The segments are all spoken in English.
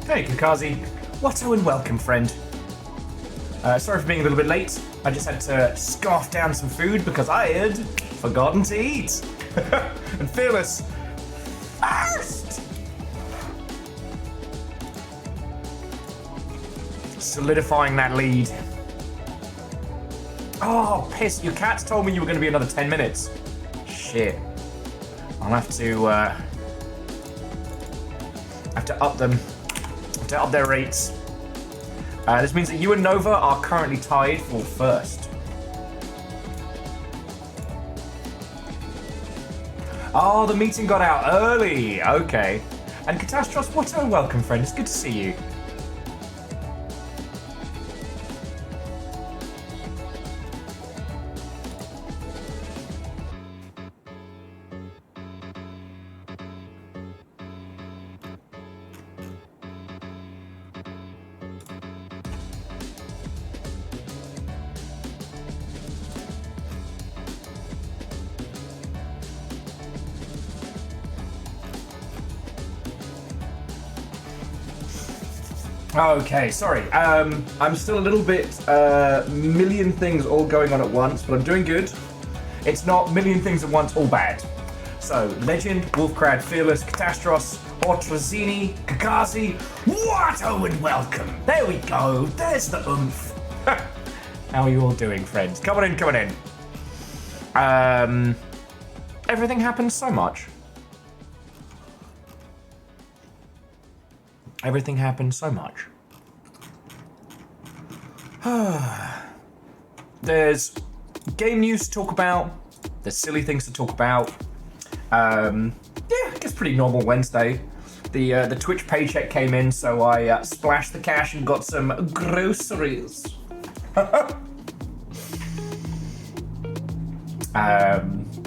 Hey, Kakazi. Whatto and welcome, friend. Sorry for being a little bit late. I just had to scarf down some food because I had forgotten to eat. And Fearless, first! Solidifying that lead. Oh, piss. Your cats told me you were going to be another 10 minutes. Shit. I'll have to up them. To up their rates. This means that you and Nova are currently tied for first. Oh, the meeting got out early. Okay. And Catastros, what a welcome, friend. It's good to see you. Okay, sorry. I'm still a little bit million things all going on at once, but I'm doing good. It's not million things at once, all bad. So, Legend, Wolfcrad, Fearless, Catastros, Ortrazini, Kakazi, Watto and welcome. There we go. There's the oomph. How are you all doing, friends? Come on in, come on in. Everything happens so much. Everything happens so much. There's game news to talk about. There's silly things to talk about. Yeah, I guess pretty normal Wednesday. The Twitch paycheck came in, so I splashed the cash and got some groceries. So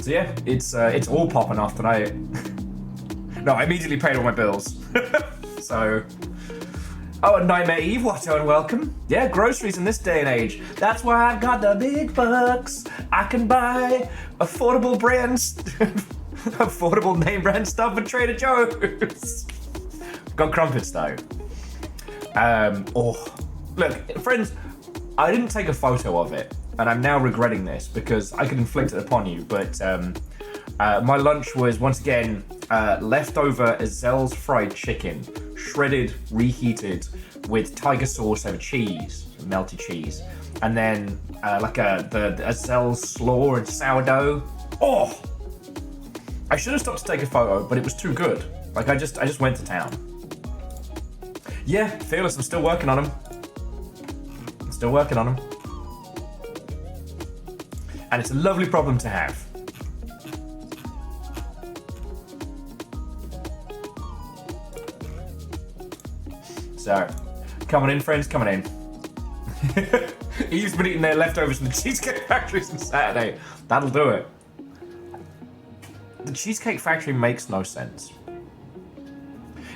yeah, it's all popping off tonight. No, I immediately paid all my bills. So, oh, and Nightmare Eve, Watto and welcome. Yeah, groceries in this day and age. That's why I got the big bucks. I can buy affordable brands, affordable name brand stuff at Trader Joe's. Got crumpets though. Oh, look, friends, I didn't take a photo of it, and I'm now regretting this because I could inflict it upon you, but my lunch was once again leftover Azel's fried chicken, shredded, reheated with tiger sauce over cheese, melted cheese, and then the Azel's slaw and sourdough. Oh, I should have stopped to take a photo, but it was too good. Like I just went to town. Yeah, Fearless, I'm still working on them. Still working on them, and it's a lovely problem to have. So, coming in, friends, coming in. Eve's been eating their leftovers from the Cheesecake Factory since Saturday. That'll do it. The Cheesecake Factory makes no sense.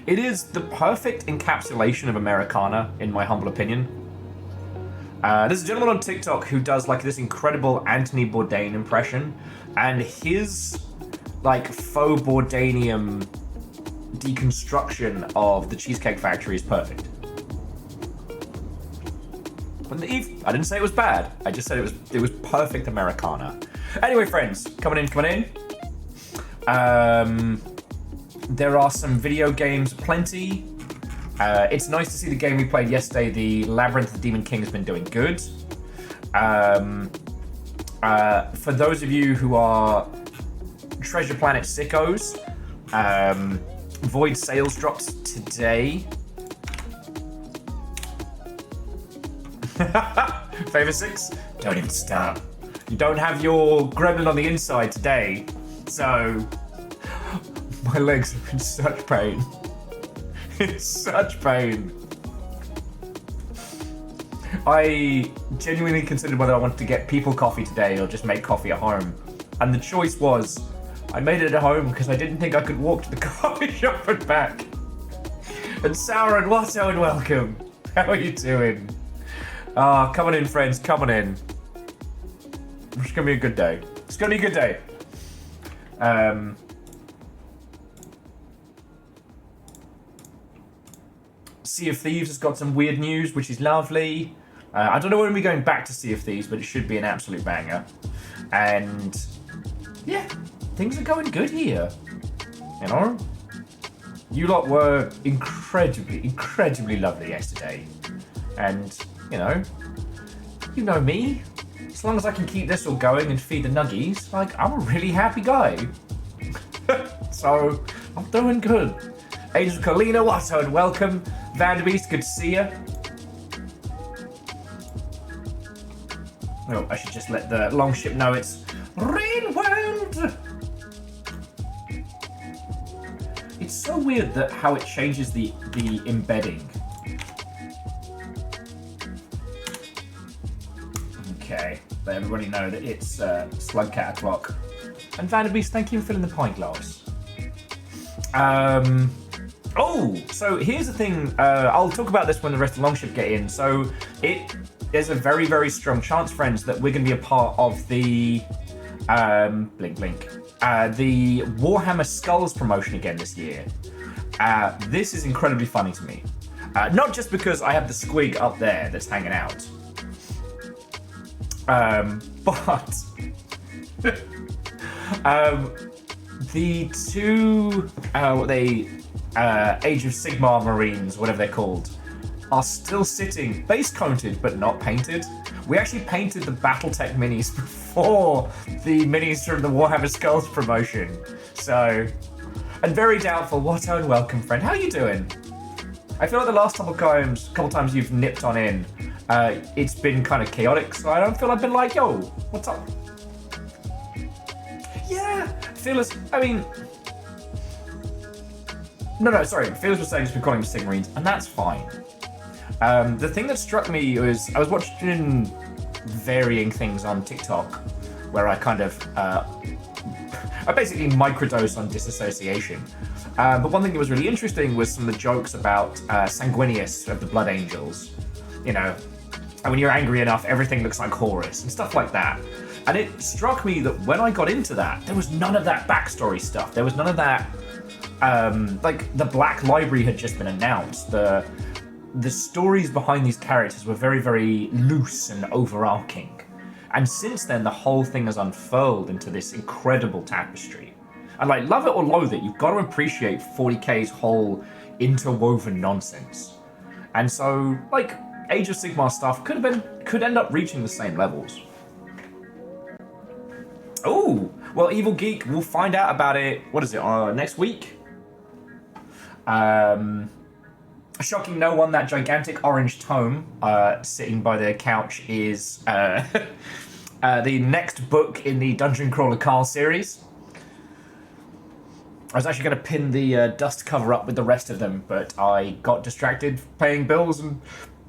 It is the perfect encapsulation of Americana, in my humble opinion. There's a gentleman on TikTok who does like this incredible Anthony Bourdain impression, and his like faux Bourdainium deconstruction of the Cheesecake Factory is perfect. But Eve, I didn't say it was bad. I just said it was perfect Americana. Anyway, friends, coming in. There are some video games plenty. It's nice to see the game we played yesterday, the Labyrinth of the Demon King, has been doing good. For those of you who are Treasure Planet sickos, Void sales drops today. Favor 6? Don't even start. You don't have your gremlin on the inside today, so my legs are in such pain. In such pain. I genuinely considered whether I wanted to get people coffee today or just make coffee at home, and the choice was I made it at home because I didn't think I could walk to the coffee shop and back. And Sour and Watto and welcome. How are you doing? Come on in, friends, come on in. It's gonna be a good day. It's gonna be a good day. Sea of Thieves has got some weird news, which is lovely. I don't know when we're going back to Sea of Thieves, but it should be an absolute banger. And yeah, things are going good here. You know? You lot were incredibly lovely yesterday. And, you know me. As long as I can keep this all going and feed the nuggies, like, I'm a really happy guy. So, I'm doing good. Angel Colina, Watto, and welcome. Vanderbeest, good to see you. Oh, I should just let the longship know it's Rain World. It's so weird that how it changes the embedding. Okay, let everybody know that it's Slugcat o'clock. And Vanderbeest, thank you for filling the pint glass. Oh, so here's the thing. I'll talk about this when the rest of the longship get in. So there's a very, very strong chance, friends, that we're going to be a part of the the Warhammer Skulls promotion again this year. This is incredibly funny to me. Not just because I have the squig up there that's hanging out, but the two Age of Sigmar Marines, whatever they're called, are still sitting base coated but not painted. We actually painted the Battletech minis before the minis from the Warhammer Skulls promotion. So, and very doubtful. What own welcome, friend. How are you doing? I feel like the last couple times you've nipped on in, it's been kind of chaotic. So I don't feel I've been like, yo, what's up? Yeah, Fearless. I mean, no, sorry. Fearless was saying he's been calling them Sigmarines, and that's fine. The thing that struck me was I was watching varying things on TikTok where I kind of I basically microdose on disassociation. But one thing that was really interesting was some of the jokes about Sanguinius of the Blood Angels. You know, and when you're angry enough, everything looks like Horus and stuff like that. And it struck me that when I got into that, there was none of that backstory stuff. There was none of that. Like the Black Library had just been announced. The stories behind these characters were very, very loose and overarching. And since then, the whole thing has unfurled into this incredible tapestry. And like, love it or loathe it, you've got to appreciate 40k's whole interwoven nonsense. And so, like, Age of Sigmar stuff could end up reaching the same levels. Oh, well, Evil Geek, we'll find out about it, what is it, next week? Shocking no one, that gigantic orange tome sitting by the couch is the next book in the Dungeon Crawler Carl series. I was actually going to pin the dust cover up with the rest of them, but I got distracted paying bills and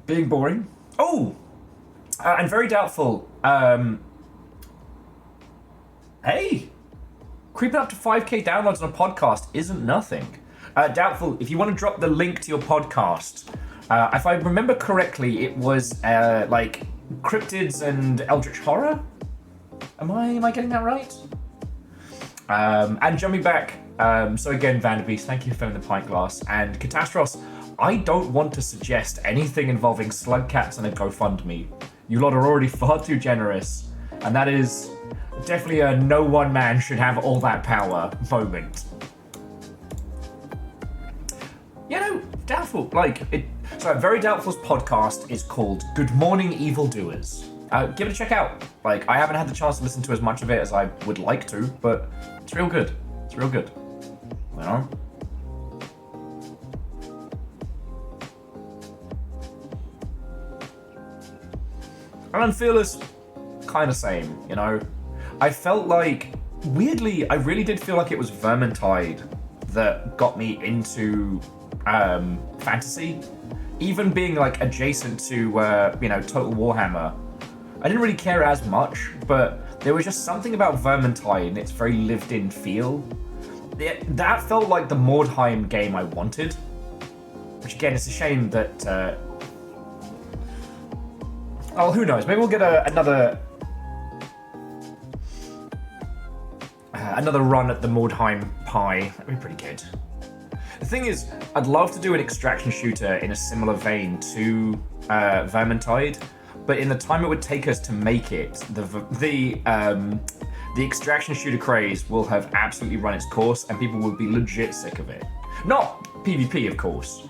being boring. Oh, and very doubtful. Hey, creeping up to 5k downloads on a podcast isn't nothing. Doubtful, if you want to drop the link to your podcast, if I remember correctly, it was like cryptids and eldritch horror. Am I getting that right? And jumping back, so again, Vanderbeest, thank you for filling the pint glass. And Catastros, I don't want to suggest anything involving slug cats and a GoFundMe. You lot are already far too generous, and that is definitely a no one man should have all that power moment. You know, Doubtful, so Very Doubtful's podcast is called Good Morning Evildoers. Give it a check out. Like, I haven't had the chance to listen to as much of it as I would like to, but it's real good. It's real good. You know? And Fearless, kind of same, you know? I felt like, weirdly, I really did feel like it was Vermintide that got me into fantasy. Even being like adjacent to, Total Warhammer, I didn't really care as much, but there was just something about Vermintide and its very lived-in feel. That felt like the Mordheim game I wanted. Which again, it's a shame that... Oh, who knows? Maybe we'll get another run at the Mordheim pie. That'd be pretty good. The thing is, I'd love to do an extraction shooter in a similar vein to Vermintide, but in the time it would take us to make it, the extraction shooter craze will have absolutely run its course, and people will be legit sick of it. Not PvP, of course.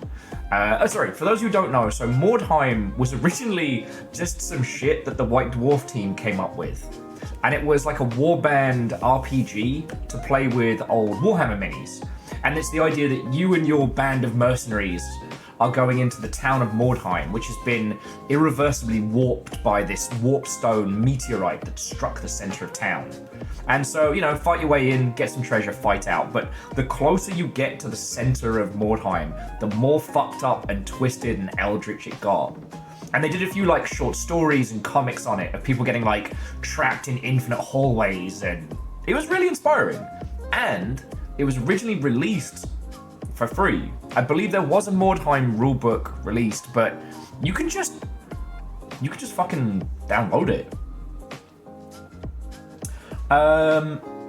Sorry, for those who don't know, so Mordheim was originally just some shit that the White Dwarf team came up with. And it was like a warband RPG to play with old Warhammer minis. And it's the idea that you and your band of mercenaries are going into the town of Mordheim, which has been irreversibly warped by this warpstone meteorite that struck the center of town. And so, you know, fight your way in, get some treasure, fight out. But the closer you get to the center of Mordheim, the more fucked up and twisted and eldritch it got. And they did a few like short stories and comics on it of people getting like trapped in infinite hallways, and it was really inspiring. And it was originally released for free. I believe there was a Mordheim rulebook released, but you can just fucking download it.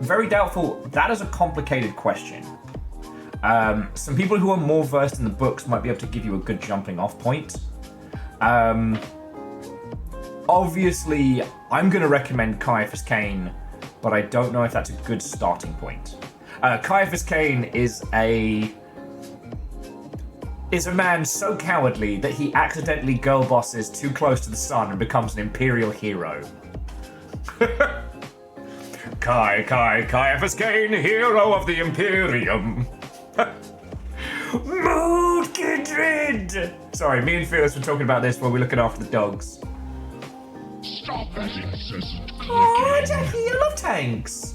Very doubtful. That is a complicated question. Some people who are more versed in the books might be able to give you a good jumping off point. Obviously, I'm going to recommend Caiaphas Cain, but I don't know if that's a good starting point. Caiaphas Cain is a man so cowardly that he accidentally girl bosses too close to the sun and becomes an imperial hero. Caiaphas Cain, hero of the Imperium. Mood Kindred! Sorry, me and Fearless were talking about this while we're looking after the dogs. Stop that incessant clicking. Oh, Jackie, I love tanks.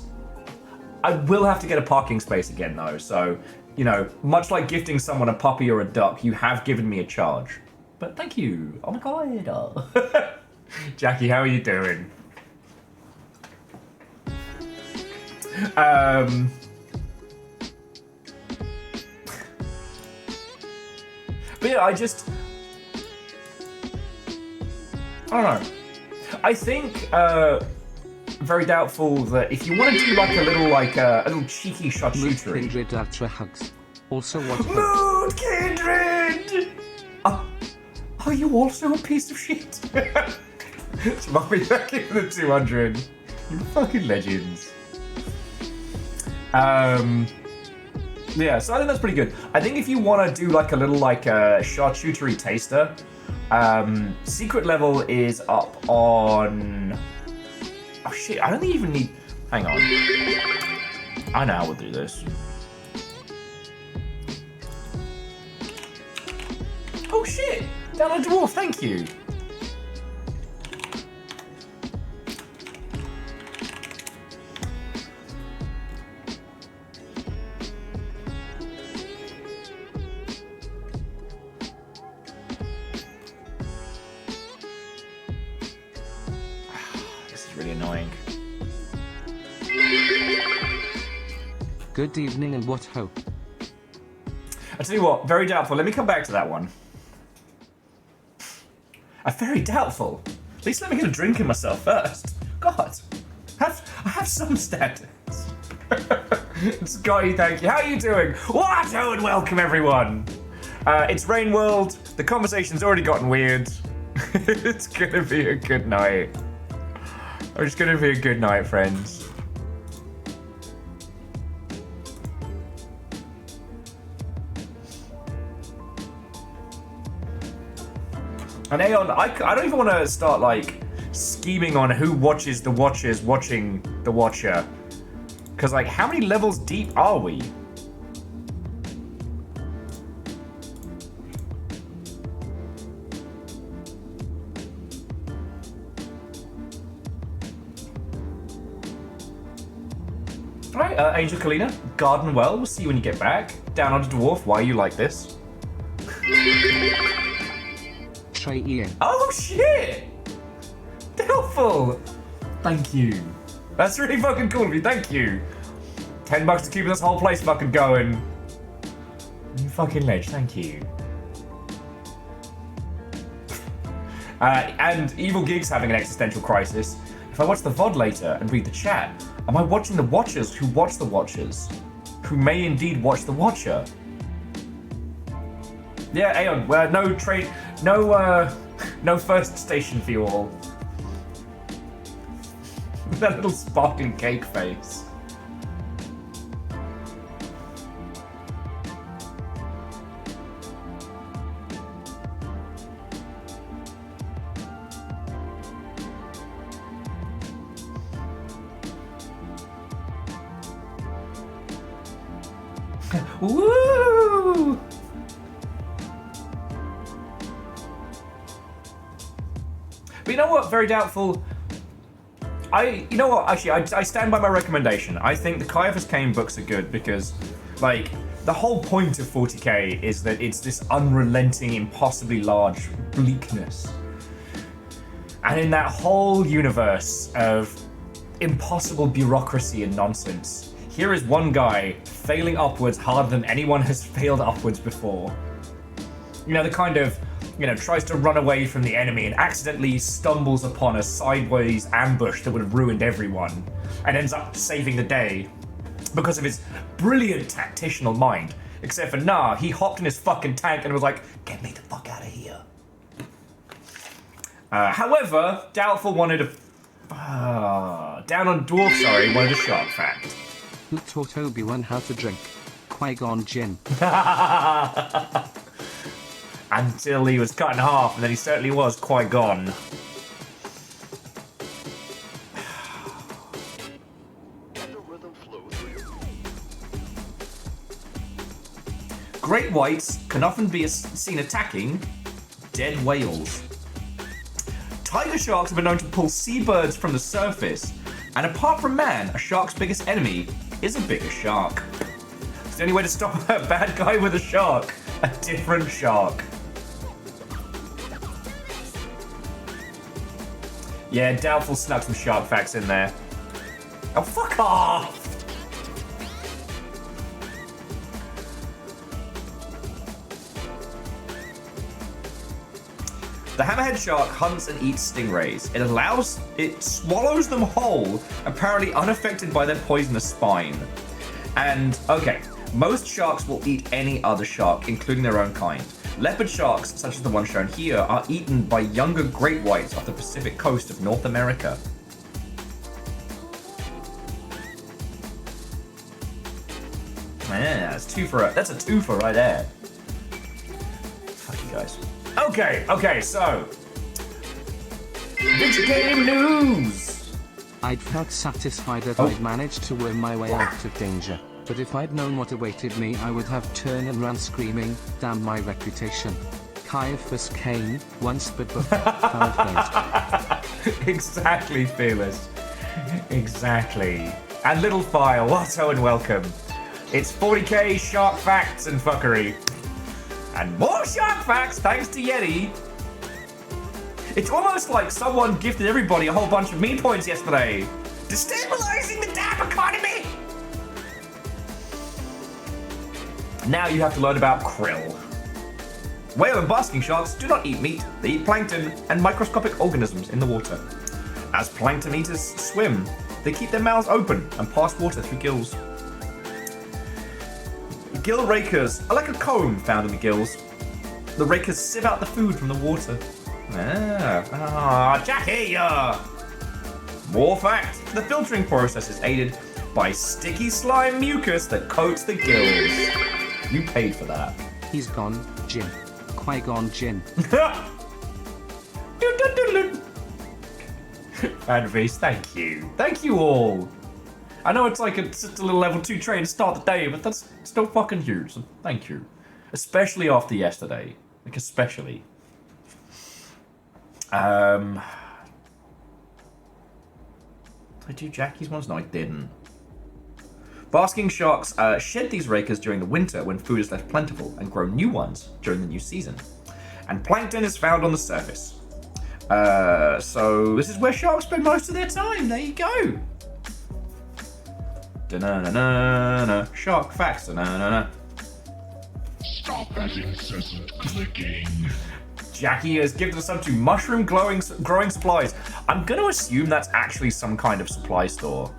I will have to get a parking space again, though, so, you know, much like gifting someone a puppy or a duck, you have given me a charge. But thank you. Oh my god. Jackie, how are you doing? But yeah, I don't know. I think, very doubtful that if you want to do like a little cheeky shot shooter. Mood Kindred Ultra Hugs. Also what? Mood Kindred! Are you also a piece of shit? Mommy, thank you for the 200. You fucking legends. Yeah, so I think that's pretty good. I think if you want to do like a little charcuterie taster, secret level is up on... Oh shit, I don't even need... Hang on. I know how we'll do this. Oh shit! Down a dwarf, thank you! Really annoying. Good evening and what ho? I tell you what, very doubtful. Let me come back to that one. Very doubtful. At least let me get a drink in myself first. God, I have some status. Scotty, thank you. How are you doing? What? Oh, and welcome everyone. It's Rain World. The conversation's already gotten weird. It's gonna be a good night. It's gonna be a good night, friends. And Aeon, I don't even want to start like scheming on who watches the Watchers watching the Watcher, because like how many levels deep are we? Alright, Angel Kalina, garden well, we'll see you when you get back. Down on the dwarf, why are you like this? Trey Ian. Oh shit! Helpful! Thank you. That's really fucking cool of you, thank you. $10 to keep this whole place fucking going. You fucking ledge, thank you. And Evil Gig's having an existential crisis. If I watch the VOD later and read the chat, am I watching the Watchers who watch the Watchers? Who may indeed watch the Watcher? Yeah, Aeon. Well, no train, no first station for you all. That little sparkling cake face. Woo! But you know what? Very doubtful. You know what? Actually, I stand by my recommendation. I think the Caiaphas Cain books are good because, like, the whole point of 40k is that it's this unrelenting, impossibly large bleakness. And in that whole universe of impossible bureaucracy and nonsense, here is one guy failing upwards harder than anyone has failed upwards before. You know, the kind of, tries to run away from the enemy and accidentally stumbles upon a sideways ambush that would have ruined everyone and ends up saving the day because of his brilliant tactitional mind. Except for, he hopped in his fucking tank and was like, get me the fuck out of here. However, Doubtful wanted a... Down on Dwarf, wanted a shark fact. Who taught Obi-Wan how to drink? Qui-Gon Jinn. Until he was cut in half, and then he certainly was Qui-Gon. Great whites can often be seen attacking dead whales. Tiger sharks have been known to pull seabirds from the surface, and apart from man, a shark's biggest enemy is a bigger shark. It's the only way to stop a bad guy with a shark. A different shark. Yeah, Doubtful snuck some shark facts in there. Oh, fuck off! The hammerhead shark hunts and eats stingrays. It swallows them whole, apparently unaffected by their poisonous spine. And, okay, most sharks will eat any other shark, including their own kind. Leopard sharks, such as the one shown here, are eaten by younger great whites off the Pacific coast of North America. Yeah, that's a twofer right there. Fuck you guys. Okay, so video game news. I'd felt satisfied that I'd managed to worm my way out of danger. But if I'd known what awaited me, I would have turned and run screaming, damn my reputation. Caiaphas Cain, once but paraphrased. Exactly, Fearless. Exactly. And Little File, welcome and welcome. It's 40k shark facts and fuckery. And more shark facts thanks to Yeti. It's almost like someone gifted everybody a whole bunch of meme points yesterday. Destabilizing the damn economy! Now you have to learn about krill. Whale and basking sharks do not eat meat. They eat plankton and microscopic organisms in the water. As plankton eaters swim, they keep their mouths open and pass water through gills. Gill rakers are like a comb found in the gills. The rakers sieve out the food from the water. Jackie! More fact, the filtering process is aided by sticky slime mucus that coats the gills. You paid for that. He's gone, Jin. Qui-Gon Jinn. Fanface, thank you. Thank you all. I know it's like just a little level 2 train to start the day, but that's still fucking huge, so thank you. Especially after yesterday. Like, especially. Did I do Jackie's ones? No, I didn't. Basking sharks shed these rakers during the winter when food is left plentiful and grow new ones during the new season. And plankton is found on the surface. So this is where sharks spend most of their time. There you go. Da-na-na-na-na. Shark facts. Da-na-na-na. Stop that incessant clicking. Jackie has given us up to mushroom growing supplies. I'm going to assume that's actually some kind of supply store.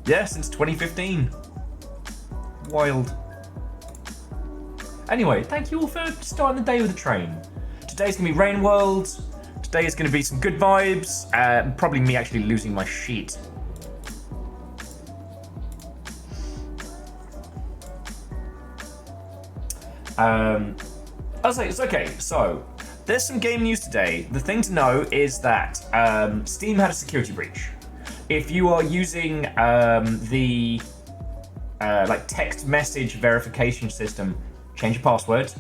Yeah, since 2015. Wild. Anyway, thank you all for starting the day with a train. Today's gonna be Rain World. Today is gonna be some good vibes. Probably me actually losing my sheet. I'll say it's okay. So there's some game news today. The thing to know is that Steam had a security breach. If you are using the like text message verification system, change your password.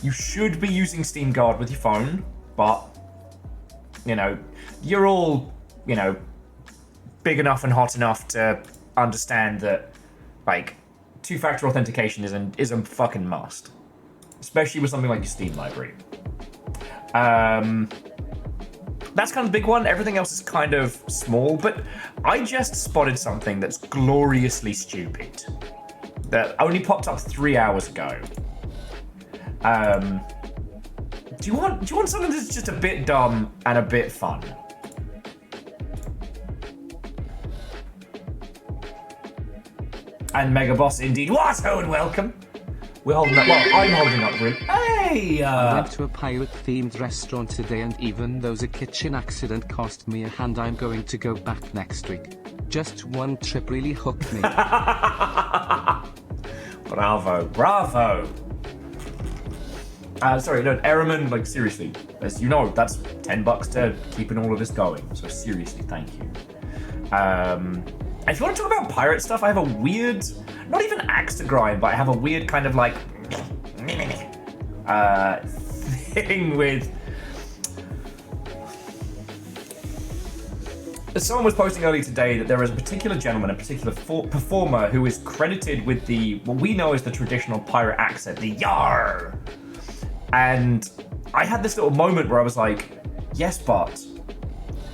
You should be using Steam Guard with your phone, but you know, you're all, you know, big enough and hot enough to understand that like two-factor authentication is a fucking must. Especially with something like your Steam library. That's kind of the big one. Everything else is kind of small, but I just spotted something that's gloriously stupid that only popped up 3 hours ago. Do you want something that's just a bit dumb and a bit fun? And Mega Boss indeed. What? Oh, and welcome. We're holding up. Well, I'm holding up, really. Hey! I went to a pirate-themed restaurant today, and even though the kitchen accident cost me a hand, I'm going to go back next week. Just one trip really hooked me. Bravo, bravo. Sorry, no, Ehrman, like seriously, as you know, that's $10 to keeping all of this going. So seriously, thank you. And if you want to talk about pirate stuff, I have a weird, not even axe to grind, but I have a weird kind of like thing with. Someone was posting earlier today that there is a particular gentleman, a particular performer who is credited with the what we know as the traditional pirate accent, the yar. And I had this little moment where I was like, yes, but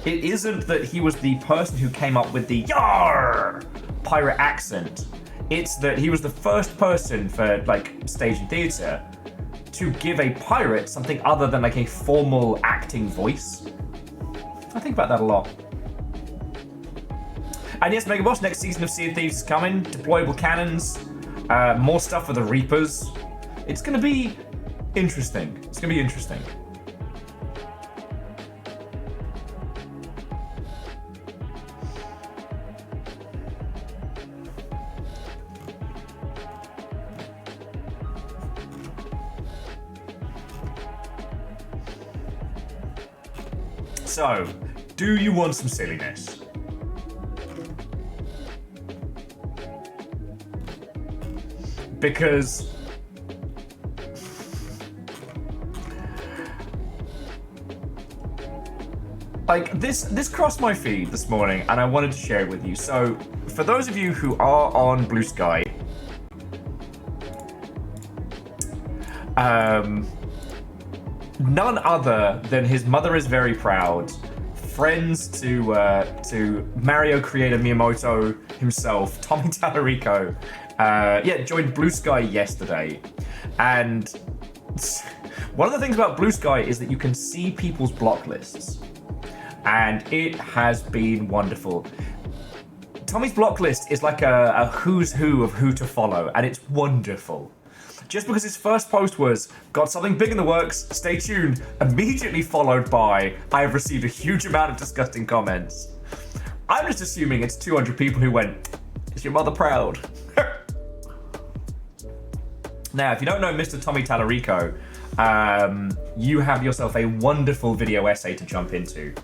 it isn't that he was the person who came up with the yar pirate accent. It's that he was the first person for like stage and theatre to give a pirate something other than like a formal acting voice. I think about that a lot. And yes, Mega Boss, next season of Sea of Thieves is coming. Deployable cannons, more stuff for the Reapers. It's gonna be interesting. It's gonna be interesting. So, do you want some silliness? Because like this crossed my feed this morning and I wanted to share it with you. So for those of you who are on Blue Sky, none other than his mother is very proud, friends to Mario creator Miyamoto himself, Tommy Tallarico, joined Blue Sky yesterday. And one of the things about Blue Sky is that you can see people's block lists. And it has been wonderful. Tommy's block list is like a who's who of who to follow, and it's wonderful. Just because his first post was, got something big in the works, stay tuned, immediately followed by, I have received a huge amount of disgusting comments. I'm just assuming it's 200 people who went, is your mother proud? Now, if you don't know Mr. Tommy Tallarico, you have yourself a wonderful video essay to jump into.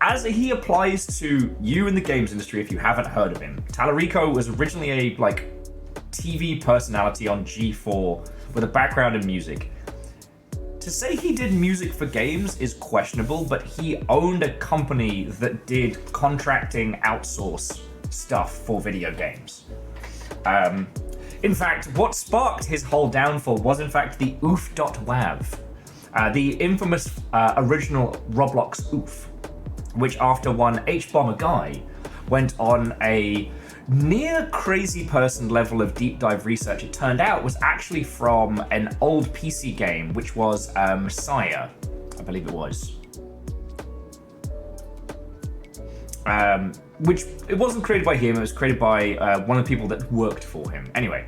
As he applies to you in the games industry, if you haven't heard of him, Tallarico was originally a TV personality on G4 with a background in music. To say he did music for games is questionable, but he owned a company that did contracting outsource stuff for video games. In fact, what sparked his whole downfall was in fact the oof.wav, the infamous original Roblox oof, which after one H-Bomber Guy went on a near crazy person level of deep dive research. It turned out was actually from an old PC game, which was Messiah, I believe it was. which it wasn't created by him. It was created by one of the people that worked for him. Anyway,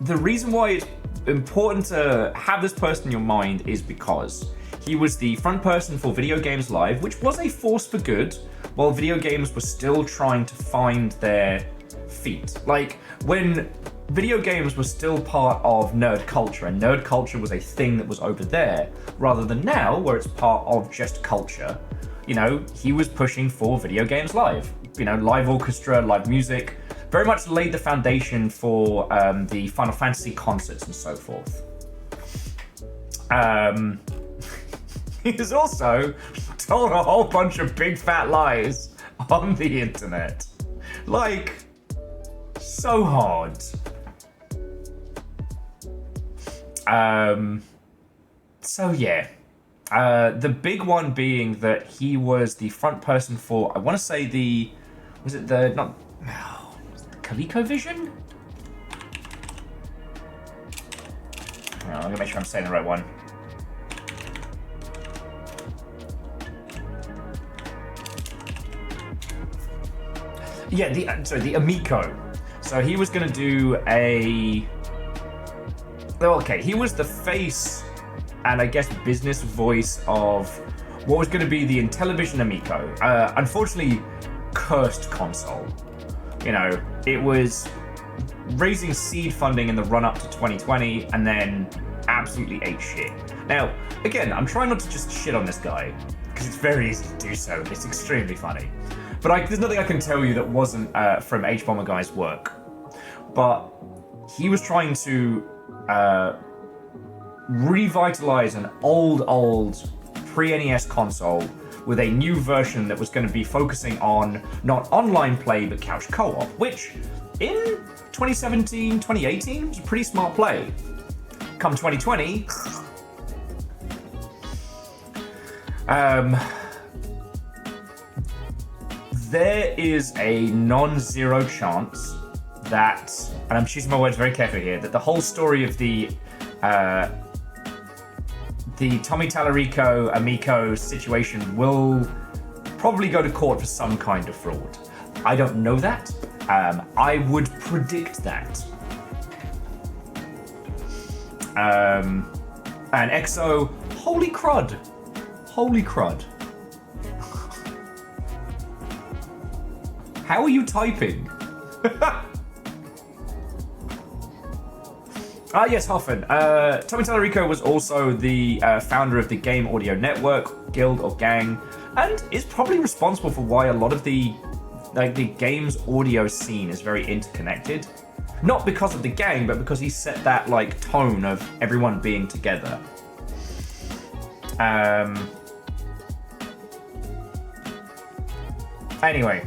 the reason why it's important to have this person in your mind is because he was the front person for Video Games Live, which was a force for good, while video games were still trying to find their feet. Like, when video games were still part of nerd culture, and nerd culture was a thing that was over there, rather than now, where it's part of just culture, you know, he was pushing for Video Games Live. You know, live orchestra, live music, very much laid the foundation for the Final Fantasy concerts and so forth. He's also told a whole bunch of big fat lies on the internet. Like, so hard. So yeah. The big one being that he was the front person for, I want to say was it the, not, ColecoVision? I'm gonna make sure I'm saying the right one. Yeah, the Amico. So he was gonna do he was the face and I guess business voice of what was gonna be the Intellivision Amico. Unfortunately, cursed console. You know, it was raising seed funding in the run-up to 2020 and then absolutely ate shit. Now, again, I'm trying not to just shit on this guy, because it's very easy to do so. It's extremely funny. But there's nothing I can tell you that wasn't from H-Bomber Guy's work. But he was trying to revitalize an old pre-NES console with a new version that was going to be focusing on not online play but couch co-op, which in 2017, 2018 was a pretty smart play. Come 2020, there is a non-zero chance that, and I'm choosing my words very carefully here, that the whole story of the Tommy Tallarico Amico situation will probably go to court for some kind of fraud. I don't know that. I would predict that. And EXO, holy crud. Holy crud. How are you typing? Yes, Hoffman. Tommy Tallarico was also the founder of the Game Audio Network, guild or gang, and is probably responsible for why a lot of the games audio scene is very interconnected. Not because of the gang, but because he set that tone of everyone being together. Anyway,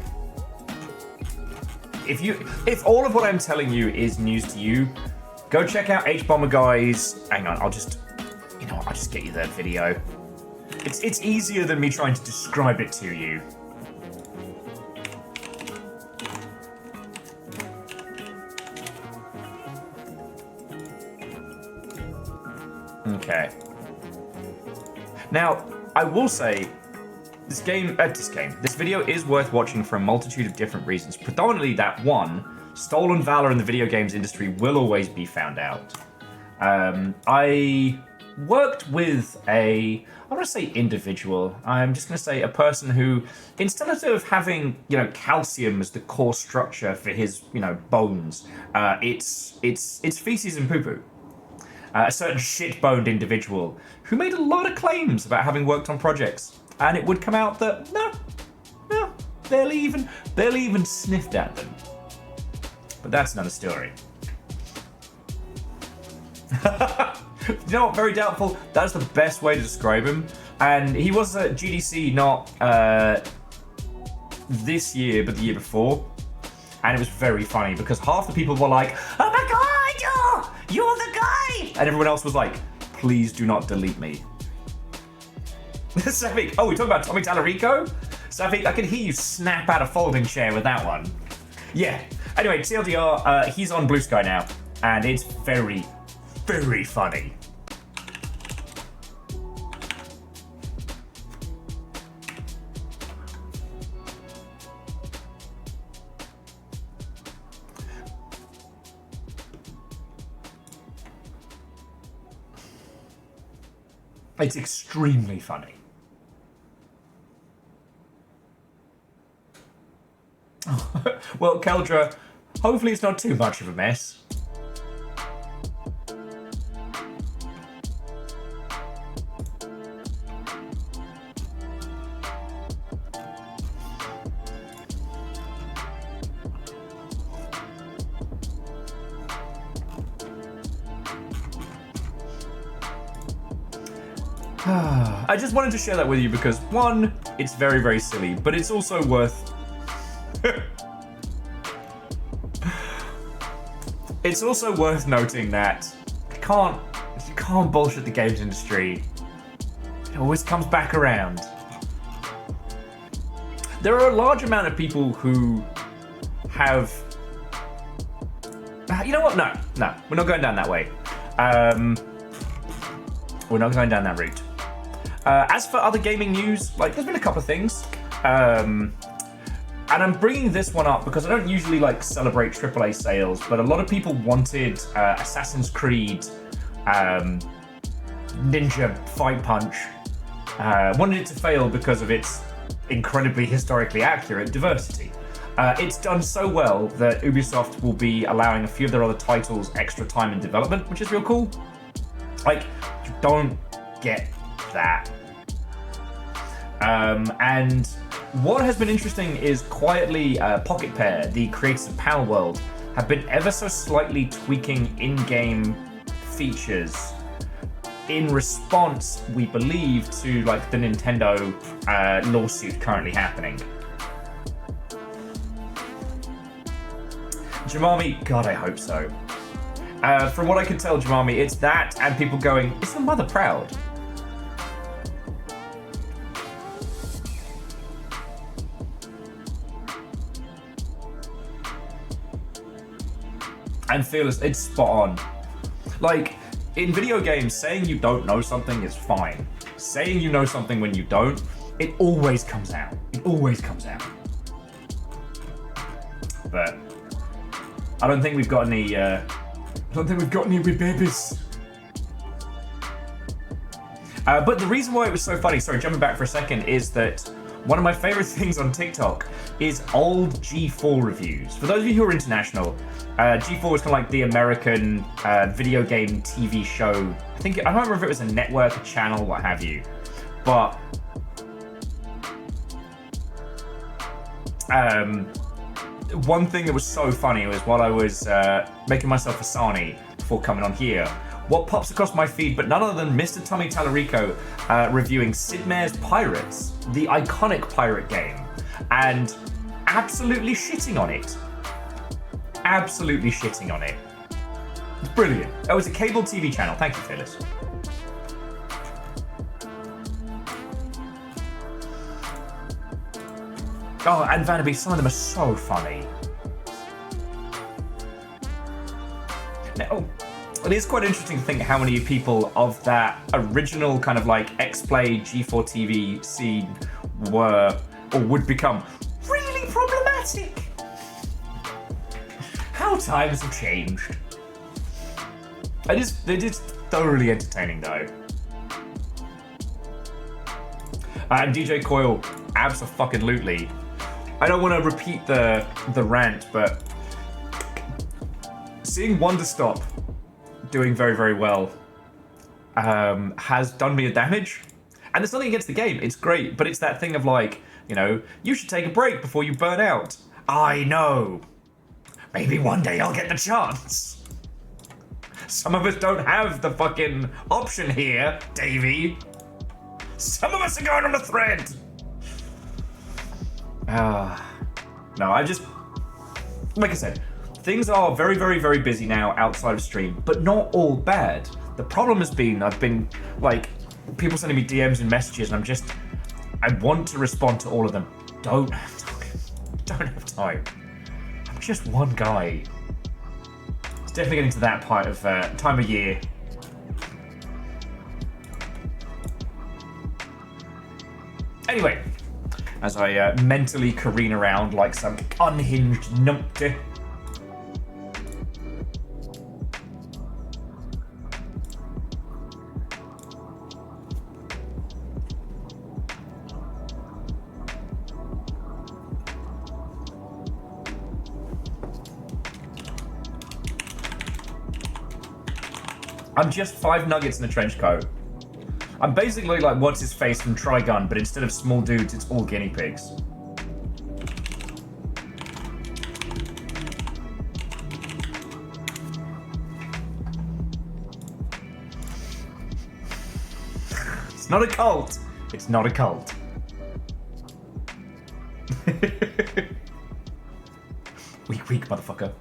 if all of what I'm telling you is news to you, go check out H-Bomber Guy's. Hang on, I'll just get you that video. It's easier than me trying to describe it to you. Okay. Now, I will say, this video is worth watching for a multitude of different reasons. Predominantly that one, stolen valor in the video games industry will always be found out. I worked with I want to say individual. I'm just going to say a person who, instead of having, calcium as the core structure for his, bones, it's feces and poo-poo. A certain shit-boned individual who made a lot of claims about having worked on projects, and it would come out that no, barely even sniffed at them. But that's another story. You know what? Very doubtful. That's the best way to describe him. And he was at GDC not this year, but the year before. And it was very funny because half the people were like, "Oh my god, you're the guy!" And everyone else was like, "Please do not delete me." Savik, we talking about Tommy Tallarico? Savik, I can hear you snap out a folding chair with that one. Yeah. Anyway, TLDR, he's on Blue Sky now, and it's very, very funny. It's extremely funny. Well, Keldra, hopefully it's not too much of a mess. I just wanted to share that with you because, one, it's very, very silly, but it's also worth... It's also worth noting that you can't bullshit the games industry. It always comes back around. There are a large amount of people who have... You know what? No, we're not going down that way. We're not going down that route. As for other gaming news, like, there's been a couple of things. And I'm bringing this one up because I don't usually like celebrate AAA sales, but a lot of people wanted Assassin's Creed Ninja Fight Punch. Wanted it to fail because of its incredibly historically accurate diversity. It's done so well that Ubisoft will be allowing a few of their other titles extra time in development, which is real cool. Like, you don't get that. And what has been interesting is quietly Pocket Pair, the creators of Power World, have been ever so slightly tweaking in-game features in response, we believe, to like the Nintendo lawsuit currently happening. Jamami, God, I hope so. From what I can tell, Jamami, it's that and people going, is your mother proud? And Fearless, it's spot on. Like, in video games, saying you don't know something is fine. Saying you know something when you don't, it always comes out. It always comes out. But I don't think we've got any wee babies. But the reason why it was so funny, sorry, jumping back for a second, is that one of my favorite things on TikTok is old G4 reviews. For those of you who are international, G4 was kind of like the American video game TV show. I don't remember if it was a network, a channel, what have you. But one thing that was so funny was while I was making myself a sarnie before coming on here, what pops across my feed, but none other than Mr. Tommy Tallarico reviewing Sid Meier's Pirates, the iconic pirate game, and absolutely shitting on it. Absolutely shitting on it. It's brilliant. Oh, it's a cable TV channel. Thank you, Phyllis. Oh, and Vanderbeek, some of them are so funny. Now, it is quite interesting to think how many people of that original kind of like X-Play G4 TV scene were or would become really problematic. How times have changed. It is thoroughly entertaining though. And DJ Coyle, abso-fucking-lutely. I don't want to repeat the rant, but seeing Wonderstop doing very, very well has done me a damage. And there's nothing against the game, it's great, but it's that thing of like, you know, you should take a break before you burn out. I know. Maybe one day I'll get the chance. Some of us don't have the fucking option here, Davey. Some of us are going on a thread. No, I just... Like I said, things are very, very, very busy now outside of stream, but not all bad. The problem has been, I've been, like, people sending me DMs and messages, and I want to respond to all of them. Don't have time. I'm just one guy. It's definitely getting to that part of time of year. Anyway, as I mentally careen around like some unhinged numpty. I'm just 5 nuggets in a trench coat. I'm basically like what's his face from Trigun, but instead of small dudes, it's all guinea pigs. It's not a cult. It's not a cult. Weak, motherfucker.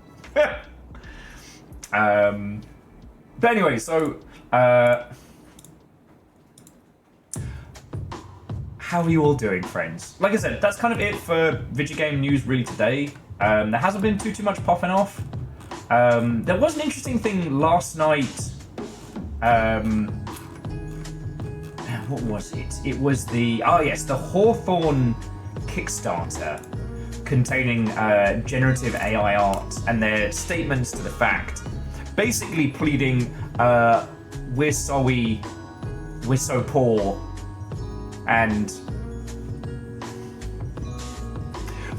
But anyway, so how are you all doing, friends? Like I said, that's kind of it for video game news really today. There hasn't been too much popping off. There was an interesting thing last night. What was it? It was the the Hawthorne Kickstarter containing generative AI art and their statements to the fact, basically pleading, we're sorry, we're so poor, and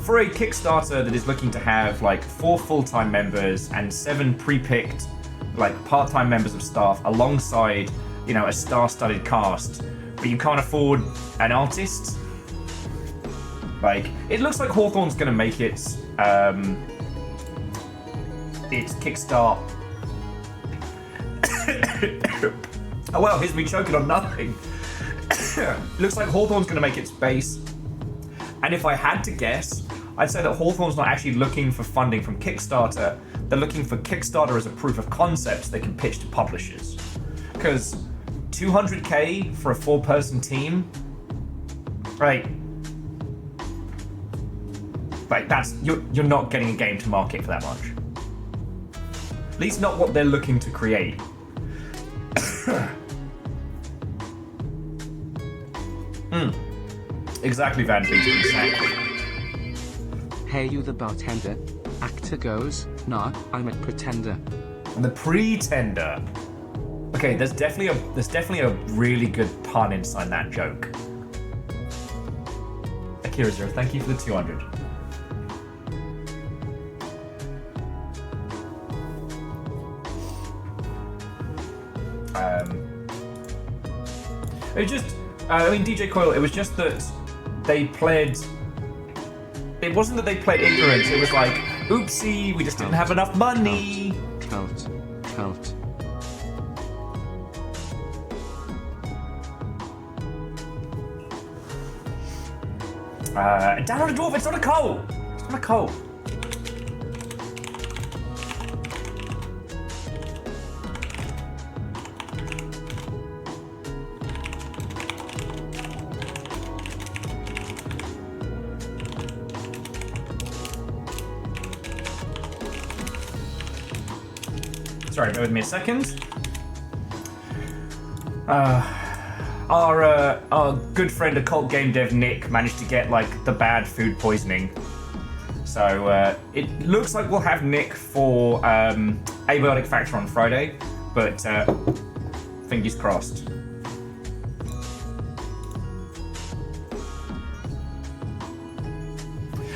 for a Kickstarter that is looking to have like 4 full-time members and 7 pre-picked like part-time members of staff alongside, you know, a star-studded cast, but you can't afford an artist. Like, it looks like Hawthorne's gonna make its Kickstart. Oh well, here's me choking on nothing. Looks like Hawthorne's gonna make its base. And if I had to guess, I'd say that Hawthorne's not actually looking for funding from Kickstarter. They're looking for Kickstarter as a proof of concept they can pitch to publishers. Because 200k for a 4-person team, right? Like that's you're not getting a game to market for that much. At least not what they're looking to create. Exactly, Van Beek, exactly. Hey you the bartender. Actor goes, nah, I'm a pretender. The Pretender. Okay, there's definitely a really good pun inside that joke. Akira Zero, thank you for the 200. It just, I mean, DJ Coil, it was just that they played, it wasn't that they played ignorance, it was like, oopsie, we just didn't have enough money. Cult. Down on a dwarf, it's not a coal! It's not a coal. Sorry, bear with me a second. Our good friend, occult game dev Nick, managed to get like the bad food poisoning. So it looks like we'll have Nick for Abiotic Factor on Friday, but fingers crossed.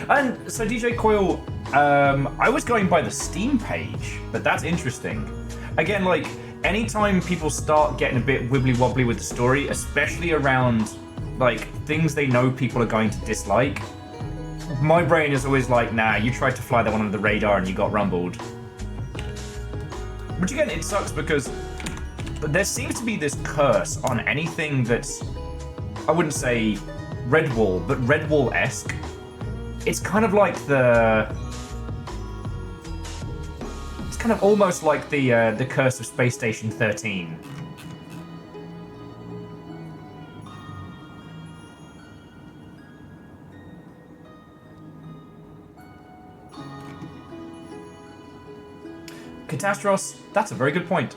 And so DJ Coil, I was going by the Steam page, but that's interesting. Again, like, anytime people start getting a bit wibbly-wobbly with the story, especially around, like, things they know people are going to dislike, my brain is always like, nah, you tried to fly that one under the radar and you got rumbled. Which again, it sucks because there seems to be this curse on anything that's, I wouldn't say Redwall, but Redwall-esque. It's kind of like it's kind of almost like the curse of Space Station 13. Catastros, that's a very good point.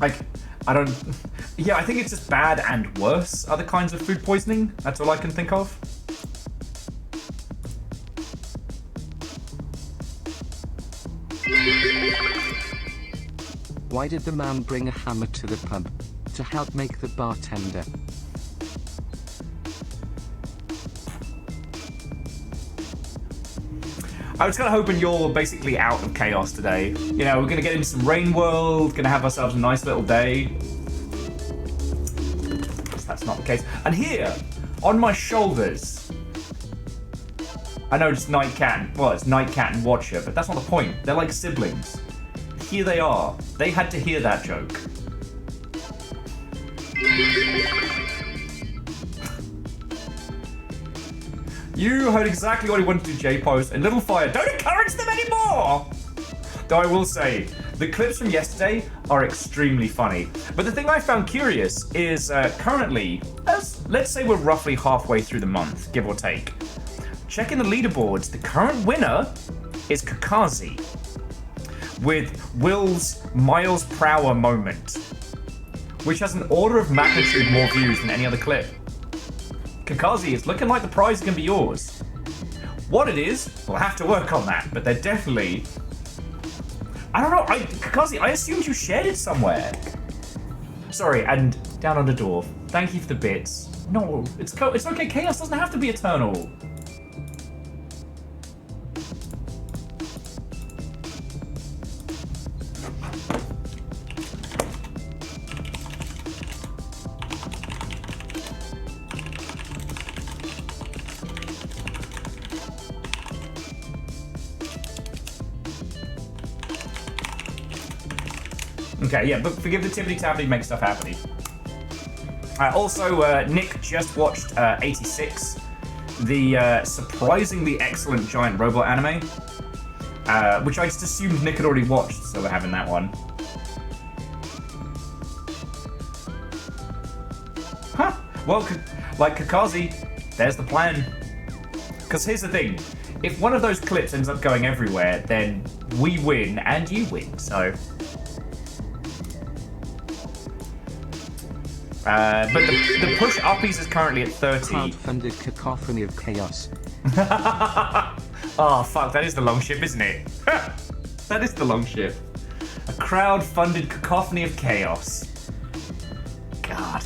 Like, I don't... Yeah, I think it's just bad and worse other kinds of food poisoning. That's all I can think of. Why did the man bring a hammer to the pub? to help make the bartender. I was kind of hoping you're basically out of chaos today. You know, we're going to get into some Rain World, going to have ourselves a nice little day. That's not the case. And here, on my shoulders, I know it's Night Cat, well, it's Night Cat and Watcher, but that's not the point. They're like siblings. Here they are. They had to hear that joke. You heard exactly what he wanted to do, J-Post, and Little Fire, don't encourage them anymore! Though I will say, the clips from yesterday are extremely funny. But the thing I found curious is currently, let's say we're roughly halfway through the month, give or take. Checking the leaderboards, the current winner is Kakazi with Will's miles per hour moment, which has an order of magnitude more views than any other clip. Kakazi, it's looking like the prize is going to be yours. What it is, we'll have to work on that, but they're definitely... I don't know, Kakazi, I assumed you shared it somewhere. Sorry, and Down Under Dwarf, thank you for the bits. No, it's okay, chaos doesn't have to be eternal. Okay, yeah, but forgive the tippity-tappity, make stuff happen. Also, Nick just watched 86, the surprisingly excellent giant robot anime, which I just assumed Nick had already watched, so we're having that one. Huh, well, like Kakazi, there's the plan. Because here's the thing, if one of those clips ends up going everywhere, then we win and you win, so... but the push uppies is currently at 30. Crowdfunded cacophony of chaos. Oh fuck, that is the long ship, isn't it? That is the long ship. A crowd-funded cacophony of chaos. God.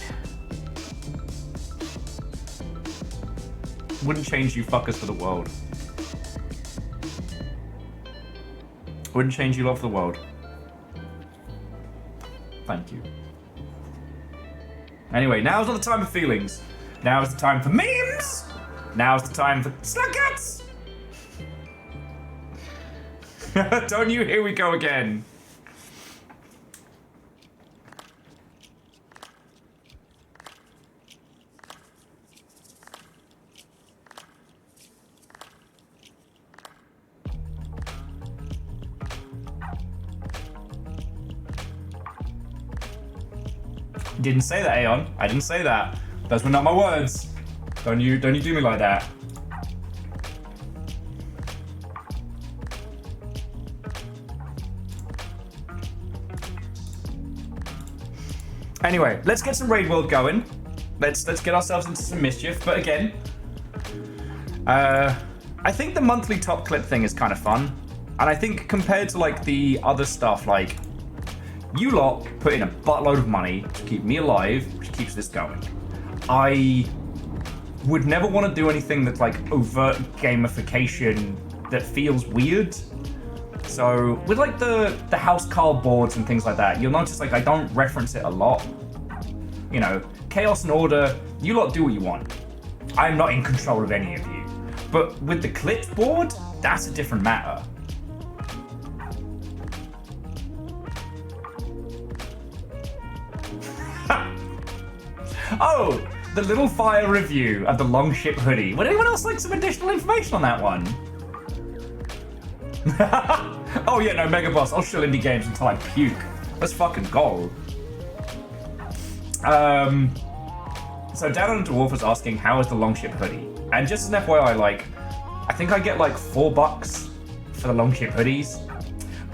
Wouldn't change you fuckers for the world. Wouldn't change you lot for the world. Thank you. Anyway, now's not the time for feelings. Now is the time for memes! Now is the time for slugguts! Don't you? Here we go again. Didn't say that, Aeon. I didn't say that. Those were not my words. Don't you do me like that. Anyway, let's get some Raid World going. Let's get ourselves into some mischief. But again, I think the monthly top clip thing is kind of fun. And I think compared to like the other stuff, like you lot put in a buttload of money to keep me alive, which keeps this going. I would never want to do anything that's like overt gamification that feels weird. So with like the house card boards and things like that, you'll notice like I don't reference it a lot. You know, chaos and order, you lot do what you want. I'm not in control of any of you. But with the clips board, that's a different matter. Oh, the Little Fire review of the Longship hoodie. Would anyone else like some additional information on that one? Oh yeah, no, Mega Boss, I'll shill indie games until I puke. Let's fucking go. So Down on Dwarf was asking, how is the Longship hoodie? And just as an FYI, like, I think I get like $4 for the Longship hoodies.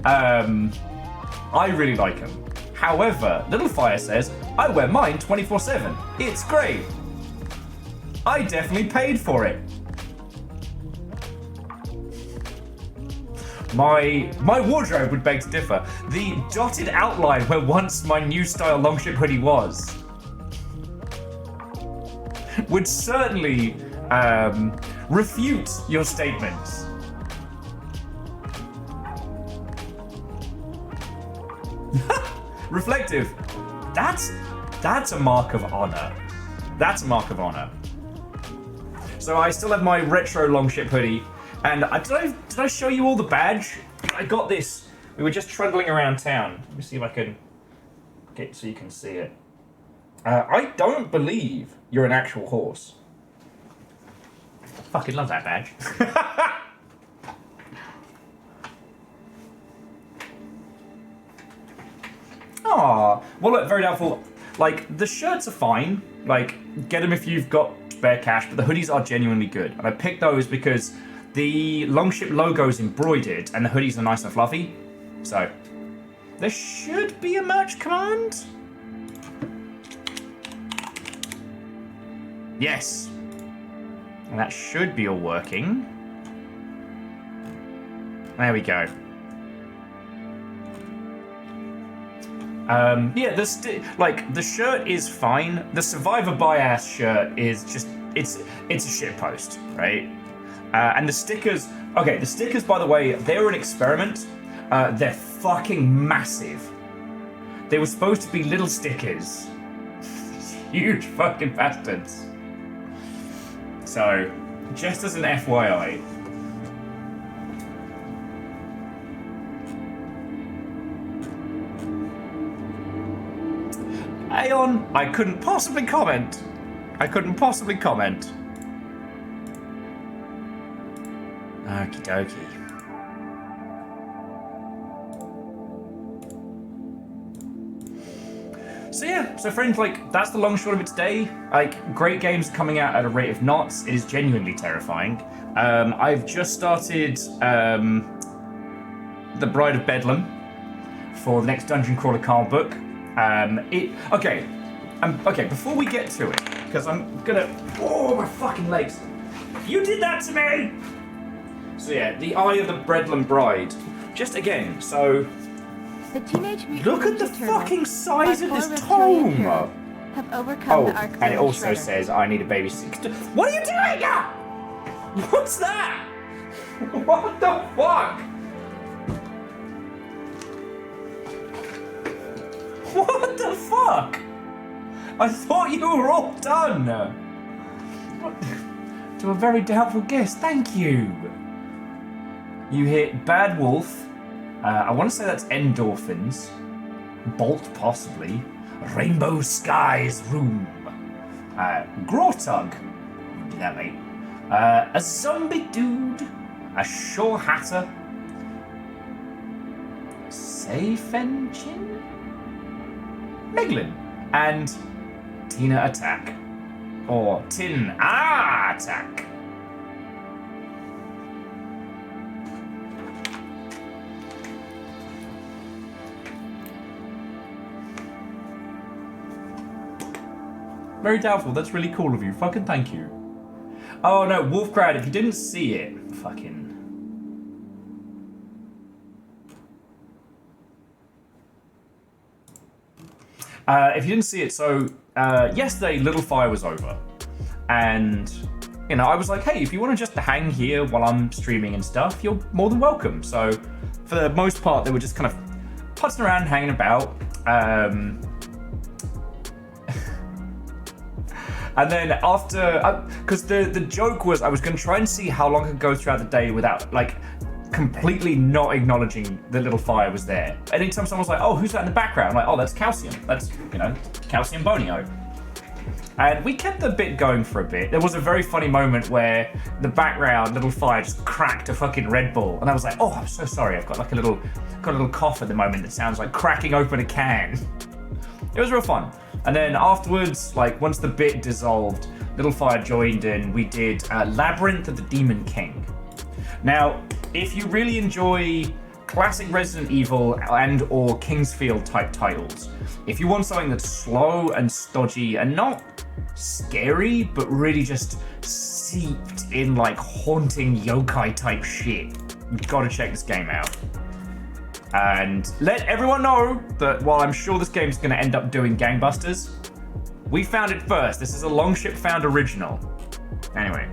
I really like them. However, Little Fire says, I wear mine 24/7. It's great. I definitely paid for it. My wardrobe would beg to differ. The dotted outline where once my new style longship hoodie was would certainly refute your statements. Reflective. That's a mark of honor. That's a mark of honor. So I still have my retro longship hoodie, and did I show you all the badge? I got this. We were just trundling around town. Let me see if I can get so you can see it. I don't believe you're an actual horse. Fucking love that badge. Aw, well look, very doubtful. Like, the shirts are fine. Like, get them if you've got spare cash, but the hoodies are genuinely good. And I picked those because the longship logo's embroidered and the hoodies are nice and fluffy. So, there should be a merch command. Yes. And that should be all working. There we go. Yeah, the shirt is fine. The Survivor Bias shirt is just, it's a shitpost, right? And the stickers, okay, the stickers, by the way, they were an experiment. They're fucking massive. They were supposed to be little stickers. Huge fucking bastards. So, just as an FYI. Aeon, I couldn't possibly comment. Okie dokie. So yeah, so friends, like, that's the long short of it today. Like, great games coming out at a rate of knots. It is genuinely terrifying. I've just started The Bride of Bedlam for the next Dungeon Crawler Carl book. Okay, before we get to it, because I'm gonna, oh, my fucking legs. You did that to me! So yeah, the Eye of the Bedlam Bride. Just again, so, The Teenage Mutant look at the Ninja Turtles, fucking size of our this reptilian tome! heroes, have overcome Oh, the Arc and it Villain also Shredder. says, I need a babysitter. What are you doing? What's that? What the fuck? What the fuck? I thought you were all done. What? To a very doubtful guess, thank you. You hit Bad Wolf. I want to say that's endorphins. Bolt, possibly. Rainbow Skies Room. Grotug. Do that, mate. A zombie dude. A Shaw Hatter. Safe Engine? Meglin. And Tina Attack. Or Tin Attack. Very doubtful. That's really cool of you. Fucking thank you. Oh no, Wolfcrowd, if you didn't see it, fucking. If you didn't see it, so yesterday Little Fire was over, and you know I was like, hey, if you want to just hang here while I'm streaming and stuff, you're more than welcome. So for the most part, they were just kind of putzing around, hanging about. And then after, because the joke was I was going to try and see how long I could go throughout the day without, like, completely not acknowledging the Little Fire was there. Anytime someone was like, oh, who's that in the background? I'm like, oh, that's Calcium. That's, you know, Calcium Bonio. And we kept the bit going for a bit. There was a very funny moment where the background, Little Fire, just cracked a fucking Red Bull. And I was like, oh, I'm so sorry. I've got like a little cough at the moment that sounds like cracking open a can. It was real fun. And then afterwards, like once the bit dissolved, Little Fire joined and we did Labyrinth of the Demon King. Now, if you really enjoy classic Resident Evil and or Kingsfield type titles, if you want something that's slow and stodgy and not scary, but really just seeped in like haunting yokai type shit, You've got to check this game out. And let everyone know that while I'm sure this game's going to end up doing gangbusters, we found it first. This is a Longship Found original. Anyway.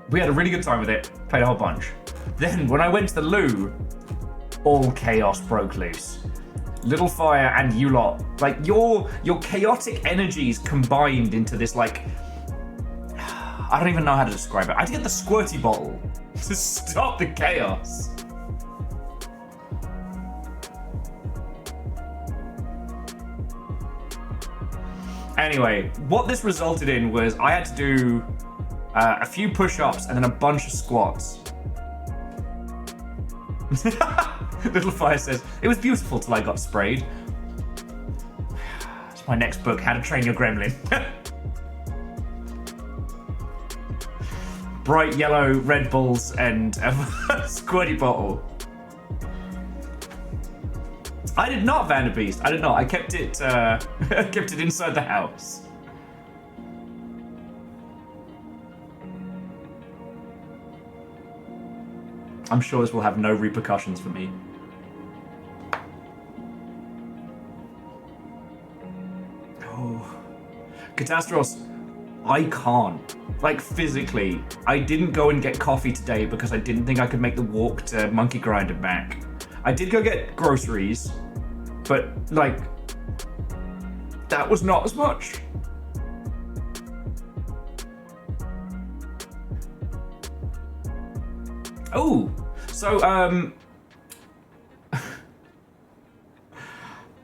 We had a really good time with it. Played a whole bunch. Then, when I went to the loo, all chaos broke loose. Little Fire and you lot, like, your chaotic energies combined into this, like... I don't even know how to describe it. I had to get the squirty bottle to stop the chaos. Anyway, what this resulted in was I had to do a few push-ups and then a bunch of squats. Little Fire says, it was beautiful till I got sprayed. It's my next book, How to Train Your Gremlin. Bright yellow Red Bulls and a squirty bottle. I did not Vanderbeest. I did not. I kept it kept it inside the house. I'm sure this will have no repercussions for me. Oh. Catastros, I can't. Like, physically. I didn't go and get coffee today because I didn't think I could make the walk to Monkey Grind and back. I did go get groceries, but, like, that was not as much. Oh, so,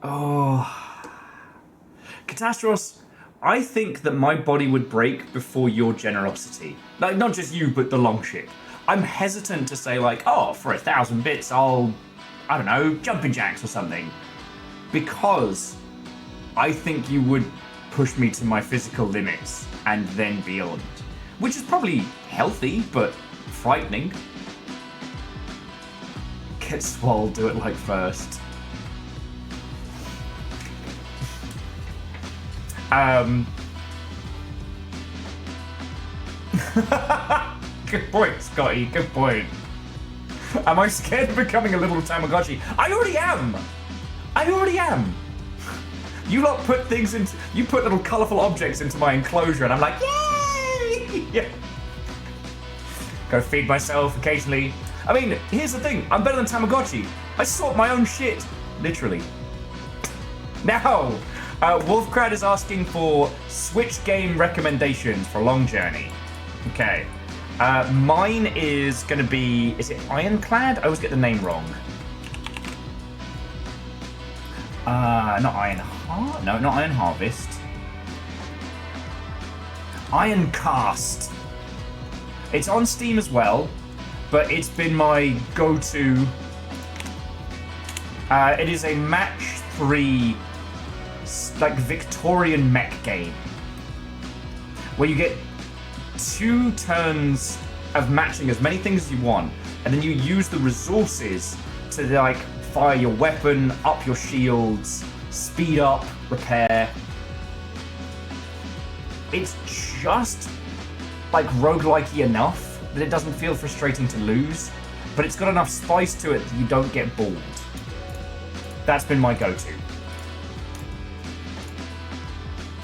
oh, Catastros, I think that my body would break before your generosity. Like, not just you, but the Longship. I'm hesitant to say, like, oh, for 1,000 bits, I don't know, jumping jacks or something. Because I think you would push me to my physical limits and then beyond. Which is probably healthy, but frightening. Get swole, do it like first. Good point, Scotty, good point. Am I scared of becoming a little Tamagotchi? I already am! I already am! You lot put things into... You put little colourful objects into my enclosure and I'm like, yay! Yeah. Go feed myself occasionally. I mean, here's the thing. I'm better than Tamagotchi. I sort my own shit. Literally. Now, Wolfcrad is asking for Switch game recommendations for a long journey. Okay. Mine is going to be... Is it Ironclad? I always get the name wrong. Not Iron Heart? No, not Iron Harvest. Iron Cast. It's on Steam as well, but it's been my go-to. It is a match 3, like, Victorian mech game, where you get 2 turns of matching as many things as you want, and then you use the resources to, like, fire your weapon, up your shields, speed up, repair. It's just, like, roguelike-y enough that it doesn't feel frustrating to lose, but it's got enough spice to it that you don't get bored. That's been my go-to.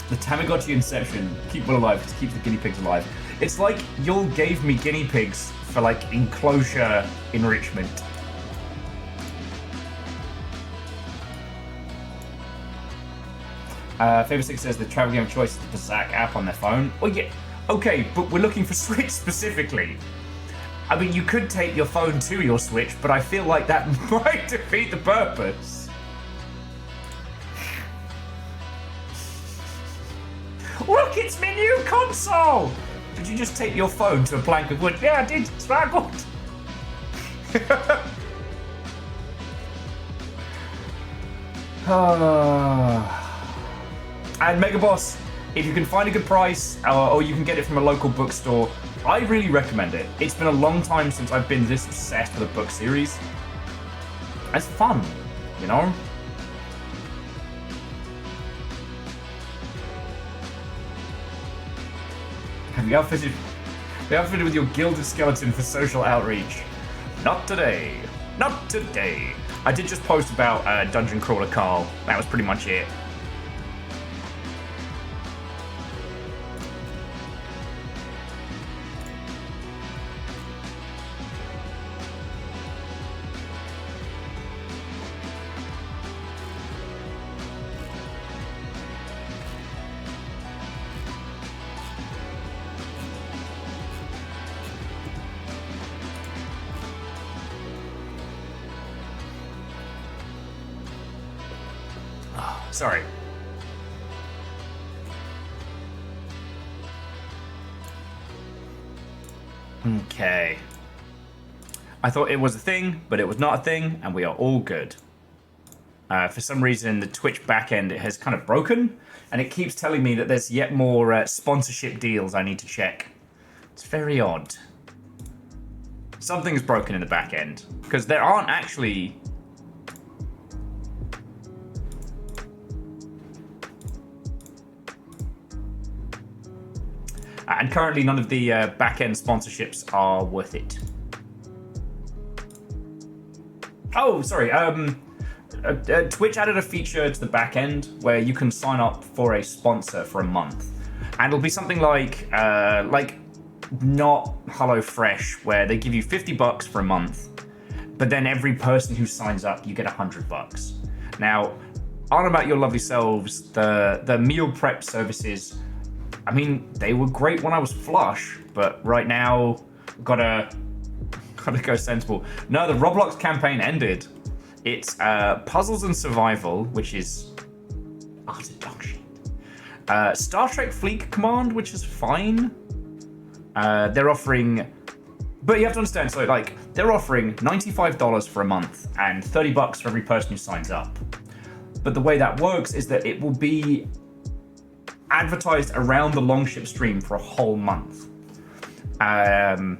The Tamagotchi Inception, keep one alive, because it keeps the guinea pigs alive. It's like y'all gave me guinea pigs for, like, enclosure enrichment. Faber 6 says the travel game of choice is the Zach app on their phone. Oh yeah, okay, but we're looking for Switch specifically. I mean, you could take your phone to your Switch, but I feel like that might defeat the purpose. Look, it's my new console! Did you just take your phone to a plank of wood? Yeah, I did. It's very good. And Mega Boss, if you can find a good price, or you can get it from a local bookstore, I really recommend it. It's been a long time since I've been this obsessed with a book series. It's fun, you know? Have you outfitted Be outfitted with your gilded skeleton for social outreach. Not today. Not today. I did just post about Dungeon Crawler Carl. That was pretty much it. Sorry. Okay. I thought it was a thing, but it was not a thing, and we are all good. For some reason, the Twitch backend has kind of broken, and it keeps telling me that there's yet more sponsorship deals I need to check. It's very odd. Something's broken in the backend, because there aren't actually... And currently, none of the back-end sponsorships are worth it. Oh, sorry. Twitch added a feature to the back-end where you can sign up for a sponsor for a month, and it'll be something like not HelloFresh, where they give you $50 for a month, but then every person who signs up, you get $100. Now, on about your lovely selves, the meal prep services. I mean, they were great when I was flush, but right now, gotta go sensible. No, the Roblox campaign ended. It's Puzzles and Survival, which is utter dog shit. Star Trek Fleet Command, which is fine. They're offering, but you have to understand. So, like, they're offering $95 for a month and $30 for every person who signs up. But the way that works is that it will be advertised around the Longship stream for a whole month. And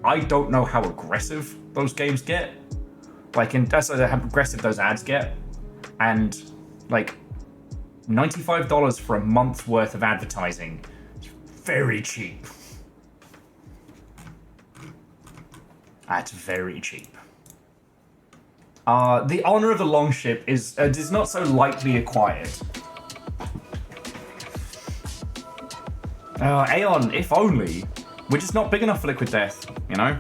I don't know how aggressive those games get. Like, that's how aggressive those ads get. And, like, $95 for a month's worth of advertising is very cheap. That's very cheap. The honor of the Longship is not so lightly acquired. Aeon, if only. We're just not big enough for Liquid Death, you know?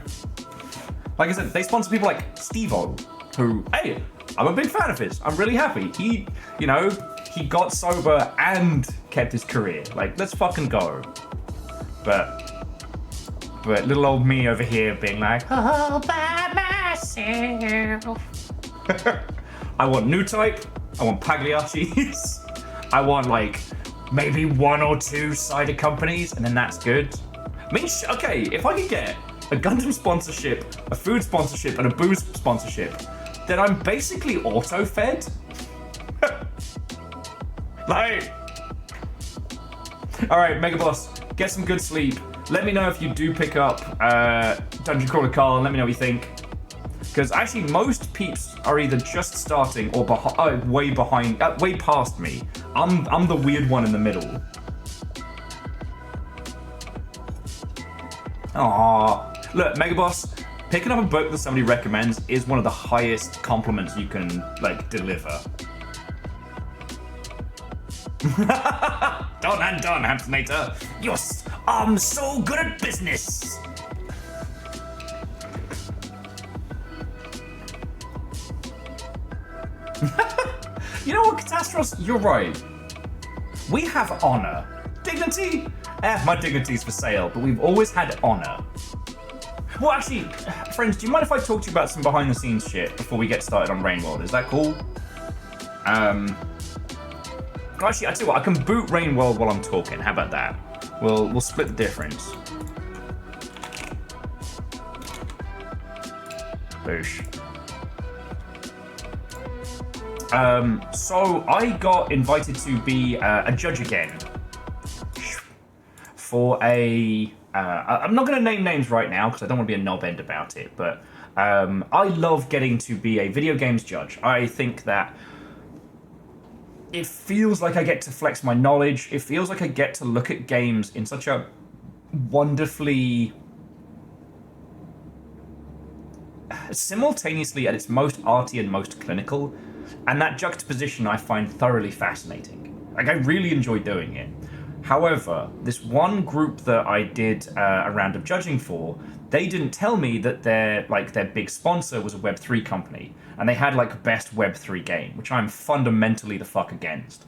Like I said, they sponsor people like Steve-O, who, hey, I'm a big fan of his. I'm really happy. He got sober and kept his career. Like, let's fucking go. But little old me over here being like, all by myself. I want new type. I want Pagliacci's. I want, like, maybe 1 or 2 cider companies, and then that's good. I mean, okay, if I could get a Gundam sponsorship, a food sponsorship, and a booze sponsorship, then I'm basically auto-fed. Like, all right, Mega Boss, get some good sleep. Let me know if you do pick up Dungeon Crawler Carl, and let me know what you think. Because actually, most peeps are either just starting or way behind, way past me. I'm the weird one in the middle. Aww. Look, Mega Boss, picking up a book that somebody recommends is one of the highest compliments you can, like, deliver. Done and done, Hamptonator. You're so good at business. You know what, Catastros? You're right. We have honor. Dignity? My dignity's for sale, but we've always had honor. Well, actually, friends, do you mind if I talk to you about some behind-the-scenes shit before we get started on Rainworld? Is that cool? Actually, I tell you what, I can boot Rainworld while I'm talking. How about that? We'll split the difference. Boosh. So I got invited to be a judge again for a. I'm not going to name names right now because I don't want to be a knob end about it. But I love getting to be a video games judge. I think that it feels like I get to flex my knowledge. It feels like I get to look at games in such a wonderfully, simultaneously at its most arty and most clinical, and that juxtaposition I find thoroughly fascinating. Like, I really enjoy doing it. However, this one group that I did a round of judging for, they didn't tell me that their big sponsor was a Web3 company, and they had like best Web3 game, which I'm fundamentally the fuck against.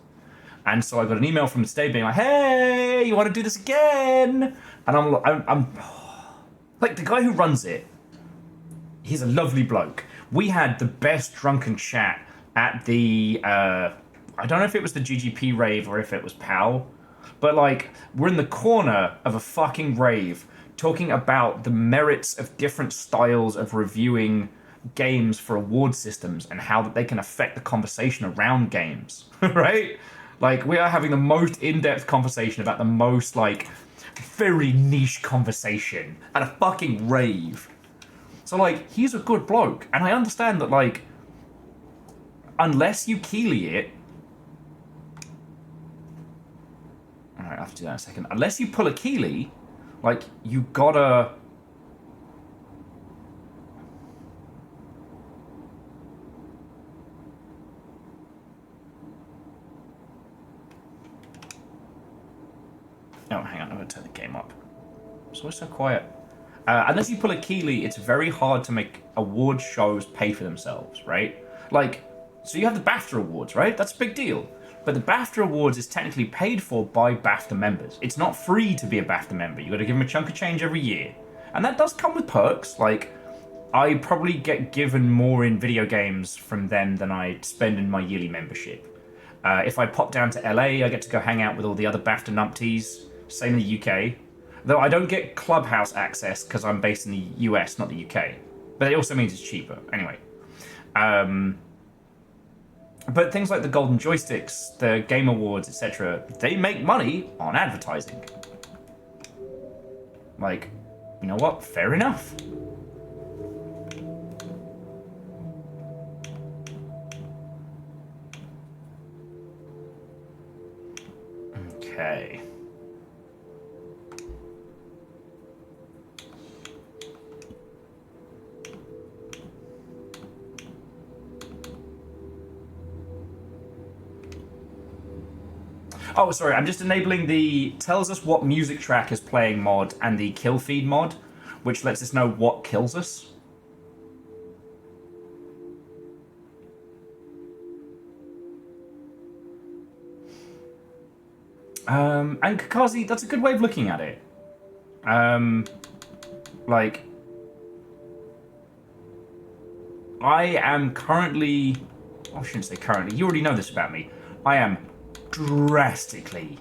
And so I got an email from the state being like, "Hey, you want to do this again?" And I'm like, the guy who runs it, he's a lovely bloke. We had the best drunken chat at the I don't know if it was the GGP rave or if it was PAL, but like, we're in the corner of a fucking rave talking about the merits of different styles of reviewing games for award systems and how that they can affect the conversation around games, right? Like, we are having the most in-depth conversation about the most, like, very niche conversation at a fucking rave. So, like, he's a good bloke. And I understand that, like, unless you Keeley it... Alright, I'll have to do that in a second. Unless you pull a Keeley, like, you gotta... Oh, hang on, I'm going to turn the game up. It's always so quiet. Unless you pull a Keeley, it's very hard to make award shows pay for themselves, right? Like, so you have the BAFTA Awards, right? That's a big deal. But the BAFTA Awards is technically paid for by BAFTA members. It's not free to be a BAFTA member. You got to give them a chunk of change every year. And that does come with perks. Like, I probably get given more in video games from them than I spend in my yearly membership. If I pop down to LA, I get to go hang out with all the other BAFTA numpties. Same in the UK. Though I don't get Clubhouse access because I'm based in the US, not the UK. But it also means it's cheaper. Anyway. But things like the Golden Joysticks, the Game Awards, etc., they make money on advertising. Like, you know what? Fair enough. Okay. Oh, sorry, I'm just enabling the tells us what music track is playing mod and the kill feed mod, which lets us know what kills us. And Kakazi, that's a good way of looking at it. Like, I am currently... I shouldn't say currently, you already know this about me. I am drastically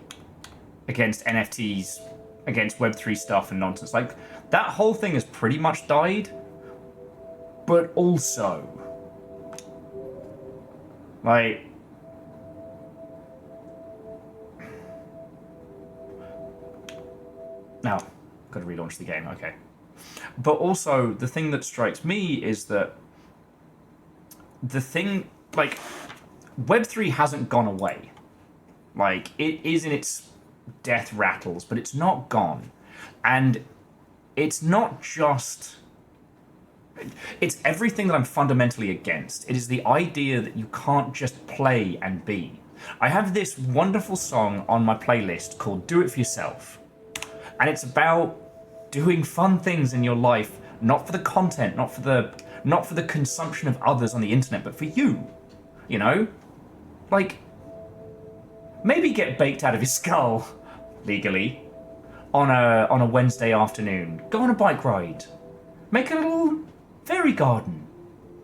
against NFTs, against Web3 stuff and nonsense. Like, that whole thing has pretty much died. But also, like, no, gotta relaunch the game, okay. But also, the thing that strikes me is that the thing, like, Web3 hasn't gone away. Like, it is in its death rattles, but it's not gone. And it's not just... It's everything that I'm fundamentally against. It is the idea that you can't just play and be. I have this wonderful song on my playlist called Do It For Yourself. And it's about doing fun things in your life, not for the content, not for the consumption of others on the internet, but for you. You know? Like, maybe get baked out of your skull, legally, on a Wednesday afternoon. Go on a bike ride. Make a little fairy garden.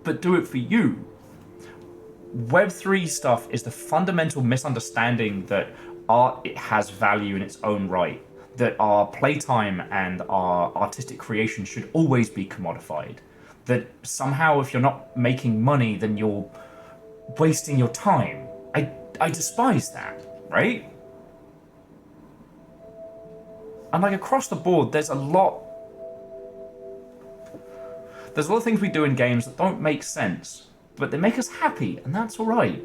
But do it for you. Web3 stuff is the fundamental misunderstanding that art, it has value in its own right. That our playtime and our artistic creation should always be commodified. That somehow if you're not making money, then you're wasting your time. I despise that, right? And like across the board, there's a lot of things we do in games that don't make sense, but they make us happy, and that's all right.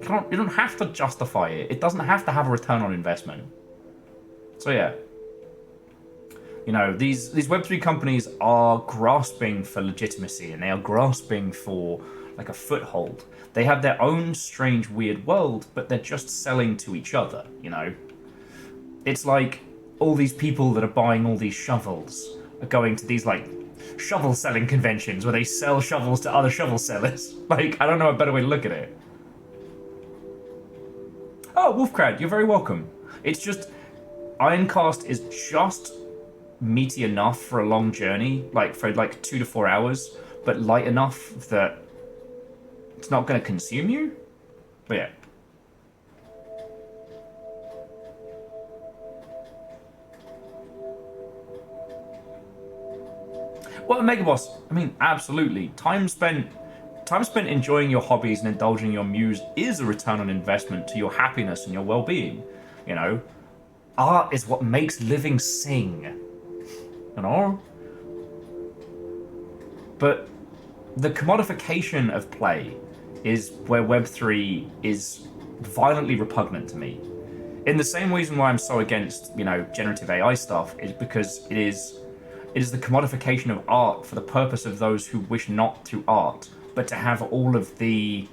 You don't have to justify it. It doesn't have to have a return on investment. So yeah. You know, these Web3 companies are grasping for legitimacy, and they are grasping for like a foothold. They have their own strange, weird world, but they're just selling to each other, you know? It's like all these people that are buying all these shovels are going to these like shovel selling conventions where they sell shovels to other shovel sellers. Like, I don't know a better way to look at it. Oh, Wolfcrad, you're very welcome. It's just Ironcast is just meaty enough for a long journey, like for like 2 to 4 hours, but light enough that it's not going to consume you. But yeah. Well, Megaboss, I mean, absolutely. Time spent enjoying your hobbies and indulging your muse is a return on investment to your happiness and your well-being. You know, art is what makes living sing. You know? But the commodification of play is where Web3 is violently repugnant to me. In the same reason why I'm so against, you know, generative AI stuff is because it is the commodification of art for the purpose of those who wish not to art, but to have all of the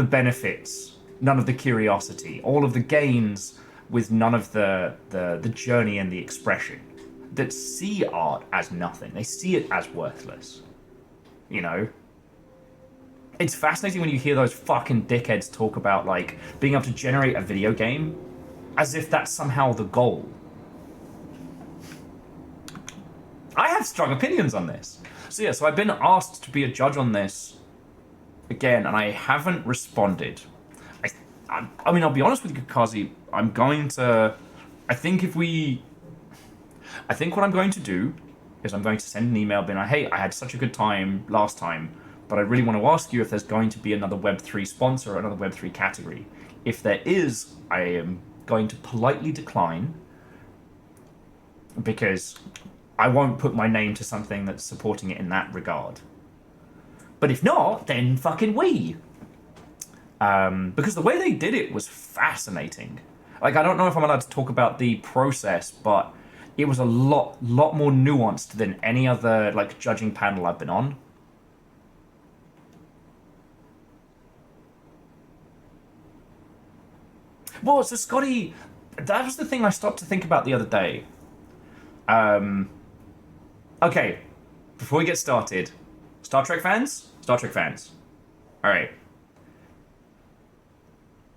benefits, none of the curiosity, all of the gains with none of the journey and the expression. That see art as nothing. They see it as worthless. You know? It's fascinating when you hear those fucking dickheads talk about, like, being able to generate a video game as if that's somehow the goal. I have strong opinions on this. So yeah, so I've been asked to be a judge on this again, and I haven't responded. I mean, I'll be honest with you, Kazi. I think what I'm going to do is I'm going to send an email being like, hey, I had such a good time last time, but I really want to ask you if there's going to be another Web3 sponsor or another Web3 category. If there is, I am going to politely decline, because I won't put my name to something that's supporting it in that regard. But if not, then fucking we. Because the way they did it was fascinating. Like, I don't know if I'm allowed to talk about the process, but it was a lot more nuanced than any other, like, judging panel I've been on. Well, so Scotty, that was the thing I stopped to think about the other day. Okay, before we get started, Star Trek fans? Star Trek fans. Alright.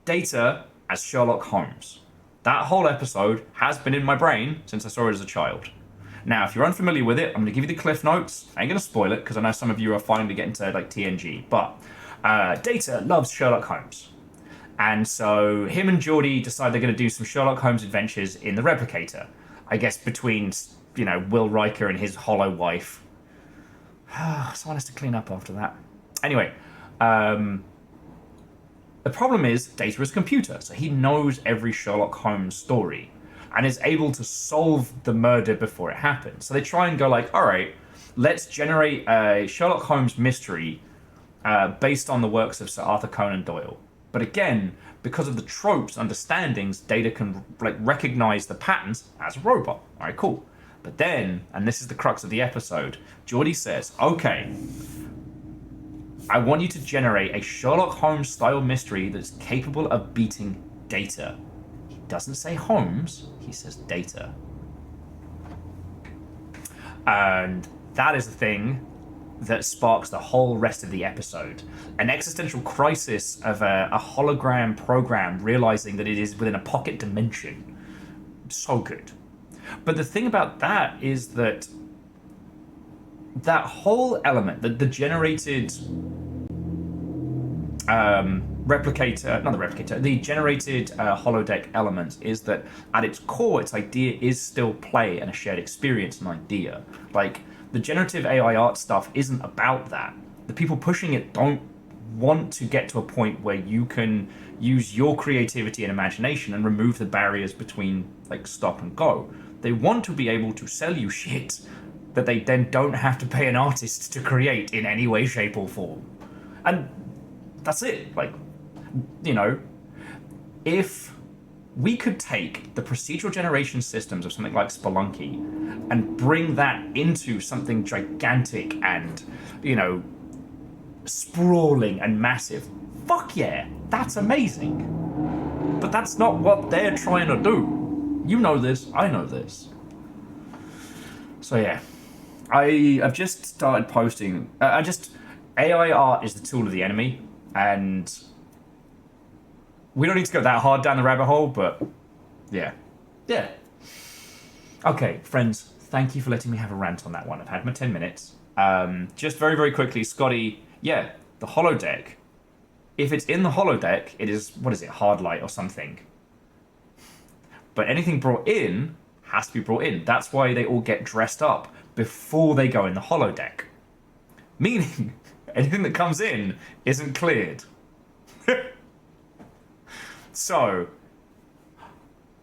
Data as Sherlock Holmes. That whole episode has been in my brain since I saw it as a child. Now, if you're unfamiliar with it, I'm going to give you the cliff notes. I ain't going to spoil it, because I know some of you are finally getting to, like, TNG. But Data loves Sherlock Holmes. And so him and Geordie decide they're going to do some Sherlock Holmes adventures in the Replicator. I guess between, you know, Will Riker and his hollow wife. Someone has to clean up after that. Anyway, the problem is Data is a computer, so he knows every Sherlock Holmes story and is able to solve the murder before it happens. So they try and go like, all right, let's generate a Sherlock Holmes mystery based on the works of Sir Arthur Conan Doyle. But again, because of the tropes, understandings, Data can like recognize the patterns as a robot. All right, cool. But then, and this is the crux of the episode, Geordie says, okay, I want you to generate a Sherlock Holmes style mystery that's capable of beating Data. He doesn't say Holmes, he says Data. And that is the thing that sparks the whole rest of the episode. An existential crisis of a hologram program realizing that it is within a pocket dimension. So good. But the thing about that is that that whole element, the generated the generated holodeck element is that at its core, its idea is still play and a shared experience and idea. Like, the generative AI art stuff isn't about that. The people pushing it don't want to get to a point where you can use your creativity and imagination and remove the barriers between, like, stop and go. They want to be able to sell you shit that they then don't have to pay an artist to create in any way, shape, or form. And that's it. Like, you know, if we could take the procedural generation systems of something like Spelunky and bring that into something gigantic and, you know, sprawling and massive. Fuck yeah, that's amazing. But that's not what they're trying to do. You know this, I know this. So yeah, I've just started posting. AI art is the tool of the enemy, and we don't need to go that hard down the rabbit hole, but yeah. Okay, friends, thank you for letting me have a rant on that one. I've had my 10 minutes. Just very, very quickly, Scotty, yeah, the holodeck. If it's in the holodeck, it is, what is it, hard light or something. But anything brought in has to be brought in. That's why they all get dressed up before they go in the holodeck. Meaning, anything that comes in isn't cleared. So,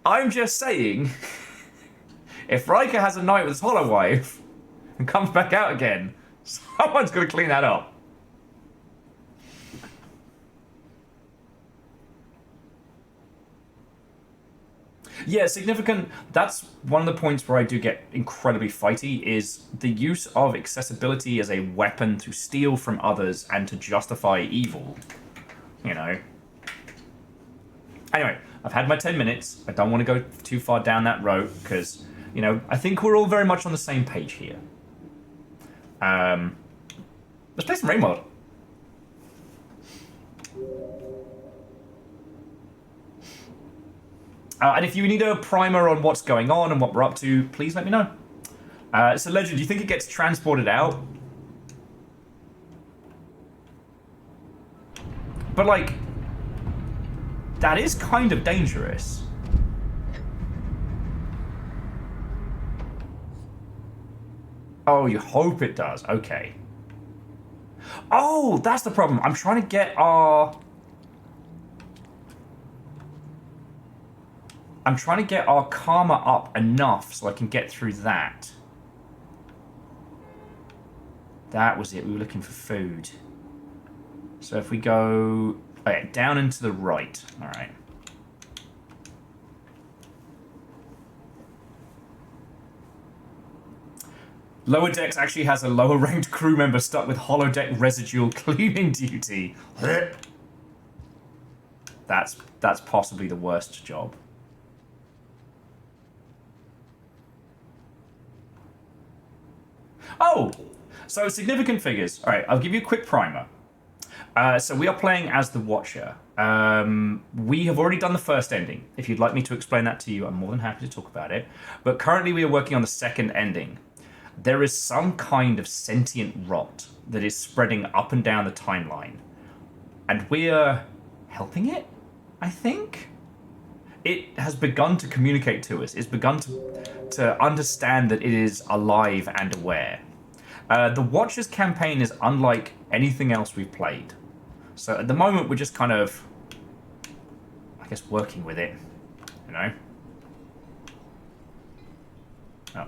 I'm just saying, if Riker has a night with his holowife and comes back out again, someone's going to clean that up. Yeah, significant. That's one of the points where I do get incredibly fighty, is the use of accessibility as a weapon to steal from others and to justify evil. You know. Anyway, I've had my 10 minutes. I don't want to go too far down that road because, you know, I think we're all very much on the same page here. Let's play some rain mod. And if you need a primer on what's going on and what we're up to, please let me know. So, Legend, do you think it gets transported out? But, like, that is kind of dangerous. Oh, you hope it does. Okay. Oh, that's the problem. I'm trying to get our... I'm trying to get our karma up enough so I can get through that. That was it. We were looking for food. So if we go... Okay, down and to the right. All right. Lower Decks actually has a lower ranked crew member stuck with holodeck residual cleaning duty. That's possibly the worst job. Oh, so significant figures. All right, I'll give you a quick primer. So we are playing as the Watcher. We have already done the first ending. If you'd like me to explain that to you, I'm more than happy to talk about it. But currently we are working on the second ending. There is some kind of sentient rot that is spreading up and down the timeline. And we're helping it, I think? It has begun to communicate to us. It's begun to understand that it is alive and aware. The Watcher's campaign is unlike anything else we've played. So at the moment, we're just kind of, I guess, working with it, you know? Oh.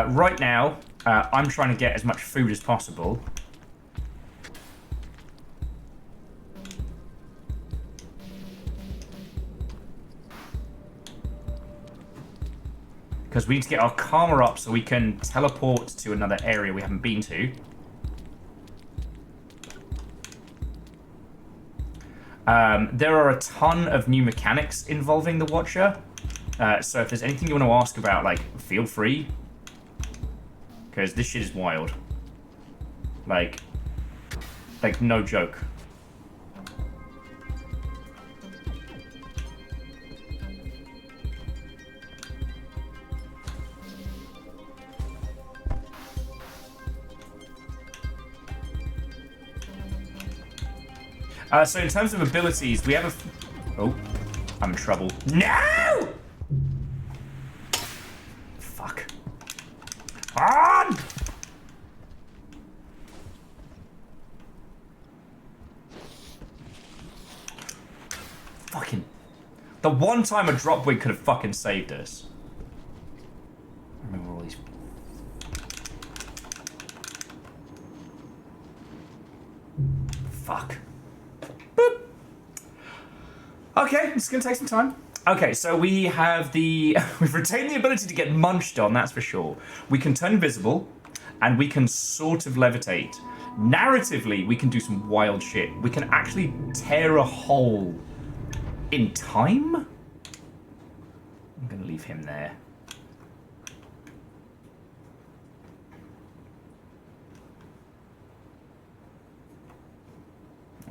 Right now, I'm trying to get as much food as possible. Because we need to get our karma up so we can teleport to another area we haven't been to. There are a ton of new mechanics involving the Watcher. So if there's anything you want to ask about, like, feel free. Because this shit is wild. Like, no joke. So in terms of abilities, we have a... Oh, I'm in trouble. No! Fuck. On! The one time a drop wig could have fucking saved us. Remember all these... Fuck. Boop. Okay, it's gonna take some time. Okay, so we have the... We've retained the ability to get munched on, that's for sure. We can turn invisible, and we can sort of levitate. Narratively, we can do some wild shit. We can actually tear a hole in time? I'm gonna leave him there.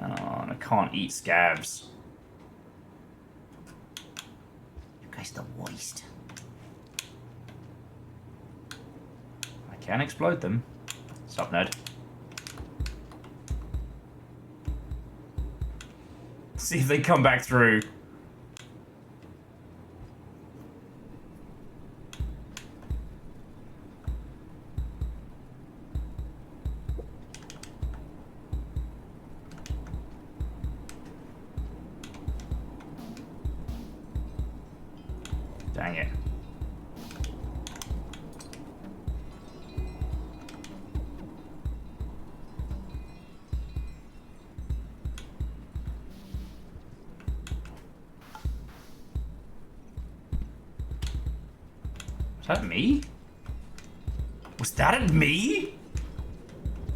Oh, and I can't eat scabs. You guys are the worst. I can explode them. Sup, nerd? See if they come back through. Dang it. Was that me? Was that at me?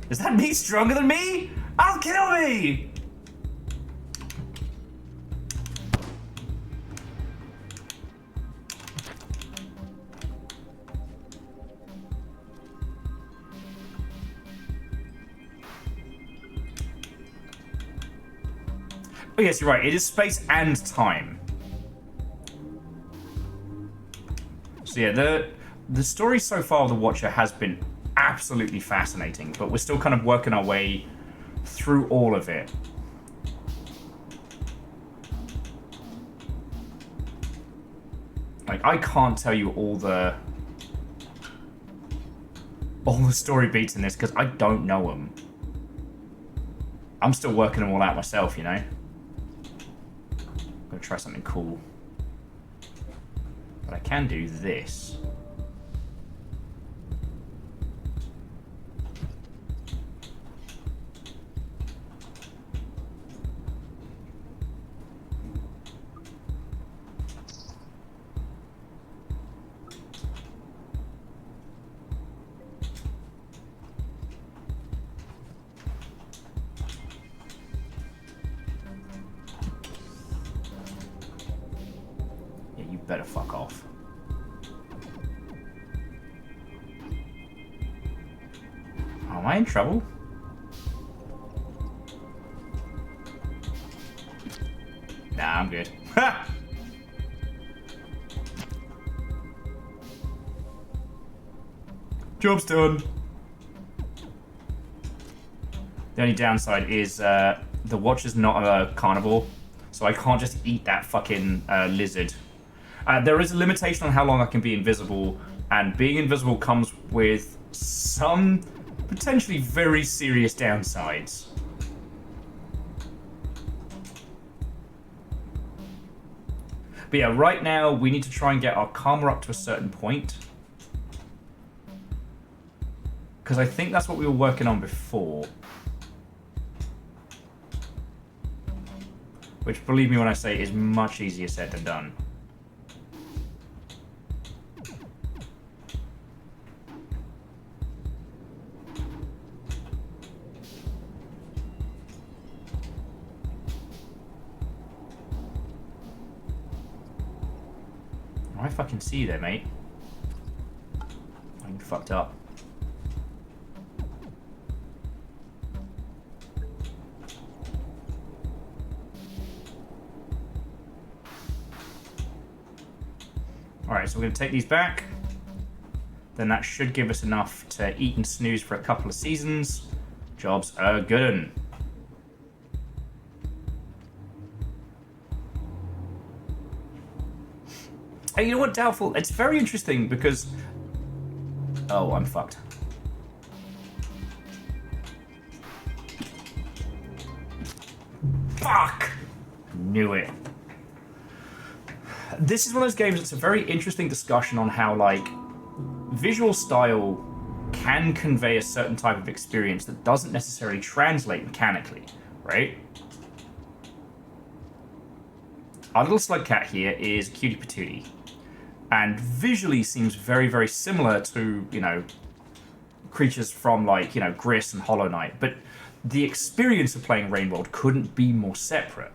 Is that me stronger than me? I'll kill me! Oh yes, you're right. It is space and time. So yeah, the story so far of The Watcher has been absolutely fascinating, but we're still kind of working our way through all of it. Like, I can't tell you all the story beats in this because I don't know them. I'm still working them all out myself, you know? I'm gonna try something cool. But I can do this. Better fuck off. Oh, am I in trouble? Nah, I'm good. Ha! Job's done. The only downside is the Watcher's not a carnivore, so I can't just eat that fucking lizard. There is a limitation on how long I can be invisible, and being invisible comes with some potentially very serious downsides. But yeah, right now we need to try and get our karma up to a certain point. Because I think that's what we were working on before. Which, believe me when I say, is much easier said than done. I fucking see you there, mate. I'm fucked up. Alright, so we're going to take these back. Then that should give us enough to eat and snooze for a couple of seasons. Jobs are good. Hey, you know what, Doubtful? It's very interesting because... Oh, I'm fucked. Fuck! Knew it. This is one of those games that's a very interesting discussion on how, like, visual style can convey a certain type of experience that doesn't necessarily translate mechanically, right? Our little slug cat here is Cutie Patootie, and visually seems very, very similar to, you know, creatures from, like, you know, Gris and Hollow Knight, but the experience of playing Rainworld couldn't be more separate.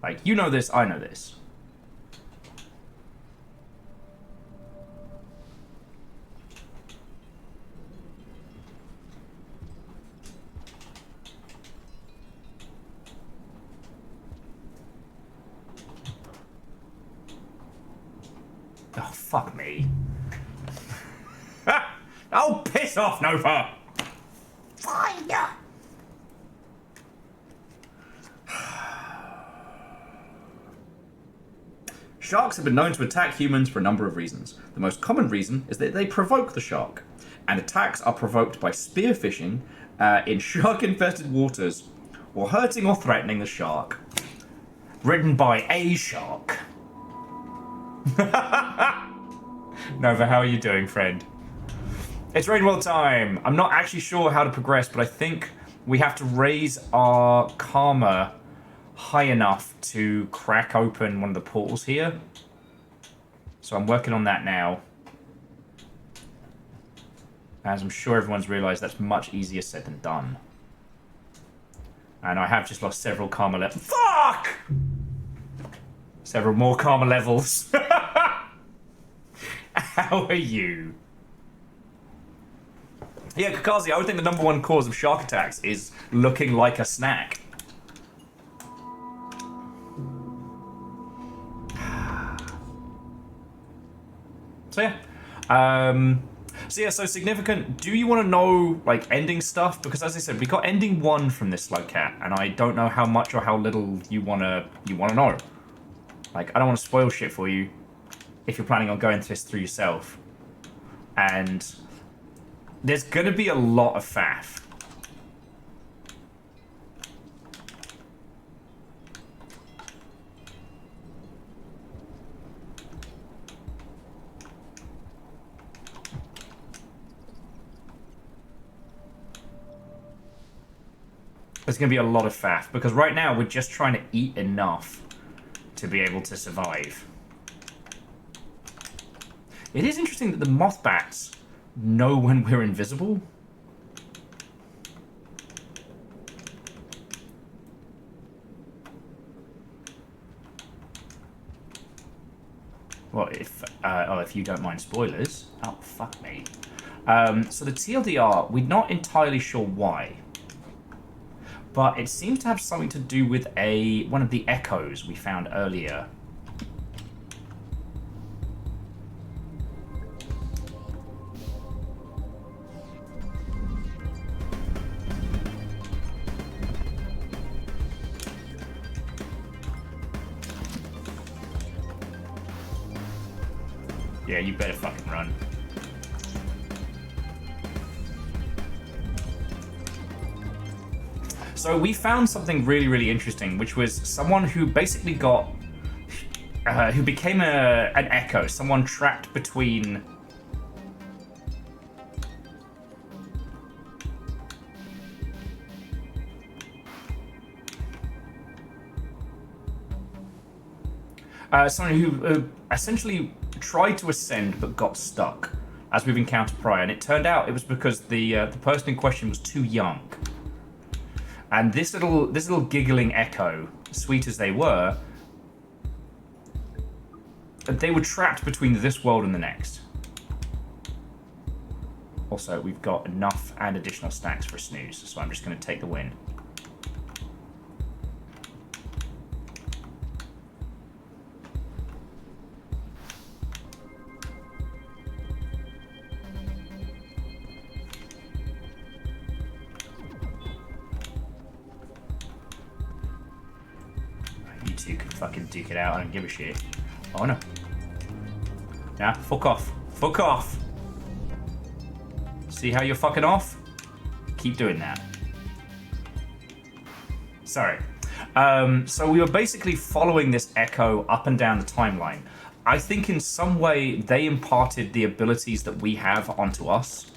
Like, you know this, I know this. Oh, fuck me. Oh, piss off, Nova! Fire! Sharks have been known to attack humans for a number of reasons. The most common reason is that they provoke the shark, and attacks are provoked by spearfishing in shark-infested waters, or hurting or threatening the shark. Written by a shark. Nova, how are you doing, friend? It's Rainworld time. I'm not actually sure how to progress, but I think we have to raise our karma high enough to crack open one of the portals here. So I'm working on that now. As I'm sure everyone's realised, that's much easier said than done. And I have just lost several karma levels. Fuck! Several more karma levels. How are you? Yeah, Kakazi, I would think the number one cause of shark attacks is looking like a snack. So yeah. So significant. Do you want to know, like, ending stuff? Because as I said, we got ending 1 from this slug cat, and I don't know how much or how little you wanna know. Like, I don't want to spoil shit for you if you're planning on going this through yourself. And there's gonna be a lot of faff. There's going to be a lot of faff, because right now we're just trying to eat enough to be able to survive. It is interesting that the mothbats know when we're invisible. Well, if you don't mind spoilers. Oh, fuck me. So the TLDR, we're not entirely sure why. But it seems to have something to do with one of the echoes we found earlier. Yeah, you better fucking run. So we found something really, really interesting, which was someone who basically got... who became an echo. Someone trapped between... someone who essentially tried to ascend but got stuck, as we've encountered prior. And it turned out it was because the person in question was too young. And this little giggling echo, sweet as they were trapped between this world and the next. Also, we've got enough and additional stacks for a snooze, so I'm just going to take the win. You can fucking duke it out. I don't give a shit. Oh no. Nah, fuck off. Fuck off. See how you're fucking off? Keep doing that. Sorry. So we were basically following this echo up and down the timeline. I think in some way they imparted the abilities that we have onto us.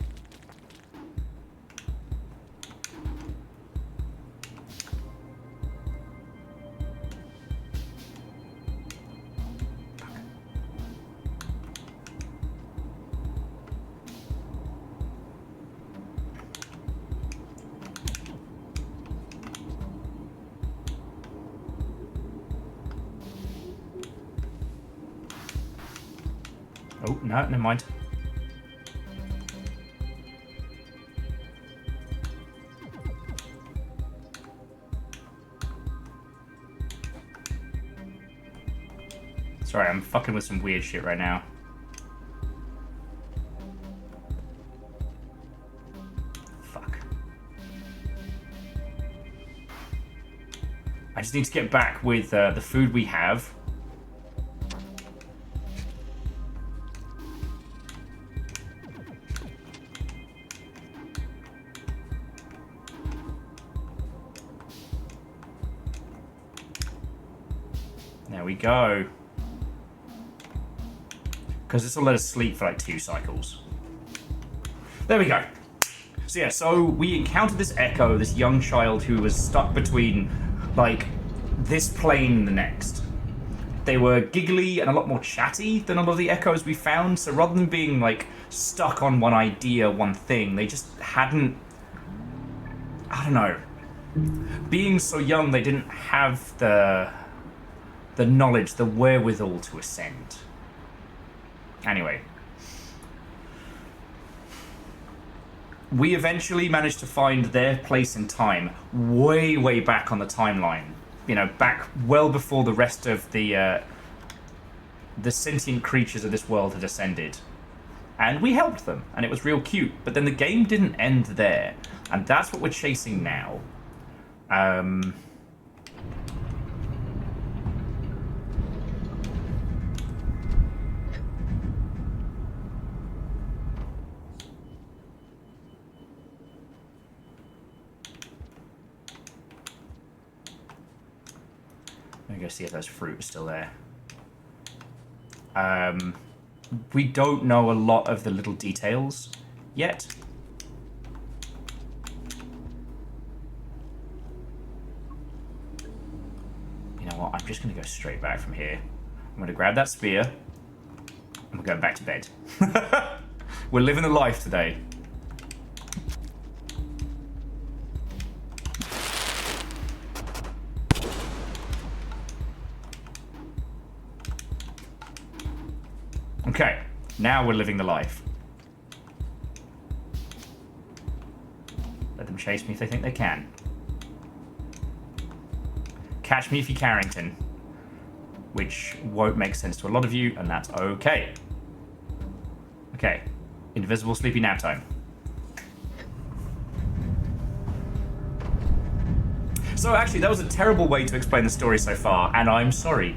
Oh, no, never mind. Sorry, I'm fucking with some weird shit right now. Fuck. I just need to get back with the food we have. There we go. Because this will let us sleep for like 2 cycles. There we go. So yeah, so we encountered this Echo, this young child who was stuck between, like, this plane and the next. They were giggly and a lot more chatty than a lot of the Echoes we found, so rather than being, like, stuck on one idea, one thing, they just hadn't... I don't know. Being so young, they didn't have the knowledge, the wherewithal to ascend. Anyway. We eventually managed to find their place in time way, way back on the timeline. You know, back well before the rest of the sentient creatures of this world had ascended. And we helped them, and it was real cute. But then the game didn't end there. And that's what we're chasing now. Let me go see if those fruit are still there. We don't know a lot of the little details yet. You know what? I'm just going to go straight back from here. I'm going to grab that spear, and we're going back to bed. We're living the life today. Okay, now we're living the life. Let them chase me if they think they can. Catch me if you Carrington. Which won't make sense to a lot of you, and that's okay. Okay, invisible sleepy nap time. So actually, that was a terrible way to explain the story so far, and I'm sorry.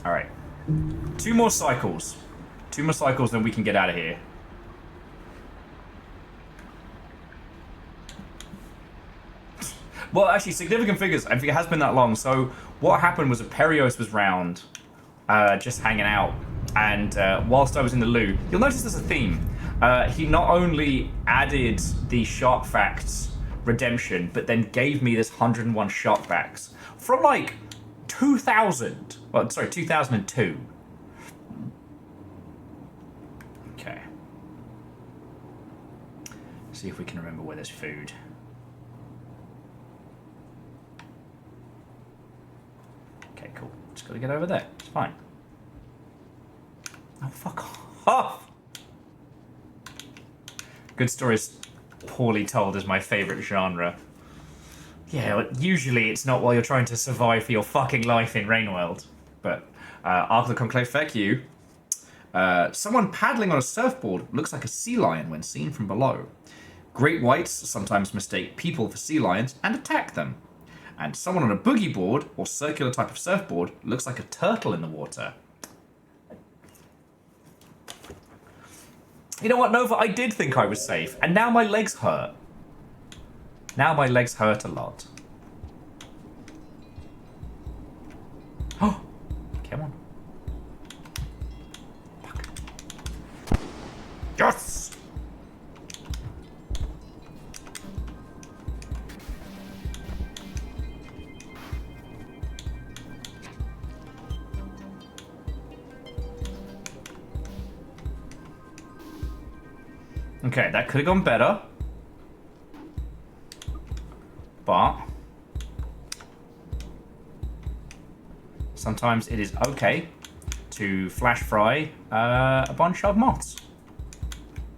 Alright. 2 more cycles. 2 more cycles, then we can get out of here. Well, actually, significant figures. I think it has been that long. So what happened was that Perios was round, just hanging out. And whilst I was in the loo, you'll notice there's a theme. He not only added the Shark Facts redemption, but then gave me this 101 Shark Facts from like 2000. Well, sorry, 2002. Okay. See if we can remember where there's food. Okay, cool. Just gotta get over there. It's fine. Oh, fuck off! Good stories poorly told is my favourite genre. Yeah, usually it's not while you're trying to survive for your fucking life in Rainworld. But after the Conclave, feck you. Someone paddling on a surfboard looks like a sea lion when seen from below. Great whites sometimes mistake people for sea lions and attack them. And someone on a boogie board, or circular type of surfboard, looks like a turtle in the water. You know what, Nova? I did think I was safe, and now my legs hurt. Now my legs hurt a lot. Oh, come on. Fuck. Yes! Okay, that could have gone better. But sometimes it is okay to flash fry a bunch of moths.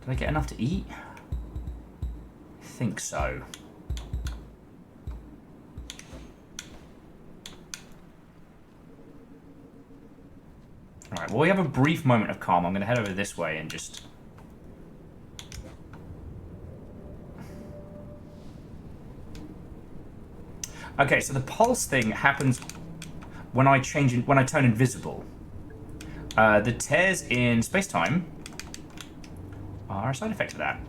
Did I get enough to eat? I think so. Alright, well, we have a brief moment of calm. I'm going to head over this way and just... Okay, so the pulse thing happens when I turn invisible. The tears in space-time are a side effect of that.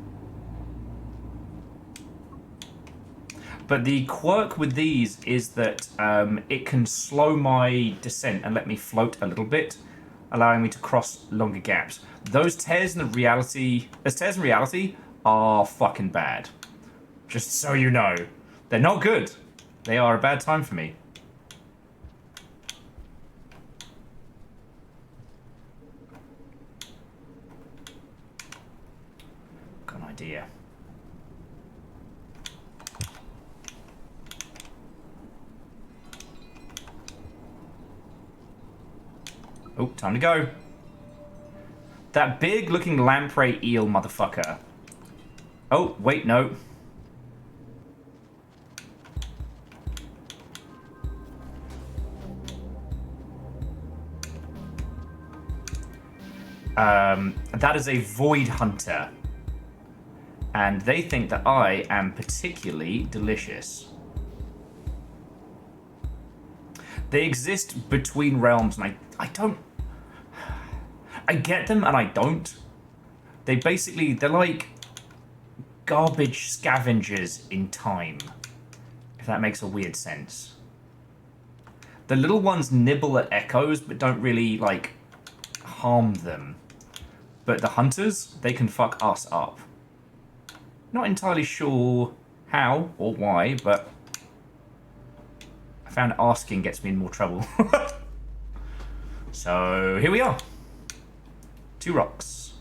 But the quirk with these is that it can slow my descent and let me float a little bit, allowing me to cross longer gaps. Those tears in reality are fucking bad. Just so you know. They're not good. They are a bad time for me. Got an idea. Oh, time to go. That big looking lamprey eel motherfucker. Oh, wait, no. That is a void hunter. And they think that I am particularly delicious. They exist between realms, and I don't... I get them, and I don't. They're like garbage scavengers in time. If that makes a weird sense. The little ones nibble at echoes, but don't really, like, harm them. But the hunters, they can fuck us up. Not entirely sure how or why, but I found asking gets me in more trouble. So here we are. 2 rocks.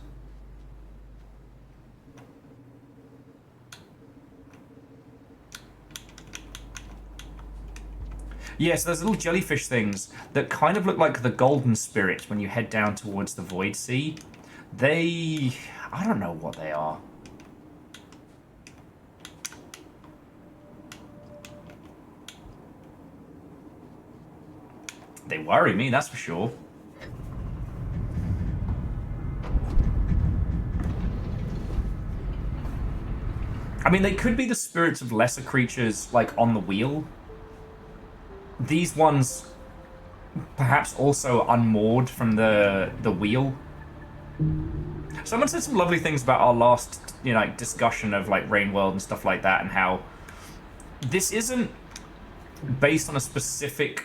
Yes, there's little jellyfish things that kind of look like the golden spirits when you head down towards the Void Sea. I don't know what they are. They worry me, that's for sure. I mean, they could be the spirits of lesser creatures, like, on the wheel. These ones, perhaps also unmoored from the wheel. Someone said some lovely things about our last, like, discussion of, like, Rain World and stuff like that, and how this isn't based on a specific,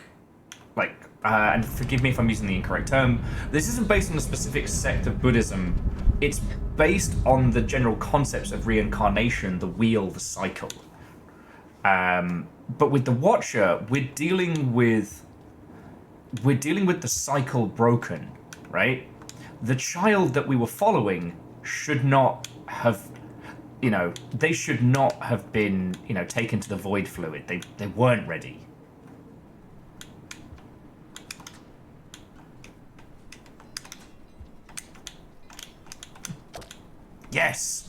like, and forgive me if I'm using the incorrect term, this isn't based on a specific sect of Buddhism. It's based on the general concepts of reincarnation, the wheel, the cycle. But with the Watcher, we're dealing with the cycle broken, right? The child that we were following should not have, they should not have been, taken to the void fluid. They weren't ready. Yes!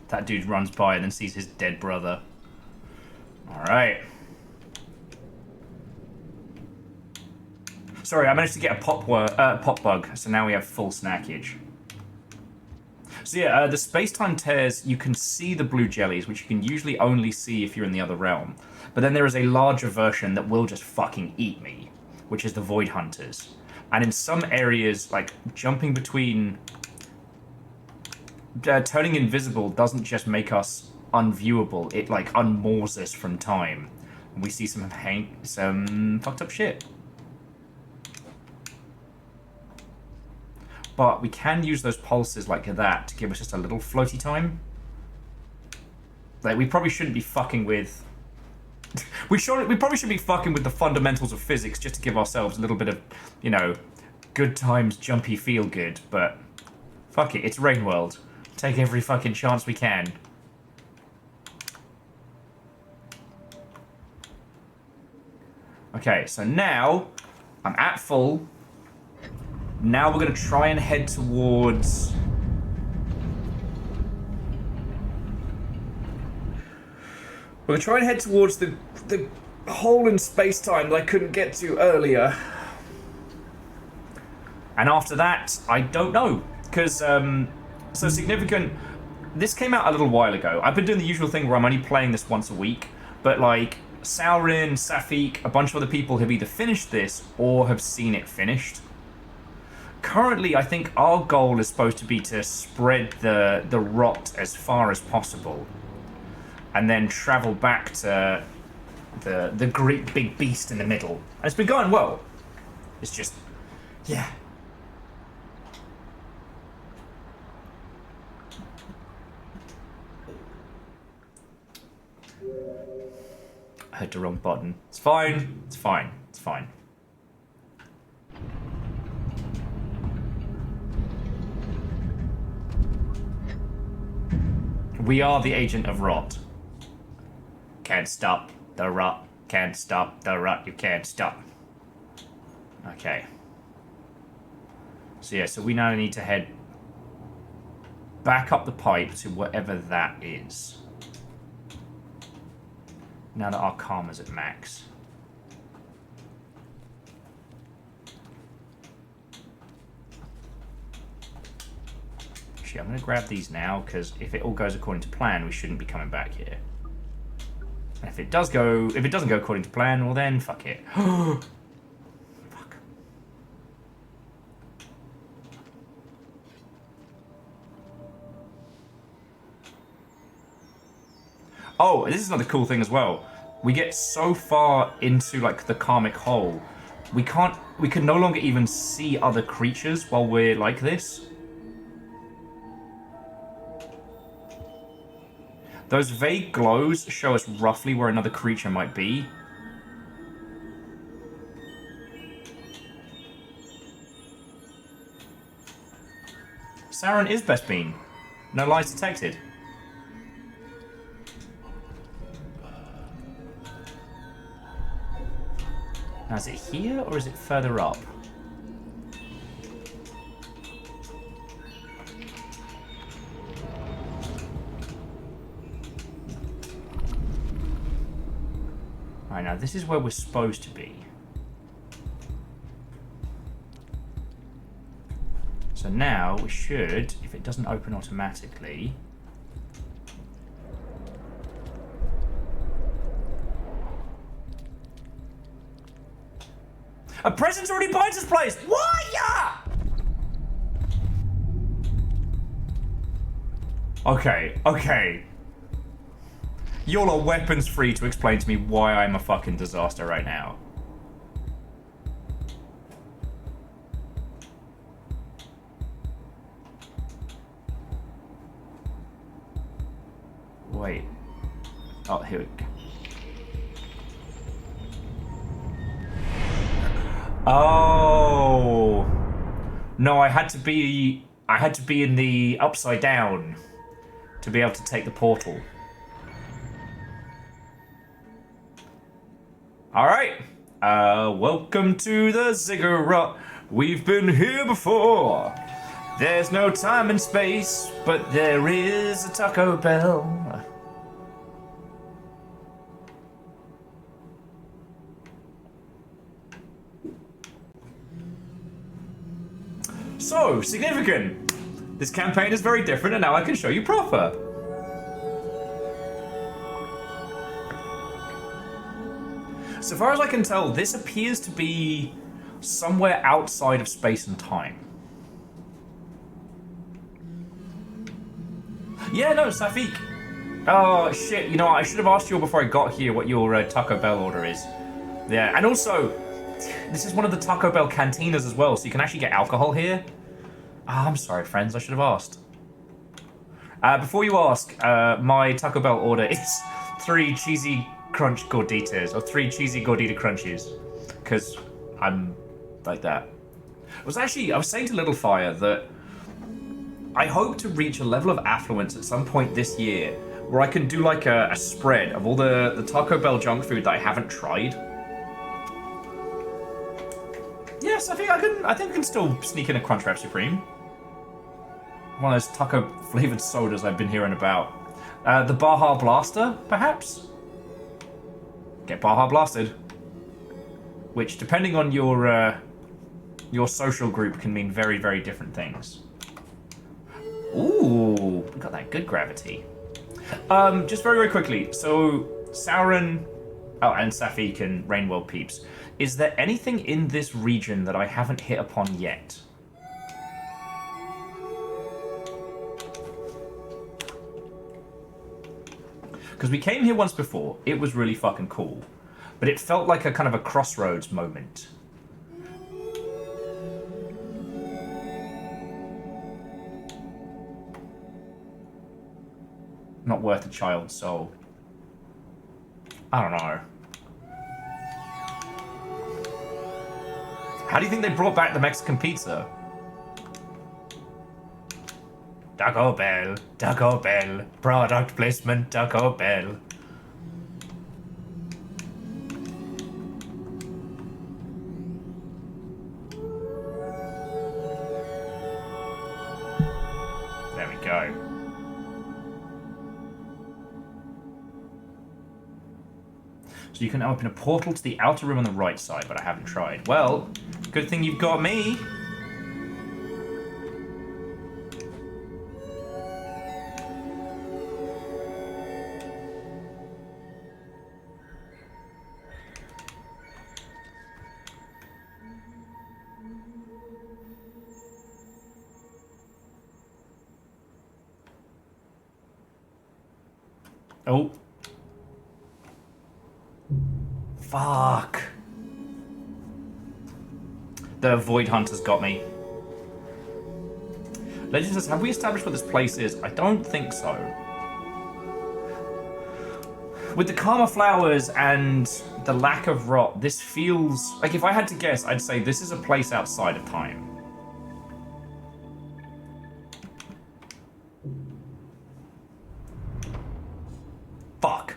That dude runs by and then sees his dead brother. Alright. Sorry, I managed to get a pop bug, so now we have full snackage. So yeah, the space-time tears, you can see the blue jellies, which you can usually only see if you're in the other realm. But then there is a larger version that will just fucking eat me, which is the Void Hunters. And in some areas, like, jumping between... turning invisible doesn't just make us unviewable, it, like, unmoors us from time. And we see some fucked up shit. But we can use those pulses like that to give us just a little floaty time. Like, we probably shouldn't be fucking with... we probably should be fucking with the fundamentals of physics just to give ourselves a little bit of, you know, good times, jumpy feel good, but... fuck it, it's Rain World. Take every fucking chance we can. Okay, so now I'm at full. Now we're going to try and head towards... we're going to try and head towards the hole in space-time that I couldn't get to earlier. And after that, I don't know. Because, so significant... this came out a little while ago. I've been doing the usual thing where I'm only playing this once a week. But, like, Saurin, Safik, a bunch of other people have either finished this or have seen it finished. Currently, I think our goal is supposed to be to spread the rot as far as possible, and then travel back to the great big beast in the middle. And it's been going well. It's just, yeah. I hit the wrong button. It's fine. It's fine. It's fine. We are the agent of rot. Can't stop the rot. Can't stop the rot. You can't stop. Okay. So yeah, so we now need to head back up the pipe to whatever that is. Now that our karma's at max. Actually, I'm going to grab these now, because if it all goes according to plan, we shouldn't be coming back here. And if it doesn't go according to plan, well then, fuck it. Fuck. Oh, this is another cool thing as well. We get so far into, like, the karmic hole, we can no longer even see other creatures while we're like this. Those vague glows show us roughly where another creature might be. Sauron is best bean. No lies detected. Now, is it here or is it further up? Alright, now this is where we're supposed to be. So now we should, if it doesn't open automatically... A presence already binds us placed! What? Yeah! Okay, okay. Y'all are weapons free to explain to me why I'm a fucking disaster right now. Wait. Oh, here we go. Oh. No, I had to be in the upside down to be able to take the portal. Alright, welcome to the ziggurat. We've been here before. There's no time and space, but there is a Taco Bell. So, significant. This campaign is very different, and now I can show you proper. So far as I can tell, this appears to be somewhere outside of space and time. Yeah, no, Safik. Oh, shit, you know what? I should have asked you before I got here what your Taco Bell order is. Yeah, and also, this is one of the Taco Bell cantinas as well, so you can actually get alcohol here. I'm sorry, friends, I should have asked. Before you ask, my Taco Bell order is 3 cheesy crunch gorditas, or 3 cheesy gordita crunchies, because I'm like that. I was saying to Littlefire that I hope to reach a level of affluence at some point this year where I can do like a spread of all the Taco Bell junk food that I haven't tried. Yes, I think I can still sneak in a Crunchwrap Supreme. One of those taco flavored sodas I've been hearing about. The Baja Blaster, perhaps? Get Baja blasted. Which, depending on your social group, can mean very, very different things. Ooh, we got that good gravity. Just very, very quickly. So, Sauron, and Safik and Rainworld peeps. Is there anything in this region that I haven't hit upon yet? Because we came here once before. It was really fucking cool. But it felt like a kind of a crossroads moment. Not worth a child's soul. I don't know. How do you think they brought back the Mexican pizza? Taco Bell, product placement, Taco Bell. There we go. So you can open a portal to the outer room on the right side, but I haven't tried. Well, good thing you've got me. Oh. Fuck. The Void Hunter's got me. Legend says, have we established what this place is? I don't think so. With the Karma Flowers and the lack of rot, this feels... Like, if I had to guess, I'd say this is a place outside of time. Fuck.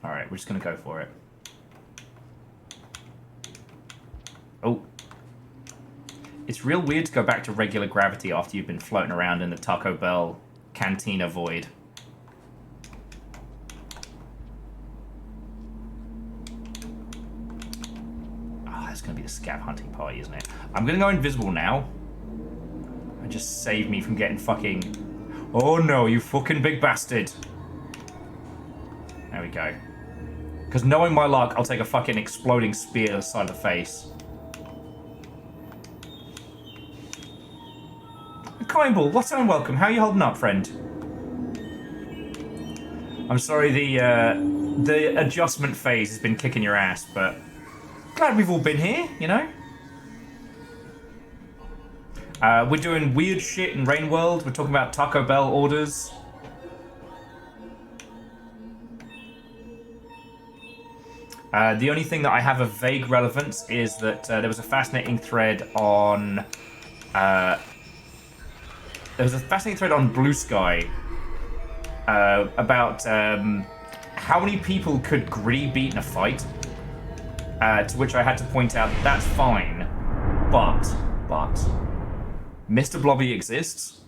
Alright, we're just gonna go for it. Oh. It's real weird to go back to regular gravity after you've been floating around in the Taco Bell Cantina void. That's gonna be the scav hunting party, isn't it? I'm gonna go invisible now. And just save me from getting fucking... Oh no, you fucking big bastard. There we go. Because knowing my luck, I'll take a fucking exploding spear to the side of the face. Coinball, what's on welcome? How are you holding up, friend? I'm sorry the adjustment phase has been kicking your ass, but glad we've all been here, you know? We're doing weird shit in Rainworld. We're talking about Taco Bell orders. The only thing that I have of vague relevance is that there was a fascinating thread on... Blue Sky about how many people could Gritty beat in a fight. To which I had to point out, that's fine, but, Mr. Blobby exists,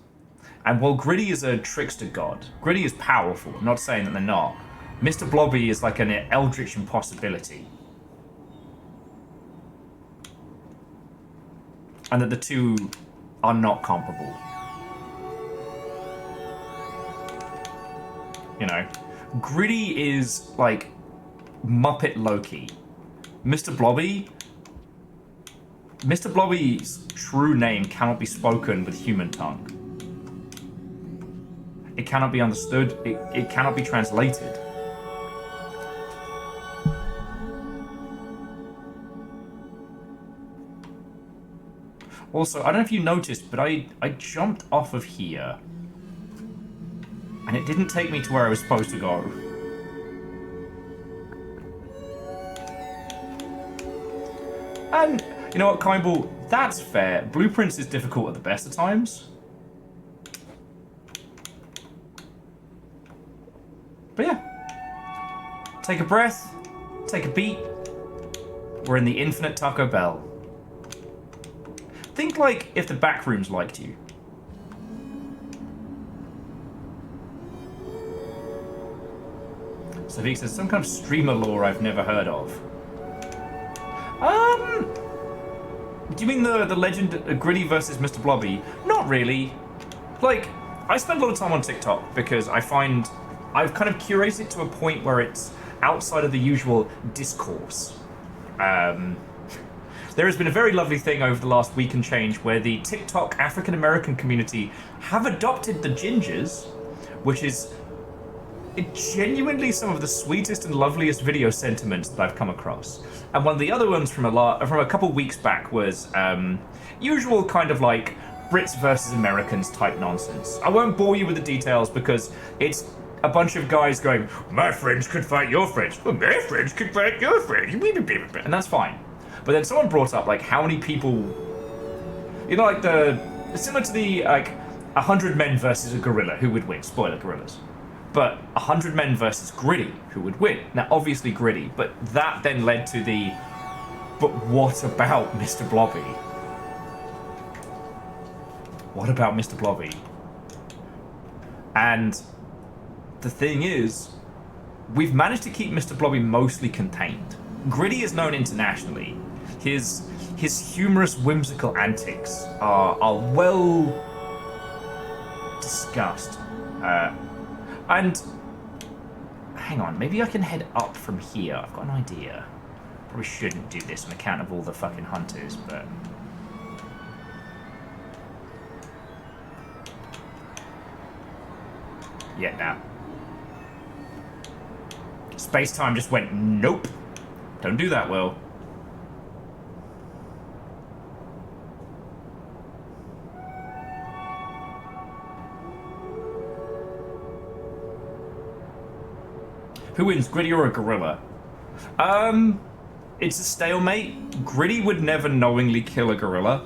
and while Gritty is a trickster god, Gritty is powerful, I'm not saying that they're not. Mr. Blobby is like an eldritch impossibility. And that the two are not comparable. You know, Gritty is like Muppet Loki. Mr. Blobby's true name cannot be spoken with human tongue. It cannot be understood. It cannot be translated. Also, I don't know if you noticed, but I jumped off of here. And it didn't take me to where I was supposed to go. And, you know what, Kindball? That's fair. Blueprints is difficult at the best of times. But yeah. Take a breath. Take a beat. We're in the infinite Taco Bell. Think like if the backrooms liked you. So Vic says, some kind of streamer lore I've never heard of. Do you mean the legend Gritty versus Mr. Blobby? Not really. Like, I spend a lot of time on TikTok because I find I've kind of curated it to a point where it's outside of the usual discourse. There has been a very lovely thing over the last week and change where the TikTok African American community have adopted the gingers, which is genuinely some of the sweetest and loveliest video sentiments that I've come across. And one of the other ones from a couple weeks back was usual kind of like Brits versus Americans type nonsense. I won't bore you with the details because it's a bunch of guys going, my friends could fight your friends, well, my friends could fight your friends, and that's fine. But then someone brought up like how many people, you know, like similar to the like 100 men versus a gorilla, who would win? Spoiler, gorillas. But 100 men versus Gritty, who would win? Now, obviously Gritty, but that then led to the, but what about Mr. Blobby? What about Mr. Blobby? And the thing is, we've managed to keep Mr. Blobby mostly contained. Gritty is known internationally. His humorous, whimsical antics are well discussed. And hang on, maybe I can head up from here. I've got an idea. Probably shouldn't do this on account of all the fucking hunters, but yeah, now. Space-time just went, nope. Don't do that, Will. Who wins, Gritty or a gorilla? It's a stalemate. Gritty would never knowingly kill a gorilla.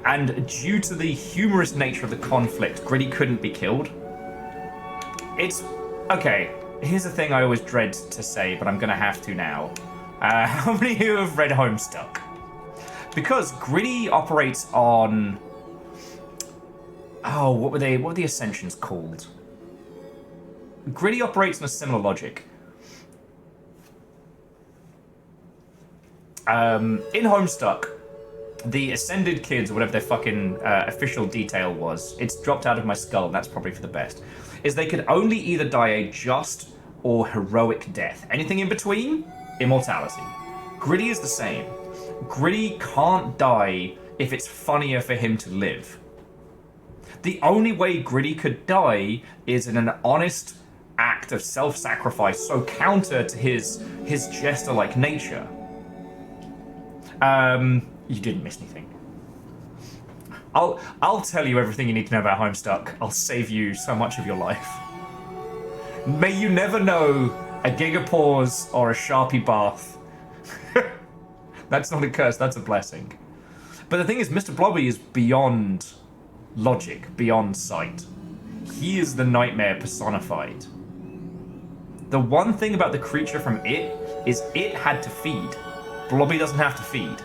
And due to the humorous nature of the conflict, Gritty couldn't be killed. It's... okay, here's the thing I always dread to say, but I'm gonna have to now. How many of you have read Homestuck? Because Gritty operates on... oh, what were the Ascensions called? Gritty operates on a similar logic. In Homestuck, the Ascended kids, or whatever their fucking official detail was, it's dropped out of my skull, and that's probably for the best, is they could only either die a just or heroic death. Anything in between, immortality. Gritty is the same. Gritty can't die if it's funnier for him to live. The only way Gritty could die is in an honest act of self-sacrifice, so counter to his jester-like nature. You didn't miss anything. I'll tell you everything you need to know about Homestuck. I'll save you so much of your life. May you never know a Gigapause or a Sharpie bath. That's not a curse, that's a blessing. But the thing is, Mr. Blobby is beyond logic, beyond sight. He is the nightmare personified. The one thing about the creature from It is it had to feed. Blobby doesn't have to feed.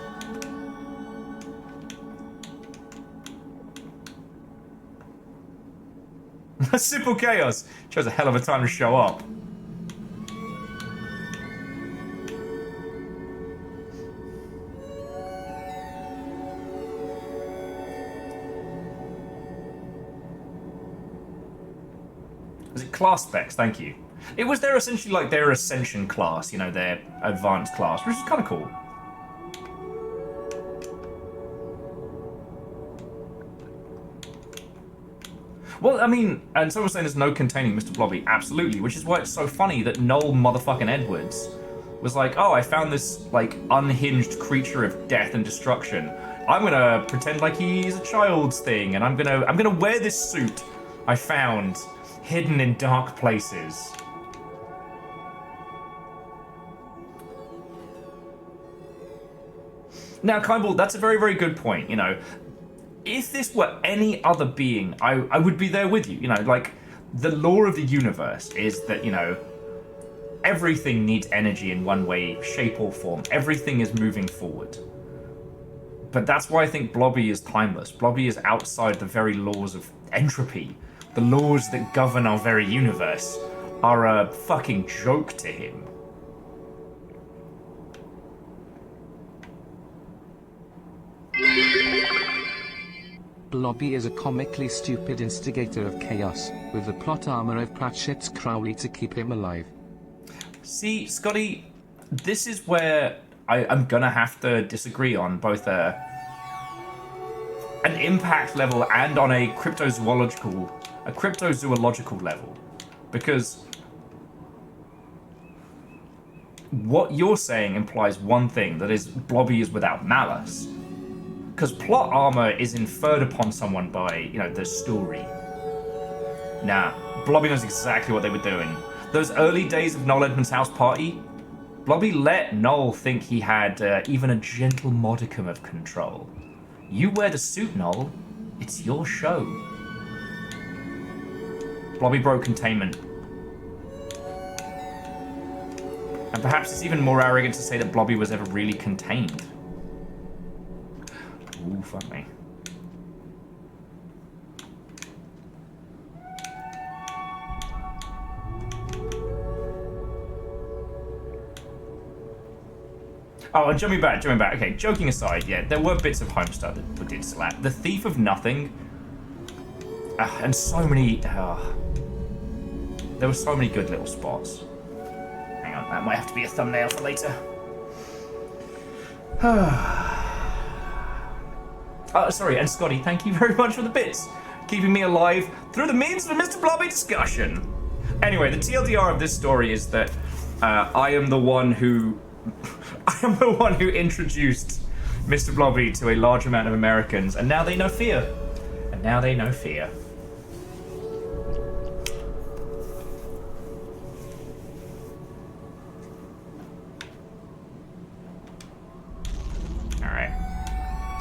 Simple chaos. Chose a hell of a time to show up. Was it class specs? Thank you. It was their essentially like their ascension class, you know, their advanced class, which is kind of cool. Well, I mean, and someone was saying there's no containing Mr. Blobby. Absolutely, which is why it's so funny that Noel motherfucking Edwards was like, oh, I found this, like, unhinged creature of death and destruction. I'm gonna pretend like he's a child's thing, and I'm gonna wear this suit I found hidden in dark places. Now, Kindball, that's a very, very good point, you know. If this were any other being, I would be there with you. You know, like, the law of the universe is that, you know, everything needs energy in one way, shape, or form. Everything is moving forward. But that's why I think Blobby is timeless. Blobby is outside the very laws of entropy. The laws that govern our very universe are a fucking joke to him. Blobby is a comically stupid instigator of chaos, with the plot armor of Pratchett's Crowley to keep him alive. See, Scotty, this is where I'm gonna have to disagree on both an impact level and on a cryptozoological level. Because what you're saying implies one thing, that is, Blobby is without malice. Because plot armor is inferred upon someone by, you know, the story. Nah, Blobby knows exactly what they were doing. Those early days of Noel Edmonds' house party, Blobby let Noel think he had even a gentle modicum of control. You wear the suit, Noel. It's your show. Blobby broke containment. And perhaps it's even more arrogant to say that Blobby was ever really contained. Ooh, fuck me. Oh, and jumping back. Okay, joking aside, yeah, there were bits of Homestar that did slap. The Thief of Nothing, and so many, there were so many good little spots. Hang on, that might have to be a thumbnail for later. Sorry, and Scotty, thank you very much for the bits. Keeping me alive through the means of a Mr. Blobby discussion. Anyway, the TLDR of this story is that I am the one who introduced Mr. Blobby to a large amount of Americans, and now they know fear. Alright.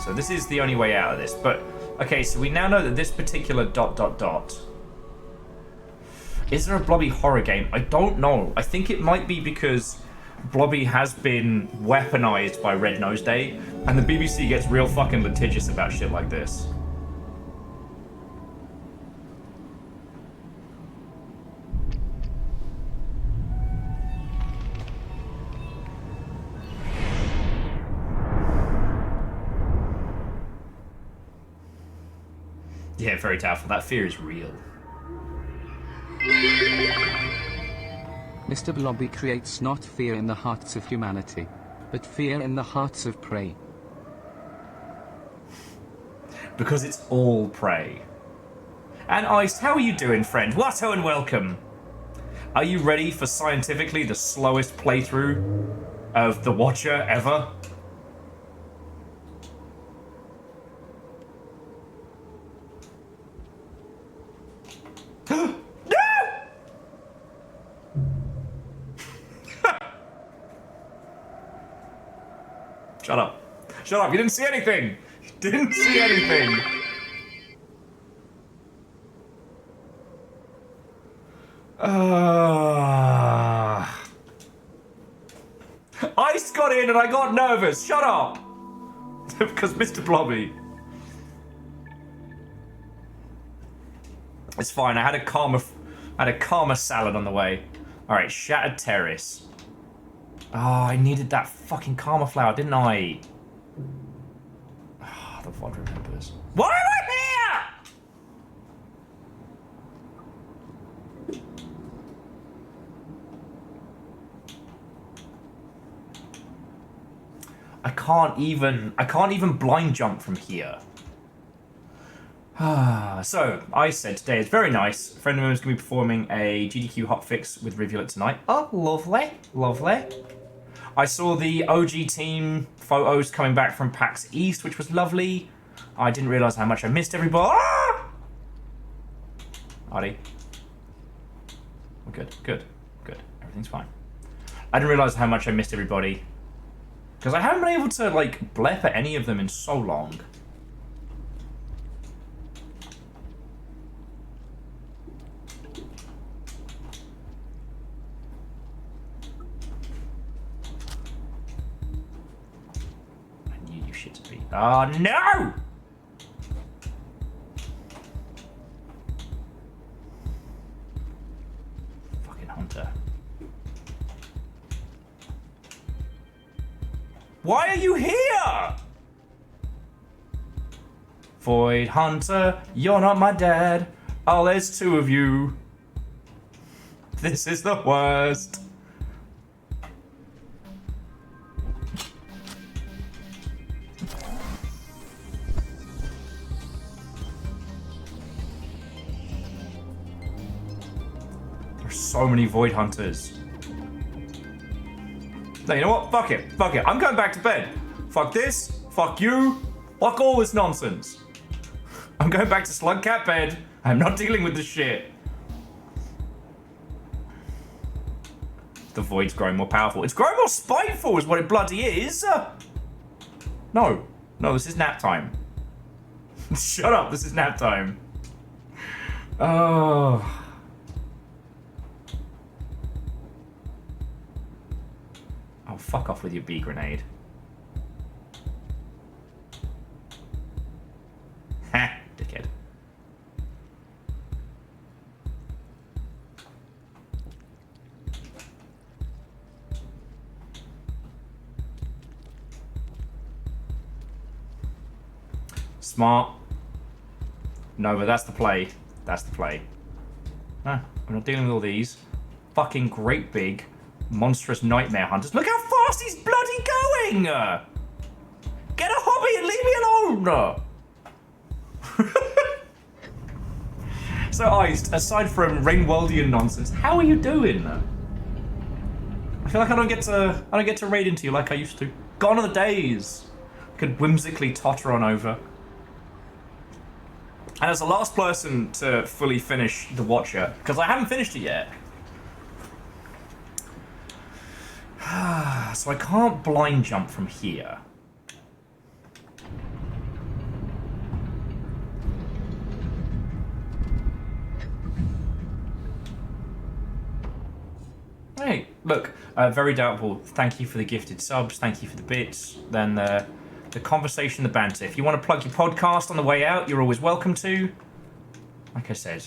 So this is the only way out of this, but okay, so we now know that this particular ... Is there a Blobby horror game? I don't know. I think it might be because Blobby has been weaponized by Red Nose Day, and the BBC gets real fucking litigious about shit like this. Yeah, very doubtful. That fear is real. Mr. Blobby creates not fear in the hearts of humanity, but fear in the hearts of prey. Because it's all prey. And Ice, how are you doing, friend? Watto and welcome. Are you ready for scientifically the slowest playthrough of The Watcher ever? Shut up. Shut up. You didn't see anything. You didn't see anything. Ice got in and I got nervous. Shut up. Because Mr. Blobby. It's fine. I had a karma salad on the way. All right, Shattered Terrace. Oh, I needed that fucking karma flower, didn't I? Oh, the VOD remembers. Why am I here? I can't even blind jump from here. So, I said today is very nice. A friend of mine is going to be performing a GDQ hotfix with Rivulet tonight. Oh, lovely. Lovely. I saw the OG team photos coming back from PAX East, which was lovely. I didn't realise how much I missed everybody. Ah! Artie. We're good, good, good. Everything's fine. I didn't realise how much I missed everybody. Because I haven't been able to, like, blep at any of them in so long. Oh, no! Fucking Hunter. Why are you here? Void Hunter, you're not my dad. Oh, there's two of you. This is the worst. So many Void Hunters. No, you know what? Fuck it. Fuck it. I'm going back to bed. Fuck this. Fuck you. Fuck all this nonsense. I'm going back to Slug Cat bed. I'm not dealing with this shit. The Void's growing more powerful. It's growing more spiteful is what it bloody is. No. No, this is nap time. Shut up. This is nap time. Oh... Oh, fuck off with your bee grenade. Ha, dickhead. Smart. No, but that's the play. That's the play. Ah, I'm not dealing with all these. Fucking great big monstrous nightmare hunters. Look how fast he's bloody going! Get a hobby and leave me alone! So, Iced, aside from Rainwaldian nonsense, how are you doing? I feel like I don't get to raid into you like I used to. Gone are the days. I could whimsically totter on over. And as the last person to fully finish The Watcher, because I haven't finished it yet, so I can't blind jump from here. Hey, look, very doubtful. Thank you for the gifted subs. Thank you for the bits. Then the conversation, the banter. If you want to plug your podcast on the way out, you're always welcome to. Like I said,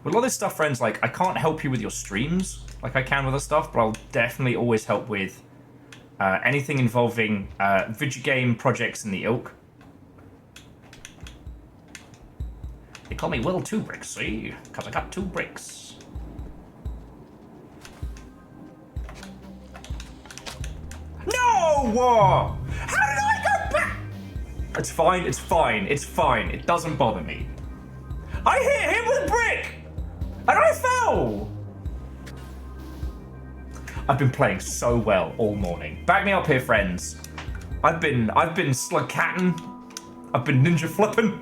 with a lot of this stuff, friends, like, I can't help you with your streams like I can with other stuff, but I'll definitely always help with anything involving video game projects in the ilk. They call me Will 2 Bricks, see? Because I got 2 bricks. No! How did I go back? It's fine, it's fine, it's fine. It doesn't bother me. I hit him with a brick! And I fell! I've been playing so well all morning. Back me up here, friends. I've been slug catting. I've been ninja flipping.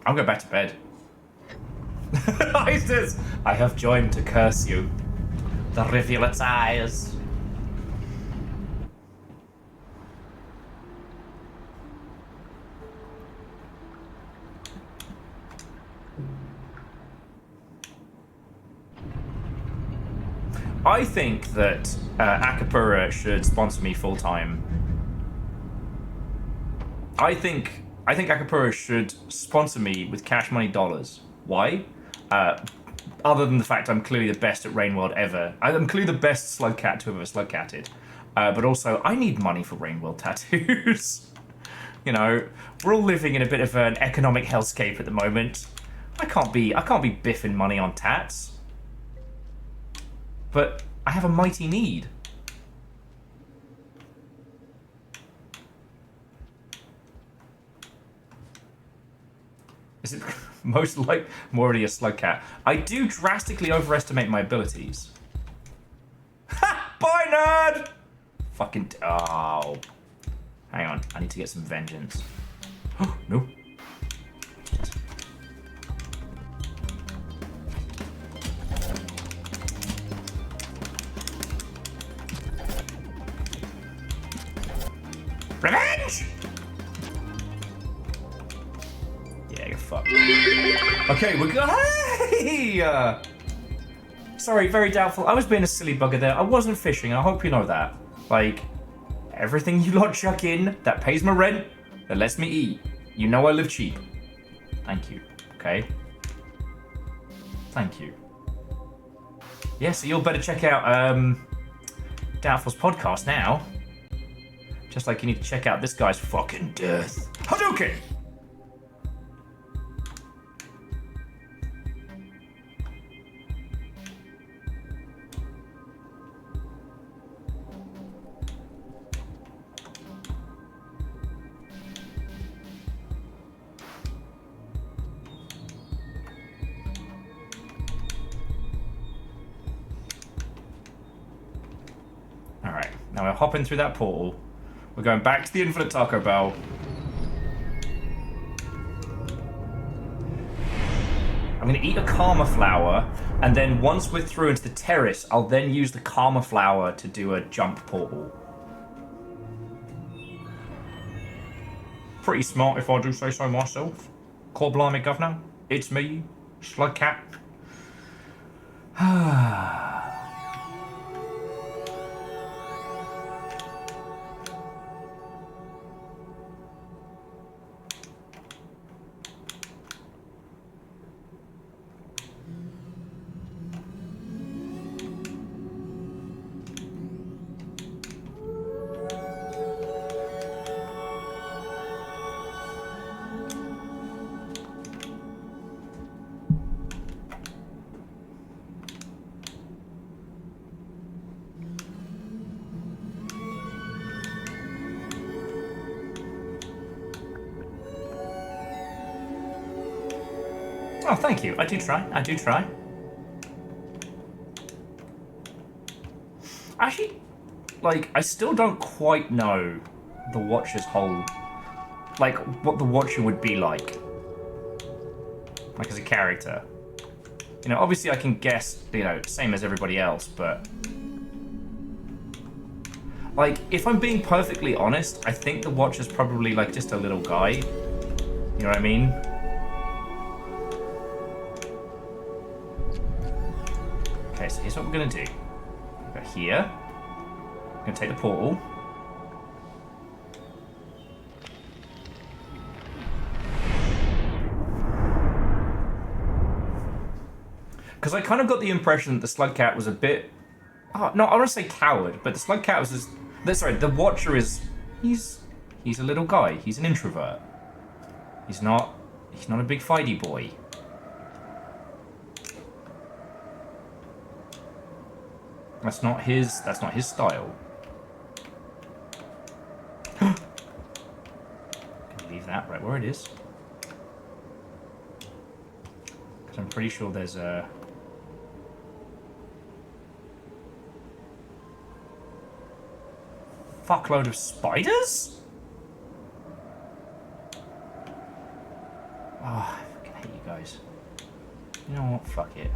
I'll go back to bed. I have joined to curse you. The rivulet's eyes. I think that Akapura should sponsor me full time. I think Akapura should sponsor me with cash money dollars. Why? Other than the fact I'm clearly the best at Rain World ever. I'm clearly the best slug cat to have ever slug catted. But also, I need money for Rain World tattoos. You know, we're all living in a bit of an economic hellscape at the moment. I can't be biffing money on tats. But I have a mighty need. Is it most like I'm already a slug cat? I do drastically overestimate my abilities. Ha! Bye, nerd! Fucking oh. Hang on, I need to get some vengeance. Oh, no. Revenge! Yeah, you're fucked. Okay, we're good. Hey! Sorry, very doubtful. I was being a silly bugger there. I wasn't fishing. I hope you know that. Like, everything you lot chuck in that pays my rent, that lets me eat. You know I live cheap. Thank you. Okay? Thank you. Yeah, so you'll better check out Doubtful's podcast now. Just like you need to check out this guy's fucking death. Hadouken! Alright, now we're hopping through that portal. We're going back to the Infinite Taco Bell. I'm going to eat a Karma Flower, and then once we're through into the terrace, I'll then use the Karma Flower to do a jump portal. Pretty smart if I do say so myself. Call blimey, governor. It's me, Slugcat. Oh, thank you. I do try. I do try. Actually, like, I still don't quite know the Watcher's whole... Like, what the Watcher would be like. Like, as a character. You know, obviously I can guess, you know, same as everybody else, but... Like, if I'm being perfectly honest, I think the Watcher's probably, like, just a little guy. You know what I mean? Okay, so here's what we're gonna do. Go here. I'm gonna take the portal. Because I kind of got the impression that the Slugcat was a bit... Oh, no, I want to say coward, but the Slugcat was just... Sorry, the Watcher is... He's a little guy. He's an introvert. He's not a big fighty boy. That's not his style. Can leave that right where it is. Because I'm pretty sure there's a... fuckload of spiders? Oh, I fucking hate you guys. You know what? Fuck it.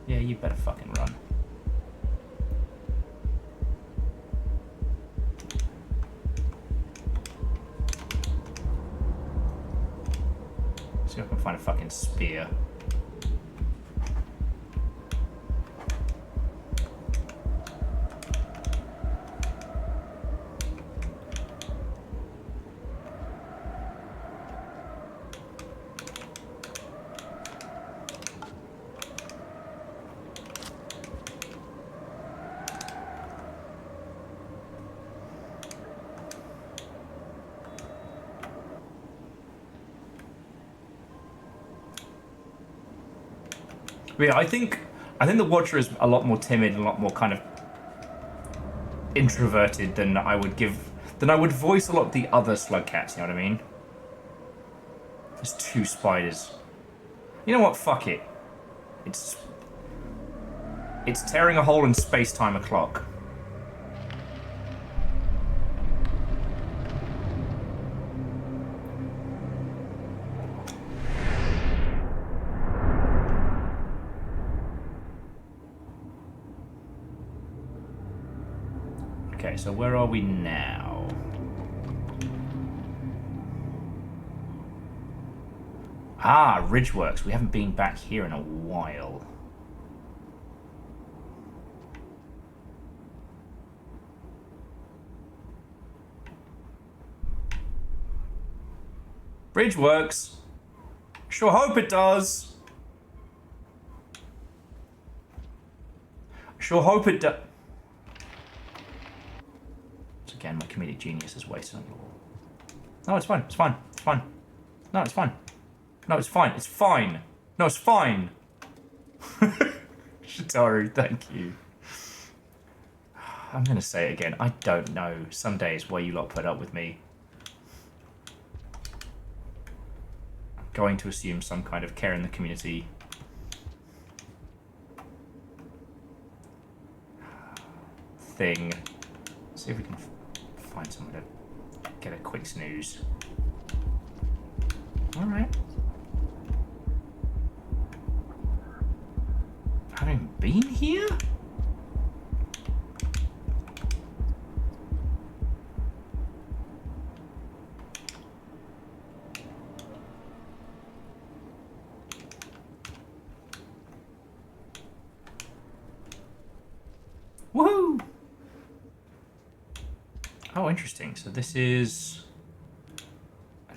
Yeah, you better fucking run. See if I can find a fucking spear. But yeah, I think the Watcher is a lot more timid and a lot more kind of introverted than I would voice a lot of the other slug cats, you know what I mean? There's 2 spiders. You know what? Fuck it. It's tearing a hole in space-time o'clock. Okay, so where are we now? Ah, Ridgeworks. We haven't been back here in a while. Ridgeworks. Sure hope it does. Sure hope it does. Again, my comedic genius is wasted on the wall. No, it's fine. It's fine. It's fine. No, it's fine. No, it's fine. It's fine. No, it's fine. Shitaru, thank you. I'm going to say it again. I don't know some days why you lot put up with me. I'm going to assume some kind of care in the community. Thing. See if we can find somewhere to get a quick snooze. Alright. Having been here? Woohoo! Oh, interesting. So this is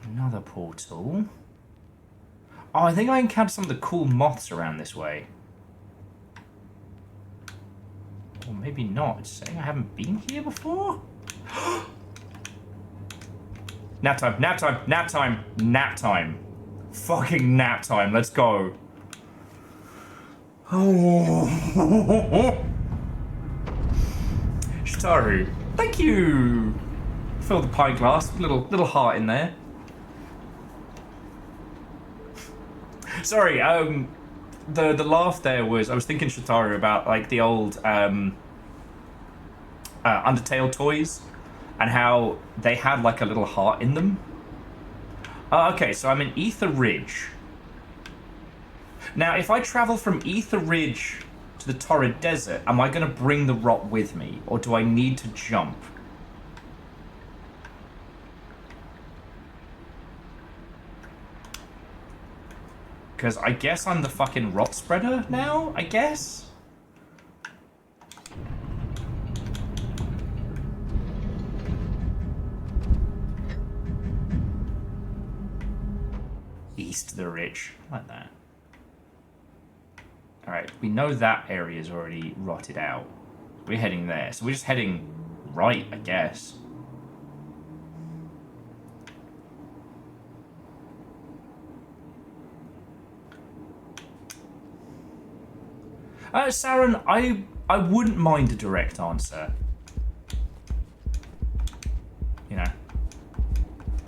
another portal. Oh, I think I encountered some of the cool moths around this way. Or maybe not. It's saying I haven't been here before? Nap time, nap time, nap time, nap time. Fucking nap time. Let's go. Oh. Shitaru, thank you. Fill the pint glass. Little heart in there. Sorry, the laugh there was I was thinking Shitaru about like the old Undertale toys and how they had like a little heart in them. Okay, so I'm in Ether Ridge. Now, if I travel from Ether Ridge to the Torrid Desert, am I going to bring the rot with me, or do I need to jump? Because I guess I'm the fucking rot spreader now, I guess? East of the Ridge, like that. Alright, we know that area is already rotted out. We're heading there, so we're just heading right, I guess. Saren, I wouldn't mind a direct answer. You know.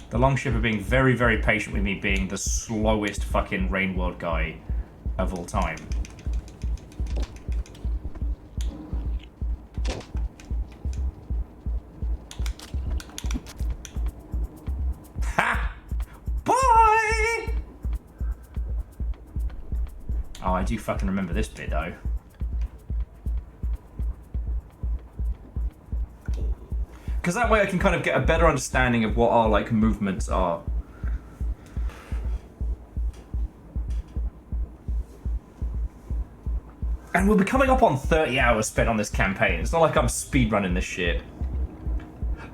The Longship are being very, very patient with me being the slowest fucking Rain World guy of all time. Ha! Bye! Oh, I do fucking remember this bit though. Because that way I can kind of get a better understanding of what our, like, movements are. And we'll be coming up on 30 hours spent on this campaign. It's not like I'm speedrunning this shit.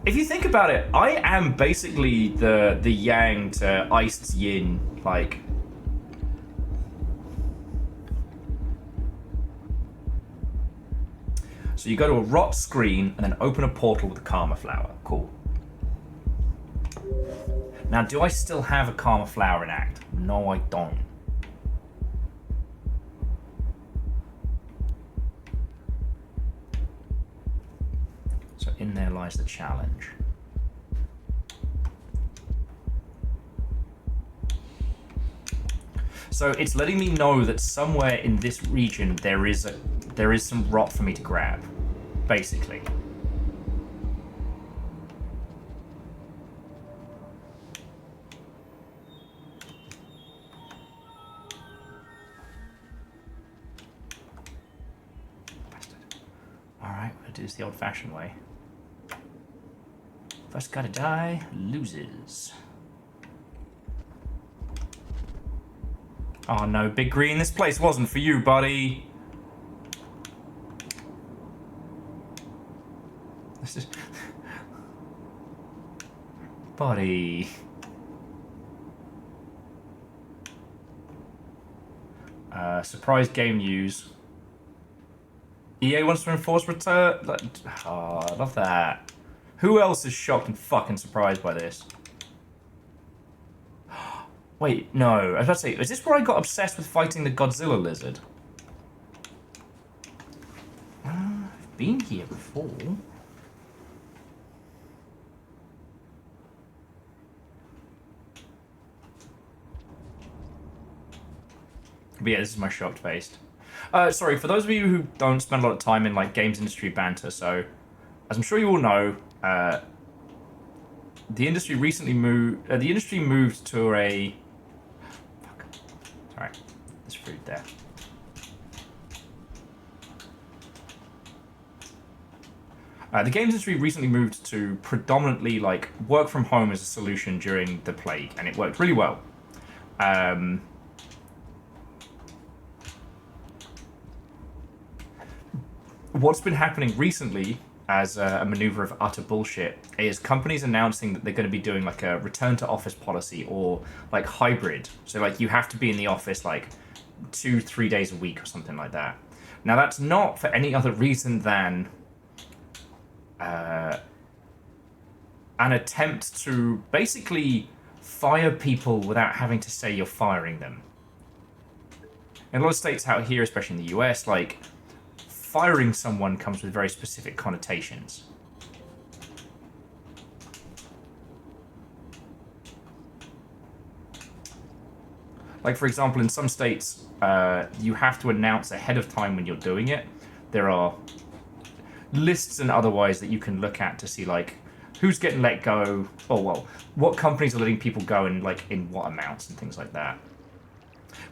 If you think about it, I am basically the yang to Iced's yin, like... So you go to a rot screen and then open a portal with a karma flower. Cool. Now, do I still have a karma flower in Act? No, I don't. Minimize the challenge. So it's letting me know that somewhere in this region there is some rot for me to grab, basically. Alright, we'll do this the old-fashioned way. First gotta die, loses. Oh no, Big Green, this place wasn't for you, buddy. This is... buddy. Surprise game news. EA wants to enforce return... oh, I love that. Who else is shocked and fucking surprised by this? Wait, no. I was about to say, is this where I got obsessed with fighting the Godzilla lizard? I've been here before. But yeah, this is my shocked face. Sorry, for those of you who don't spend a lot of time in like games industry banter, so as I'm sure you all know, the industry recently moved. The industry moved to a. Fuck. Sorry, there's food there. The games industry recently moved to predominantly like work from home as a solution during the plague, and it worked really well. What's been happening recently, as a maneuver of utter bullshit, is companies announcing that they're going to be doing like a return to office policy or like hybrid. So like you have to be in the office like 2-3 days a week or something like that. Now that's not for any other reason than an attempt to basically fire people without having to say you're firing them. In a lot of states out here, especially in the US, like firing someone comes with very specific connotations. Like, for example, in some states, you have to announce ahead of time when you're doing it. There are lists and otherwise that you can look at to see, like, who's getting let go, or, well, what companies are letting people go and, like, in what amounts and things like that.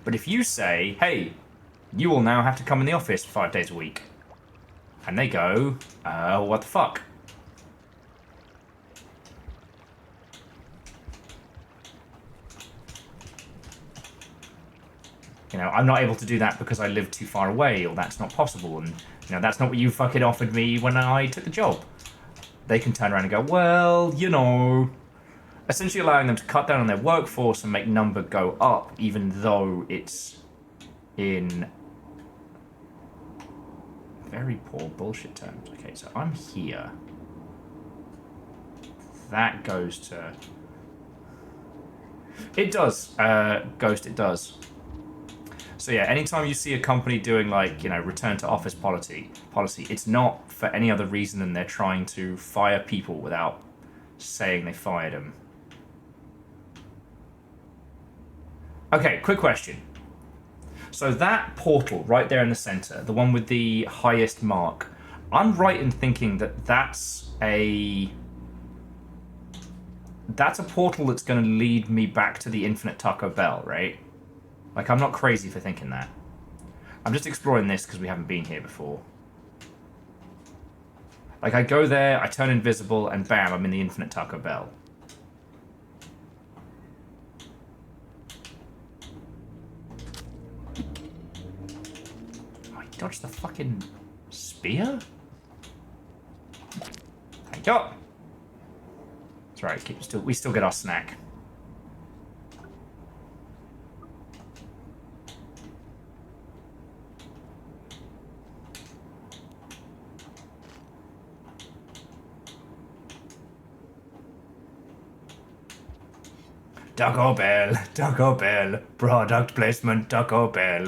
But if you say, hey, you will now have to come in the office 5 days a week, and they go, what the fuck? You know, I'm not able to do that because I live too far away, or that's not possible, and, you know, that's not what you fucking offered me when I took the job. They can turn around and go, well, you know, essentially allowing them to cut down on their workforce and make number go up, even though it's in very poor bullshit terms. Okay, so I'm here. That goes to... It does. Ghost, it does. So yeah, anytime you see a company doing, like, you know, return to office policy, it's not for any other reason than they're trying to fire people without saying they fired them. Okay, quick question. So that portal right there in the center, the one with the highest mark, I'm right in thinking that that's a portal that's going to lead me back to the infinite Taco Bell, right? Like, I'm not crazy for thinking that. I'm just exploring this because we haven't been here before. Like, I go there, I turn invisible, and bam, I'm in the infinite Taco Bell. Dodge the fucking spear? Thank you. It's right, we still get our snack. Taco Bell, product placement, Taco Bell.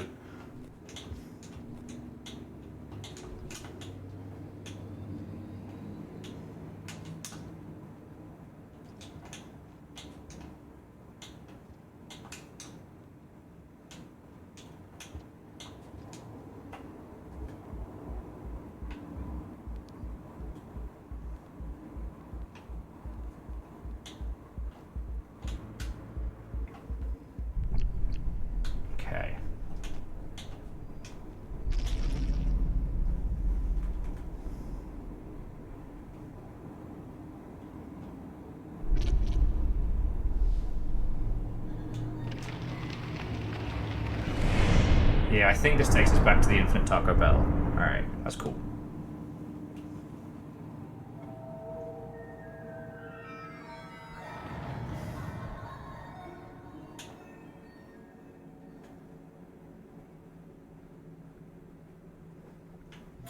Yeah, I think this takes us back to the Infinite Taco Bell. Alright, that's cool.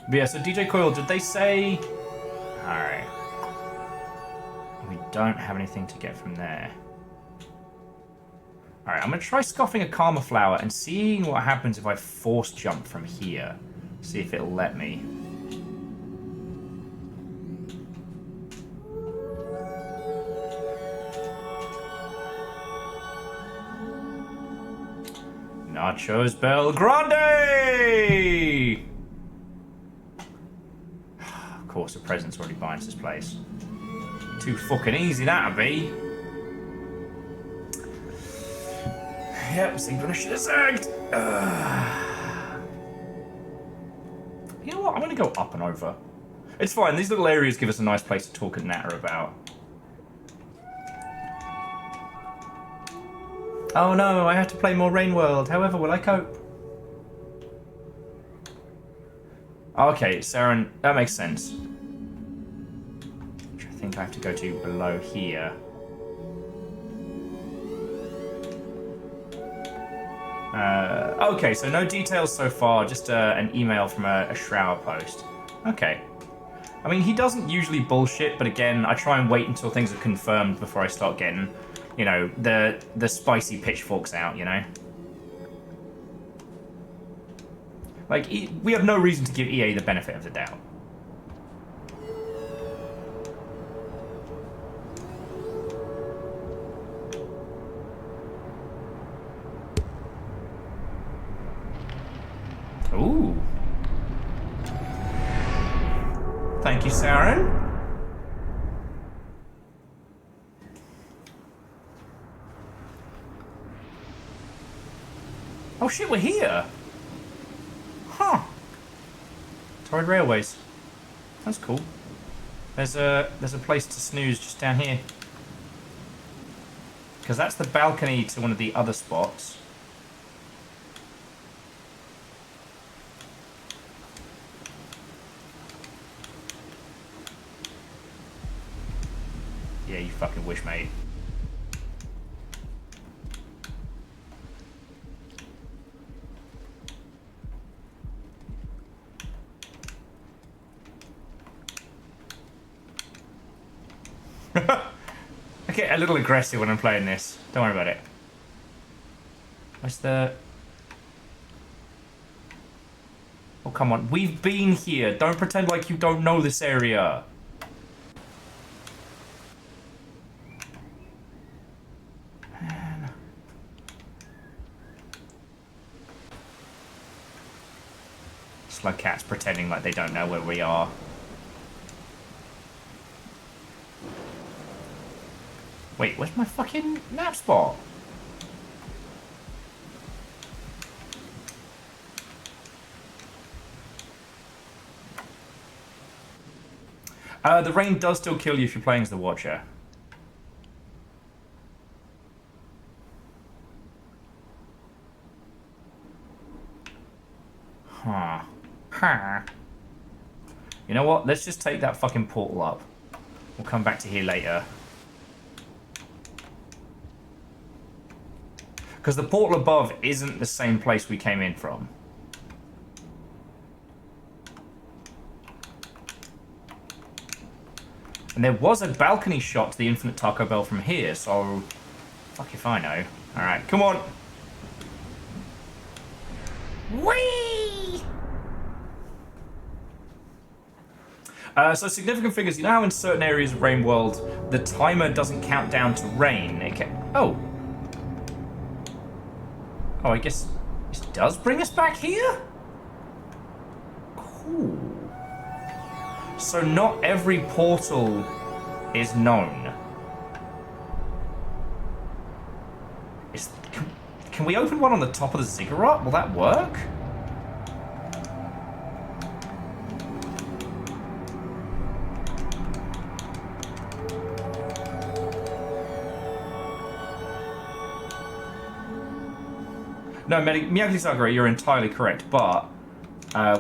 But yeah, so DJ Coil, did they say... Alright. We don't have anything to get from there. Alright, I'm going to try scoffing a Karma Flower and seeing what happens if I force jump from here. See if it'll let me. Nachos Belgrande! Of course, the presence already binds this place. Too fucking easy that'll be. Yep, seems what I should have said. You know what? I'm gonna go up and over. It's fine. These little areas give us a nice place to talk and natter about. Oh no, I have to play more Rain World. However, will I cope? Okay, Saren, that makes sense. Which I think I have to go to below here. Okay, so no details so far, just an email from a shower post. Okay. I mean, he doesn't usually bullshit, but again, I try and wait until things are confirmed before I start getting, you know, the spicy pitchforks out, you know? Like, we have no reason to give EA the benefit of the doubt. Ooh. Thank you, Saren. Oh shit, we're here. Huh. Torrid Railways. That's cool. There's a place to snooze just down here. Because that's the balcony to one of the other spots. Yeah, you fucking wish, mate. I get a little aggressive when I'm playing this. Don't worry about it. Where's the... Oh, come on. We've been here. Don't pretend like you don't know this area. Man. Slug cats pretending like they don't know where we are. Wait, where's my fucking map spot? The rain does still kill you if you're playing as the Watcher. Huh. Huh. You know what? Let's just take that fucking portal up. We'll come back to here later. Because the portal above isn't the same place we came in from. And there was a balcony shot to the Infinite Taco Bell from here, so... Fuck if I know. Alright, come on! Whee! So significant figures, you know how in certain areas of Rain World, the timer doesn't count down to rain? Oh! Oh, I guess this does bring us back here? Cool. So not every portal is known. Can we open one on the top of the ziggurat? Will that work? No, Miyagi Sakura, you're entirely correct, but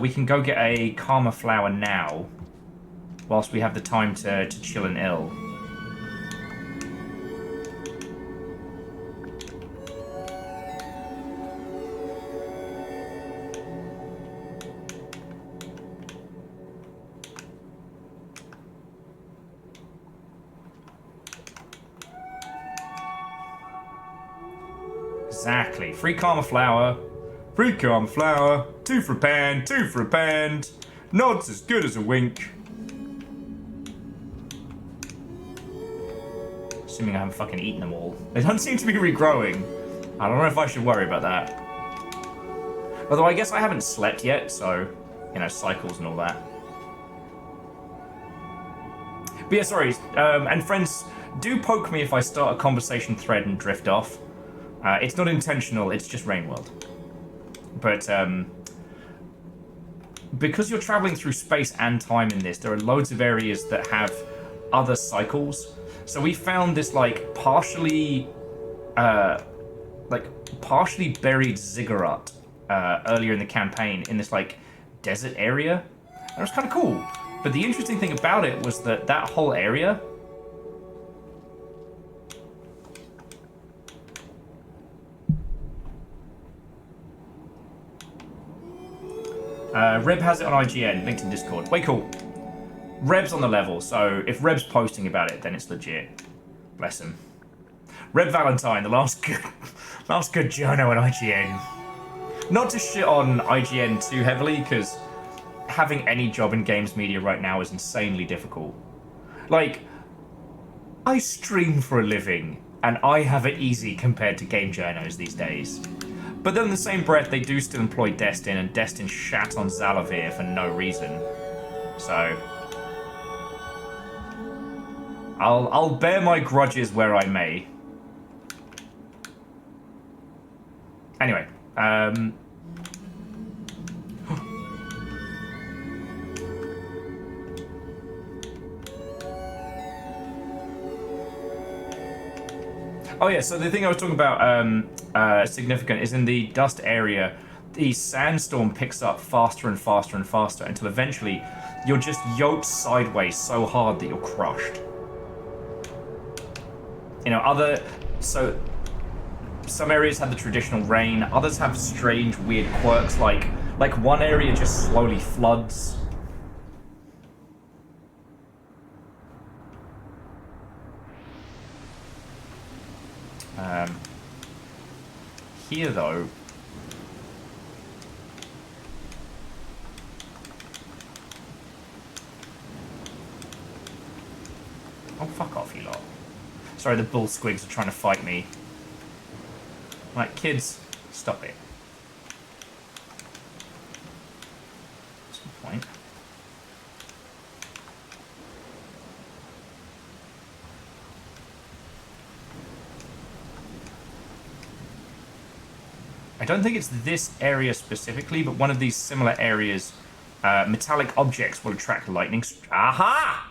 we can go get a Karma Flower now, whilst we have the time to chill and ill. Exactly. Free Karma Flower. Free Karma Flower. 2 for a pound. 2 for a pound. Nod's as good as a wink. Assuming I haven't fucking eaten them all. They don't seem to be regrowing. I don't know if I should worry about that. Although I guess I haven't slept yet, so, you know, cycles and all that. But yeah, sorry. And friends, do poke me if I start a conversation thread and drift off. It's not intentional, it's just Rainworld. But, because you're traveling through space and time in this, there are loads of areas that have other cycles. So we found this, like, partially buried ziggurat earlier in the campaign in this, like, desert area. And it was kind of cool. But the interesting thing about it was that that whole area... Reb has it on IGN, linked in Discord. Way cool. Reb's on the level, so if Reb's posting about it, then it's legit. Bless him. Reb Valentine, the last good journo on IGN. Not to shit on IGN too heavily, because having any job in games media right now is insanely difficult. Like, I stream for a living, and I have it easy compared to game journos these days. But then in the same breath, they do still employ Destin, and Destin shat on Zalavir for no reason. So... I'll bear my grudges where I may. Anyway, oh yeah, so the thing I was talking about significant is in the dust area, the sandstorm picks up faster and faster and faster until eventually you're just yoked sideways so hard that you're crushed. You know, so some areas have the traditional rain, others have strange, weird quirks, like one area just slowly floods. Here, though... Oh, fuck off, you lot. Sorry, the bull squigs are trying to fight me. Like, kids, stop it. What's the point? I don't think it's this area specifically, but one of these similar areas, metallic objects will attract lightning. Aha!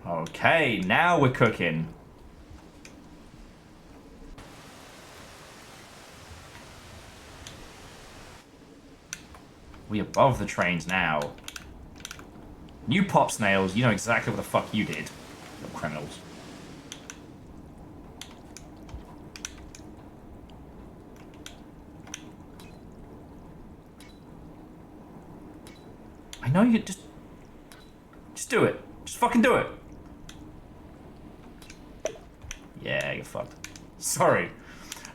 Okay, now we're cooking. We above the trains now. You pop snails, you know exactly what the fuck you did. You criminals. I know you just do it. Just fucking do it. Yeah, you're fucked. Sorry.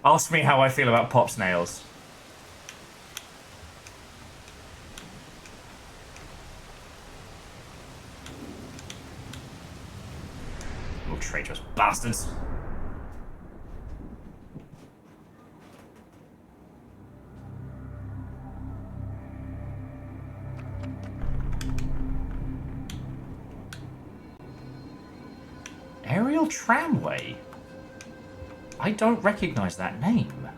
Ask me how I feel about pop snails. Little traitorous bastards. Aerial Tramway? I don't recognize that name.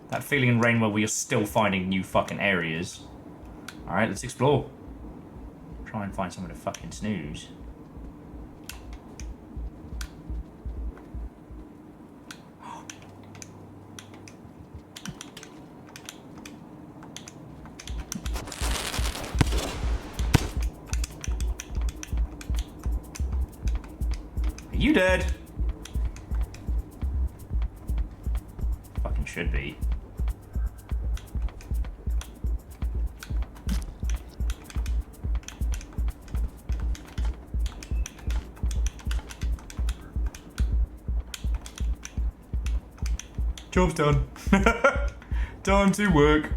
That feeling in Rainbow where you're still finding new fucking areas. Alright, let's explore. Try and find someone to fucking snooze. Are you dead? Fucking should be. Job's done. Time to work.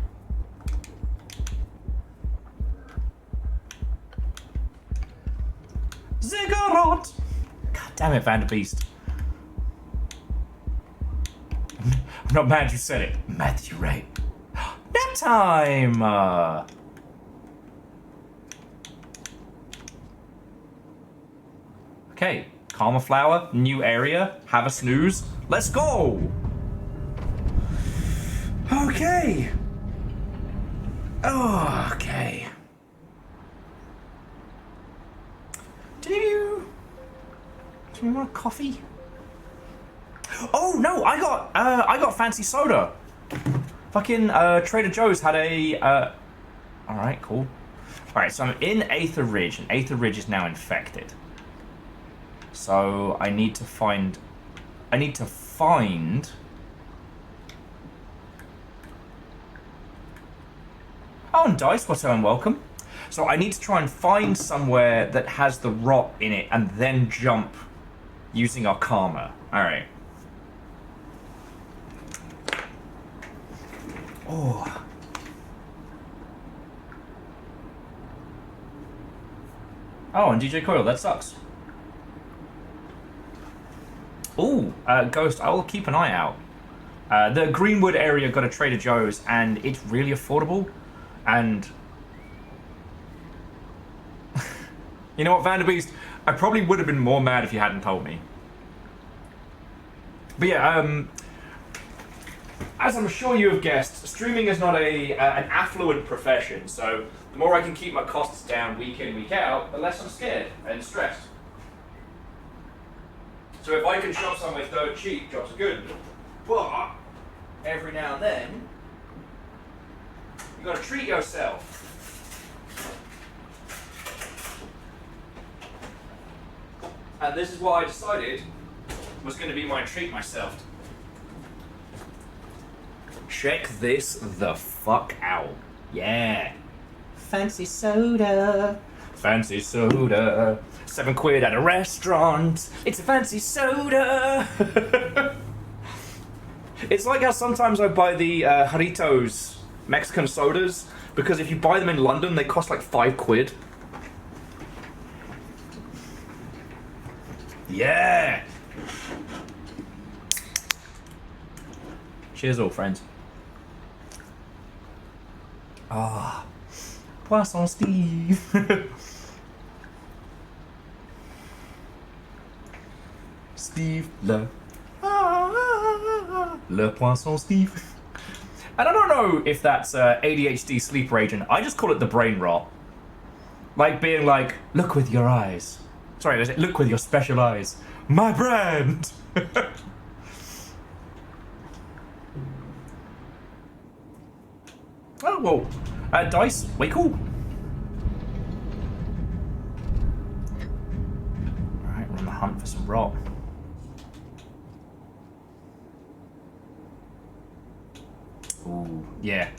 Ziggurat! God damn it, Vanderbeest. I'm not mad you said it. I'm mad that you're right. Nap time! Okay, Karma Flower, new area, have a snooze. Let's go! Okay. Oh, okay. Do you want a coffee? Oh no, I got fancy soda. Fucking Trader Joe's had a all right, cool. All right, so I'm in Aether Ridge, and Aether Ridge is now infected. So I need to find. Oh, and Dice, what's and welcome. So I need to try and find somewhere that has the rot in it and then jump using our karma. Alright. Oh. Oh, and DJ Coil, that sucks. Ooh, Ghost, I will keep an eye out. The Greenwood area got a Trader Joe's and it's really affordable. And you know what, Vanderbeest? I probably would have been more mad if you hadn't told me. But yeah, as I'm sure you have guessed, streaming is not an affluent profession. So the more I can keep my costs down week in, week out, the less I'm scared and stressed. So if I can shop somewhere dirt cheap, jobs are good. But every now and then, you gotta treat yourself. And this is what I decided was gonna be my treat myself. Check this the fuck out. Yeah. Fancy soda. Fancy soda. £7 at a restaurant. It's a fancy soda. It's like how sometimes I buy the Jarritos Mexican sodas, because if you buy them in London, they cost like £5. Yeah! Cheers all, friends. Ah, Poisson Steve. Steve Le Poisson Steve. And I don't know if that's ADHD sleeper agent. I just call it the brain rot. Like being like, look with your eyes. Sorry, is it look with your special eyes? My brand! Oh, well. Dice, way cool. Alright, we're on the hunt for some rot. Ooh, yeah.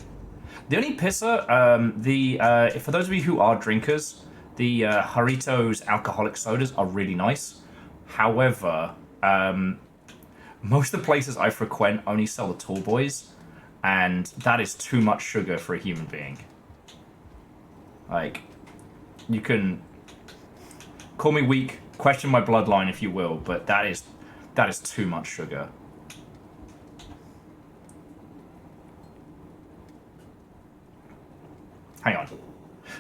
The only pisser, for those of you who are drinkers, the Jarritos alcoholic sodas are really nice. However, most of the places I frequent only sell the tall boys, and that is too much sugar for a human being. Like, you can call me weak, question my bloodline if you will, but that is too much sugar. Hang on.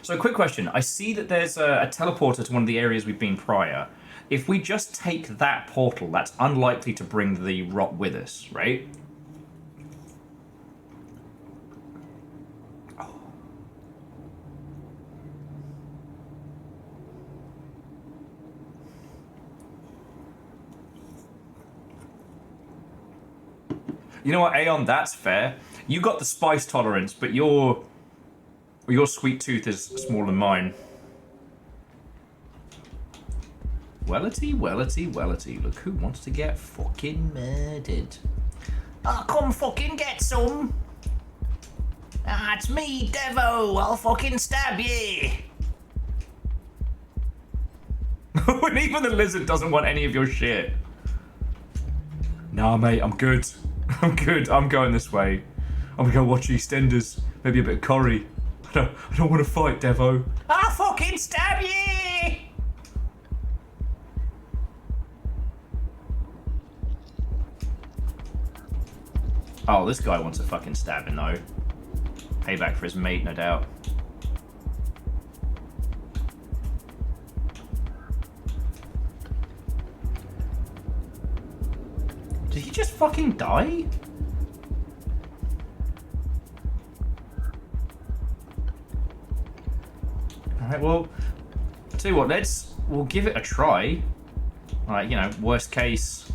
So, quick question. I see that there's a teleporter to one of the areas we've been prior. If we just take that portal, that's unlikely to bring the rot with us, right? Oh. You know what, Aeon? That's fair. You got the spice tolerance, but your sweet tooth is smaller than mine. Wellity, wellity, wellity. Look who wants to get fucking murdered. Oh, come fucking get some. Ah, it's me, Devo. I'll fucking stab ye. When even the lizard doesn't want any of your shit. Nah, mate, I'm good. I'm good. I'm going this way. I'm gonna go watch EastEnders. Maybe a bit of curry. I don't want to fight, Devo. I'll fucking stab ye! Oh, this guy wants a fucking stabbing, though. Payback for his mate, no doubt. Did he just fucking die? Alright, well, I'll tell you what, we'll give it a try. Like, you know, worst case.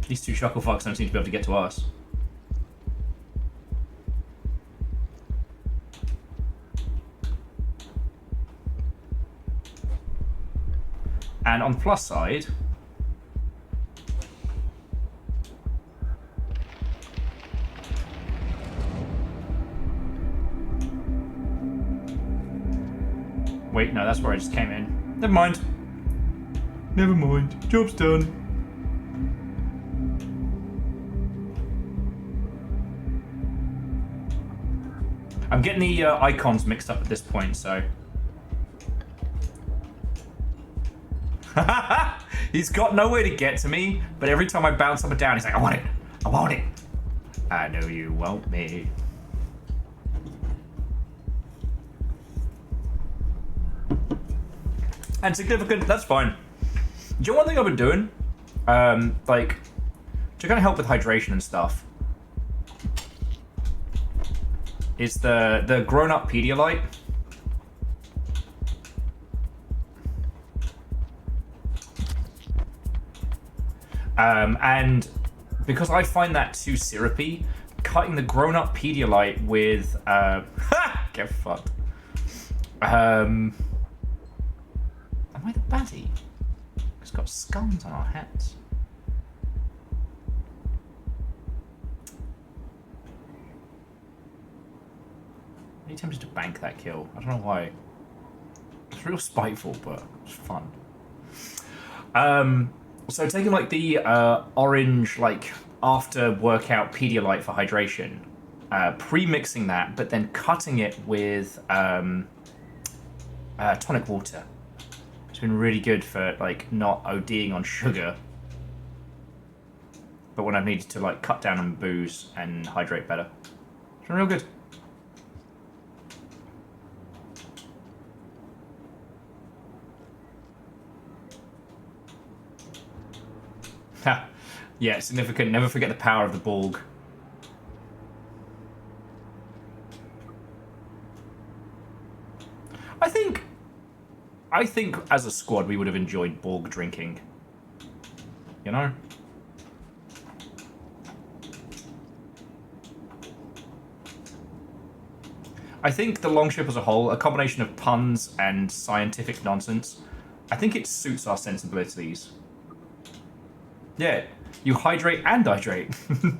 These two shucklefucks don't seem to be able to get to us. And on the plus side, wait, no, that's where I just came in. Never mind. Never mind. Job's done. I'm getting the icons mixed up at this point, so. He's got no way to get to me, but every time I bounce up and down, he's like, I want it. I want it. I know you want me. And significant, that's fine. Do you know one thing I've been doing? Like, to kind of help with hydration and stuff, is the grown-up Pedialyte. And because I find that too syrupy, cutting the grown-up Pedialyte with get fucked. Am I the baddie? It's got scones on our hats. I'm really tempted to bank that kill. I don't know why. It's real spiteful, but it's fun. So taking like the orange like after workout Pedialyte for hydration, pre-mixing that, but then cutting it with tonic water. It's been really good for like not ODing on sugar, but when I've needed to like cut down on booze and hydrate better. It's been real good. Ha! Yeah, significant. Never forget the power of the Borg. I think as a squad we would have enjoyed Borg drinking. You know? I think the Longship as a whole, a combination of puns and scientific nonsense, I think it suits our sensibilities. Yeah, you hydrate and hydrate. You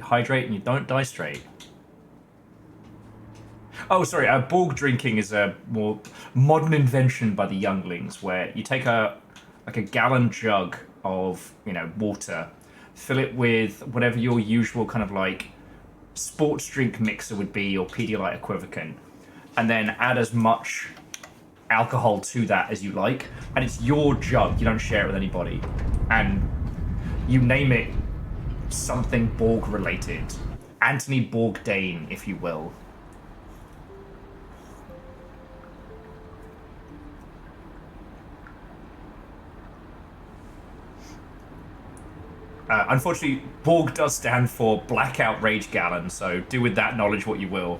hydrate and you don't die straight. Oh, sorry, Borg drinking is a more modern invention by the younglings, where you take a gallon jug of, you know, water, fill it with whatever your usual kind of like sports drink mixer would be, or Pedialyte equivalent, and then add as much alcohol to that as you like, and it's your jug, you don't share it with anybody, and you name it something Borg related. Anthony Bourdain, if you will. Unfortunately, Borg does stand for Blackout Rage Gallon, so do with that knowledge what you will.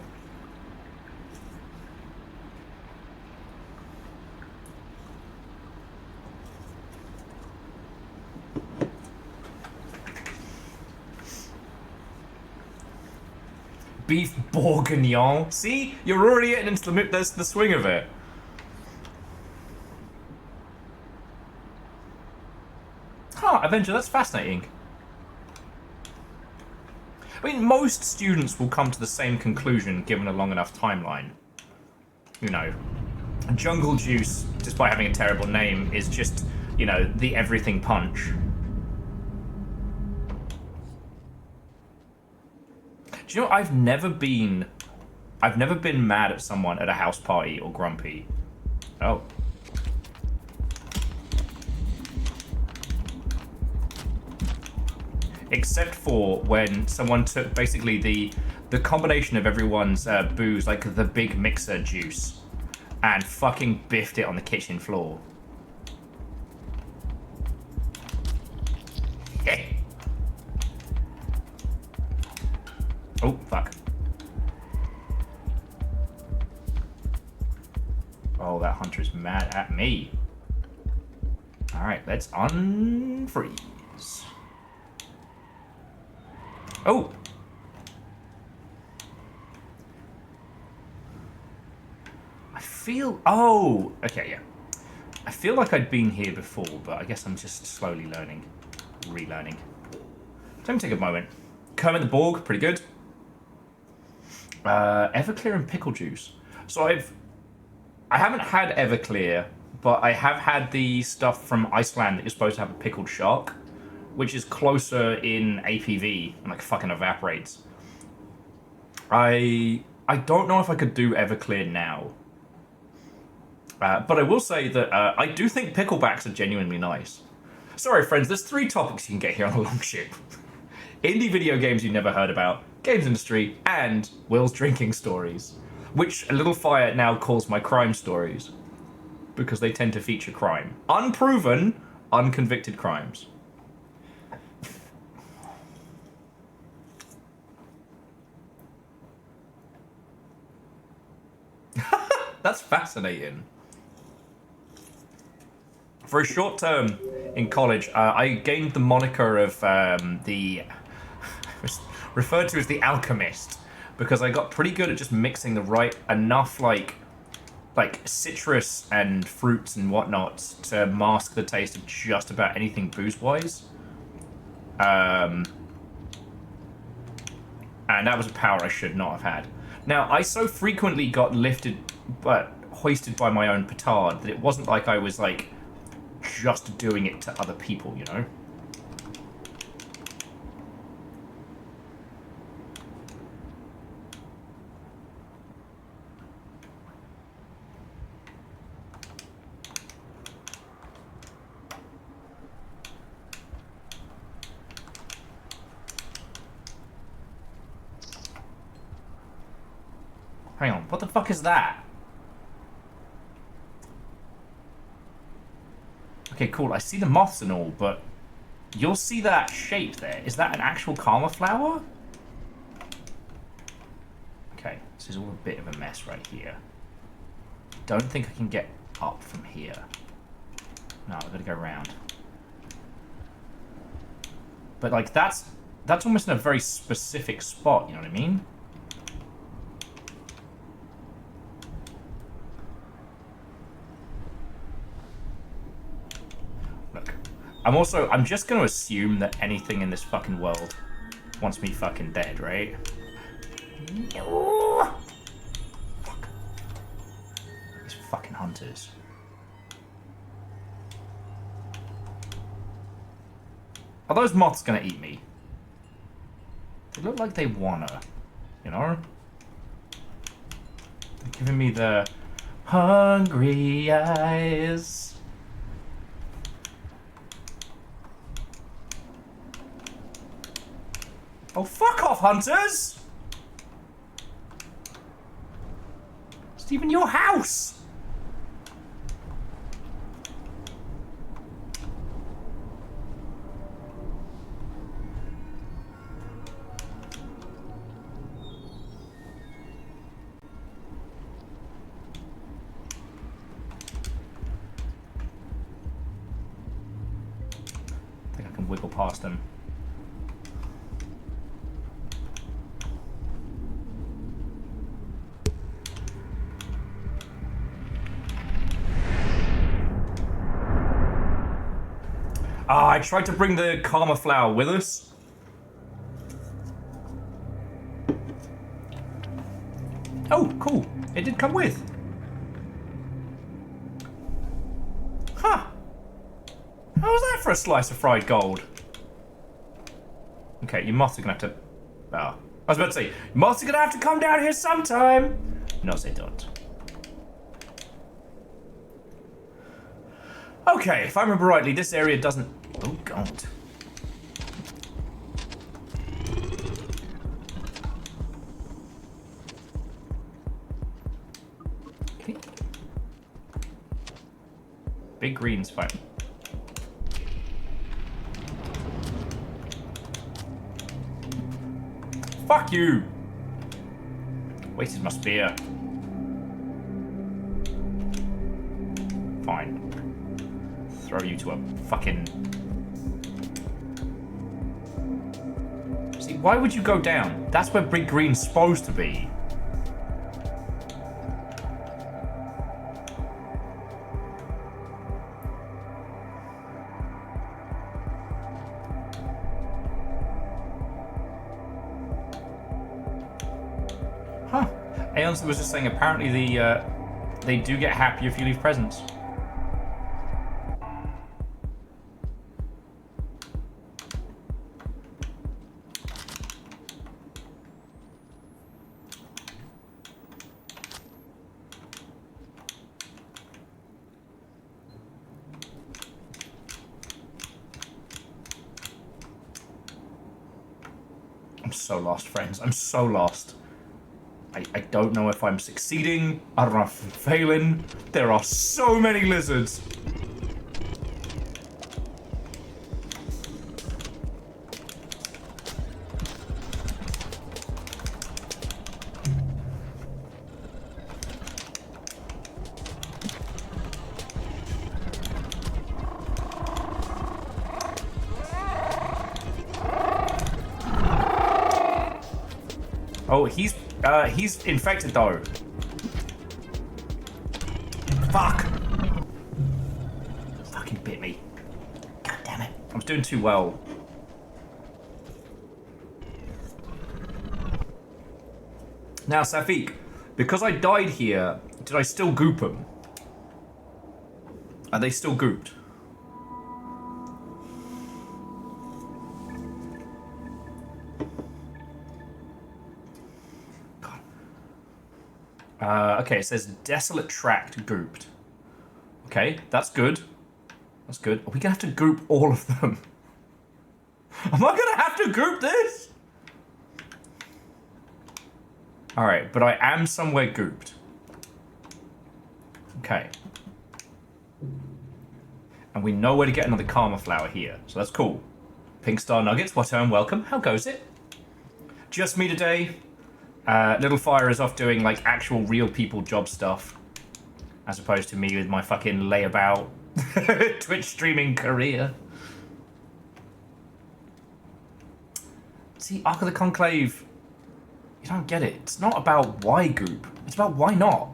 beef bourguignon. See? You're already getting into the swing of it. Huh, Avenger, that's fascinating. I mean, most students will come to the same conclusion given a long enough timeline. You know, Jungle Juice, despite having a terrible name, is just, you know, the everything punch. Do you know, I've never been mad at someone at a house party or grumpy. Oh. Except for when someone took basically the combination of everyone's booze, like the big mixer juice, and fucking biffed it on the kitchen floor. Oh, fuck. Oh, that hunter is mad at me. Alright, let's unfreeze. Oh! I feel... Oh! Okay, yeah. I feel like I'd been here before, but I guess I'm just slowly learning. Relearning. So let me take a moment. Kermit the Borg, pretty good. Everclear and pickle juice. So I haven't had Everclear, but I have had the stuff from Iceland that you're supposed to have a pickled shark, which is closer in APV and like fucking evaporates. I don't know if I could do Everclear now. But I will say that I do think picklebacks are genuinely nice. Sorry friends, there's 3 topics you can get here on a long ship. Indie video games you never heard about, games industry, and Will's drinking stories. Which a little fire now calls my crime stories. Because they tend to feature crime. Unproven, unconvicted crimes. That's fascinating. For a short term in college, I gained the moniker of the referred to as the alchemist, because I got pretty good at just mixing the right enough like citrus and fruits and whatnot to mask the taste of just about anything booze-wise. And that was a power I should not have had. Now, I so frequently got hoisted by my own petard that it wasn't like I was like just doing it to other people, you know? Hang on, what the fuck is that? Okay, cool, I see the moths and all, but you'll see that shape there. Is that an actual karma flower? Okay, this is all a bit of a mess right here. Don't think I can get up from here. No, I've got to go around. But like that's almost in a very specific spot, you know what I mean? Look, I'm just going to assume that anything in this fucking world wants me fucking dead, right? No. Fuck. These fucking hunters. Are those moths gonna eat me? They look like they wanna, you know? They're giving me the hungry eyes. Oh, fuck off, hunters! It's even your house! I think I can wiggle past them. Ah, I tried to bring the karma flower with us. Oh, cool. It did come with. Huh. How was that for a slice of fried gold? Okay, you moths are gonna have to... Ah. I was about to say, moths are gonna have to come down here sometime. No, they don't. Okay, if I remember rightly, this area doesn't... Oh, God. Okay. Big green's fine. Fuck you! Wasted my spear. Fine. Throw you to a fucking... See, why would you go down? That's where Big Green's supposed to be. Huh. Aeonson was just saying apparently they do get happy if you leave presents. I'm so lost, friends. I'm so lost. I don't know if I'm succeeding. I don't know if I'm failing. There are so many lizards. Oh, he's infected though. Fuck! Fucking bit me. God damn it. I was doing too well. Now, Safik, because I died here, did I still goop them? Are they still gooped? Okay, it says desolate tract gooped. Okay, that's good. That's good. Are we gonna have to goop all of them? Am I gonna have to goop this? Alright, but I am somewhere gooped. Okay. And we know where to get another karma flower here, so that's cool. Pink Star Nuggets, what and welcome. How goes it? Just me today. Little Fire is off doing like actual real people job stuff, as opposed to me with my fucking layabout Twitch streaming career. See, Ark of the Conclave, you don't get it. It's not about why goop. It's about why not.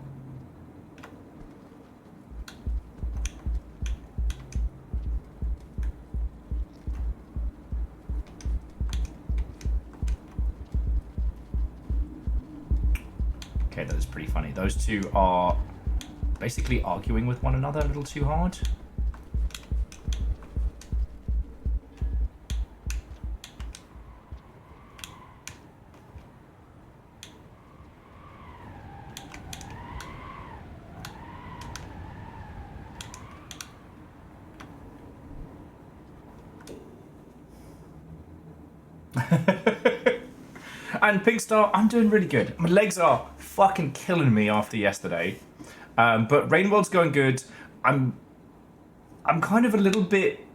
Okay, that is pretty funny. Those two are basically arguing with one another a little too hard. And Pink Star, I'm doing really good. My legs are fucking killing me after yesterday. But Rainworld's going good. I'm kind of a little bit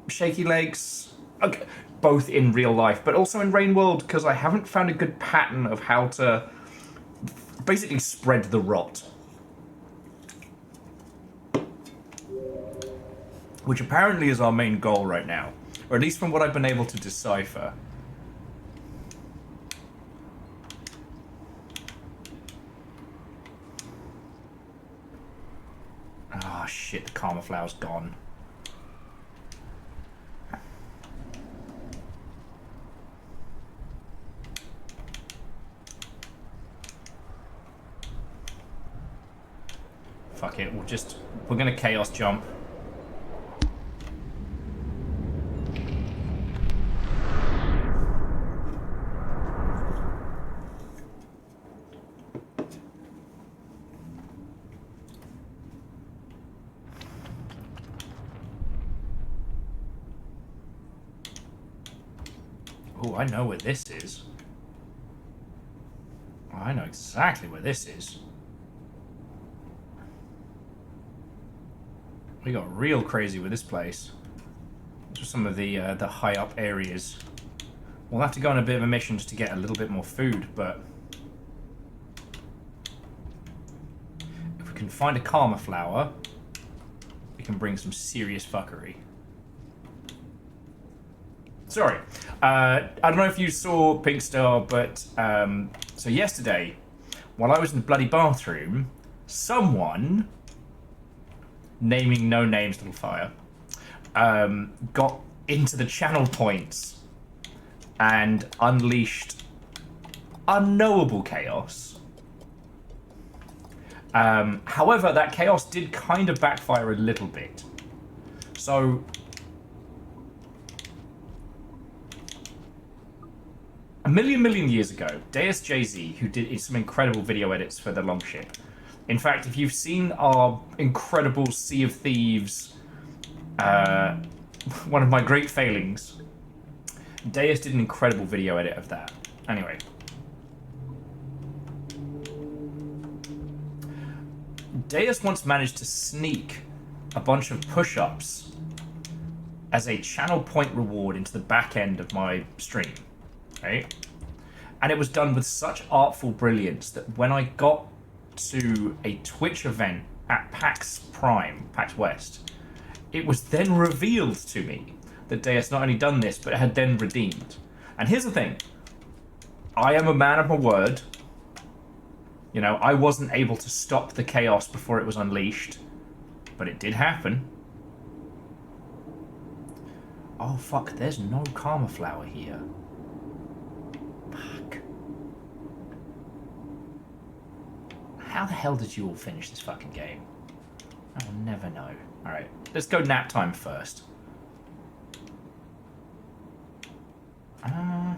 shaky legs. Okay, both in real life, but also in Rainworld, because I haven't found a good pattern of how to basically spread the rot. Which apparently is our main goal right now. Or at least from what I've been able to decipher. Ah, shit, the karma flower's gone. Fuck it, we're gonna chaos jump. Oh, I know where this is. Oh, I know exactly where this is. We got real crazy with this place. Just some of the high up areas. We'll have to go on a bit of a mission just to get a little bit more food, but if we can find a karma flower, we can bring some serious fuckery. Sorry, I don't know if you saw Pink Star, but so yesterday, while I was in the bloody bathroom, someone, naming no names, little fire, got into the channel points and unleashed unknowable chaos. However, that chaos did kind of backfire a little bit. So a million years ago, Deus JZ, who did some incredible video edits for the Longship. In fact, if you've seen our incredible Sea of Thieves, one of my great failings, Deus did an incredible video edit of that. Anyway. Deus once managed to sneak a bunch of push-ups as a channel point reward into the back end of my stream. Right? And it was done with such artful brilliance that when I got to a Twitch event at PAX Prime, PAX West, it was then revealed to me that Deus not only done this, but had then redeemed. And here's the thing. I am a man of my word. You know, I wasn't able to stop the chaos before it was unleashed, but it did happen. Oh fuck, there's no karma flower here. Fuck. How the hell did you all finish this fucking game? I'll never know. Alright, let's go nap time first. Yeah,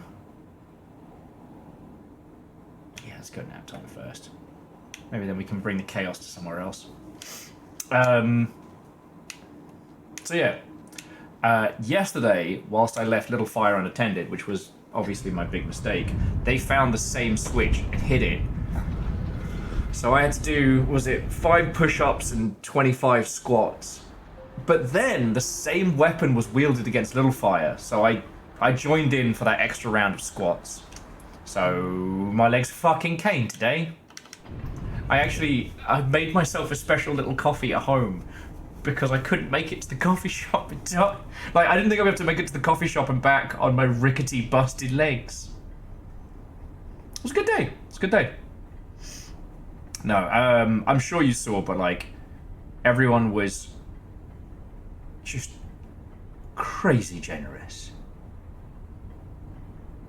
let's go nap time first. Maybe then we can bring the chaos to somewhere else. So yeah. Yesterday, whilst I left Little Fire unattended, which was obviously my big mistake, they found the same switch and hit it. So I had to do, was it 5 push-ups and 25 squats? But then the same weapon was wielded against Little Fire, so I joined in for that extra round of squats. So my legs fucking came today. I made myself a special little coffee at home because I couldn't make it to the coffee shop in time. Like, I didn't think I'd be able to make it to the coffee shop and back on my rickety, busted legs. It was a good day. It's a good day. No, I'm sure you saw, but like, everyone was just crazy generous.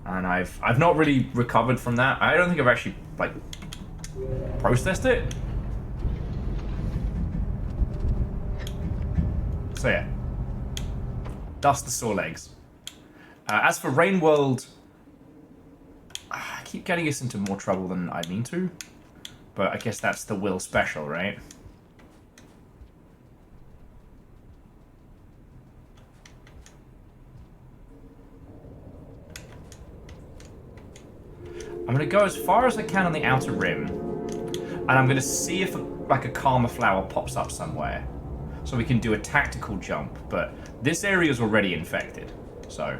And I've not really recovered from that. I don't think I've actually, like, processed it. So yeah. Dust the sore legs. As for Rain World, I keep getting us into more trouble than I mean to. But I guess that's the Will special, right? I'm gonna go as far as I can on the outer rim, and I'm gonna see if like a karma flower pops up somewhere, so we can do a tactical jump. But this area is already infected, so.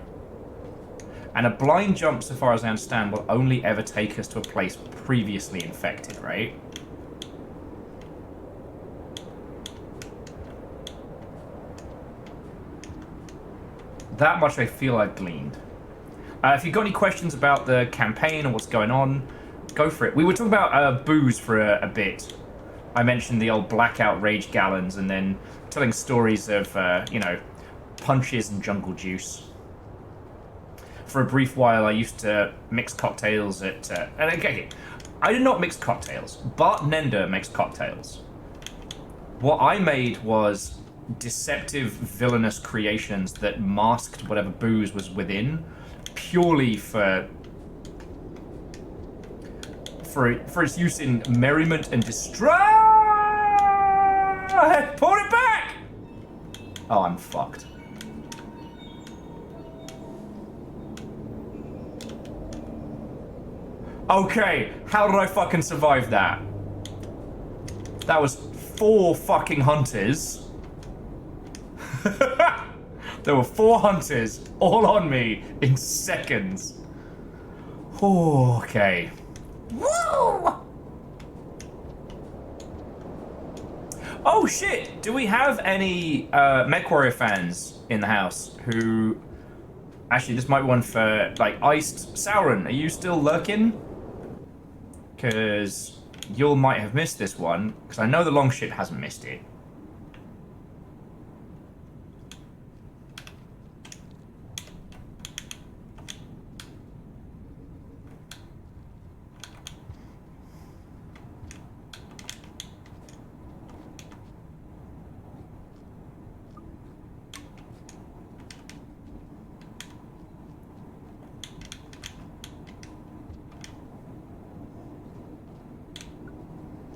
And a blind jump, so far as I understand, will only ever take us to a place previously infected, right? That much I feel I've gleaned. If you've got any questions about the campaign or what's going on, go for it. We were talking about booze for a bit. I mentioned the old blackout rage gallons and then telling stories of, you know, punches and jungle juice. For a brief while, I used to mix cocktails at... and okay, I did not mix cocktails, but Nenda makes cocktails. What I made was deceptive, villainous creations that masked whatever booze was within, purely for its use in merriment and distress. Pull it back! Oh, I'm fucked. Okay, how did I fucking survive that? That was 4 fucking hunters. There were 4 hunters all on me in seconds. Oh, okay. Woo! Oh shit! Do we have any MechWarrior fans in the house who... Actually, this might be one for, like, Iced Sauron. Are you still lurking? Because you might have missed this one, because I know the long shit hasn't missed it.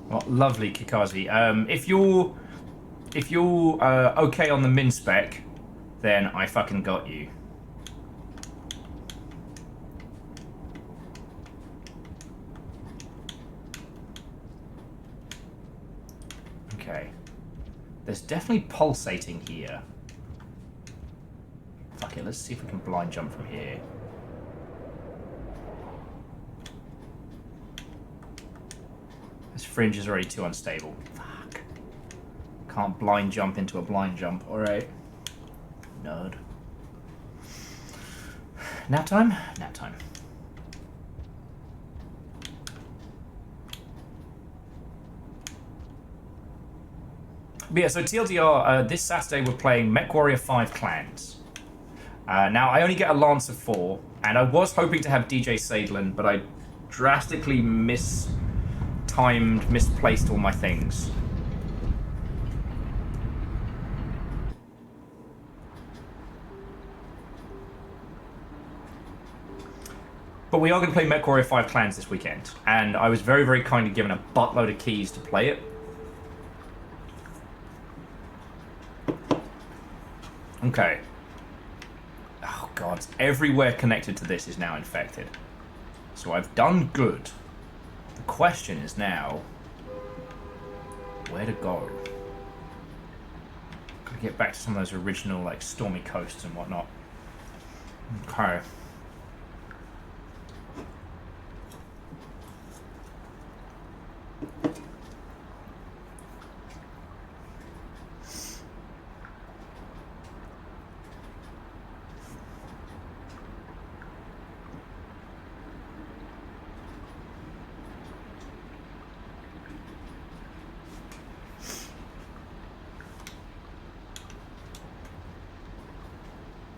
Oh, lovely, Kikazi. If you're okay on the min spec, then I fucking got you. Okay. There's definitely pulsating here. Fuck it, let's see if we can blind jump from here. This fringe is already too unstable. Fuck. Can't blind jump into a blind jump. Alright. Nerd. Nap time? Nap time. But yeah, so TLDR, this Saturday we're playing MechWarrior 5 Clans. Now, I only get a Lance of 4, and I was hoping to have DJ Sadlin, but I drastically misplaced all my things. But we are going to play MechWarrior 5 Clans this weekend, and I was very, very kindly given a buttload of keys to play it. Okay. Oh god, everywhere connected to this is now infected. So I've done good. The question is now, where to go? Gotta get back to some of those original, like, stormy coasts and whatnot. Okay.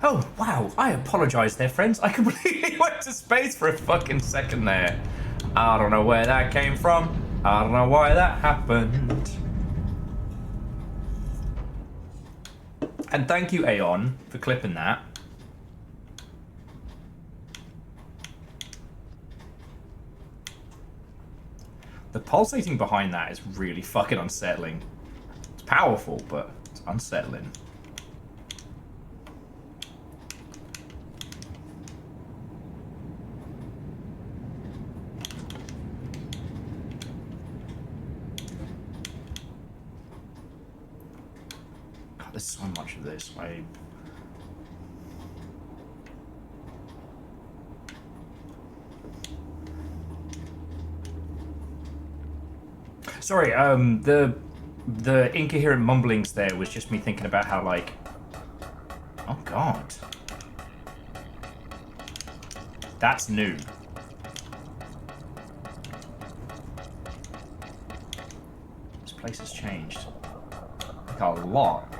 Oh, wow, I apologise there, friends. I completely went to space for a fucking second there. I don't know where that came from. I don't know why that happened. And thank you, Aeon, for clipping that. The pulsating behind that is really fucking unsettling. It's powerful, but it's unsettling. There's so much of this. Sorry, the incoherent mumblings there was just me thinking about how, like, oh god, that's new. This place has changed, like, a lot.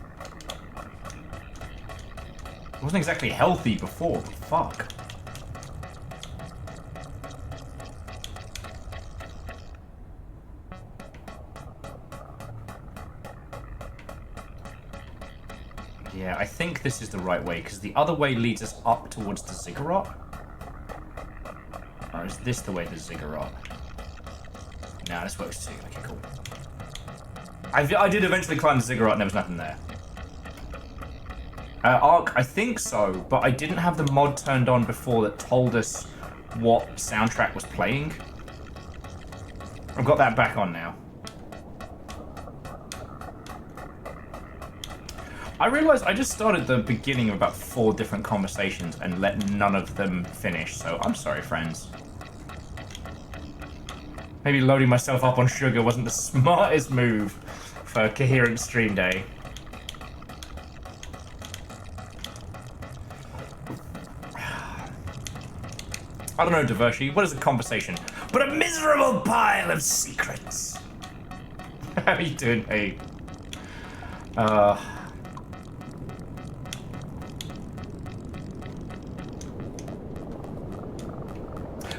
It wasn't exactly healthy before, but fuck. Yeah, I think this is the right way, because the other way leads us up towards the ziggurat. Or is this the way to the ziggurat? Nah, this works too. Okay, cool. I did eventually climb the ziggurat and there was nothing there. Arc, I think so, but I didn't have the mod turned on before that told us what soundtrack was playing. I've got that back on now. I realized I just started the beginning of about 4 different conversations and let none of them finish, so I'm sorry, friends. Maybe loading myself up on sugar wasn't the smartest move for a coherent stream day. I don't know, Divershi, what is a conversation? But a miserable pile of secrets. How are you doing, mate?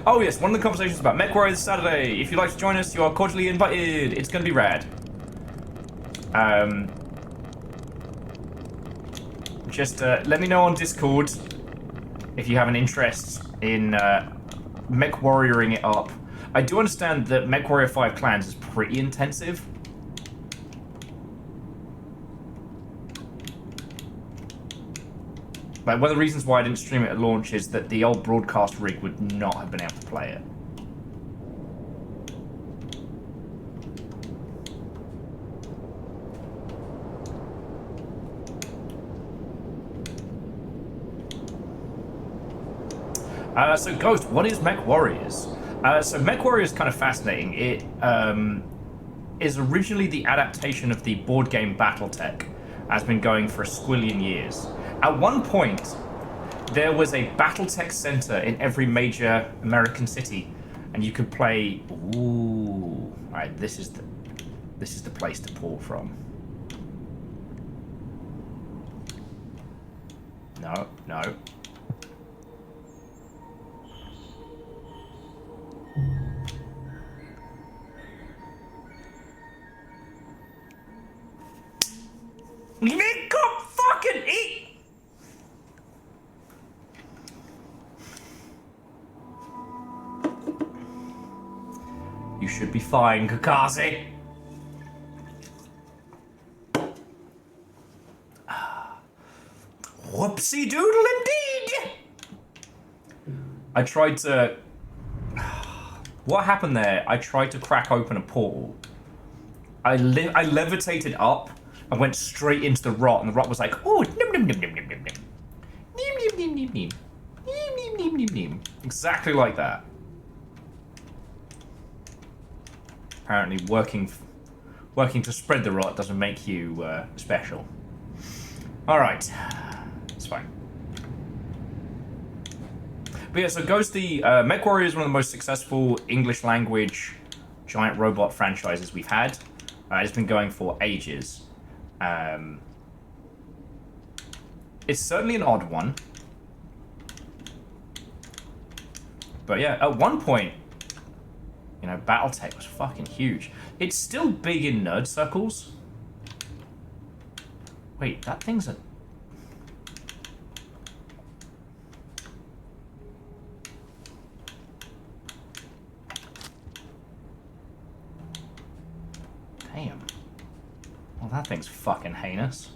Oh yes, one of the conversations about MechWarrior this Saturday. If you'd like to join us, you are cordially invited. It's going to be rad. Just let me know on Discord if you have an interest in MechWarrioring it up. I do understand that MechWarrior 5 Clans is pretty intensive. Like, one of the reasons why I didn't stream it at launch is that the old broadcast rig would not have been able to play it. So Ghost, what is MechWarriors? So MechWarriors is kind of fascinating. It is originally the adaptation of the board game BattleTech, has been going for a squillion years. At one point, there was a BattleTech center in every major American city, and you could play. Ooh, all right, this is the place to pull from. No, no. Make up fucking eat! You should be fine, Kakashi. Whoopsie doodle indeed! I tried to... What happened there? I tried to crack open a portal. I levitated up and went straight into the rot, and the rot was like, oh, nim nim nim nim nim nim nim. Nim nim nim nim nim. Nim nim nim nim nim. Exactly like that. Apparently working to spread the rot doesn't make you special. Alright. It's fine. But yeah, so Ghosty, MechWarrior is one of the most successful English language giant robot franchises we've had. It's been going for ages. It's certainly an odd one. But yeah, at one point, you know, BattleTech was fucking huge. It's still big in nerd circles. Wait, that thing's a... Damn. Well, that thing's fucking heinous.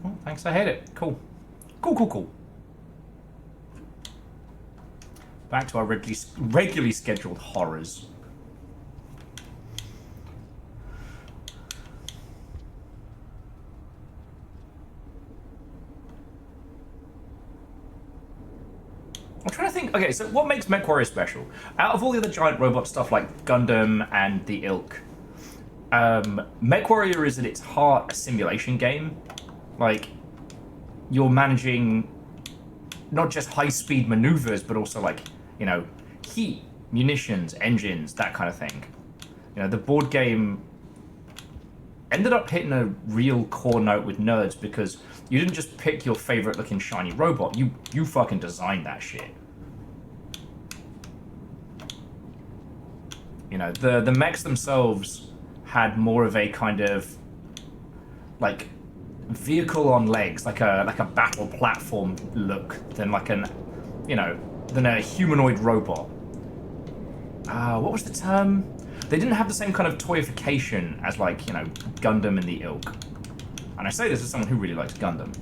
Oh, thanks, I hit it. Cool. Cool. Back to our regularly scheduled horrors. I'm trying to think. Okay, so what makes MechWarrior special? Out of all the other giant robot stuff like Gundam and the Ilk, MechWarrior is at its heart a simulation game. Like, you're managing not just high-speed maneuvers, but also, like, you know, heat, munitions, engines, that kind of thing. You know, the board game ended up hitting a real core note with nerds because you didn't just pick your favorite-looking shiny robot. You fucking designed that shit. You know, the mechs themselves had more of a kind of like vehicle on legs, like a battle platform look than like an, you know, than a humanoid robot. What was the term? They didn't have the same kind of toyification as, like, you know, Gundam and the ilk. And I say this as someone who really likes Gundam.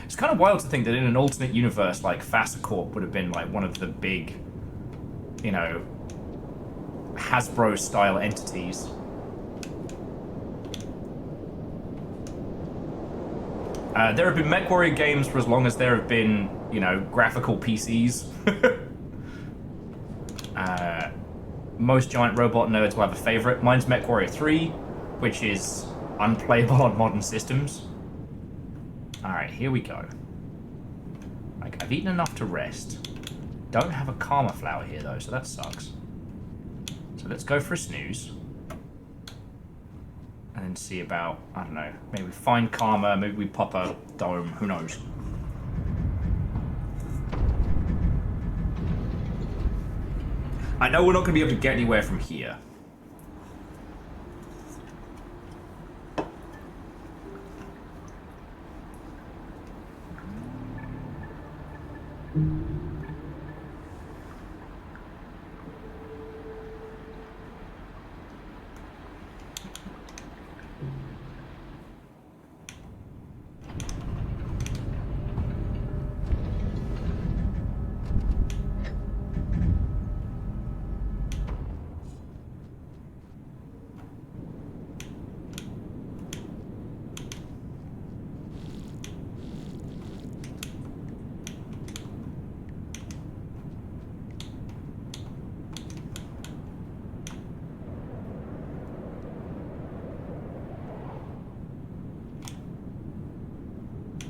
It's kind of wild to think that in an alternate universe, like, Corp would have been, like, one of the big, you know, Hasbro-style entities. There have been MechWarrior games for as long as there have been, you know, graphical PCs. Most giant robot nerds will have a favorite. Mine's MechWarrior 3, which is unplayable on modern systems. Alright, here we go. Like, I've eaten enough to rest. Don't have a Karma flower here, though, so that sucks. So let's go for a snooze. And then see about, I don't know, maybe we find Karma, maybe we pop a dome, who knows. I know we're not going to be able to get anywhere from here.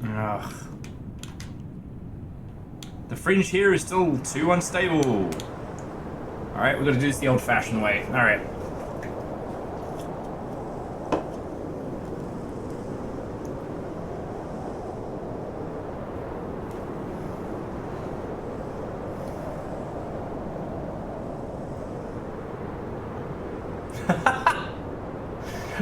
Ugh. The fringe here is still too unstable. Alright, we're gonna do this the old-fashioned way. Alright.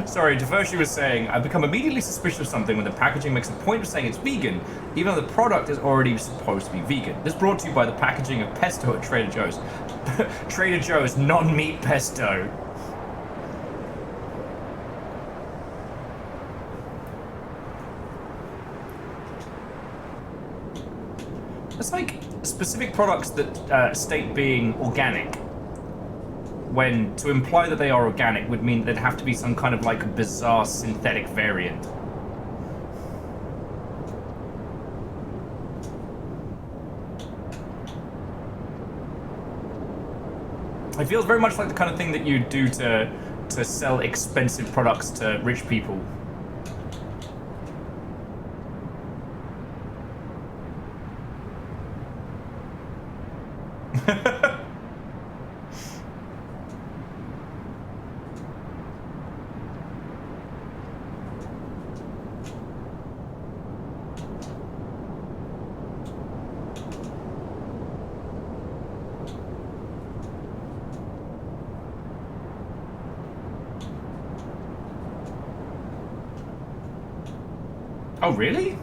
Sorry, Devershi was saying, I've become immediately suspicious of something when the packaging makes a point of saying it's vegan, even though the product is already supposed to be vegan. This brought to you by the packaging of pesto at Trader Joe's. Trader Joe's non-meat pesto. It's like specific products that state being organic, when to imply that they are organic would mean there'd have to be some kind of like bizarre synthetic variant. It feels very much like the kind of thing that you do to sell expensive products to rich people. Oh, really?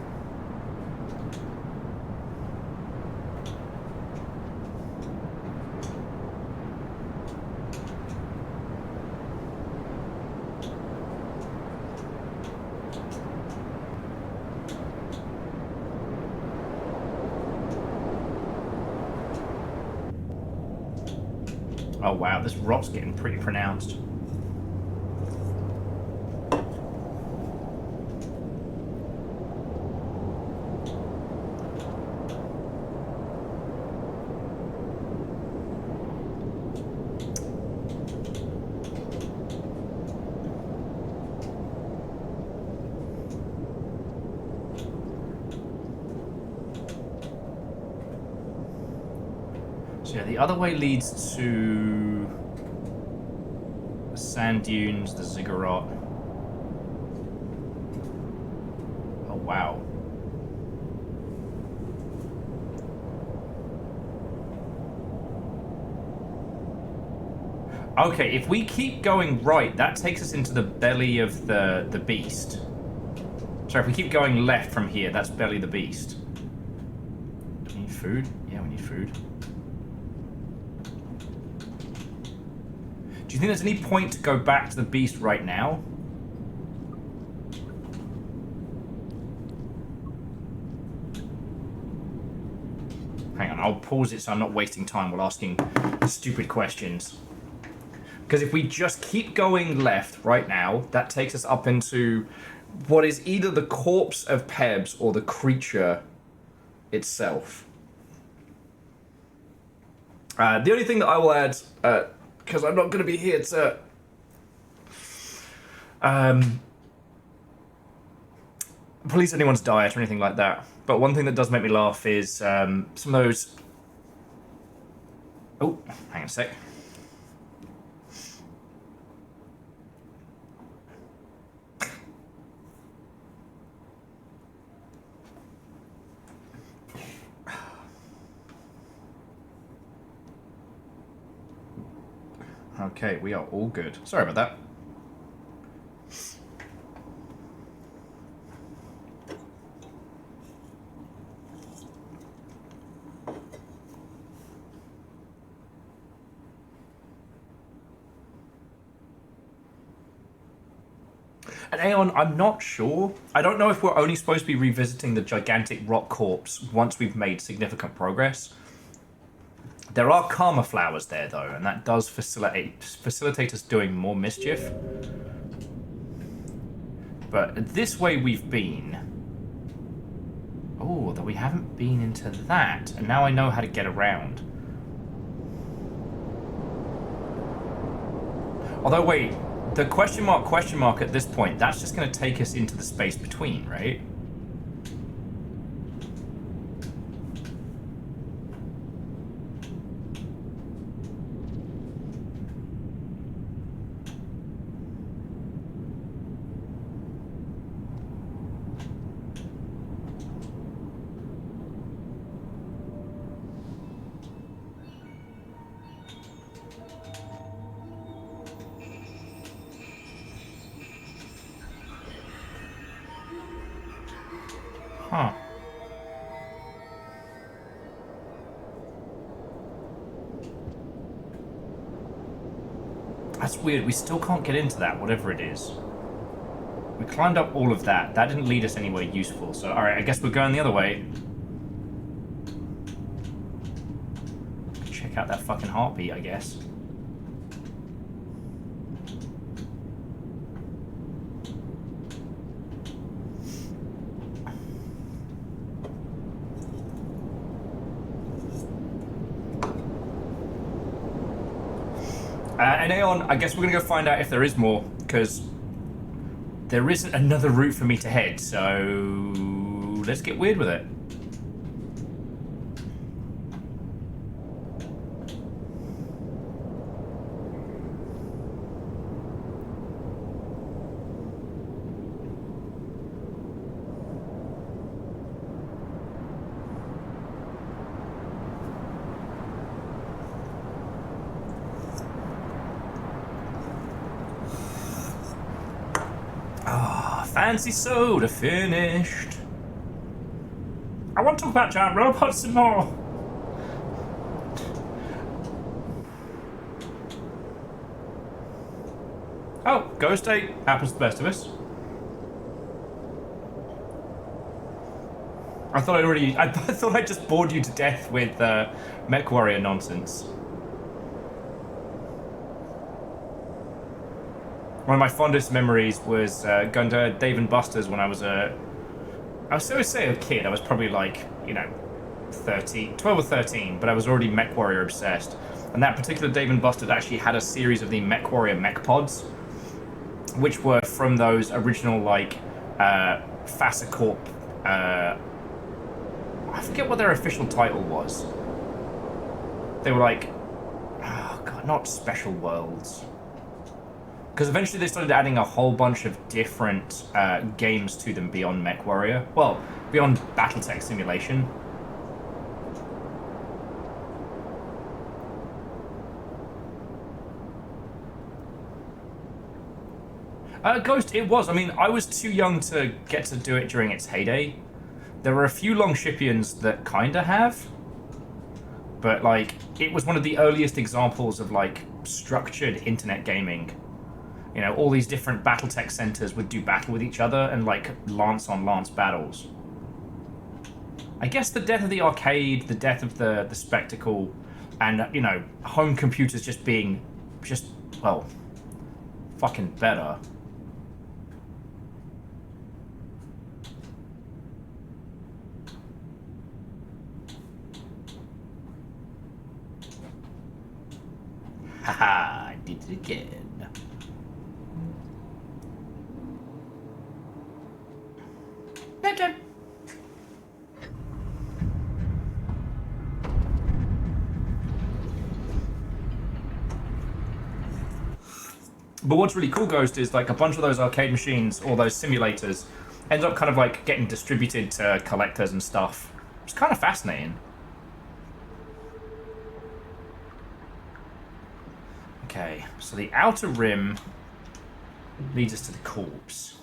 Oh wow, this rot's getting pretty pronounced. So yeah, the other way leads to the sand dunes, the ziggurat. Oh wow. Okay, if we keep going right, that takes us into the belly of the beast. Sorry, if we keep going left from here, that's belly the beast. Do we need food? Yeah, we need food. Do you think there's any point to go back to the beast right now? Hang on, I'll pause it so I'm not wasting time while asking stupid questions. Because if we just keep going left right now, that takes us up into what is either the corpse of Pebs or the creature itself. The only thing that I will add, because I'm not going to be here to police anyone's diet or anything like that. But one thing that does make me laugh is some of those... Oh, hang on a sec. Okay, we are all good. Sorry about that. And Aeon, I'm not sure. I don't know if we're only supposed to be revisiting the gigantic rock corpse once we've made significant progress. There are karma flowers there, though, and that does facilitate us doing more mischief. But this way we've been... Oh, though we haven't been into that, and now I know how to get around. Although, wait, the question mark at this point, that's just going to take us into the space between, right? Huh. That's weird. We still can't get into that, whatever it is. We climbed up all of that. That didn't lead us anywhere useful. So, alright, I guess we're going the other way. Check out that fucking heartbeat, I guess. And Aeon, I guess we're going to go find out if there is more, because there isn't another route for me to head, so let's get weird with it. Fancy soda finished. I want to talk about giant robots some more. Oh, Ghost Day happens to the best of us. I thought I just bored you to death with MechWarrior nonsense. One of my fondest memories was going to Dave & Buster's when I was I still say a kid. I was probably like, 12 or 13, but I was already MechWarrior obsessed. And that particular Dave & Buster's actually had a series of the MechWarrior mech pods, which were from those original, like, Fasacorp, I forget what their official title was. They were like, oh god, not Special Worlds. Because eventually they started adding a whole bunch of different games to them beyond MechWarrior. Well, beyond Battletech Simulation. Ghost, it was. I mean, I was too young to get to do it during its heyday. There were a few Longshipians that kinda have, but like, it was one of the earliest examples of like structured internet gaming. You know, all these different BattleTech centers would do battle with each other and like lance on lance battles. I guess the death of the arcade, the death of the spectacle, and you know, home computers just being well, fucking better. Haha, I did it again. But what's really cool, Ghost, is like a bunch of those arcade machines, or those simulators, end up kind of like getting distributed to collectors and stuff. It's kind of fascinating. Okay, so the outer rim leads us to the corpse.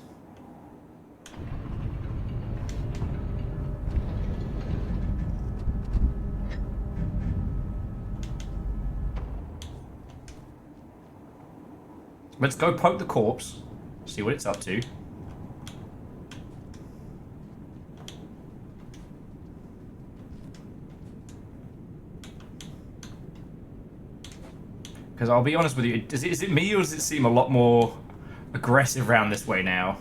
Let's go poke the corpse, see what it's up to. Because I'll be honest with you, is it me or does it seem a lot more aggressive around this way now?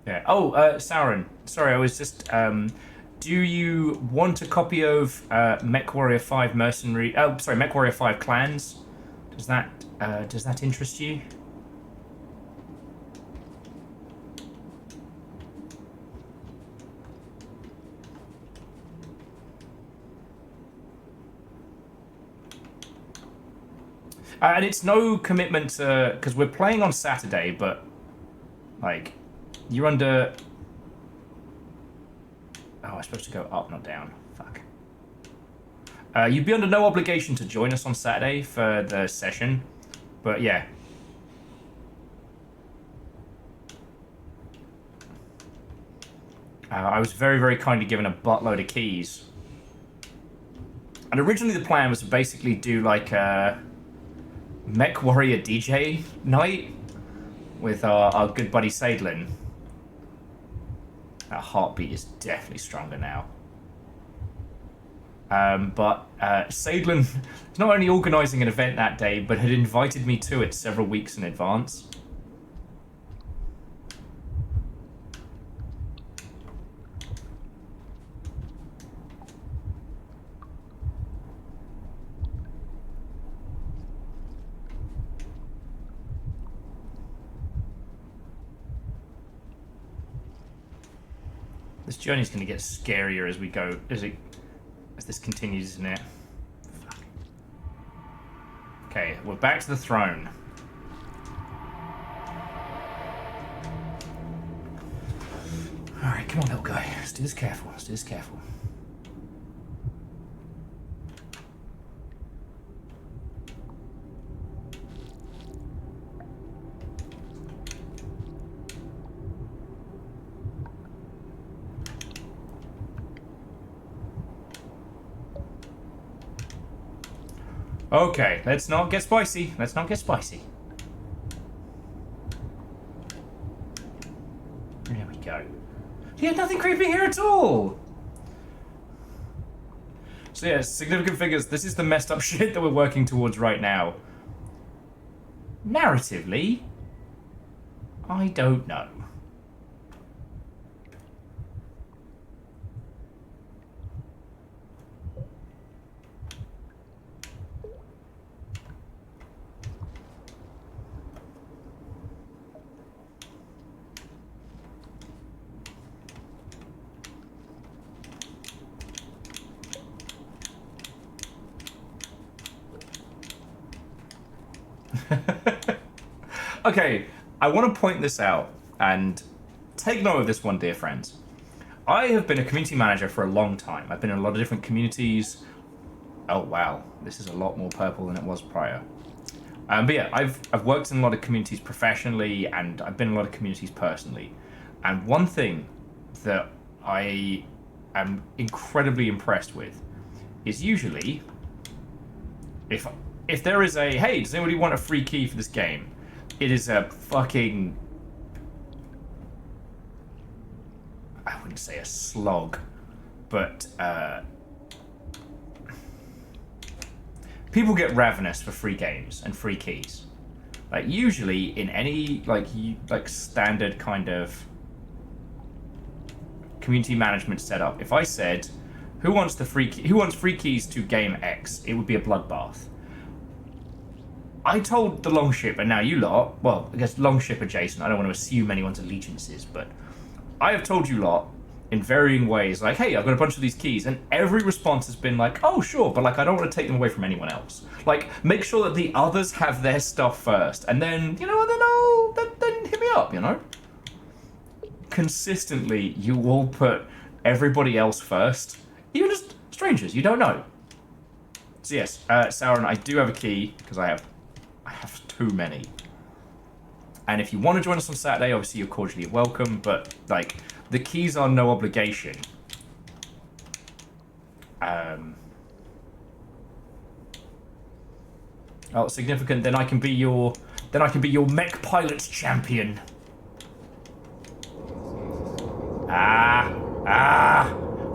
Yeah. Oh, Sauron. Sorry, I was just. Do you want a copy of MechWarrior 5 Mercenary? Oh, sorry, MechWarrior 5 Clans. Does that interest you? And it's no commitment to, because we're playing on Saturday, but like. You're under... Oh, I'm supposed to go up, not down. Fuck. You'd be under no obligation to join us on Saturday for the session. But yeah. I was very, very kindly given a buttload of keys. And originally the plan was to basically do like a MechWarrior DJ night with our good buddy Sadlin. That heartbeat is definitely stronger now. But Sadlin is not only organising an event that day, but had invited me to it several weeks in advance. This journey's going to get scarier as we go, as this continues, isn't it? Fuck. Okay, we're back to the throne. Alright, come on, little guy. Let's do this careful. Let's do this careful. Okay, let's not get spicy. Let's not get spicy. There we go. Yeah, nothing creepy here at all. So yeah, significant figures. This is the messed up shit that we're working towards right now. Narratively, I don't know. Okay, I want to point this out and take note of this one, dear friends. I have been a community manager for a long time. I've been in a lot of different communities. Oh wow, this is a lot more purple than it was prior. But yeah, I've worked in a lot of communities professionally, and I've been in a lot of communities personally. And one thing that I am incredibly impressed with is usually if there is a, hey, does anybody want a free key for this game? It is a fucking, I wouldn't say a slog, but people get ravenous for free games and free keys. Like usually in any like standard kind of community management setup, if I said, who wants free keys to game X, it would be a bloodbath. I told the Longship, and now you lot, well, I guess Longship adjacent, I don't want to assume anyone's allegiances, but I have told you lot in varying ways, like, hey, I've got a bunch of these keys, and every response has been like, oh, sure, but like, I don't want to take them away from anyone else. Like, make sure that the others have their stuff first, and then, you know, then hit me up, you know? Consistently, you all put everybody else first. Even just strangers, you don't know. So yes, Sauron, I do have a key, because I have too many. And if you want to join us on Saturday, obviously you're cordially welcome, but, like, the keys are no obligation. Oh, significant, then I can be your mech pilot's champion.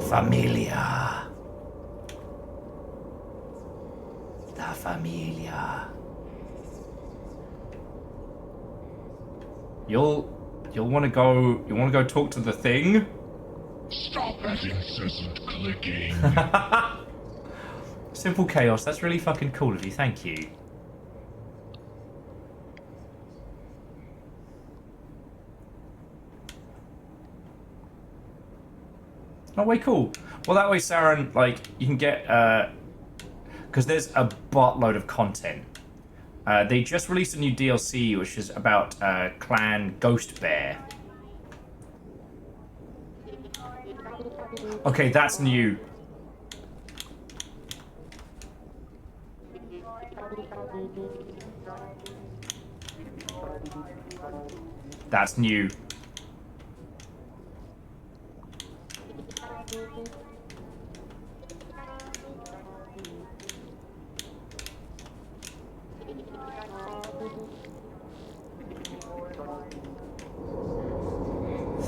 Familia. La Familia. You'll want to go talk to the thing? Stop that incessant clicking. Simple chaos, that's really fucking cool of you, thank you. Oh, way cool. Well, that way, Sauron, like, you can get, because there's a buttload of content. They just released a new DLC, which is about Clan Ghost Bear. Okay, that's new. That's new.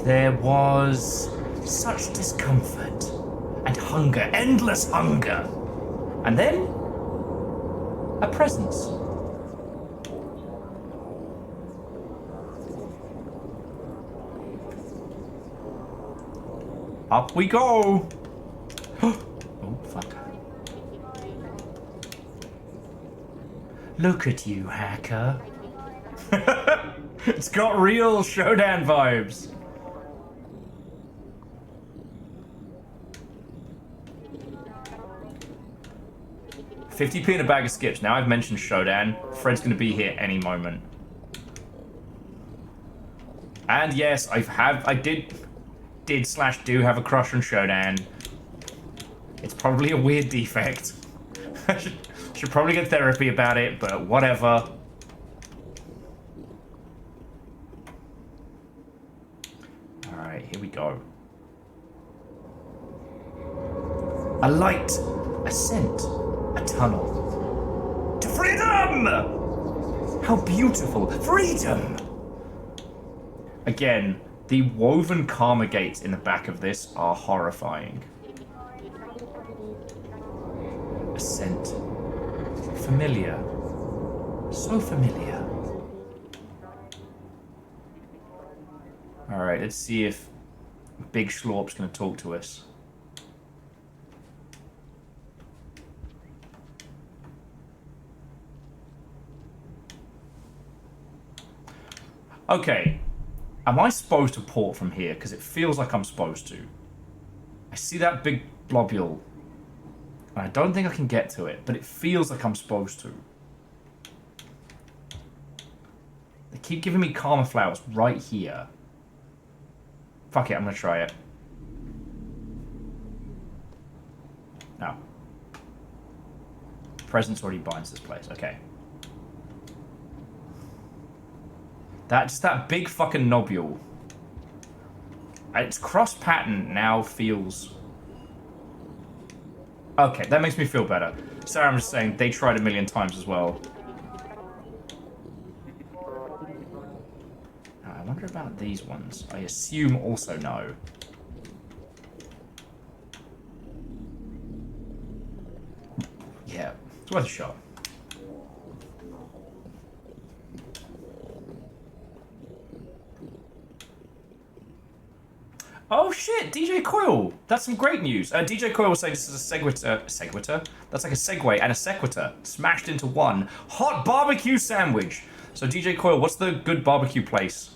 There was such discomfort and hunger, endless hunger. And then, a presence. Up we go. Oh, fuck. Look at you, hacker. It's got real Shodan vibes. $50p in a bag of skips. Now I've mentioned Shodan. Fred's going to be here any moment. And yes, I did do have a crush on Shodan. It's probably a weird defect. I should probably get therapy about it, but whatever. Alright, here we go. A light, a scent, a tunnel. To freedom! How beautiful! Freedom! Again, the woven karma gates in the back of this are horrifying. A scent. Familiar. So familiar. Alright, let's see if Big Schlorp's gonna talk to us. Okay. Am I supposed to port from here? Because it feels like I'm supposed to. I see that big globule. And I don't think I can get to it, but it feels like I'm supposed to. They keep giving me karma flowers right here. Fuck it, I'm gonna try it. No. Presence already binds this place. Okay. Just that big fucking nobule. Its cross pattern now feels... Okay, that makes me feel better. Sorry, I'm just saying, they tried a million times as well. Now, I wonder about these ones. I assume also no. Yeah, it's worth a shot. Oh shit, DJ Coil! That's some great news. DJ Coil was saying this is a seguitor? That's like a segue and a sequitur smashed into one. Hot barbecue sandwich! So DJ Coil, what's the good barbecue place?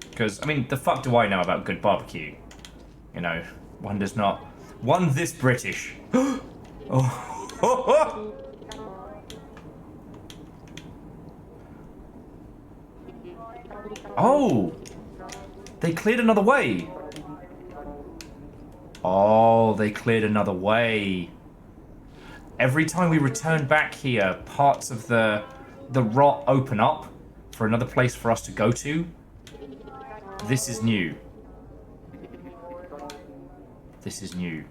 Because, I mean, the fuck do I know about good barbecue? You know, one does not. One this British. Oh. Oh! They cleared another way! Oh, they cleared another way. Every time we return back here, parts of the rot open up for another place for us to go to. This is new. This is new.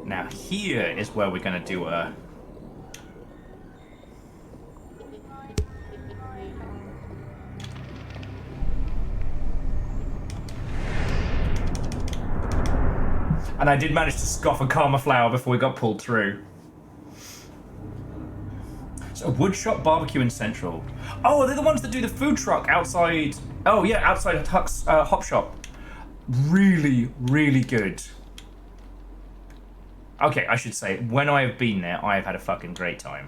Now here is where we're going to do a... And I did manage to scoff a karma flower before we got pulled through. So Woodshop Barbecue in Central. Oh, they're the ones that do the food truck outside... Oh yeah, outside Huck's Hop Shop. Really, really good. Okay, I should say, when I have been there, I have had a fucking great time.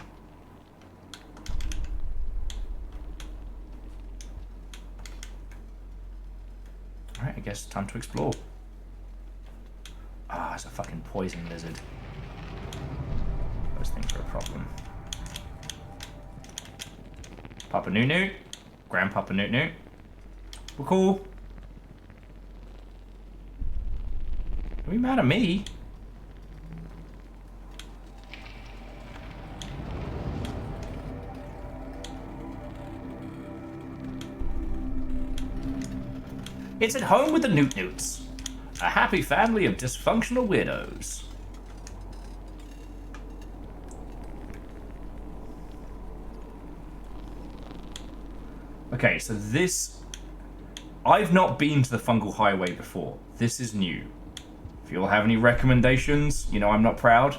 Alright, I guess time to explore. Ah, it's a fucking poison lizard. Those things are a problem. Papa Nunu. Grandpapa Nunu. We're cool. Are you mad at me? It's at home with the Newt Newts. A happy family of dysfunctional weirdos. Okay, so this... I've not been to the Fungal Highway before. This is new. If you all have any recommendations, you know I'm not proud.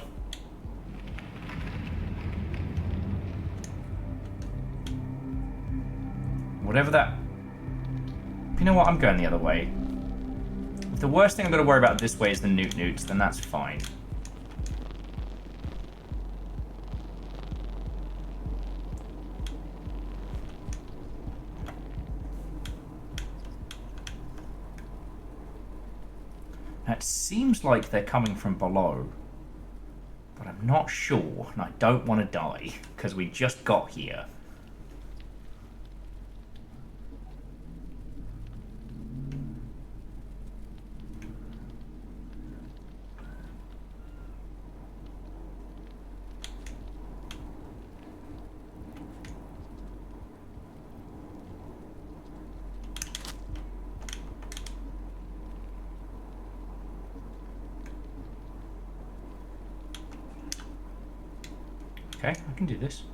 Whatever that... You know what? I'm going the other way. If the worst thing I've got to worry about this way is the Newt Newts, then that's fine. Now, it seems like they're coming from below. But I'm not sure, and I don't want to die, because we just got here. Okay, I can do this.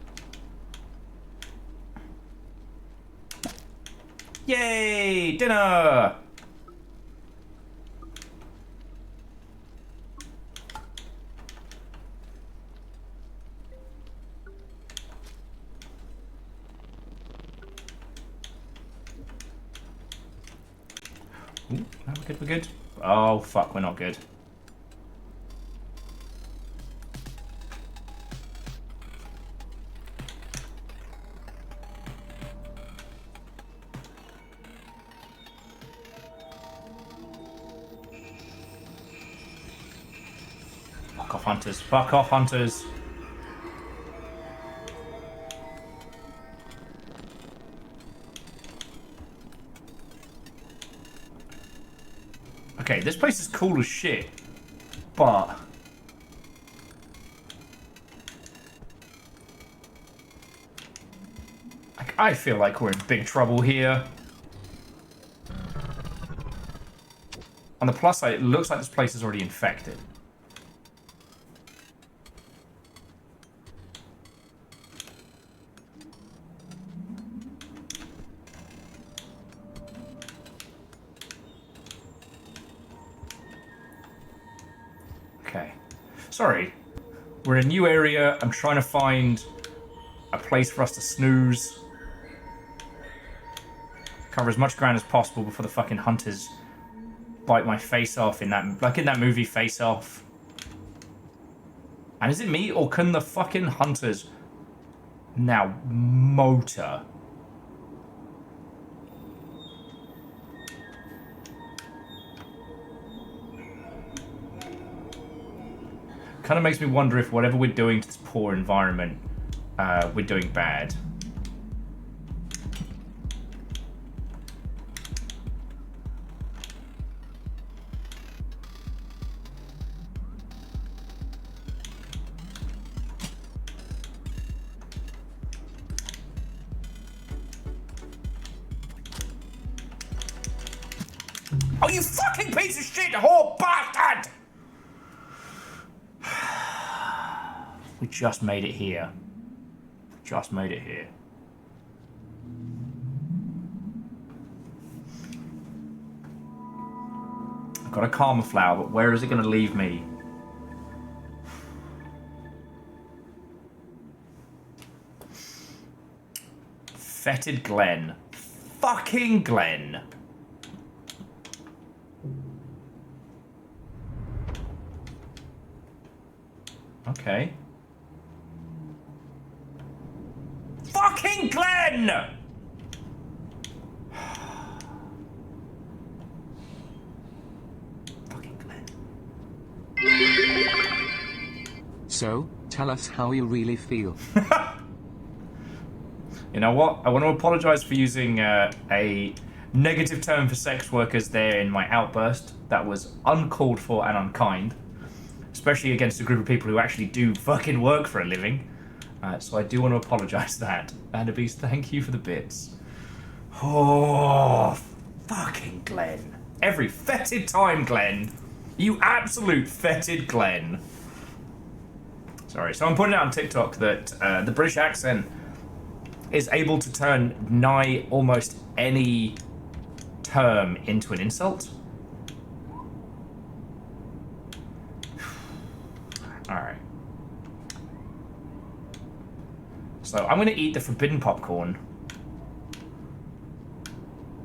Yay! Dinner! Ooh, no, we're good, we're good. Oh, fuck, we're not good. hunters. Fuck off, hunters. Okay, this place is cool as shit, but I feel like we're in big trouble here. On the plus side, it looks like this place is already infected. Okay. Sorry. We're in a new area. I'm trying to find a place for us to snooze. Cover as much ground as possible before the fucking hunters bite my face off in that, like in that movie Face Off. And is it me, or can the fucking hunters now motor? Kind of makes me wonder if whatever we're doing to this poor environment, we're doing bad. Oh, you fucking piece of shit, whore bastard! We just made it here. Just made it here. I've got a karma flower, but where is it going to leave me? Fetid Glen. Fucking Glen. Okay. Fucking Glen! Fucking Glen. So, tell us how you really feel. You know what? I want to apologize for using a negative term for sex workers there in my outburst. That was uncalled for and unkind. Especially against a group of people who actually do fucking work for a living. So I do want to apologise for that. Annabise, thank you for the bits. Oh, fucking Glenn. Every fetid time, Glenn. You absolute fetid Glenn. Sorry, so I'm pointing out on TikTok that the British accent is able to turn nigh almost any term into an insult. Alright. So I'm gonna eat the forbidden popcorn.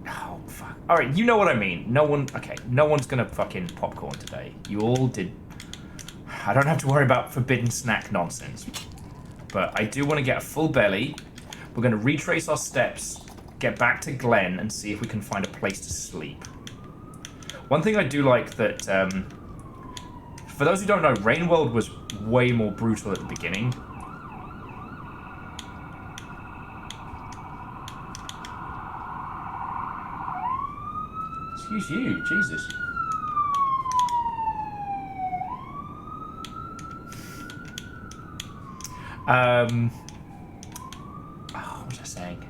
Oh, fuck. Alright, you know what I mean. No one's gonna fucking popcorn today. You all did. I don't have to worry about forbidden snack nonsense. But I do want to get a full belly. We're gonna retrace our steps, get back to Glen, and see if we can find a place to sleep. One thing I do like that, for those who don't know, Rainworld was way more brutal at the beginning. Excuse you, Jesus. What was I saying?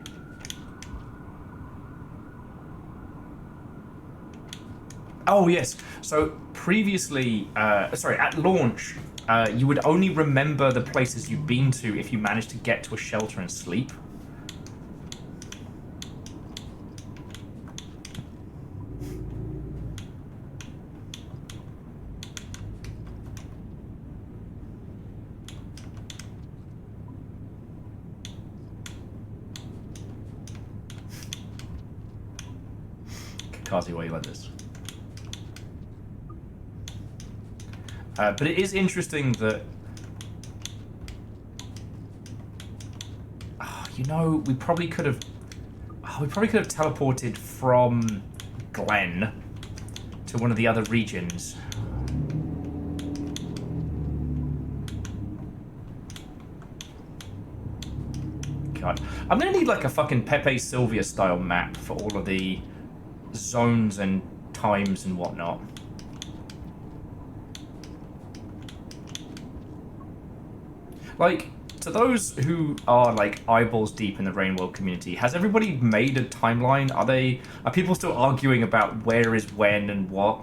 Oh, yes. So previously, at launch, you would only remember the places you've been to if you managed to get to a shelter and sleep. Kazi, why you like this? But it is interesting that, you know, we probably could have teleported from Glen to one of the other regions. God. I'm gonna need like a fucking Pepe Sylvia style map for all of the zones and times and whatnot. Like, to those who are like eyeballs deep in the Rain World community, has everybody made a timeline? Are people still arguing about where is when and what?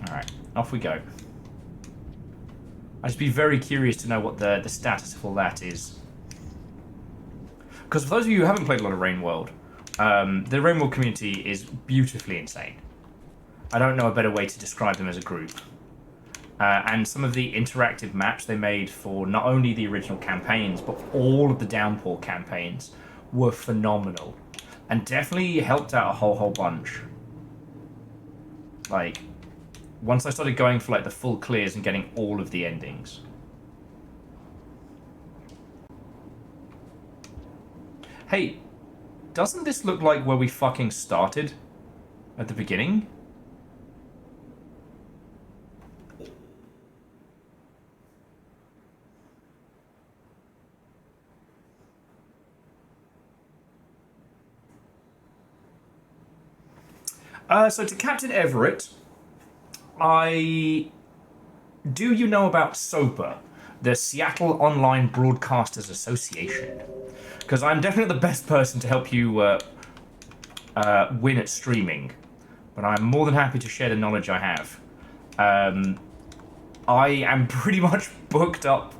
Alright, off we go. I'd just be very curious to know what the status of all that is. Because for those of you who haven't played a lot of Rain World, the Rain World community is beautifully insane. I don't know a better way to describe them as a group. And some of the interactive maps they made for not only the original campaigns, but all of the Downpour campaigns were phenomenal. And definitely helped out a whole bunch. Like, once I started going for like the full clears and getting all of the endings. Hey, doesn't this look like where we fucking started at the beginning? So to Captain Everett, do you know about SOBA, the Seattle Online Broadcasters Association? Because I'm definitely the best person to help you win at streaming, but I'm more than happy to share the knowledge I have. I am pretty much booked up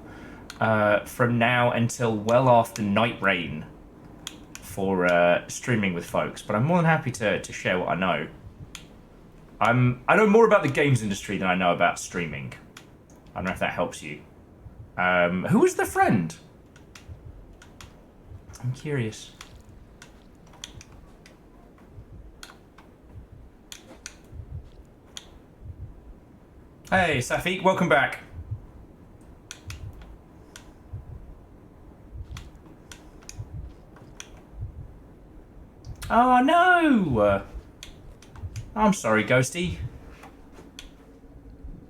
from now until well after Night Rain for streaming with folks, but I'm more than happy to share what I know. I know more about the games industry than I know about streaming. I don't know if that helps you. Who was the friend? I'm curious. Hey, Safiq, welcome back. Oh no! I'm sorry, Ghosty.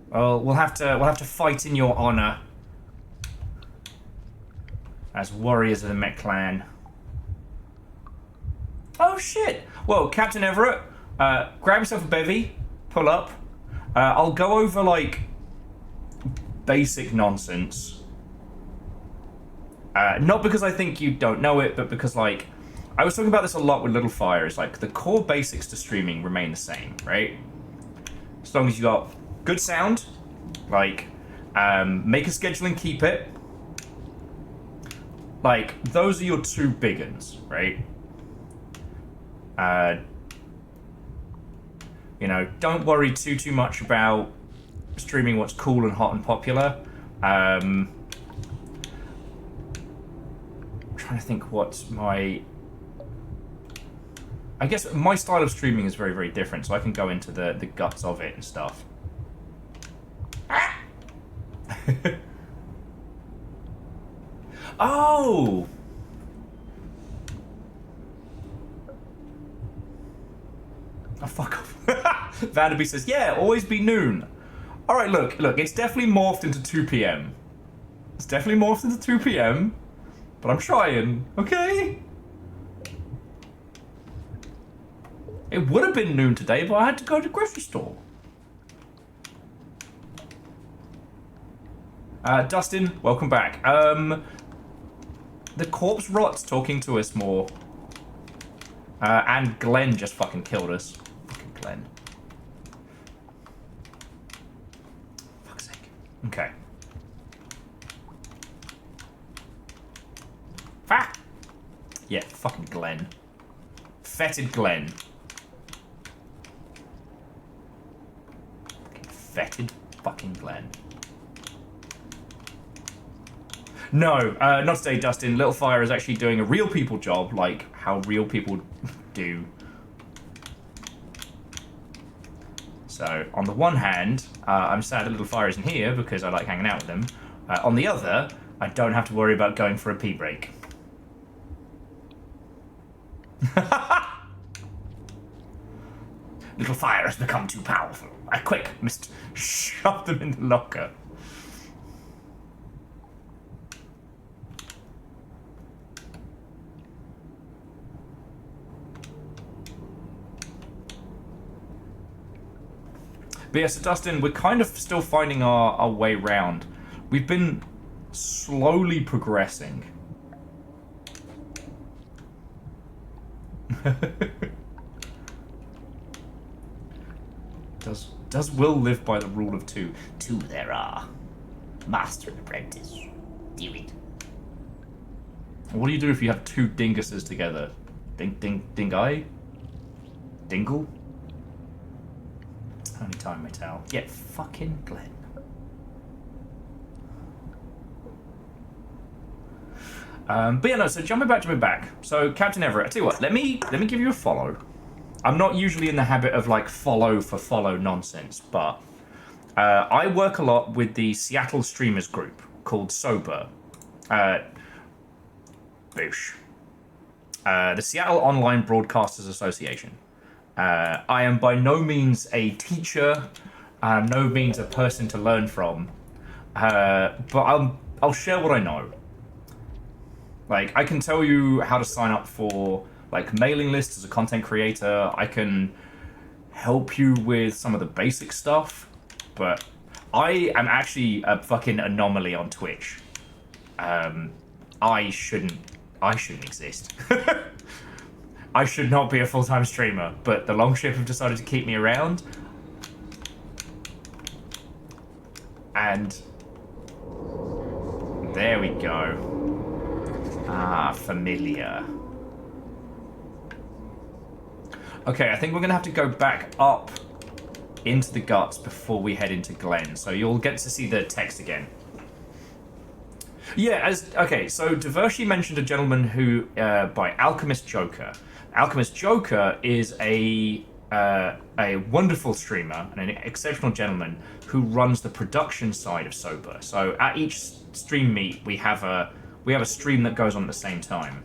Well, we'll have to fight in your honor as warriors of the Met Clan. Oh shit! Well, Captain Everett, grab yourself a bevy, pull up. I'll go over like basic nonsense. Not because I think you don't know it, but because like I was talking about this a lot with Little Fire. Is like the core basics to streaming remain the same, right? As long as you got good sound, like make a schedule and keep it. Like those are your two big uns, right? You know, don't worry too much about streaming what's cool and hot and popular. I'm trying to think what's my... I guess my style of streaming is very, very different, so I can go into the guts of it and stuff. Oh! Oh, fuck off. Vanderby says, yeah, always be noon. Alright, look, it's definitely morphed into 2 p.m. It's definitely morphed into 2 p.m. But I'm trying, okay? It would have been noon today, but I had to go to the grocery store. Dustin, welcome back. The corpse rot's talking to us more. And Glenn just fucking killed us. Fucking Glenn. Fuck's sake. Okay. Ah! Yeah, fucking Glenn. Fetid Glenn. Fetid fucking Glenn. No, not today, Dustin. Little Fire is actually doing a real people job, like how real people do. So, on the one hand, I'm sad that Little Fire isn't here because I like hanging out with them. On the other, I don't have to worry about going for a pee break. Little fire has become too powerful. Quick, Mr. Shove them in the locker. But yeah, so Dustin, we're kind of still finding our way round. We've been slowly progressing. Does Will live by the rule of two? Two there are. Master and apprentice. Do it. What do you do if you have two dinguses together? Dingai? Dingle? Only time may tell. Yeah, fucking Glenn. But yeah, no, so jumping back. So, Captain Everett, I tell you what, let me give you a follow. I'm not usually in the habit of, like, follow for follow nonsense, but I work a lot with the Seattle streamers group called Sober. Boosh. The Seattle Online Broadcasters Association. I am by no means a teacher, no means a person to learn from, but I'll share what I know. Like, I can tell you how to sign up for, like, mailing lists as a content creator. I can help you with some of the basic stuff, but I am actually a fucking anomaly on Twitch. I shouldn't exist. I should not be a full-time streamer, but the Longship have decided to keep me around. And there we go. Ah, familiar. Okay, I think we're gonna have to go back up into the guts before we head into Glen, so you'll get to see the text again. Yeah, okay, so Divershi mentioned a gentleman who, by Alchemist Joker. Alchemist Joker is a wonderful streamer and an exceptional gentleman who runs the production side of Sober. So at each stream meet, we have a stream that goes on at the same time.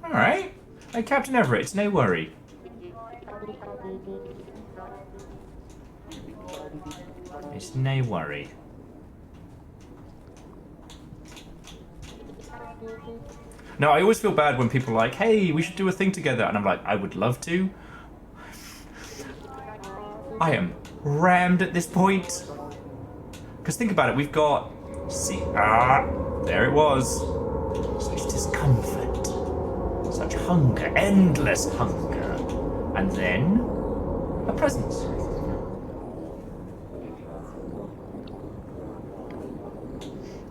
All right, hey Captain Everett, it's no worry. It's no worry. No, I always feel bad when people are like, hey, we should do a thing together. And I'm like, I would love to. I am rammed at this point. Because think about it, we've got... there it was. Such discomfort. Such hunger. Endless hunger. And then... a presence.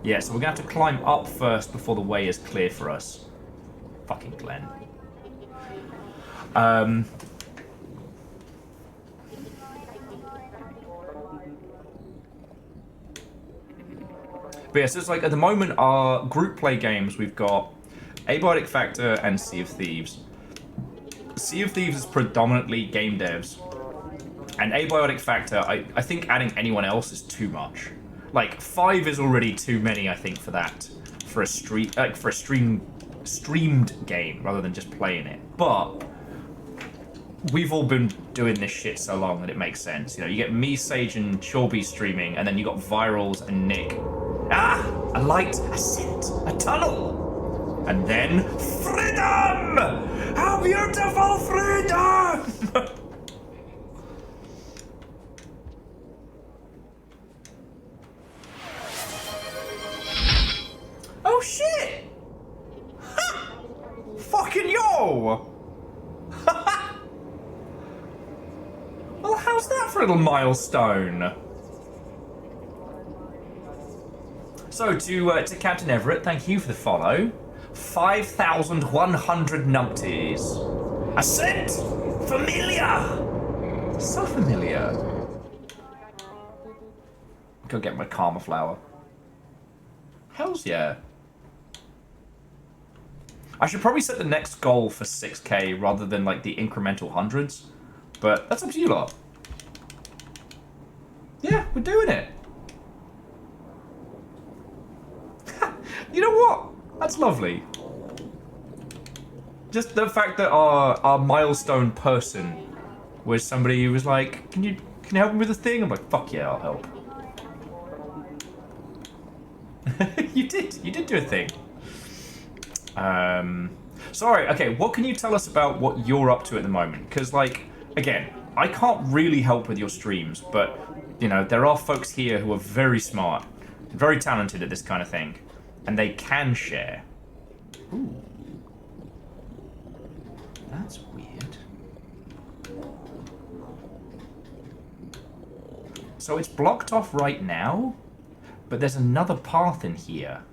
Yeah, so we're going to have to climb up first before the way is clear for us. Fucking Glenn. But yeah, so it's like at the moment our group play games, we've got Abiotic Factor and Sea of Thieves. Sea of Thieves is predominantly game devs. And Abiotic Factor, I think adding anyone else is too much. Like 5 is already too many, I think, for that. For a streamed game rather than just playing it. But we've all been doing this shit so long that it makes sense. You know, you get me, Sage, and Chorby streaming, and then you got Virals and Nick. Ah! A light, a scent, a tunnel! And then freedom! How beautiful freedom! Oh shit! Ha! Fucking yo! Well, how's that for a little milestone? So, to Captain Everett, thank you for the follow. 5,100 numpties. Ascent! Familiar! So familiar. Go get my Karma Flower. Hells yeah. I should probably set the next goal for 6k rather than like the incremental hundreds. But that's up to you lot. Yeah, we're doing it. You know what? That's lovely. Just the fact that our milestone person was somebody who was like, can you help me with the thing? I'm like, fuck yeah, I'll help. You did do a thing. Sorry, okay, what can you tell us about what you're up to at the moment? Because, like, again, I can't really help with your streams, but, you know, there are folks here who are very smart, very talented at this kind of thing, and they can share. Ooh. That's weird. So it's blocked off right now, but there's another path in here.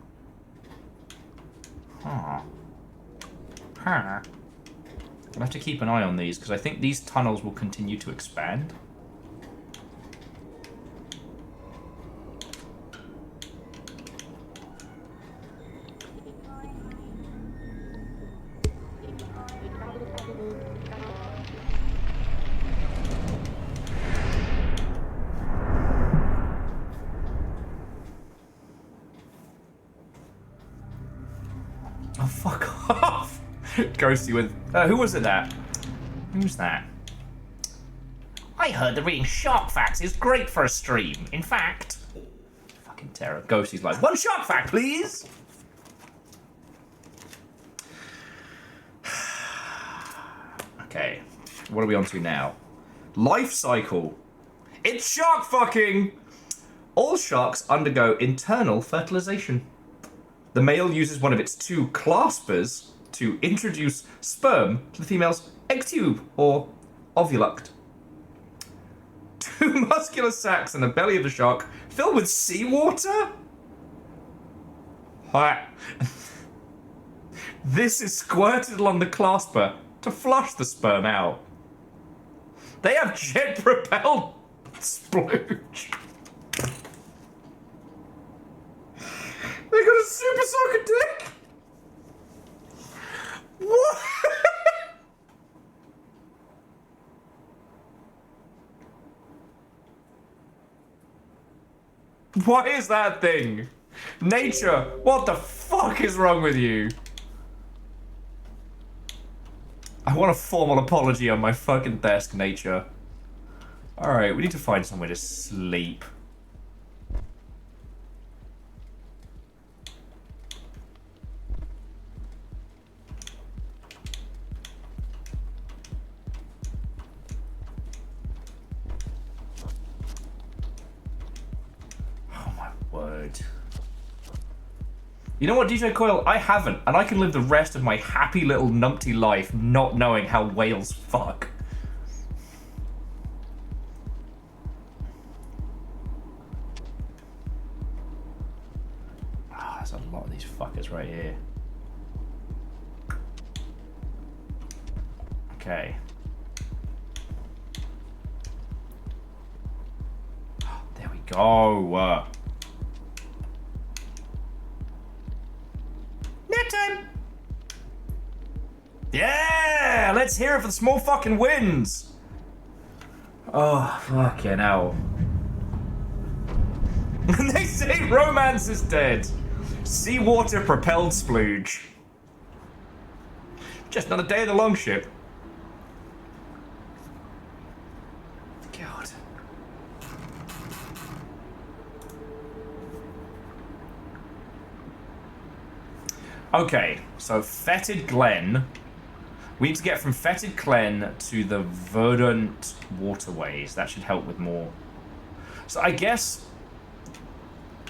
Huh. Huh. I'll have to keep an eye on these, because I think these tunnels will continue to expand. Oh, fuck off! Ghosty with... who was it that? Who's that? I heard that reading shark facts is great for a stream. In fact... Fucking terror. Ghosty's like, one shark fact, please! Okay. What are we on to now? Life cycle. It's shark fucking! All sharks undergo internal fertilization. The male uses one of its two claspers to introduce sperm to the female's egg tube, or ovuluct. Two muscular sacs in the belly of the shark filled with seawater? This is squirted along the clasper to flush the sperm out. They have jet-propelled splooge. They got a super soaker dick? What? Why is that thing? Nature, what the fuck is wrong with you? I want a formal apology on my fucking desk, Nature. Alright, we need to find somewhere to sleep. Word. You know what, DJ Coil? I haven't, and I can live the rest of my happy little numpty life not knowing how whales fuck. Ah, there's a lot of these fuckers right here. Okay. There we go. Nap time! Yeah! Let's hear it for the small fucking wins! Oh, fucking hell. They say romance is dead. Seawater propelled splooge. Just another day of the longship. God. Okay, so Fetid Glen. We need to get from Fetid Glen to the Verdant Waterways. That should help with more. So I guess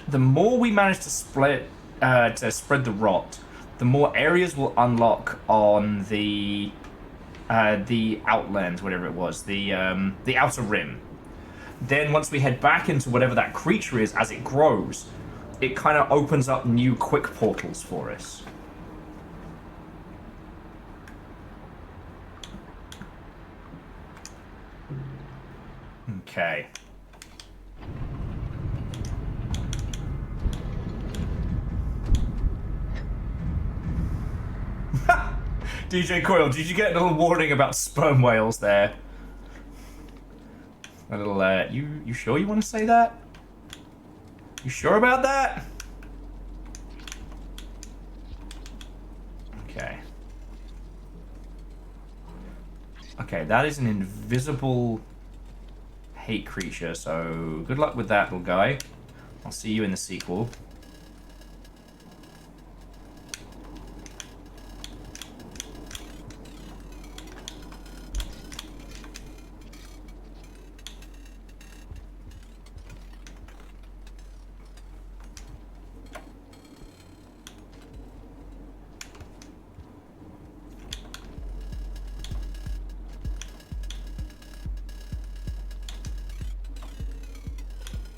the more we manage to spread the rot, the more areas will unlock on the outland, whatever it was, the outer rim. Then once we head back into whatever that creature is as it grows, it kind of opens up new quick portals for us. Okay. DJ Coil, did you get a little warning about sperm whales there? A little, you sure you want to say that? You sure about that? Okay, that is an invisible hate creature, so good luck with that, little guy. I'll see you in the sequel.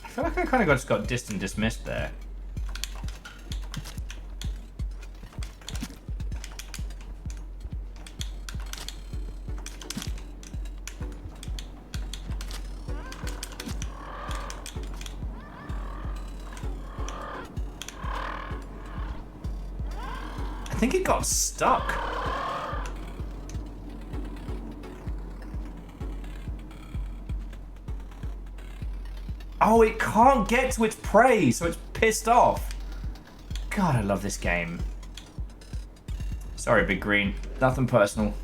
I feel like I kind of just got dissed and dismissed there. I think it got stuck. Oh, it can't get to its prey, so it's pissed off. God, I love this game. Sorry, Big Green. Nothing personal.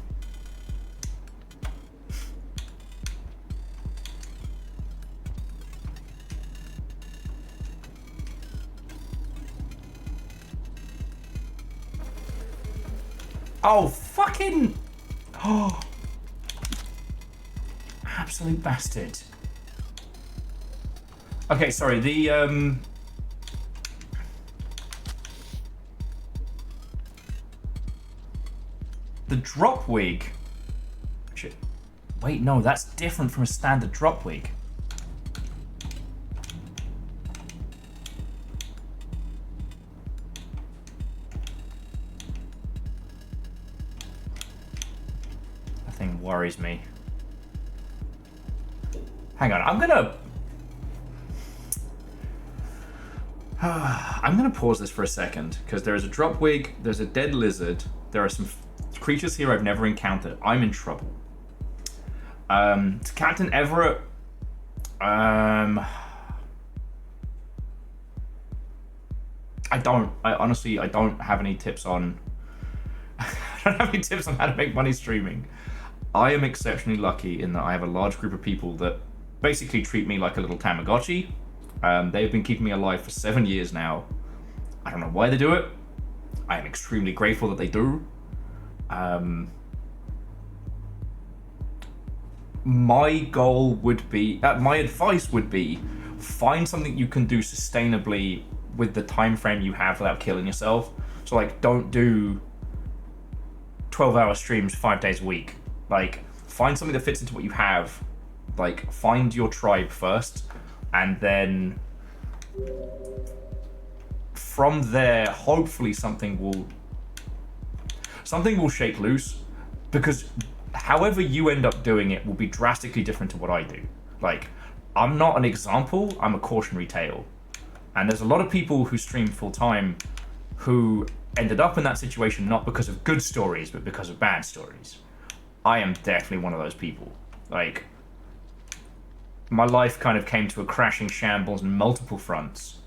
Oh, fucking... Oh. Absolute bastard. Okay, sorry, the drop wig... Shit. Wait, no, that's different from a standard drop wig. That thing worries me. Hang on, I'm gonna pause this for a second, because there is a drop wig, there's a dead lizard, there are some creatures here I've never encountered. I'm in trouble. To Captain Everett, I honestly don't have any tips on I don't have any tips on how to make money streaming. I am exceptionally lucky in that I have a large group of people that basically treat me like a little Tamagotchi. They've been keeping me alive for 7 years now. I don't know why they do it. I am extremely grateful that they do. My goal would be, my advice would be, find something you can do sustainably with the time frame you have without killing yourself. So like, don't do 12-hour streams 5 days a week. Like, find something that fits into what you have. Like, find your tribe first, and then from there, hopefully something will shake loose, because however you end up doing it will be drastically different to what I do. Like, I'm not an example, I'm a cautionary tale. And there's a lot of people who stream full time who ended up in that situation not because of good stories, but because of bad stories. I am definitely one of those people. Like, my life kind of came to a crashing shambles on multiple fronts.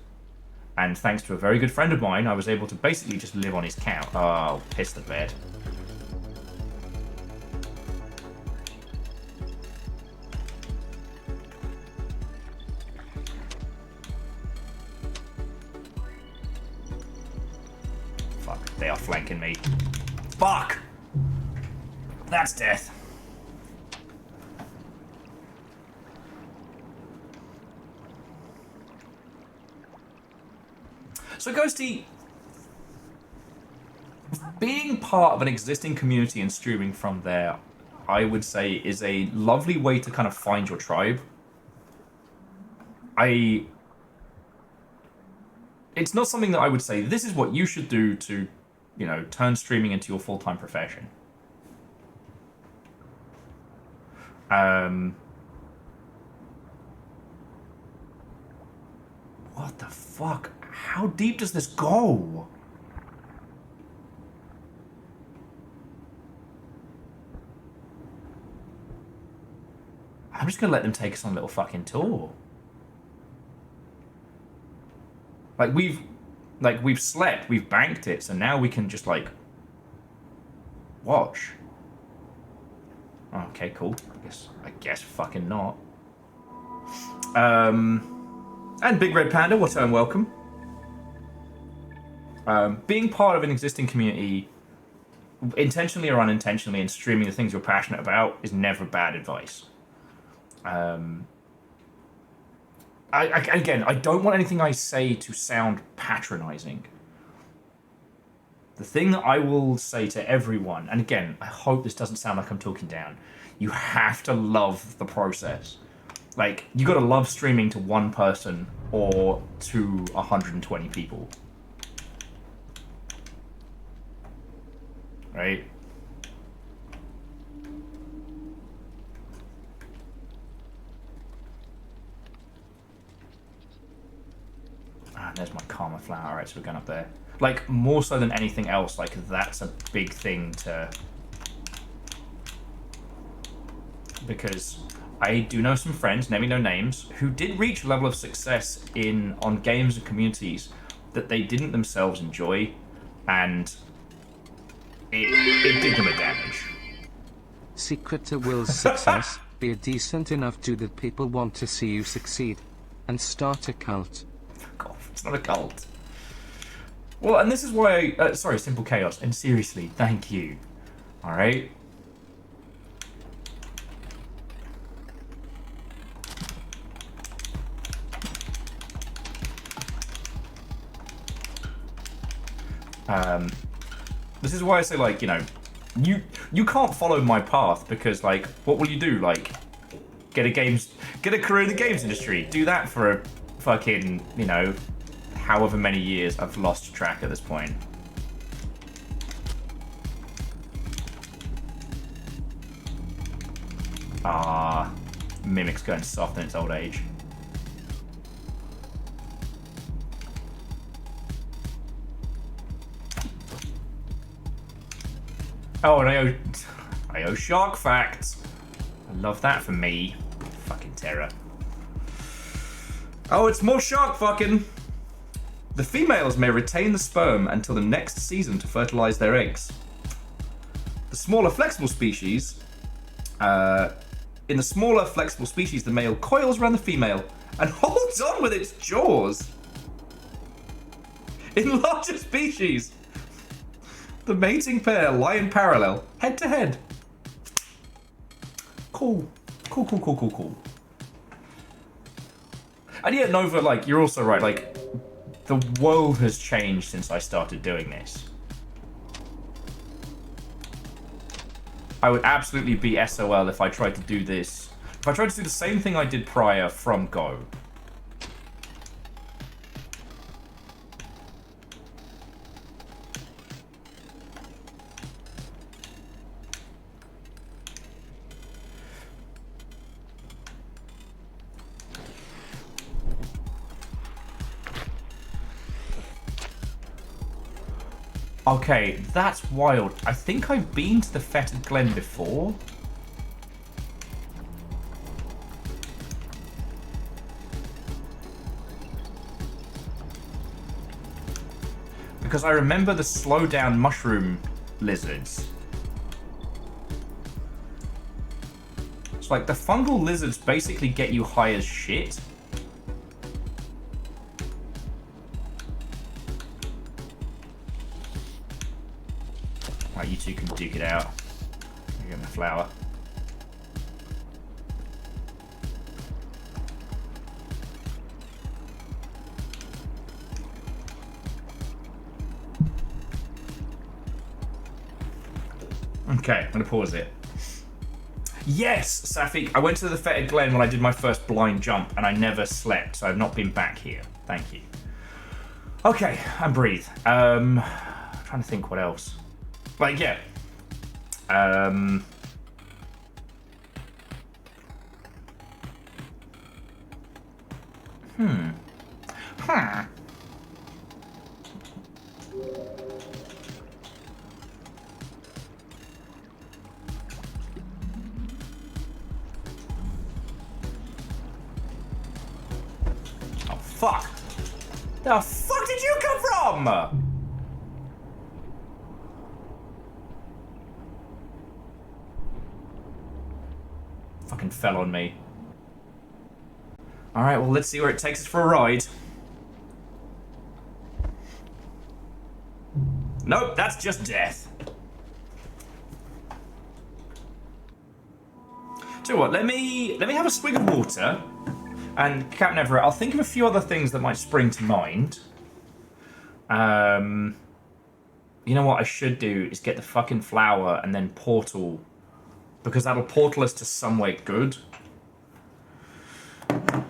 And thanks to a very good friend of mine, I was able to basically just live on his couch. Oh, piss the bed. Fuck, they are flanking me. Fuck! That's death. So Ghosty, being part of an existing community and streaming from there, I would say is a lovely way to kind of find your tribe. It's not something that I would say, this is what you should do to, you know, turn streaming into your full-time profession. What the fuck? How deep does this go? I'm just gonna let them take us on a little fucking tour. Like we've slept, we've banked it, so now we can just like watch. Okay, cool. I guess fucking not. And Big Red Panda, what and welcome. Being part of an existing community, intentionally or unintentionally, and streaming the things you're passionate about is never bad advice. Again, I don't want anything I say to sound patronizing. The thing that I will say to everyone, and again, I hope this doesn't sound like I'm talking down, you have to love the process. Like, you gotta love streaming to one person or to 120 people. Right? Ah, there's my karma flower. Alright, so we're going up there. Like, more so than anything else, like, that's a big thing to... Because I do know some friends, naming no names, who did reach a level of success on games and communities that they didn't themselves enjoy, and it did them a damage. Secret to Will's success, be a decent enough to that people want to see you succeed. And start a cult. Fuck off, it's not a cult. Well, and this is why sorry, Simple Chaos, and seriously, thank you. Alright? This is why I say, like, you know, you can't follow my path because, like, what will you do? Like, get a career in the games industry? Do that for a fucking, you know, however many years. I've lost track at this point. Ah, Mimic's going soft in its old age. Oh, and I owe shark facts. I love that for me. Fucking terror. Oh, it's more shark fucking. The females may retain the sperm until the next season to fertilize their eggs. The smaller flexible species, in the smaller flexible species, the male coils around the female and holds on with its jaws. In larger species, the mating pair lie in parallel, head to head. Cool. Cool. And yeah, Nova, like, you're also right, like, the world has changed since I started doing this. I would absolutely be SOL if I tried to do this. If I tried to do the same thing I did prior from Go. Okay, that's wild. I think I've been to the Fetid Glen before. Because I remember the slow-down mushroom lizards. It's like the fungal lizards basically get you high as shit. Right, you two can duke it out. Get my flower. Okay, I'm gonna pause it. Yes, Safik, I went to the Fetid Glen when I did my first blind jump and I never slept, so I've not been back here. Thank you. Okay, and breathe. I'm trying to think what else. Like, yeah. Huh. Oh, fuck. The fuck did you come from? fucking fell on me. Alright, well, let's see where it takes us for a ride. Nope, that's just death. Tell you what, let me have a swig of water. And Captain Everett, I'll think of a few other things that might spring to mind. You know what I should do is get the fucking flower and then portal. Because that'll portal us to somewhere good.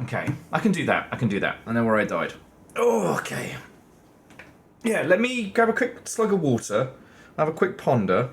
Okay, I can do that. I know where I died. Oh, okay. Yeah, let me grab a quick slug of water. Have a quick ponder.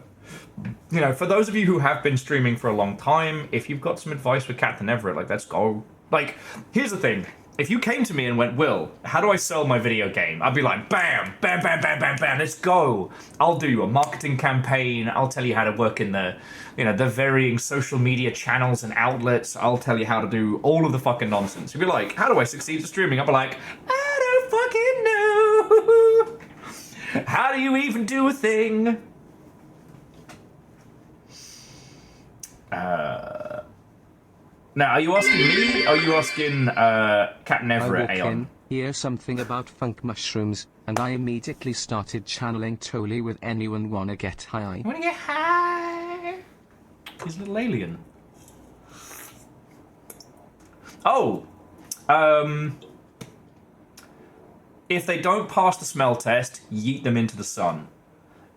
You know, for those of you who have been streaming for a long time, if you've got some advice for Captain Everett, like, let's go. Like, here's the thing. If you came to me and went, Will, how do I sell my video game? I'd be like, bam, bam, bam, bam, bam, bam, let's go. I'll do a marketing campaign. I'll tell you how to work in the, you know, the varying social media channels and outlets. I'll tell you how to do all of the fucking nonsense. You'd be like, how do I succeed at streaming? I'd be like, I don't fucking know. How do you even do a thing? Now, are you asking me? Or are you asking Captain Everett, I walk Aeon? in, hear something about funk mushrooms, and I immediately started channeling Totally with anyone wanna get high. Wanna get high? He's a little alien. Oh, if they don't pass the smell test, yeet them into the sun.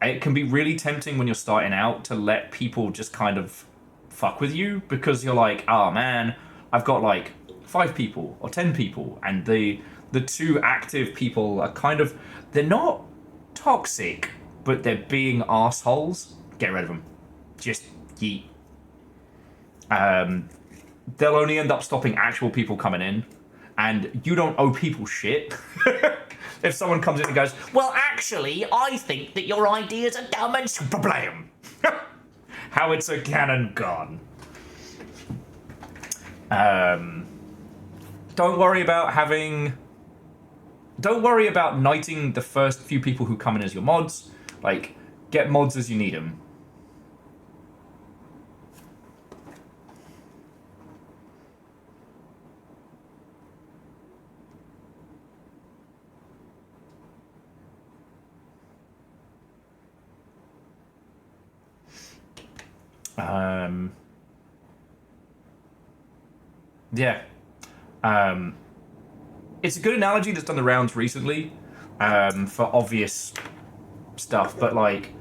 It can be really tempting when you're starting out to let people just kind of fuck with you because you're like, oh man, I've got like 5 people or 10 people, and the 2 active people are kind of, they're not toxic, but they're being assholes. Get rid of them. Just yeet. They'll only end up stopping actual people coming in, and you don't owe people shit. If someone comes in and goes, well, actually, I think that your ideas are dumb and super blam. How it's a cannon gone. Don't worry about knighting the first few people who come in as your mods. Like, get mods as you need them. Yeah. It's a good analogy that's done the rounds recently, for obvious stuff, but like,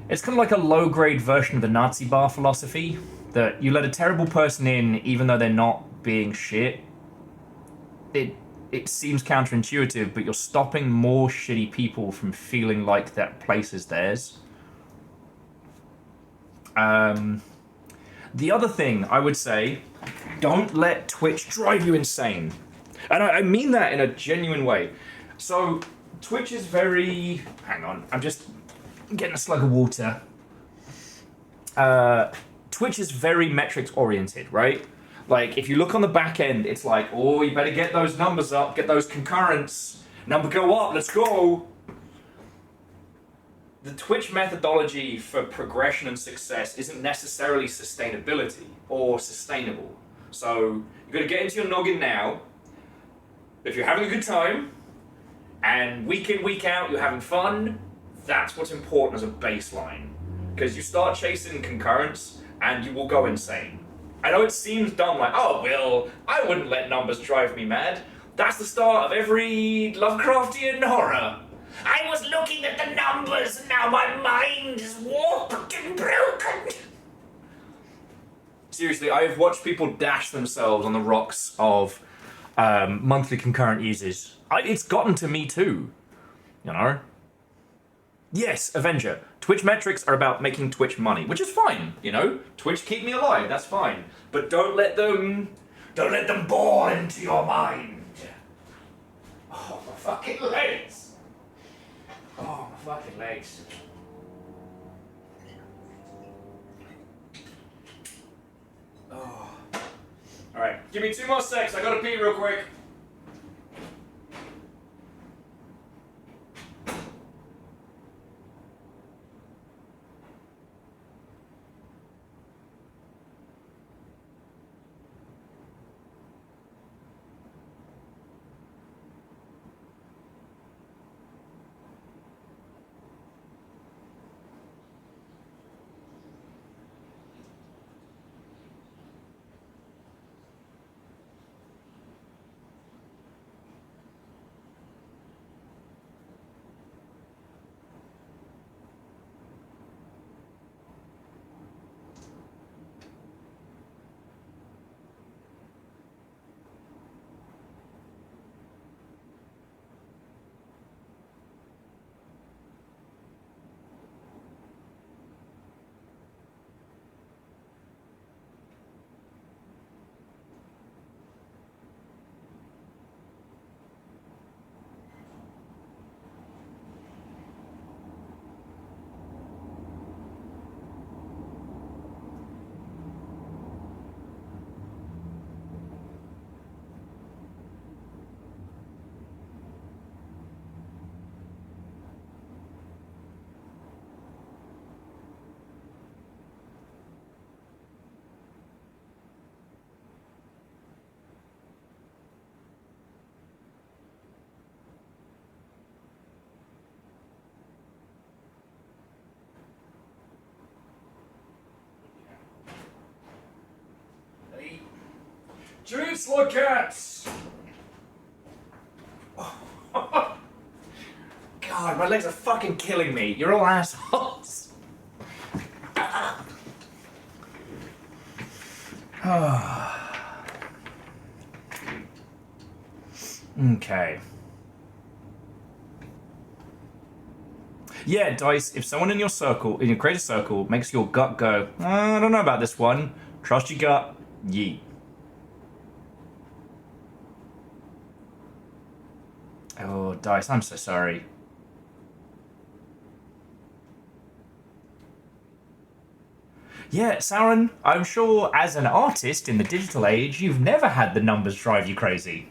it's kind of like a low-grade version of the Nazi bar philosophy, that you let a terrible person in even though they're not being shit. It seems counterintuitive, but you're stopping more shitty people from feeling like that place is theirs. The other thing I would say, don't let Twitch drive you insane. And I mean that in a genuine way. So, Twitch is very... Hang on, I'm just getting a slug of water. Twitch is very metrics oriented, right? Like, if you look on the back end, it's like, oh, you better get those numbers up, get those concurrents. Number go up, let's go. The Twitch methodology for progression and success isn't necessarily sustainability or sustainable. So, you've got to get into your noggin now. If you're having a good time, and week in, week out, you're having fun, that's what's important as a baseline. Because you start chasing concurrents, and you will go insane. I know it seems dumb, like, oh, well, I wouldn't let numbers drive me mad. That's the start of every Lovecraftian horror. I was looking at the numbers, and now my mind is warped and broken. Seriously, I've watched people dash themselves on the rocks of monthly concurrent users. It's gotten to me too, you know? Yes, Avenger. Twitch metrics are about making Twitch money, which is fine, you know? Twitch keep me alive, that's fine. But don't let them bore into your mind. Oh, my fucking legs. Oh, my fucking legs. Oh. Alright, give me 2 more secs, I gotta pee real quick. Treats like cats! God, my legs are fucking killing me. You're all assholes. Okay. Yeah, Dice, if someone in your circle, in your creator circle, makes your gut go, I don't know about this one, trust your gut, yeet. Oh, Dice, I'm so sorry. Yeah, Sauron, I'm sure as an artist in the digital age, you've never had the numbers drive you crazy.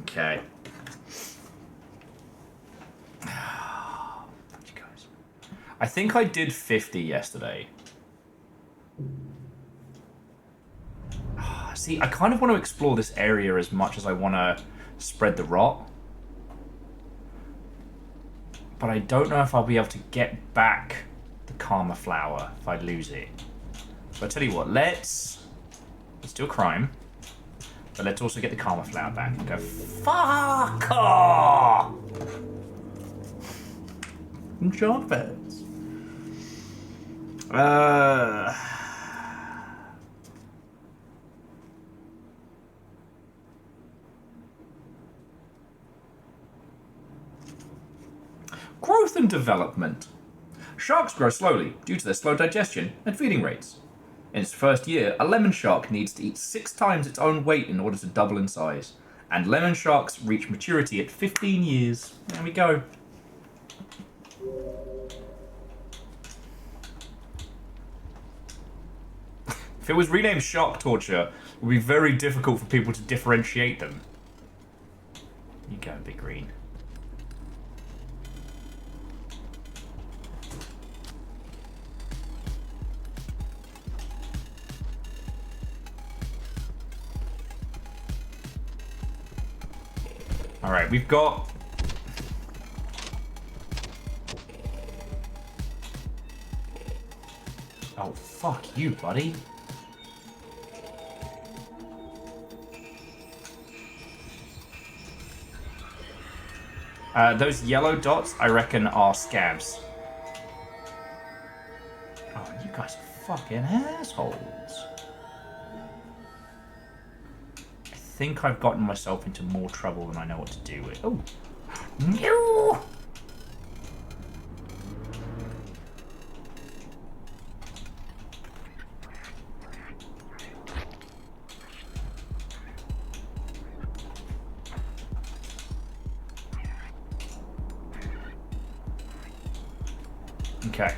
Okay. You guys. I think I did 50 yesterday. See, I kind of want to explore this area as much as I want to spread the rot. But I don't know if I'll be able to get back the Karma Flower if I lose it. So I tell you what, let's do a crime. But let's also get the Karma Flower back and go, fuck off! Jump it. Growth and development. Sharks grow slowly due to their slow digestion and feeding rates. In its first year, a lemon shark needs to eat 6 times its own weight in order to double in size. And lemon sharks reach maturity at 15 years. There we go. If it was renamed Shark Torture, it would be very difficult for people to differentiate them. You go, Big Green. Alright, we've got... Oh, fuck you, buddy. Those yellow dots, I reckon, are scabs. Oh, you guys are fucking assholes. I think I've gotten myself into more trouble than I know what to do with. Oh. No! Okay.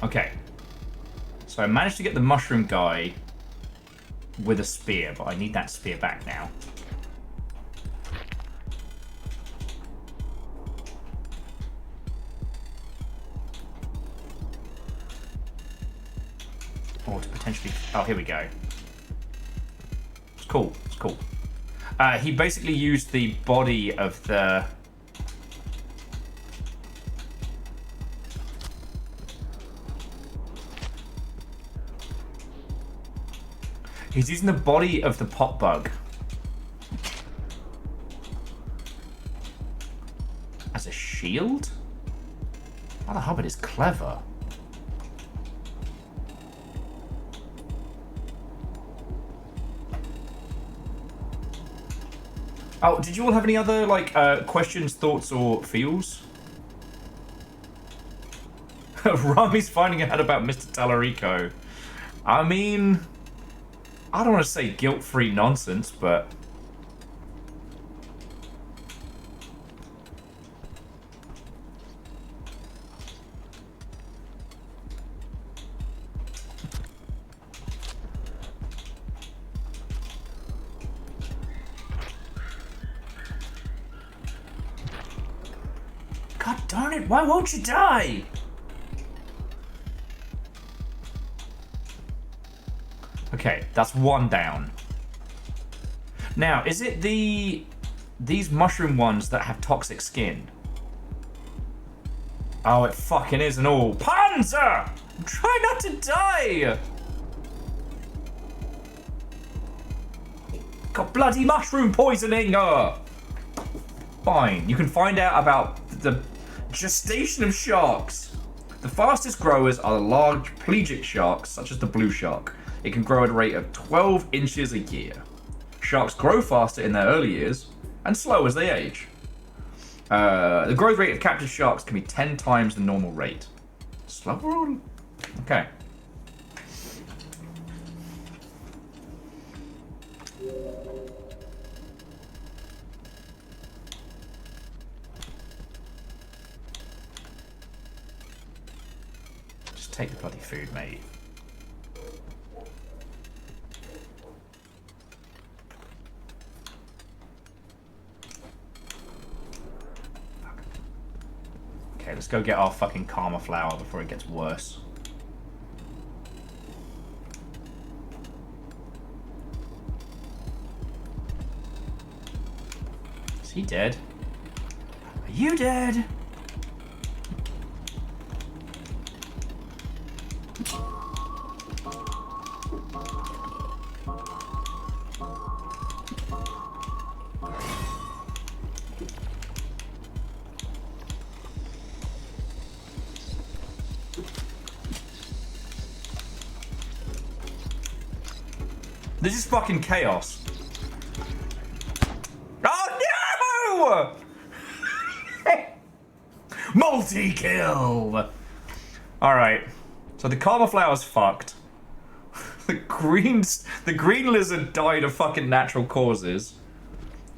Okay. So I managed to get the mushroom guy with a spear, but I need that spear back now. Or to potentially... Oh, here we go. It's cool. It's cool. He basically used the body of the... He's using the body of the pot bug as a shield? Oh, the Hobbit is clever. Oh, did you all have any other, like, questions, thoughts, or feels? Rami's finding out about Mr. Tallarico. I mean, I don't want to say guilt-free nonsense, but... darn it, why won't you die? Okay, that's one down. Now, is it these mushroom ones that have toxic skin? Oh, it fucking is and all. Panzer! Try not to die! Got bloody mushroom poisoning! Fine, you can find out about the gestation of sharks. The fastest growers are the large pelagic sharks, such as the blue shark. It can grow at a rate of 12 inches a year. Sharks grow faster in their early years and slow as they age. The growth rate of captive sharks can be 10 times the normal rate. Slower on? Okay. Just take the bloody food, mate. Okay, let's go get our fucking karma flower before it gets worse. Is he dead? Are you dead? This is fucking chaos. Oh no! Multi-kill! Alright. So the karma flower's fucked. The green lizard died of fucking natural causes.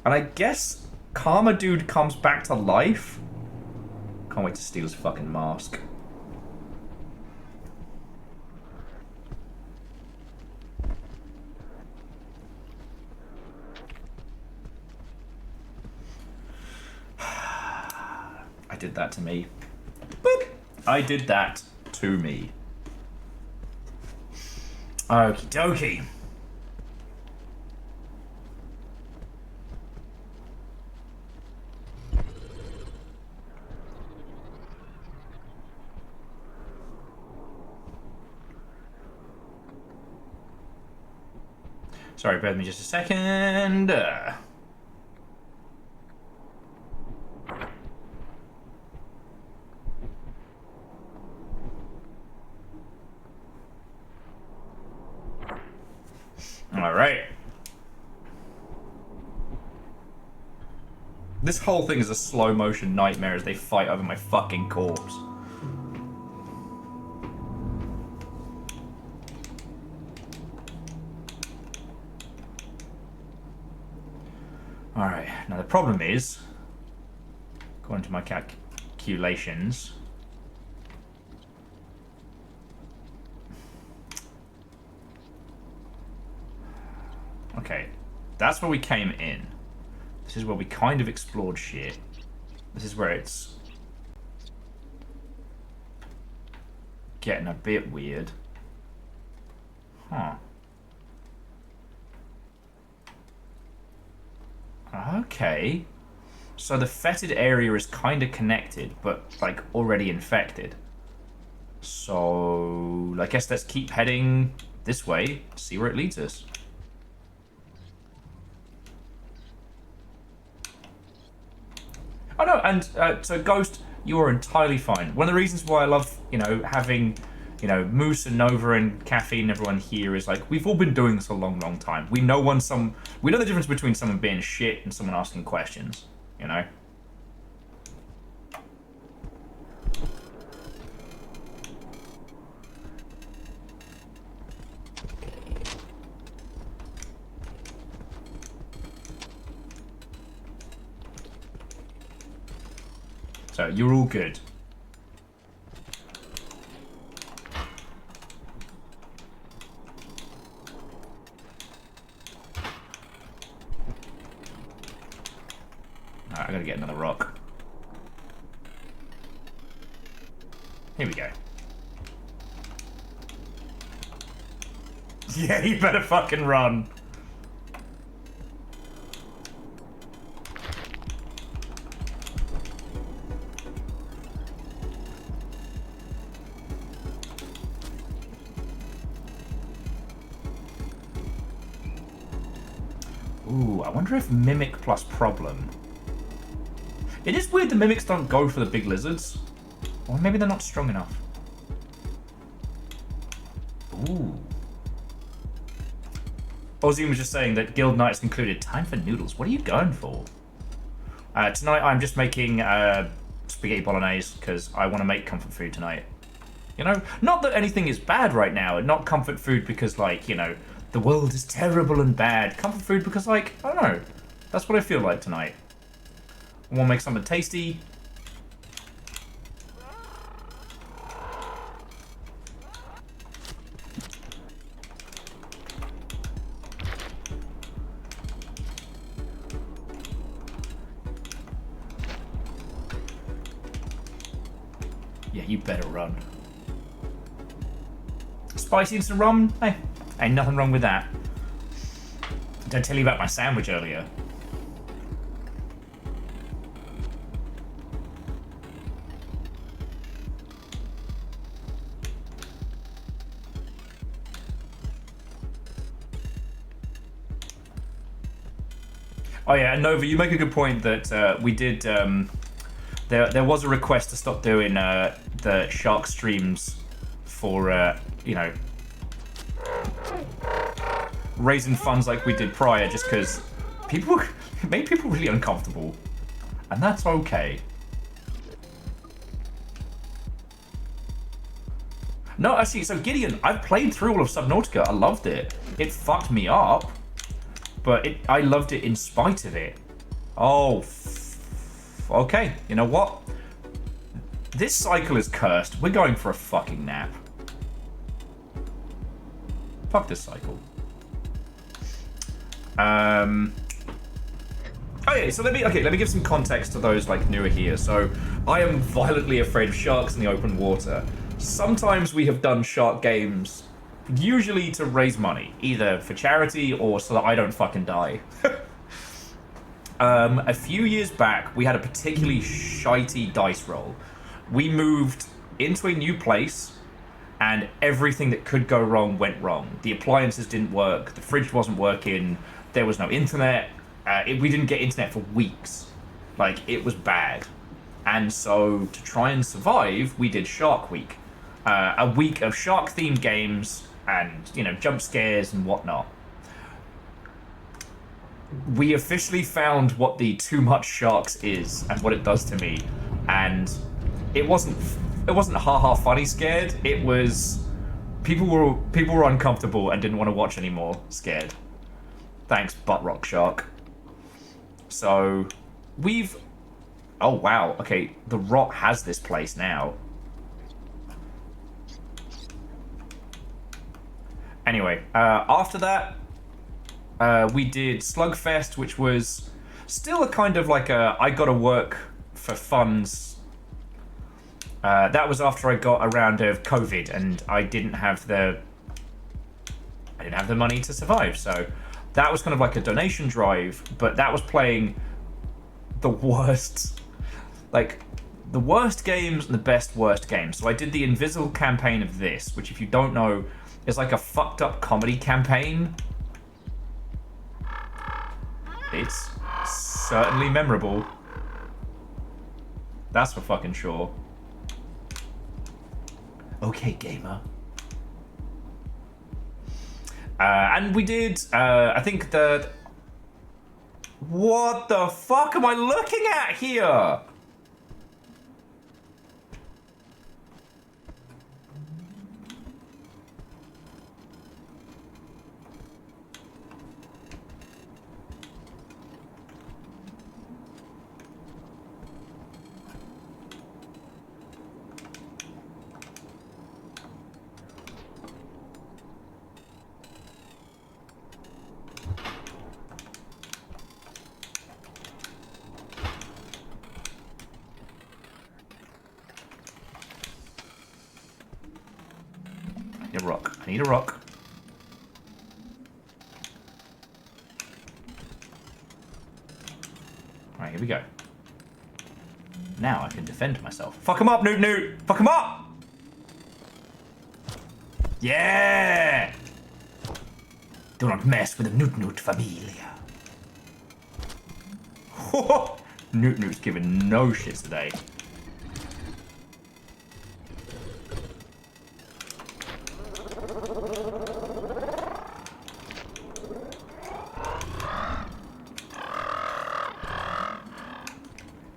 And I guess Karma Dude comes back to life? Can't wait to steal his fucking mask. I did that to me. Boop. I did that to me. Okie dokie. Sorry, bear with me just a second. Alright. This whole thing is a slow motion nightmare as they fight over my fucking corpse. Alright, now the problem is, according to my calculations, okay, that's where we came in. This is where we kind of explored shit. This is where it's getting a bit weird. Huh. Okay. So the fetid area is kind of connected, but like already infected. So I guess let's keep heading this way, see where it leads us. Oh no, and so Ghost, you are entirely fine. One of the reasons why I love, you know, having, you know, Moose and Nova and Caffeine and everyone here is like, we've all been doing this a long, long time. We know we know the difference between someone being shit and someone asking questions, you know? So, you're all good. Alright, I gotta get another rock. Here we go. Yeah, you better fucking run. Ooh, I wonder if Mimic plus Problem. It is weird the Mimics don't go for the big lizards. Or maybe they're not strong enough. Ooh. Ozzy was just saying that Guild Nights included time for noodles. What are you going for? Tonight I'm just making spaghetti bolognese because I want to make comfort food tonight. You know, not that anything is bad right now, and not comfort food because, like, you know, the world is terrible and bad. Comfort food because, like, I don't know. That's what I feel like tonight. I want to make something tasty. Yeah, you better run. Spicy instant ramen? Hey, ain't nothing wrong with that. Did I tell you about my sandwich earlier? Oh yeah, and Nova, you make a good point that we did. There was a request to stop doing the shark streams for you know, raising funds like we did prior, just because people it made people really uncomfortable, and that's okay. No, actually, so Gideon, I've played through all of Subnautica. I loved it. It fucked me up, but I loved it in spite of it. Oh, okay. You know what? This cycle is cursed. We're going for a fucking nap. Fuck this cycle. Oh yeah, so let me give some context to those like newer here. So I am violently afraid of sharks in the open water. Sometimes we have done shark games, usually to raise money, either for charity or so that I don't fucking die. A few years back, we had a particularly shitey dice roll. We moved into a new place, and everything that could go wrong went wrong. The appliances didn't work, the fridge wasn't working, there was no internet, we didn't get internet for weeks. Like, it was bad. And so, to try and survive, we did Shark Week. A week of shark-themed games and, you know, jump scares and whatnot. We officially found what the too much sharks is and what it does to me. And it wasn't ha-ha funny scared. It was people were uncomfortable and didn't want to watch anymore scared. Thanks, Butt Rock Shark. So we've oh wow, okay, the Rot has this place now. Anyway, after that, we did Slugfest, which was still a kind of like a I gotta work for funds. That was after I got a round of COVID and I didn't have the money to survive. So that was kind of like a donation drive, but that was playing the worst, like the worst games and the best worst games. So I did the Invisible campaign of this, which if you don't know, is like a fucked up comedy campaign. It's certainly memorable. That's for fucking sure. Okay, gamer. And we did, I think the... What the fuck am I looking at here? need a rock. I need a rock. Alright, here we go. Now I can defend myself. Fuck him up, Newt Newt! Fuck him up! Yeah! Do not mess with the Newt Newt familia. Newt Newt's giving no shits today.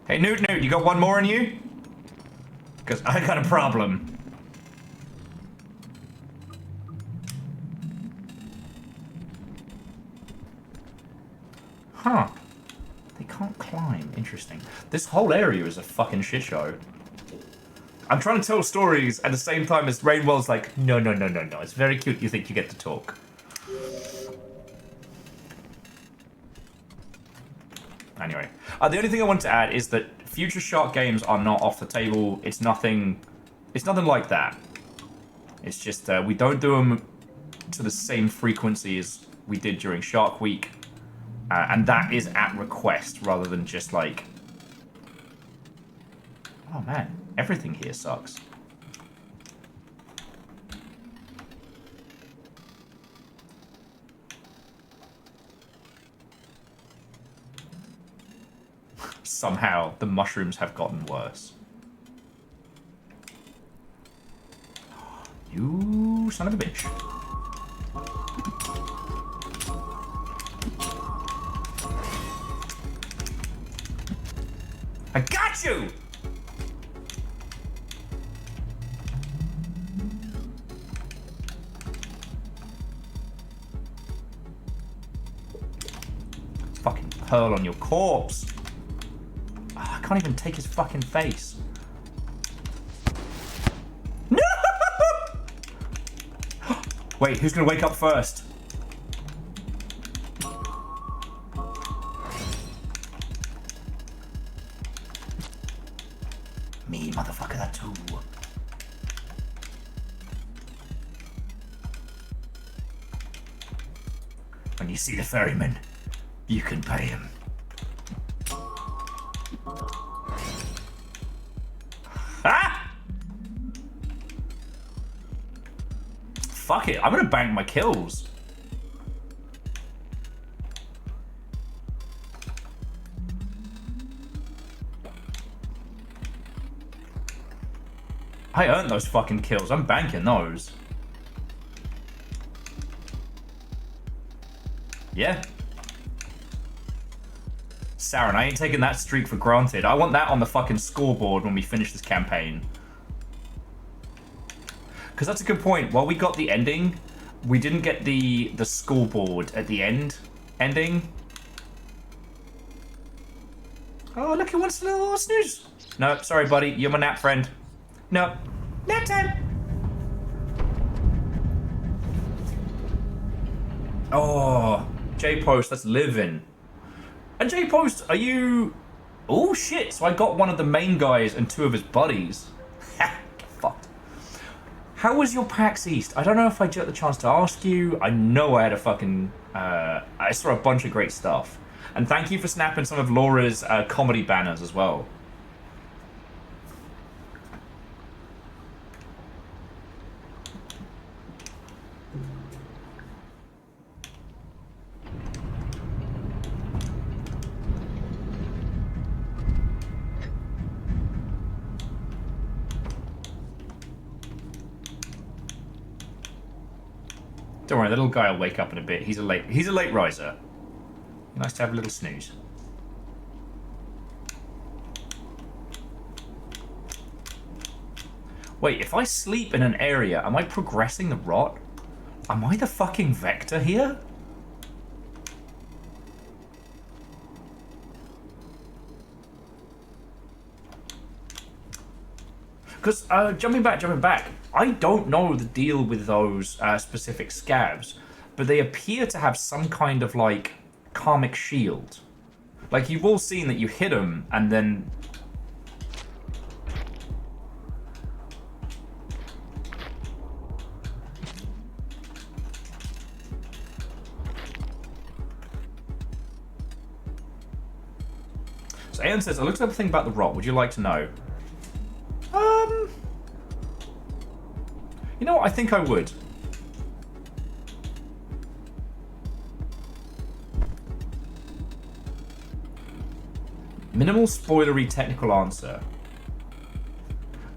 Hey, Newt Newt, you got one more in you? Because I got a problem. Huh. They can't climb. Interesting. This whole area is a fucking shit show. I'm trying to tell stories at the same time as Rainwell's like, no. It's very cute you think you get to talk. Anyway. The only thing I want to add is that future shark games are not off the table. It's nothing like that. It's just we don't do them to the same frequency as we did during Shark Week. And that is at request rather than just like... Oh man, everything here sucks. Somehow, the mushrooms have gotten worse. You son of a bitch. I got you! Fucking pearl on your corpse. Oh, I can't even take his fucking face. No! Wait, who's gonna wake up first? Me, motherfucker, that too. When you see the ferryman, you can pay him. Ah! Fuck it, I'm gonna bank my kills. I earned those fucking kills. I'm banking those. Yeah. Saren, I ain't taking that streak for granted. I want that on the fucking scoreboard when we finish this campaign. Because that's a good point. While we got the ending, we didn't get the scoreboard at the ending. Oh, look, it wants a little snooze. No, sorry, buddy. You're my nap friend. No. Nap time! Oh, J-Post, that's living. And J-Post, are you... Oh, shit. So I got one of the main guys and two of his buddies. Ha, get fucked. How was your PAX East? I don't know if I got the chance to ask you. I know I had a fucking... I saw a bunch of great stuff. And thank you for snapping some of Laura's comedy banners as well. Don't worry, the little guy will wake up in a bit. He's a late riser. Nice to have a little snooze. Wait, if I sleep in an area, am I progressing the rot? Am I the fucking vector here? Because, jumping back, I don't know the deal with those specific scabs, but they appear to have some kind of, like, karmic shield. Like, you've all seen that you hit them, and then... So Aeon says, I looked up a thing about the rot. Would you like to know? You know what? I think I would. Minimal spoilery technical answer.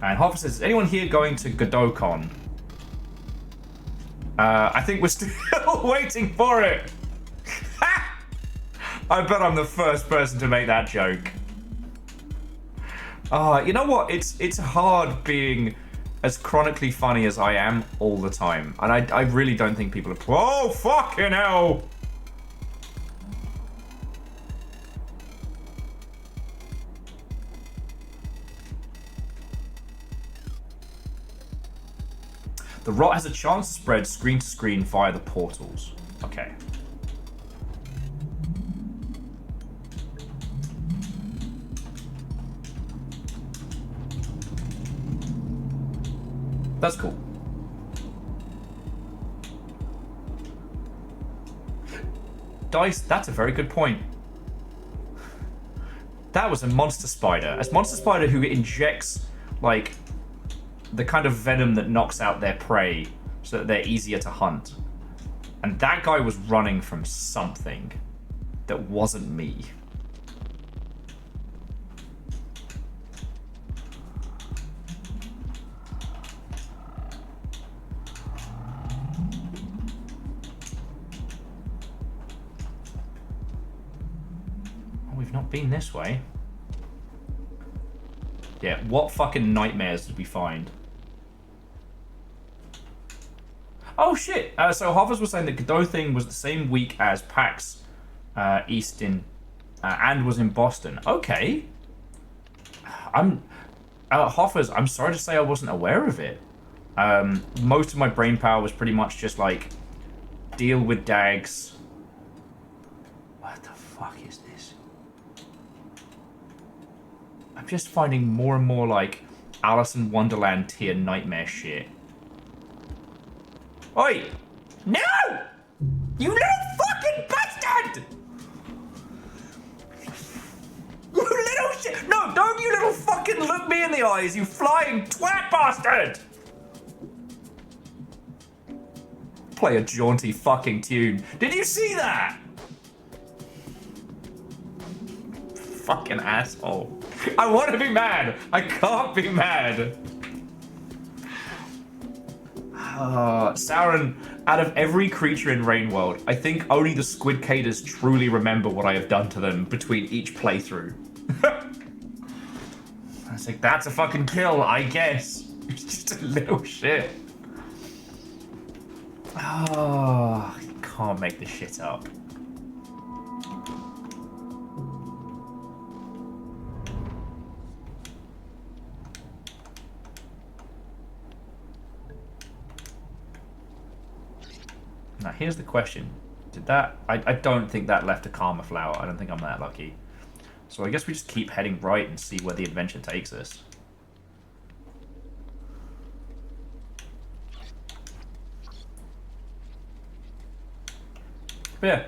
And Hoffa says, is anyone here going to GodotCon? I think we're still waiting for it. I bet I'm the first person to make that joke. You know what? It's hard being as chronically funny as I am all the time. And I really don't think people are... Oh, fucking hell! The rot has a chance to spread screen to screen via the portals. Okay. That's cool. Dice, that's a very good point. That was a monster spider. A monster spider who injects, like, the kind of venom that knocks out their prey so that they're easier to hunt. And that guy was running from something that wasn't me. Oh, we've not been this way. Yeah, what fucking nightmares did we find? Oh shit! So Hovers was saying that Godot thing was the same week as PAX East in and was in Boston. Okay. Hoffers, I'm sorry to say I wasn't aware of it. Most of my brain power was pretty much just like deal with Dags. What the fuck is this? I'm just finding more and more like Alice in Wonderland tier nightmare shit. Oi! No! You little fucking bastard! You little shit! No, don't you little fucking look me in the eyes, you flying twat bastard! Play a jaunty fucking tune. Did you see that? Fucking asshole. I want to be mad. I can't be mad. Sauron, out of every creature in Rainworld, I think only the Squid Caders truly remember what I have done to them between each playthrough. I was like, that's a fucking kill, I guess. It's just a little shit. Oh, you can't make this shit up. Now, here's the question. Did that... I don't think that left a Karma Flower. I don't think I'm that lucky. So I guess we just keep heading right and see where the adventure takes us. But yeah.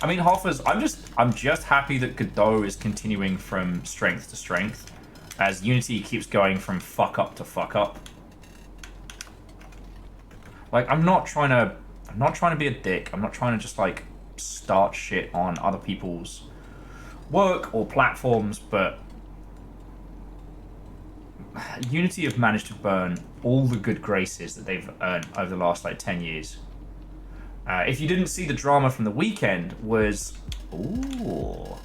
I mean, Hoffers, I'm just happy that Godot is continuing from strength to strength, as Unity keeps going from fuck up to fuck up. Like, I'm not trying to be a dick. I'm not trying to just, like, start shit on other people's work or platforms, but Unity have managed to burn all the good graces that they've earned over the last, like, 10 years. If you didn't see the drama from the weekend was... Ooh.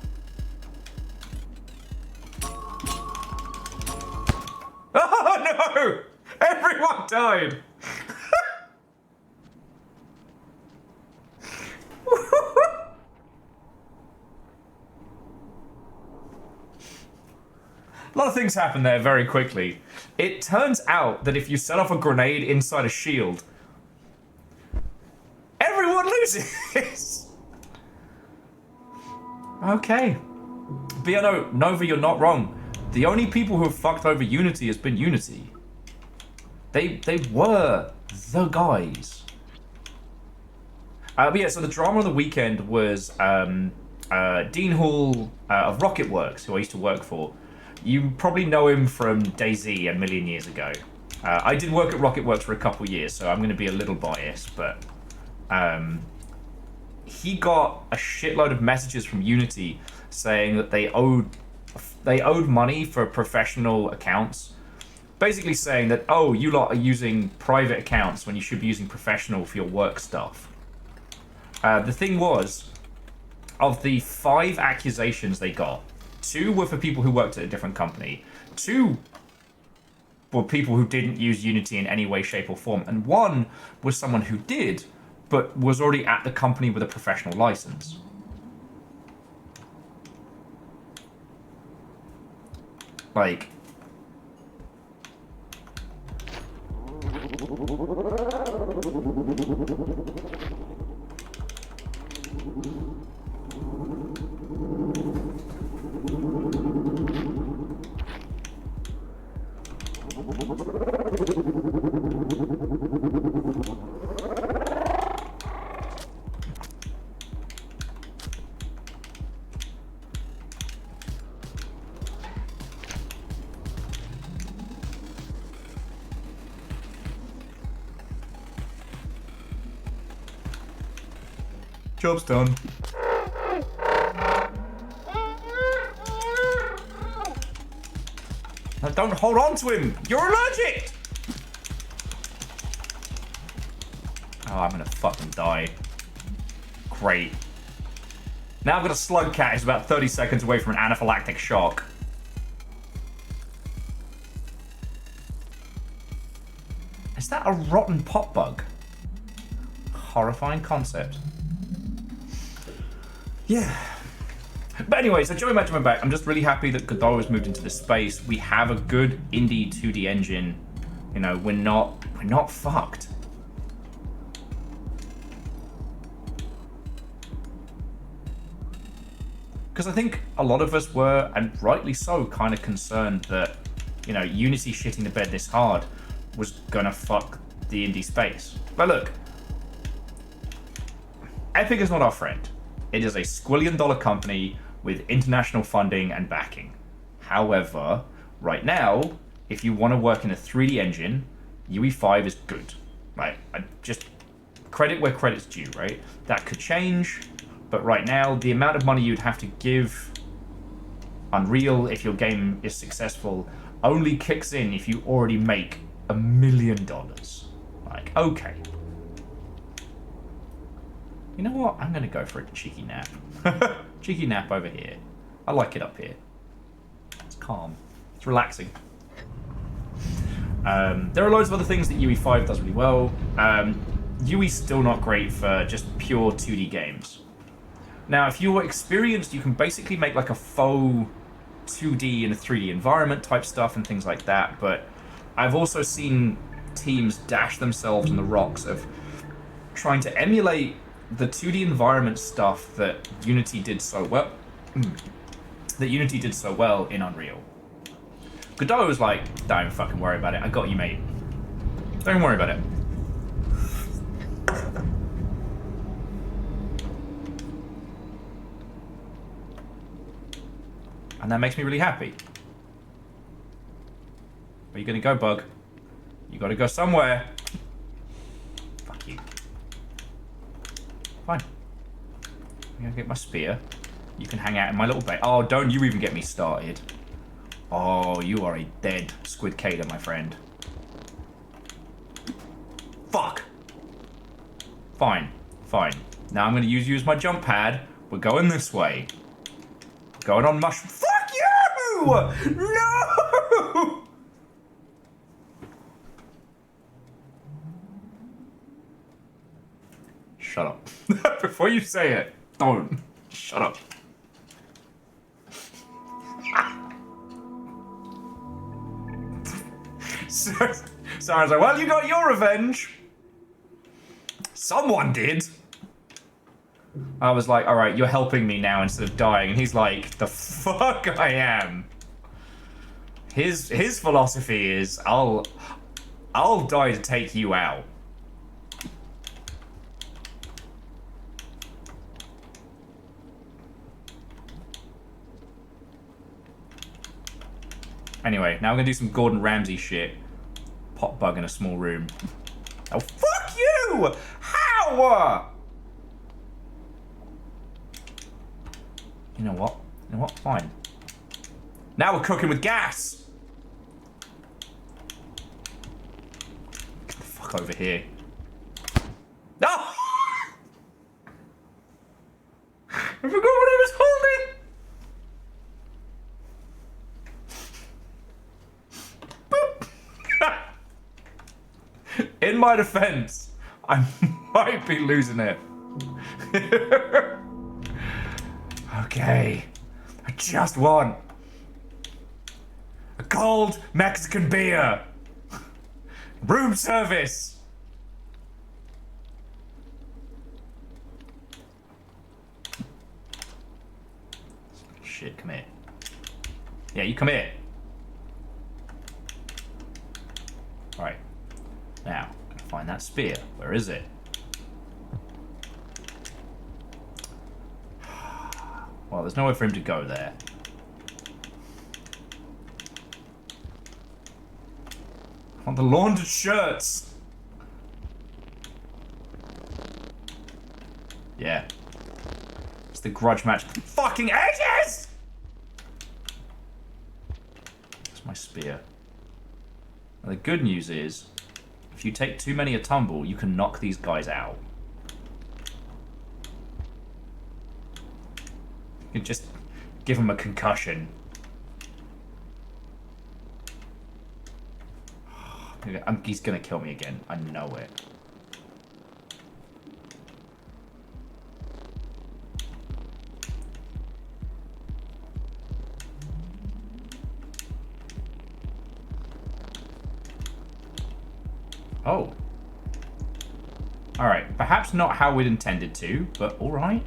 Oh, no! Everyone died! A lot of things happen there very quickly. It turns out that if you set off a grenade inside a shield, everyone loses. Okay. But yeah, no, Nova, you're not wrong. The only people who have fucked over Unity has been Unity. They were the guys. But yeah, so the drama of the weekend was Dean Hall of Rocketworks, who I used to work for. You probably know him from DayZ a million years ago. I did work at Rocketworks for a couple years, so I'm going to be a little biased, but he got a shitload of messages from Unity saying that they owed money for professional accounts, basically saying that, oh, you lot are using private accounts when you should be using professional for your work stuff. The thing was, of the 5 accusations they got, 2 were for people who worked at a different company, 2 were people who didn't use Unity in any way, shape, or form, and 1 was someone who did, but was already at the company with a professional license. Like... Job's done. Now don't hold on to him! You're allergic! Oh, I'm gonna fucking die. Great. Now I've got a slug cat who's about 30 seconds away from an anaphylactic shock. Is that a rotten pot bug? Horrifying concept. Yeah. But anyway, so going back, I'm just really happy that Godot has moved into this space. We have a good indie 2D engine. You know, we're not fucked. Because I think a lot of us were, and rightly so, kind of concerned that, you know, Unity shitting the bed this hard was gonna fuck the indie space. But look, Epic is not our friend. It is a squillion-dollar company with international funding and backing. However, right now, if you want to work in a 3D engine, UE5 is good. Right? I just credit where credit's due, right? That could change, but right now, the amount of money you'd have to give Unreal if your game is successful only kicks in if you already make $1 million. Like, okay. You know what? I'm going to go for a cheeky nap. Cheeky nap over here. I like it up here. It's calm. It's relaxing. There are loads of other things that UE5 does really well. UE's still not great for just pure 2D games. Now, if you're experienced, you can basically make like a faux 2D in a 3D environment type stuff and things like that, but I've also seen teams dash themselves in the rocks of trying to emulate the 2D environment stuff that Unity did so well in Unreal. Godot was like, don't fucking worry about it. I got you, mate. Don't worry about it. And that makes me really happy. Where are you gonna go, bug? You gotta go somewhere. Fuck you. Fine. I'm gonna get my spear. You can hang out in my little bait. Oh, don't you even get me started. Oh, you are a dead squid cater, my friend. Fuck. Fine. Fine. Now I'm gonna use you as my jump pad. We're going this way. Going on mushroom. Fuck you! No! Shut up. Before you say it, don't. Shut up. So I was like, well, you got your revenge. Someone did. I was like, all right, you're helping me now instead of dying. And he's like, the fuck I am. His philosophy is, I'll die to take you out. Anyway, now we're gonna do some Gordon Ramsay shit. Pot bug in a small room. Oh, fuck you! How? You know what? You know what? Fine. Now we're cooking with gas! Get the fuck over here. No! I forgot what I was holding! Boop! In my defense, I might be losing it. Okay. I just want a cold Mexican beer. Room service. Shit, come here. Yeah, you come here. Alright. Now, gotta find that spear. Where is it? Well, there's nowhere for him to go there. I want the laundered shirts. Yeah. It's the grudge match. Fucking ages! That's my spear. Now, the good news is, if you take too many a tumble, you can knock these guys out. You can just give them a concussion. He's gonna kill me again. I know it. Oh. Alright. Perhaps not how we'd intended to, but alright.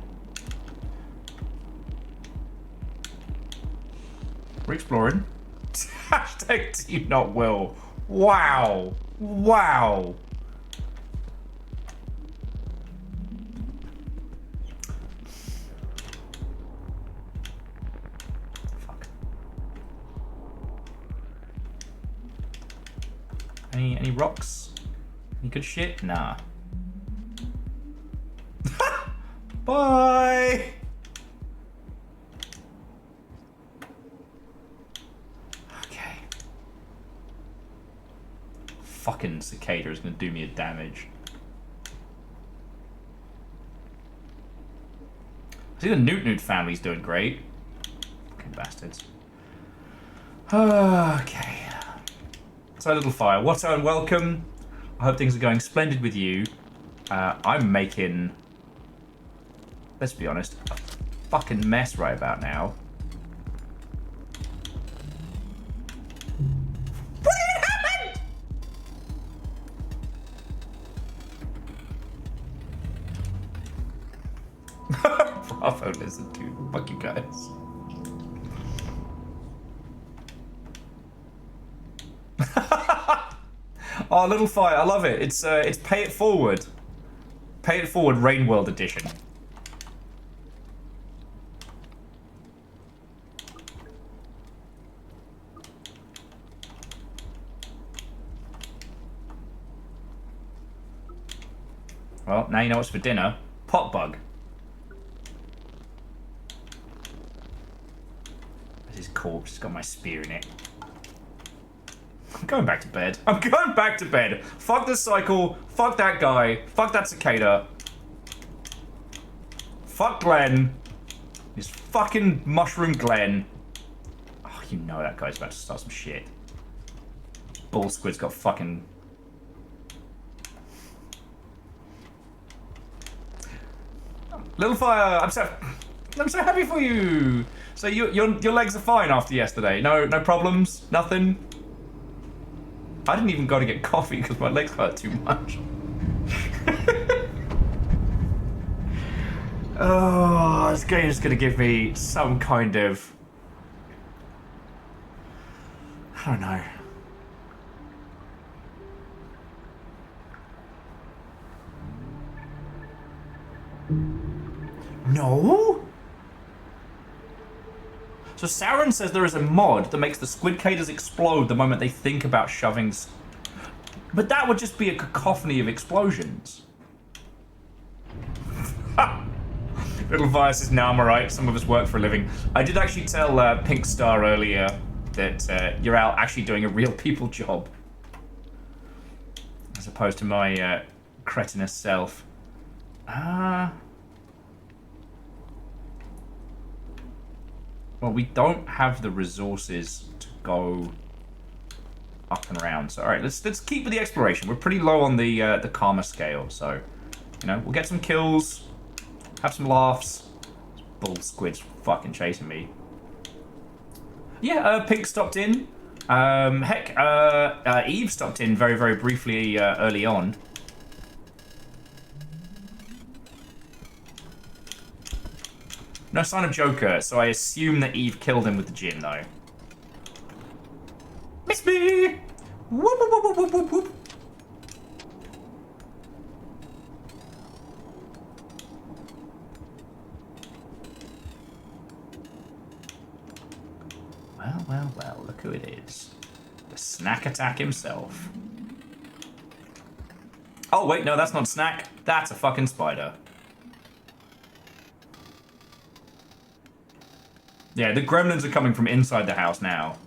We're exploring. Hashtag team not will. Wow. Wow. Fuck. Any rocks? Any good shit? Nah. Bye. Okay. Fucking cicada is gonna do me a damage. I see the Newt family's doing great. Fucking bastards. Okay. So, Little Fire, what's up and welcome. I hope things are going splendid with you. I'm making, let's be honest, a fucking mess right about now. What happened? Bravo, listen, dude. Fuck you guys. Oh, Little Fire, I love it. It's Pay It Forward. Pay It Forward Rain World Edition. Well, now you know what's for dinner. Pot bug. This is corpse. It's got my spear in it. I'm going back to bed. I'm going back to bed. Fuck this cycle. Fuck that guy. Fuck that cicada. Fuck Glenn. This fucking mushroom Glenn. Oh, you know that guy's about to start some shit. Bull squid's got fucking... Little Fire, I'm so happy for you. So your legs are fine after yesterday. No problems. Nothing. I didn't even go to get coffee because my legs hurt too much. Oh, this game is gonna give me some kind of, I don't know. No? So Sauron says there is a mod that makes the squid caders explode the moment they think about shoving... But that would just be a cacophony of explosions. Little Fire says, "No, I'm alright. Some of us work for a living." I did actually tell Pink Star earlier that you're out actually doing a real people job. As opposed to my cretinous self. Well, we don't have the resources to go up and around. So, alright, let's keep with the exploration. We're pretty low on the karma scale, so, you know, we'll get some kills, have some laughs. This bull squid's fucking chasing me. Yeah, Pink stopped in. Eve stopped in very, very briefly early on. No sign of Joker, so I assume that Eve killed him with the gin, though. Miss me! Whoop, whoop, whoop, whoop, whoop, whoop. Well, well, well, look who it is. The Snack Attack himself. Oh, wait, no, that's not Snack. That's a fucking spider. Yeah, the gremlins are coming from inside the house now.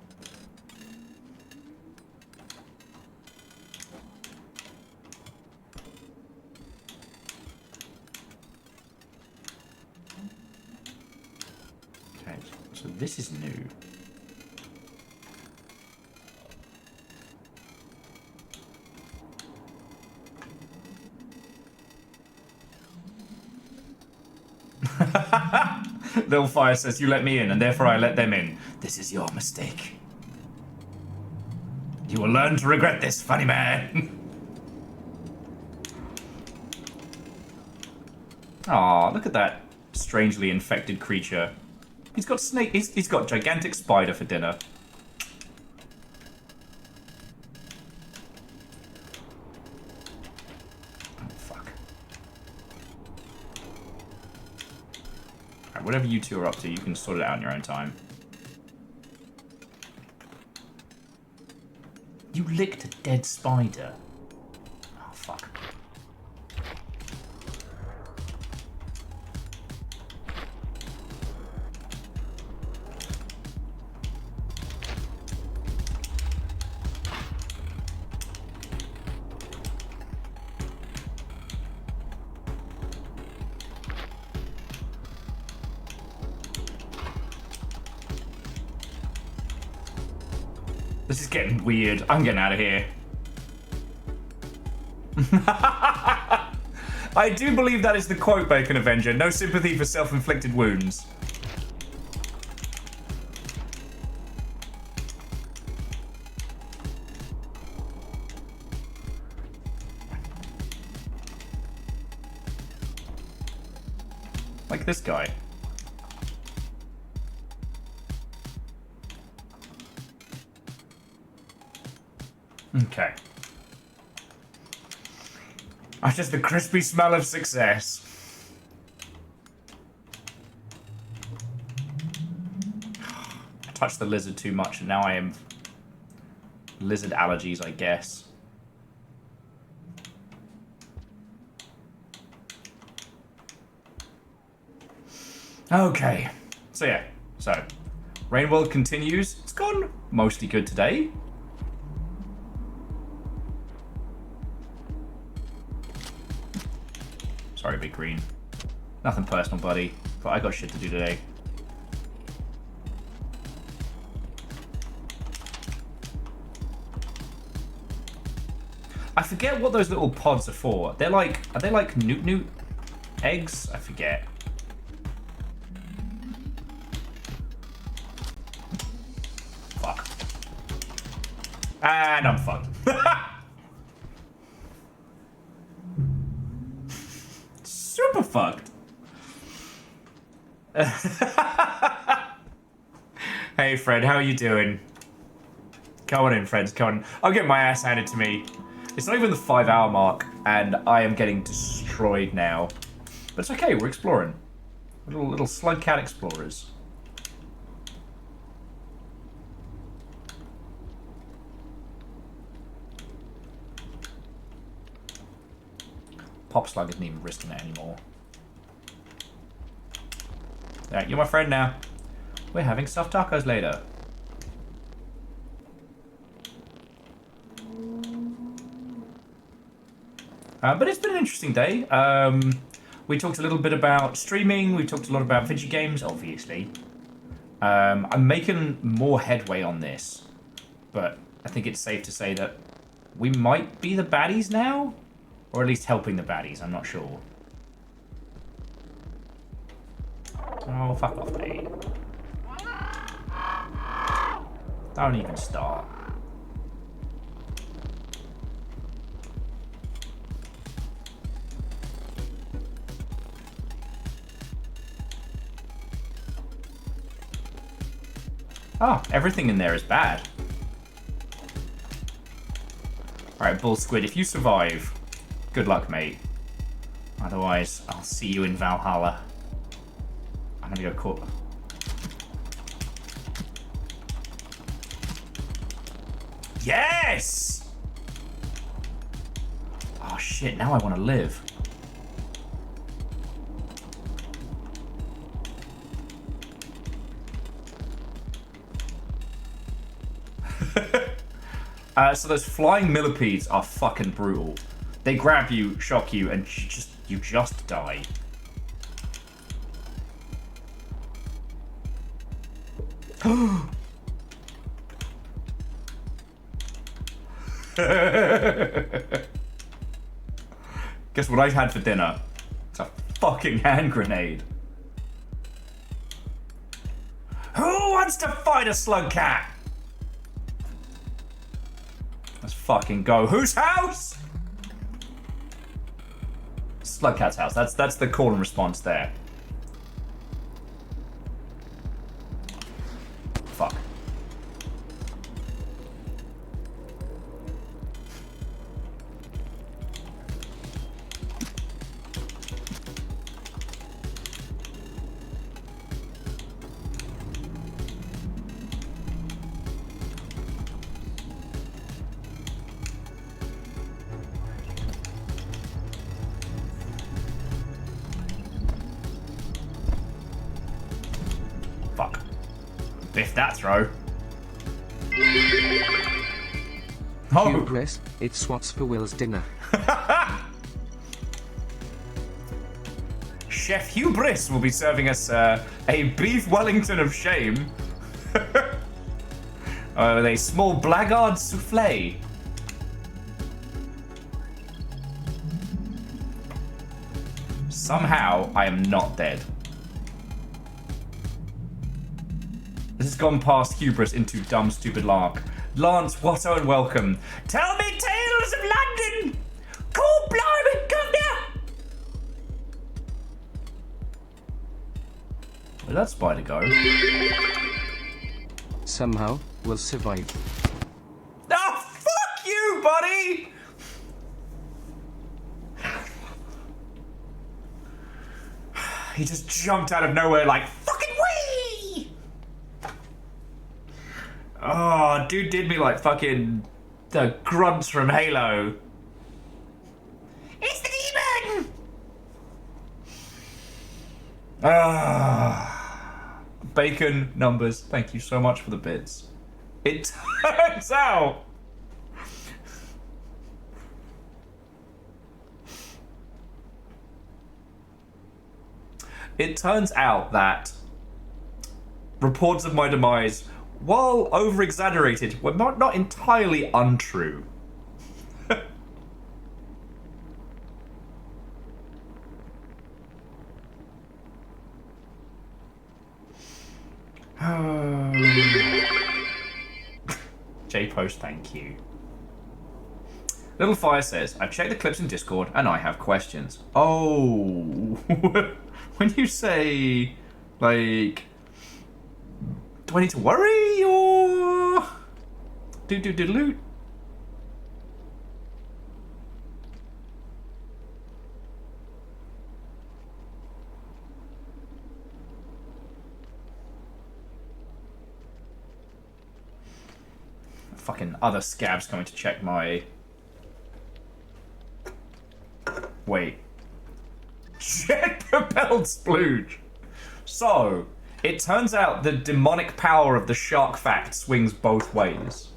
Okay, so this is new. Little Fire says, "You let me in, and therefore I let them in. This is your mistake. You will learn to regret this, funny man." Aw, look at that strangely infected creature. He's got snake. He's got gigantic spider for dinner. Whatever you two are up to, you can sort it out in your own time. You licked a dead spider. Oh, fuck. This is getting weird. I'm getting out of here. I do believe that is the quote, Bacon Avenger. No sympathy for self-inflicted wounds. Like this guy. Okay. That's just the crispy smell of success. I touched the lizard too much and now I am... lizard allergies, I guess. Okay. So yeah. So, Rainworld continues. It's gone mostly good today. Sorry, Big Green. Nothing personal, buddy. But I got shit to do today. I forget what those little pods are for. They're like... are they like Newt eggs? I forget. Fuck. And I'm fucked. Super fucked. Hey Fred, how are you doing? Come on in, friends, come on. I'll get my ass handed to me. It's not even the 5-hour mark, and I am getting destroyed now. But it's okay, we're exploring. Little slug cat explorers. Pop Slug isn't even risking it anymore. Yeah, you're my friend now. We're having stuffed tacos later. But it's been an interesting day. We talked a little bit about streaming. We talked a lot about video games, obviously. I'm making more headway on this. But I think it's safe to say that we might be the baddies now? Or at least helping the baddies, I'm not sure. Oh, fuck off, mate. Don't even start. Oh, everything in there is bad. Alright, Bull Squid, if you survive, good luck, mate. Otherwise, I'll see you in Valhalla. I'm gonna go cook. Yes! Oh shit, now I want to live. So those flying millipedes are fucking brutal. They grab you, shock you, and you just die. Guess what I had for dinner? It's a fucking hand grenade. Who wants to fight a slug cat? Let's fucking go. Whose house? Slug cat's house. That's the call and response there. Fuck. Fuck. Biff that throw. Oh. Hubris, it swaps for Will's dinner. Chef Hubris will be serving us a beef Wellington of shame. With a small blackguard souffle. Somehow, I am not dead. This has gone past hubris into dumb, stupid lark. Lance, Watto, and welcome. Tell me tales of London! Cool, blimey, come down! Where'd that spider go? Somehow, we'll survive. Oh, fuck you, buddy! He just jumped out of nowhere like, fucking wee! Oh, dude did me like fucking the grunts from Halo. It's the demon! Ah, bacon numbers. Thank you so much for the bits. It turns out. It turns out that reports of my demise, while over-exaggerated, were not entirely untrue. J-Post, thank you. Little Fire says, I've checked the clips in Discord and I have questions. Oh. When you say, like, do I need to worry or do-do-do-loot? Fucking other scabs coming to check my Wait. Jet-propelled splooge. So, it turns out the demonic power of the shark fact swings both ways.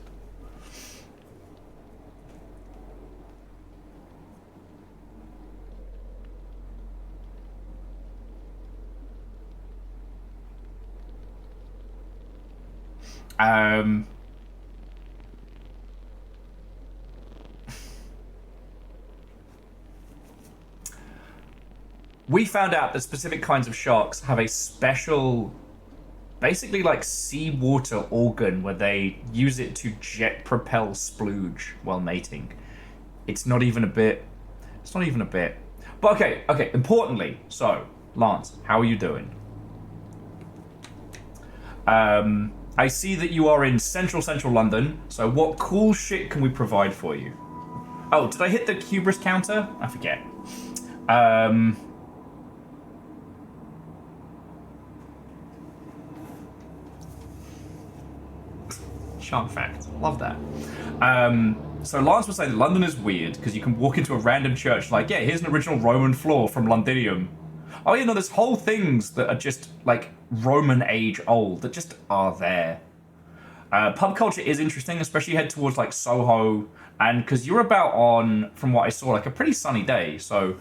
We found out that specific kinds of sharks have a special, basically like seawater organ where they use it to jet propel splooge while mating. It's not even a bit. It's not even a bit. But okay, importantly, so, Lance, how are you doing? I see that you are in central London, so what cool shit can we provide for you? Oh, did I hit the hubris counter? I forget. Shark fact. Love that. So Lance was saying London is weird because you can walk into a random church like, yeah, here's an original Roman floor from Londinium. Oh, you know, there's whole things that are just like Roman age old that just are there. Pub culture is interesting, especially head towards like Soho, and because you're about on, from what I saw, like a pretty sunny day, so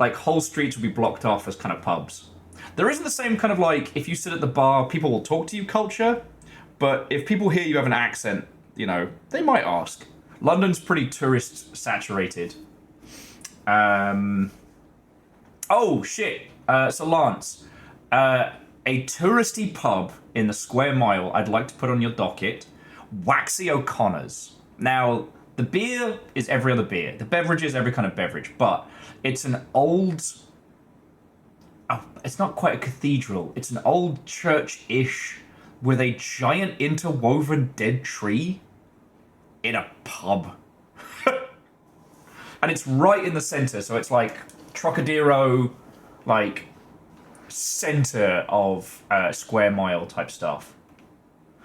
like whole streets will be blocked off as kind of pubs. There isn't the same kind of like, if you sit at the bar, people will talk to you culture, but if people hear you have an accent, you know, they might ask. London's pretty tourist saturated. Oh shit. So Lance, a touristy pub in the square mile I'd like to put on your docket. Waxy O'Connor's. Now, the beer is every other beer. The beverage is every kind of beverage, but it's an old... Oh, it's not quite a cathedral. It's an old church-ish with a giant interwoven dead tree in a pub. And it's right in the center, so it's like Trocadero, like center of square mile type stuff.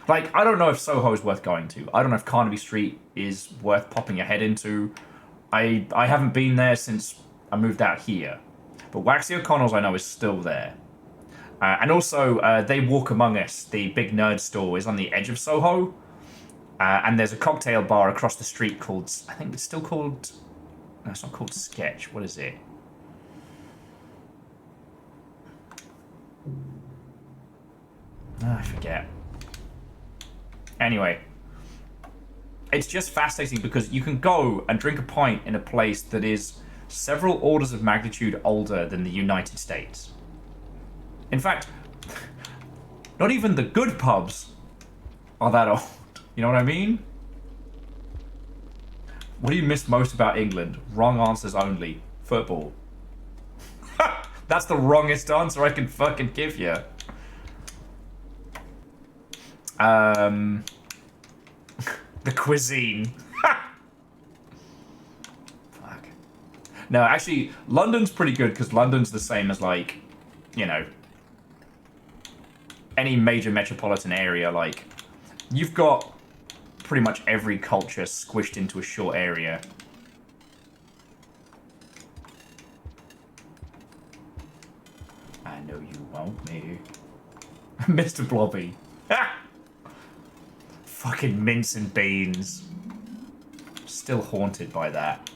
Like, I don't know if Soho is worth going to. I don't know if Carnaby Street is worth popping your head into. I haven't been there since I moved out here. But Waxy O'Connell's, I know, is still there. And also, They Walk Among Us, the big nerd store, is on the edge of Soho. And there's a cocktail bar across the street called... I think it's still called... No, it's not called Sketch. What is it? I forget. Anyway. It's just fascinating because you can go and drink a pint in a place that is several orders of magnitude older than the United States. In fact, not even the good pubs are that old. You know what I mean? What do you miss most about England? Wrong answers only. Football. That's the wrongest answer I can fucking give you. The cuisine. Fuck. No, actually, London's pretty good because London's the same as, like, you know, any major metropolitan area. Like, you've got pretty much every culture squished into a short area. I know you want me. Mr. Blobby. Fucking mince and beans. Still haunted by that.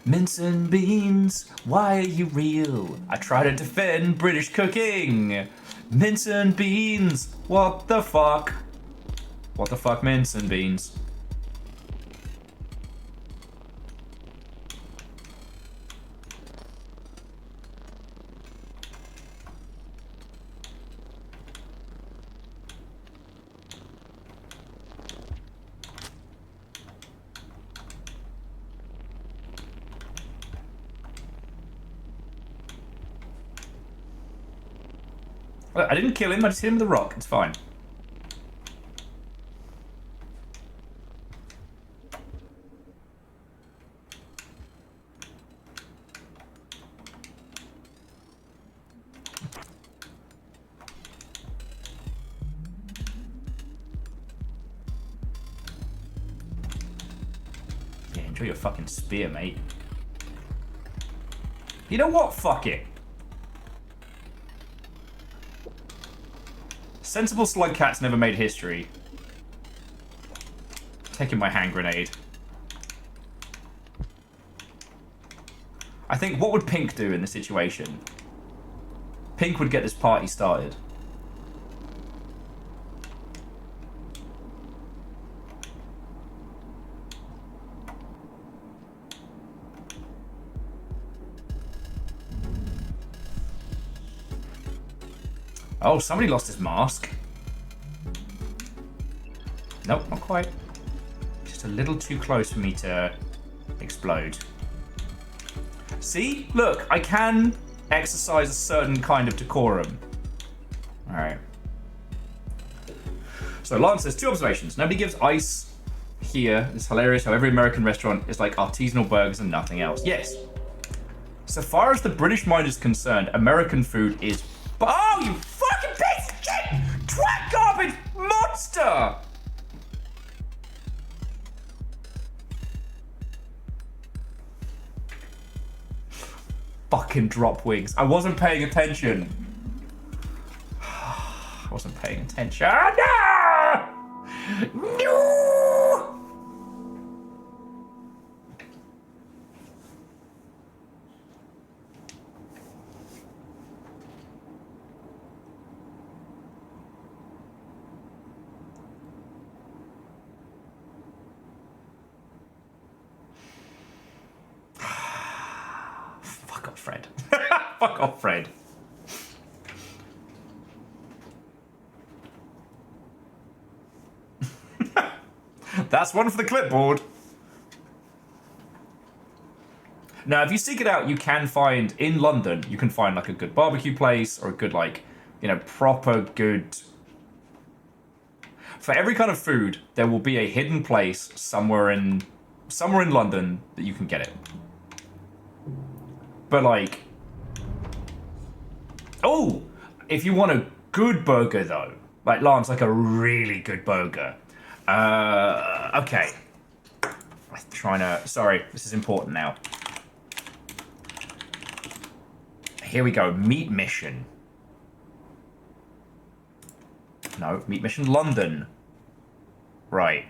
Mince and beans, why are you real? I try to defend British cooking. Mince and beans, what the fuck? What the fuck, mince and beans? I didn't kill him, I just hit him with a rock. It's fine. Enjoy your fucking spear, mate. You know what? Fuck it. Sensible slug cats never made history. Taking my hand grenade. I think, what would Pink do in this situation? Pink would get this party started. Oh, somebody lost his mask. Nope, not quite. Just a little too close for me to explode. See? Look, I can exercise a certain kind of decorum. Alright. So Lance says 2 observations. Nobody gives ice here. It's hilarious how every American restaurant is like artisanal burgers and nothing else. Yes. So far as the British mind is concerned, American food is... Oh, you fucking piece of shit! Twat garbage monster! Fucking drop wigs. I wasn't paying attention. I wasn't paying attention. No! No! Fuck off, Fred. Fuck off, Fred. That's one for the clipboard. Now, if you seek it out, you can find, in London, you can find like a good barbecue place or a good, like, you know, proper good... For every kind of food, there will be a hidden place somewhere in London that you can get it. But like... Oh! If you want a good burger, though, like Lance, like a really good burger. Okay. I'm trying to... Sorry, this is important now. Here we go. Meat Mission. No, Meat Mission London. Right.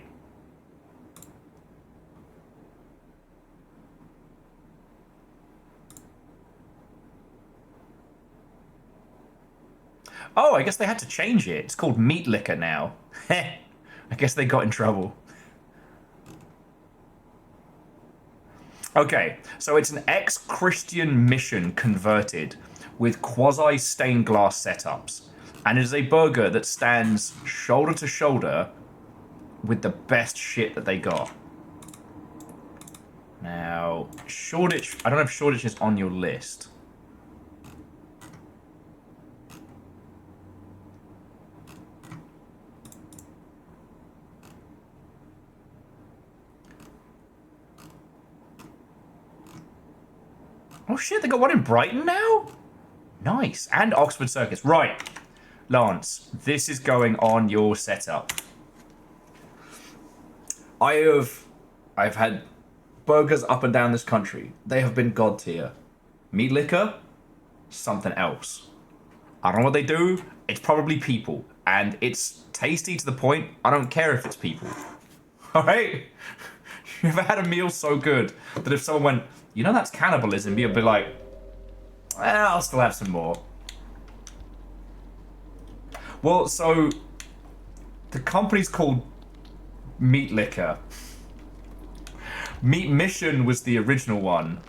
Oh, I guess they had to change it. It's called Meat Liquor now. Heh. I guess they got in trouble. Okay, so it's an ex-Christian mission converted with quasi-stained glass setups. And it is a burger that stands shoulder to shoulder with the best shit that they got. Now, Shoreditch... I don't know if Shoreditch is on your list. Oh shit, they got one in Brighton now? Nice. And Oxford Circus. Right. Lance, this is going on your setup. I've had burgers up and down this country. They have been god tier. Meat Liquor, something else. I don't know what they do. It's probably people. And it's tasty to the point, I don't care if it's people. Alright? You ever had a meal so good that if someone went, you know that's cannibalism, you'd be like, well, I'll still have some more. Well, so the company's called Meat Liquor. Meat Mission was the original one.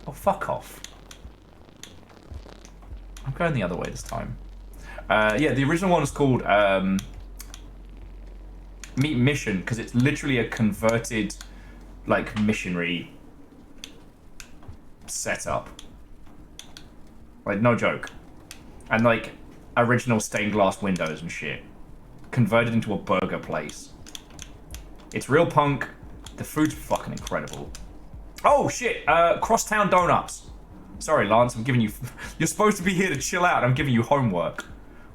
Oh, fuck off. I'm going the other way this time. Yeah, the original one was called Meat Mission because it's literally a converted, like, missionary setup. Like, no joke. And, like, original stained glass windows and shit. Converted into a burger place. It's real punk. The food's fucking incredible. Oh, shit. Crosstown Donuts. Sorry, Lance, I'm giving you... You're supposed to be here to chill out. I'm giving you homework.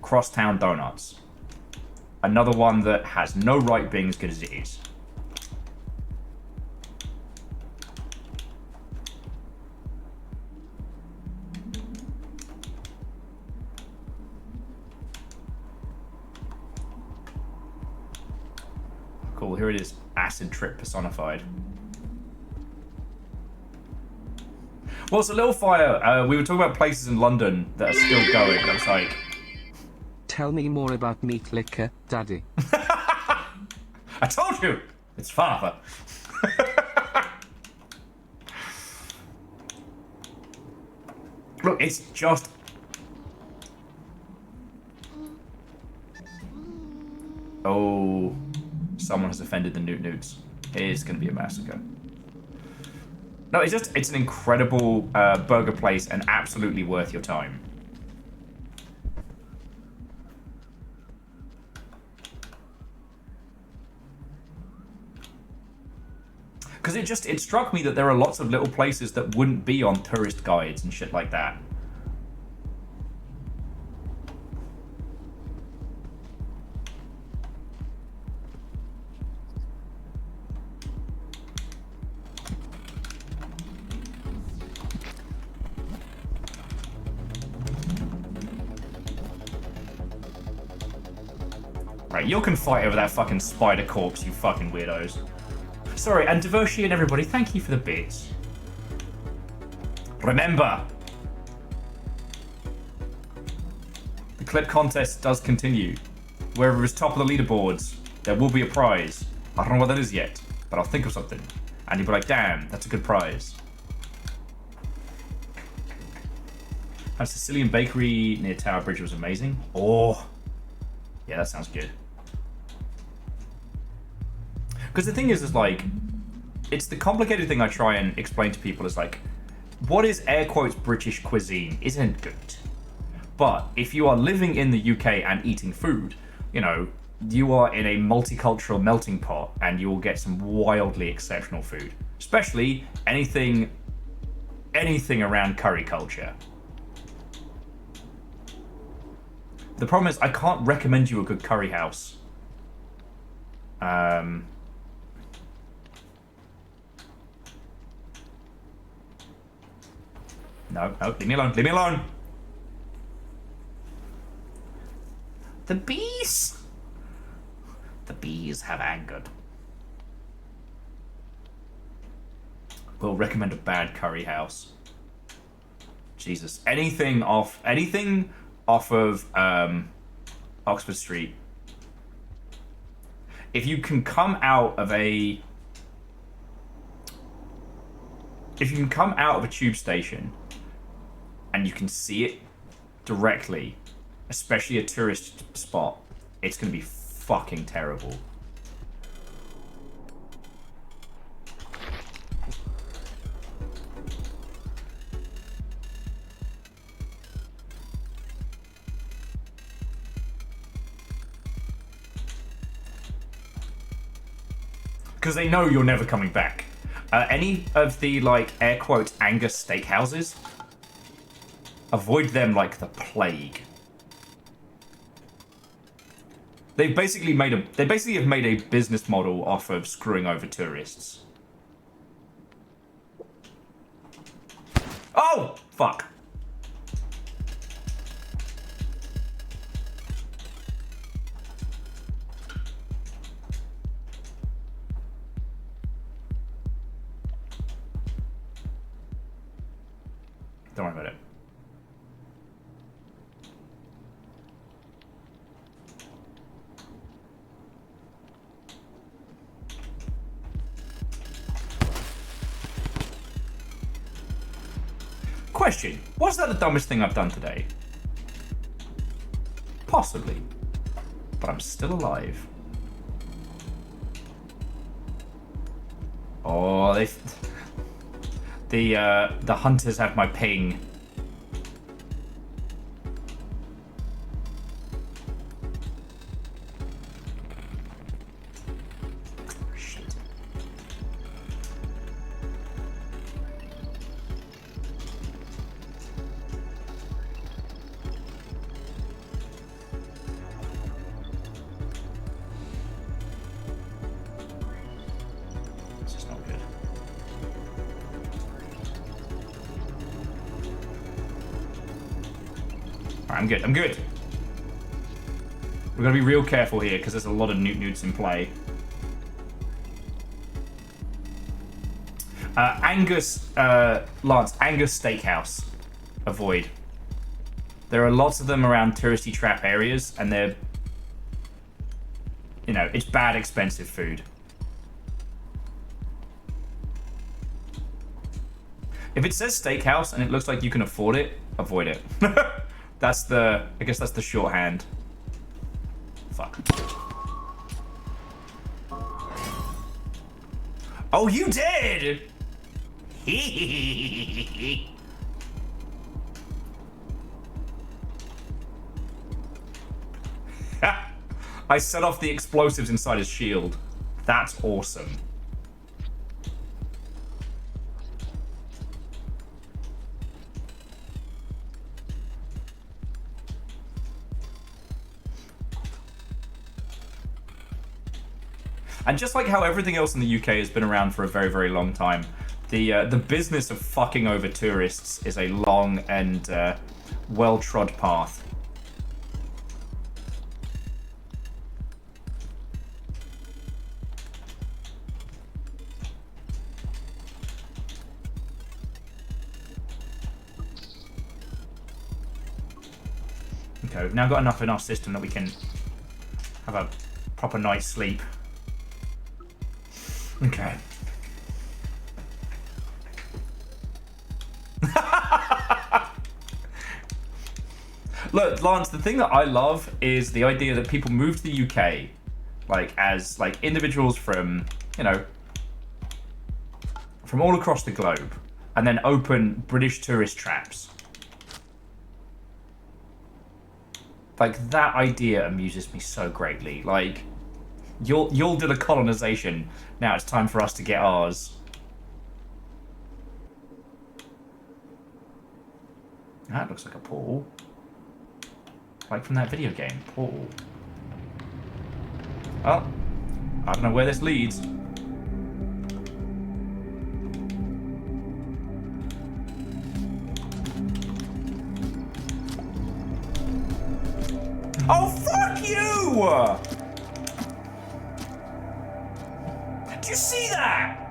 Crosstown Donuts. Another one that has no right being as good as it is. it is. Acid trip personified. Well, it's a little fire. We were talking about places in London that are still going. I was like... Tell me more about meat liquor, Daddy. I told you! It's father. Look, it's just... Oh, someone has offended the Newt-Newts. It is going to be a massacre. No, it's an incredible burger place and absolutely worth your time. Because it struck me that there are lots of little places that wouldn't be on tourist guides and shit like that. Right, you can fight over that fucking spider corpse, you fucking weirdos. Sorry, and Devoshi and everybody, thank you for the bits. Remember, the clip contest does continue. Whoever is top of the leaderboards, there will be a prize. I don't know what that is yet, but I'll think of something. And you'll be like, damn, that's a good prize. And Sicilian bakery near Tower Bridge was amazing. Oh, yeah, that sounds good. Because the thing is like, it's the complicated thing I try and explain to people is like, what is air quotes British cuisine isn't good. But if you are living in the UK and eating food, you know, you are in a multicultural melting pot and you will get some wildly exceptional food. Especially anything around curry culture. The problem is I can't recommend you a good curry house. No, leave me alone, leave me alone! The bees! The bees have angered. We'll recommend a bad curry house. Jesus. Anything off of Oxford Street. If you can come out of a tube station and you can see it directly, especially a tourist spot, it's going to be fucking terrible. Because they know you're never coming back. Any of the, like, air quotes, Angus steakhouses, avoid them like the plague. They basically have made a business model off of screwing over tourists. Oh, fuck. Don't worry about it. Question. Was that the dumbest thing I've done today? Possibly. But I'm still alive. Oh, the hunters have my ping. Shit. This is not good. I'm good, I'm good. We're gonna be real careful here because there's a lot of newts in play. Angus, Lance, Angus Steakhouse. Avoid. There are lots of them around touristy trap areas, and they're, you know, it's bad, expensive food. If it says steakhouse and it looks like you can afford it, avoid it. That's the, I guess that's the shorthand. Fuck. Oh, you did! I set off the explosives inside his shield. That's awesome. And just like how everything else in the UK has been around for a very, very long time, the business of fucking over tourists is a long and well-trod path. Okay, we've now got enough in our system that we can have a proper night's sleep. Okay. Look, Lance, the thing that I love is the idea that people move to the UK, like, as, like, individuals from, you know, from all across the globe, and then open British tourist traps. Like, that idea amuses me so greatly. Like, you'll do the colonization. Now it's time for us to get ours. That looks like a portal. Like from that video game, portal. Oh, I don't know where this leads. Oh, fuck you! Did you see that?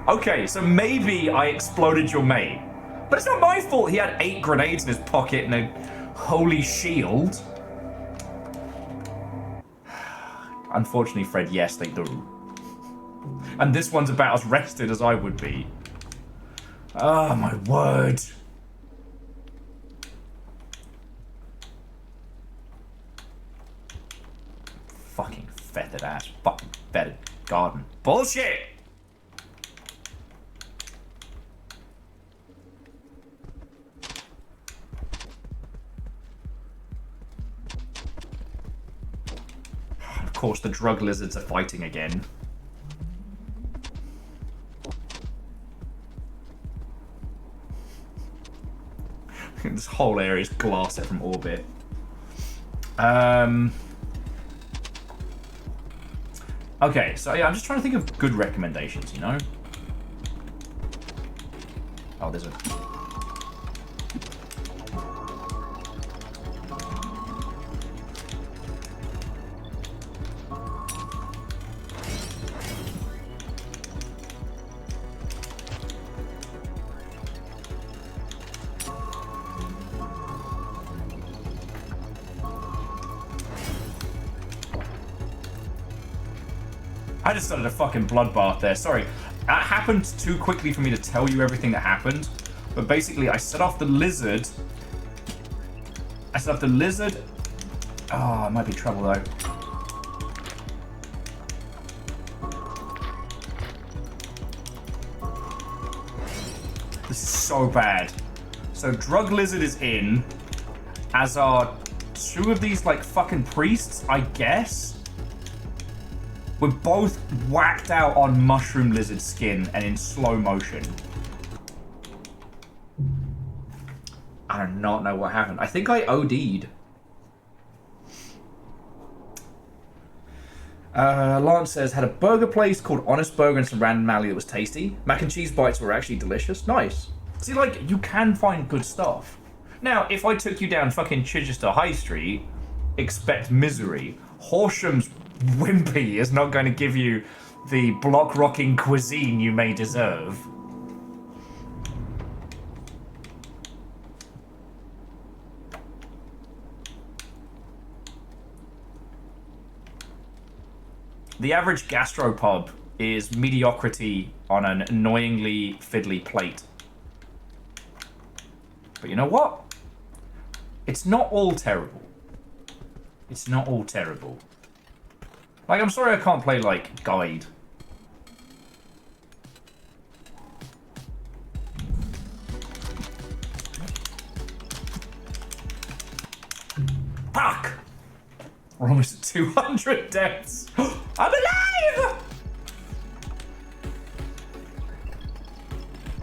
Okay, so maybe I exploded your mate. But it's not my fault he had 8 grenades in his pocket and a holy shield. Unfortunately, Fred, yes, they do. And this one's about as rested as I would be. Oh, my word. Fucking feathered ass. Fucking feathered garden. Bullshit! Of course, the drug lizards are fighting again. This whole area is glassed from orbit. Okay, so yeah, I'm just trying to think of good recommendations, you know? Oh, there's a... I just started a fucking bloodbath there. Sorry. That happened too quickly for me to tell you everything that happened. But basically, I set off the lizard. Oh, it might be trouble, though. This is so bad. So, Drug Lizard is in. As are 2 of these, like, fucking priests, I guess. We're both whacked out on mushroom lizard skin and in slow motion. I do not know what happened. I think I OD'd. Lance says, had a burger place called Honest Burger and some random alley that was tasty. Mac and cheese bites were actually delicious. Nice. See, like, you can find good stuff. Now, if I took you down fucking Chichester High Street, expect misery. Horsham's wimpy is not going to give you the block-rocking cuisine you may deserve. The average gastropub is mediocrity on an annoyingly fiddly plate. But you know what? It's not all terrible. It's not all terrible. Like, I'm sorry I can't play, like, Guide. Fuck! We're almost at 200 deaths. I'm alive!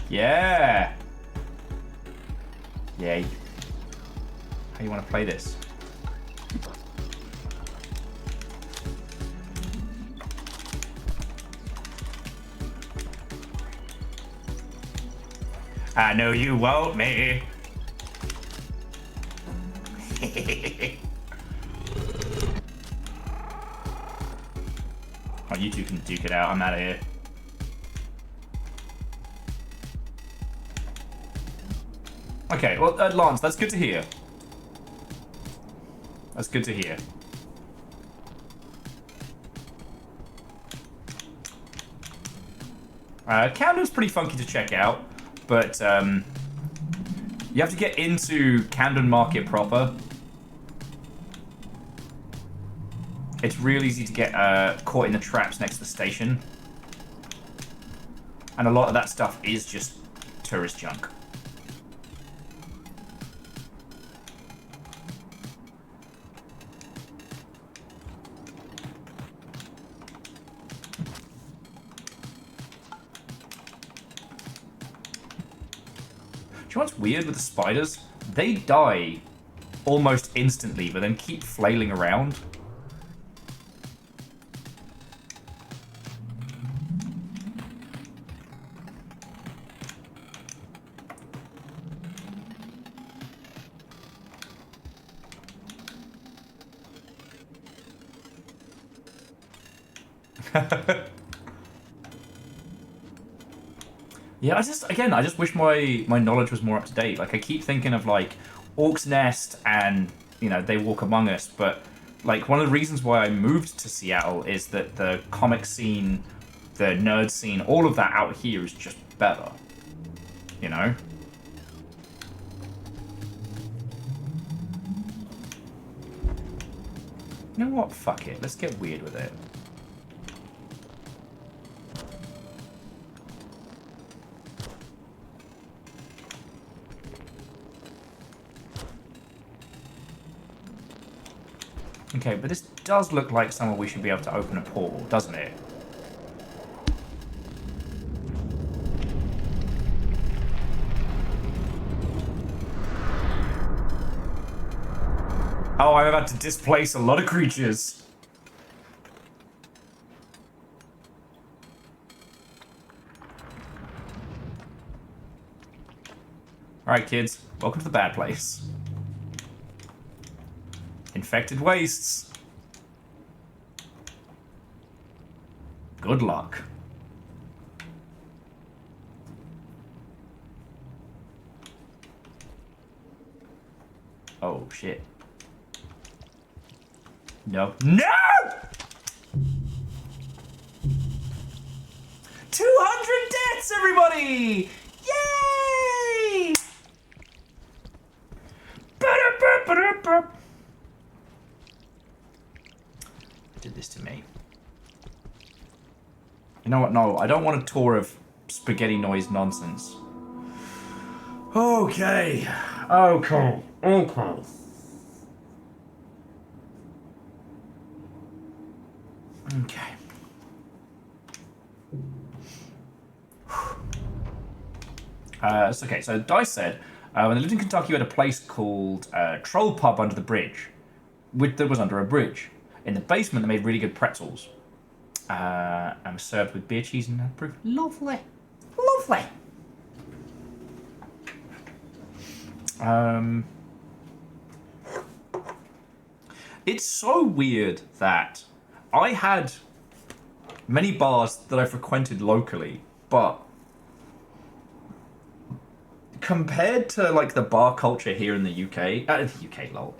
Yeah. Yay. How you want to play this? I know you want me. Oh, you two can duke it out. I'm out of here. Okay, well, Lance, that's good to hear. That's good to hear. Camden's pretty funky to check out, but you have to get into Camden Market proper. It's real easy to get caught in the traps next to the station. And a lot of that stuff is just tourist junk. Do you know what's weird with the spiders? They die almost instantly, but then keep flailing around. Yeah, I just wish my knowledge was more up to date. Like, I keep thinking of, like, Orc's Nest and, you know, They Walk Among Us, but, like, one of the reasons why I moved to Seattle is that the comic scene, the nerd scene, all of that out here is just better. You know? You know what? Fuck it. Let's get weird with it. Okay, but this does look like somewhere we should be able to open a portal, doesn't it? Oh, I'm about to displace a lot of creatures. Alright, kids. Welcome to the bad place. Infected wastes. Good luck. Oh, shit. No. No! 200 deaths, everybody! Yay! Did this to me. You know what? No, I don't want a tour of spaghetti noise nonsense. Okay. Okay. Okay. Okay. Okay, so Dice said, when they lived in Kentucky, you had a place called Troll Pub under the bridge, that was under a bridge. In the basement, they made really good pretzels. And was served with beer, cheese, and proof. Lovely. Lovely. It's so weird that I had many bars that I frequented locally, but compared to like the bar culture here in the UK,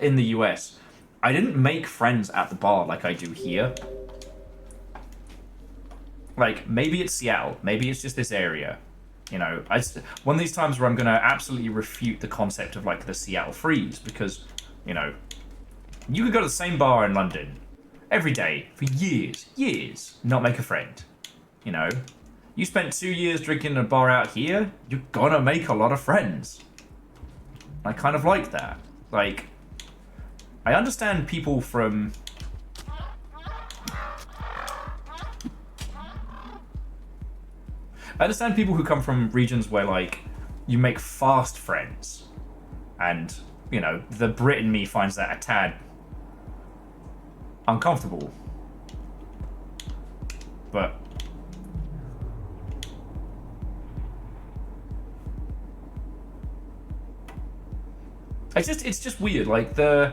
in the US, I didn't make friends at the bar like I do here. Like, maybe it's Seattle, maybe it's just this area. You know, one of these times where I'm going to absolutely refute the concept of like the Seattle freeze, because, you know, you could go to the same bar in London every day for years, not make a friend. You know, you spent 2 years drinking in a bar out here, you're gonna make a lot of friends. I kind of like that. Like, I understand people from... I understand people who come from regions where, like, you make fast friends. And, you know, the Brit in me finds that a tad uncomfortable. But... It's just weird, like, the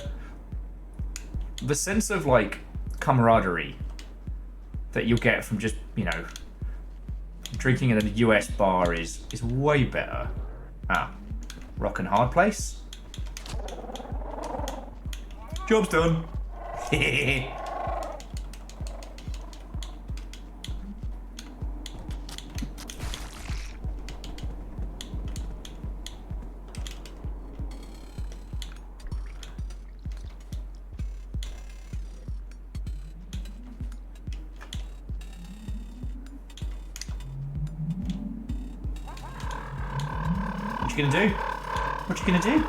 sense of, like, camaraderie that you get from just, you know, drinking at a US bar is way better. Ah, rock and hard place. Job's done. What you gonna do? What you gonna do?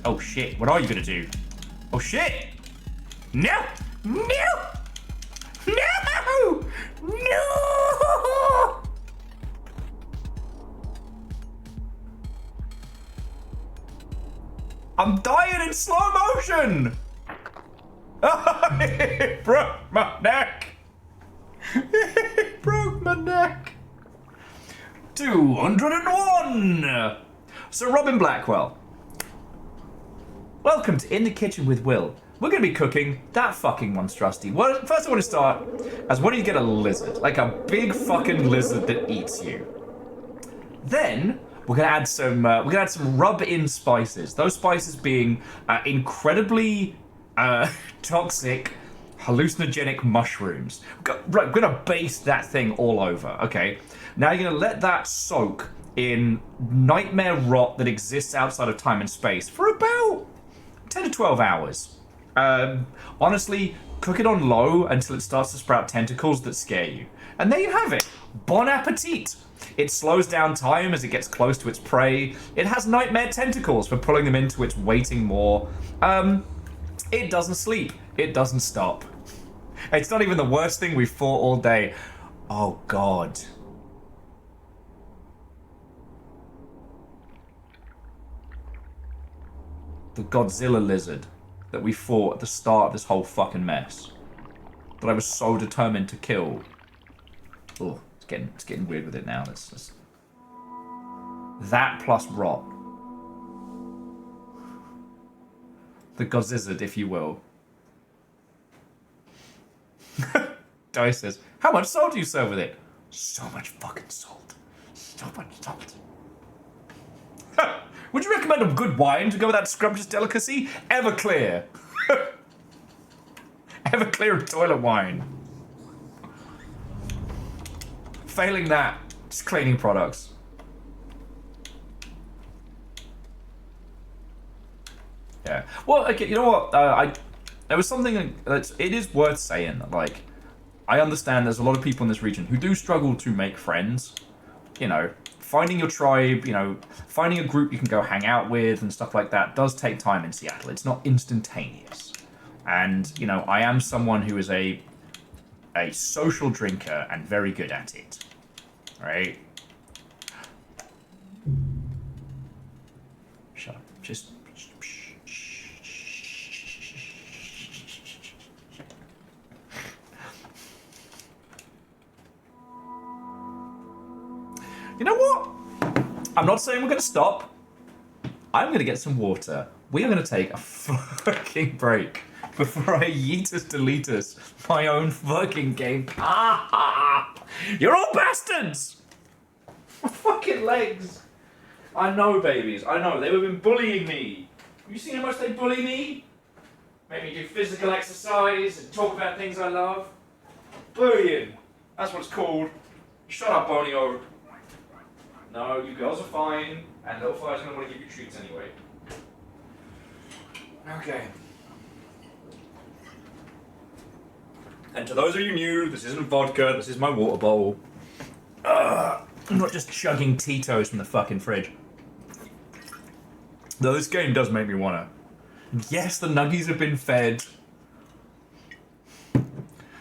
Oh shit, what are you gonna do? Oh shit! No! No! No! No! I'm dying in slow motion! It broke my neck! It broke my neck! 201! So Robin Blackwell, welcome to In the Kitchen with Will. We're going to be cooking that fucking monstrosity. Well, first I want to start as when you get a lizard, like a big fucking lizard that eats you. Then we're going to add some rub-in spices. Those spices being incredibly toxic, hallucinogenic mushrooms. Right, we're going to base that thing all over, okay? Now you're going to let that soak in nightmare rot that exists outside of time and space for about 10 to 12 hours. Honestly, cook it on low until it starts to sprout tentacles that scare you. And there you have it. Bon appetit. It slows down time as it gets close to its prey. It has nightmare tentacles for pulling them into its waiting maw. It doesn't sleep. It doesn't stop. It's not even the worst thing we've fought all day. Oh, God. The Godzilla lizard that we fought at the start of this whole fucking mess. That I was so determined to kill. Oh, it's getting weird with it now. Let's... That plus rot. The Godzilla, if you will. Di says, how much salt do you serve with it? So much fucking salt. So much salt. Would you recommend a good wine to go with that scrumptious delicacy? Everclear. Everclear toilet wine. Failing that, just cleaning products. Yeah. Well, okay, you know what? There was something that it is worth saying. Like, I understand there's a lot of people in this region who do struggle to make friends. You know, finding your tribe, you know, finding a group you can go hang out with and stuff like that does take time in Seattle. It's not instantaneous. And, you know, I am someone who is a social drinker and very good at it. Right? Shut up. Just... You know what? I'm not saying we're going to stop. I'm going to get some water. We are going to take a fucking break before I yeetus deletus my own fucking game. You're all bastards! My fucking legs. I know, babies. I know. They've been bullying me. Have you seen how much they bully me? Make me do physical exercise and talk about things I love. Bullying. That's what it's called. Shut up, Bonio. No, you girls are fine, and Little Fire's gonna want to give you treats anyway. Okay. And to those of you new, this isn't vodka, this is my water bowl. I'm not just chugging Tito's from the fucking fridge. Though this game does make me wanna. Yes, the nuggies have been fed.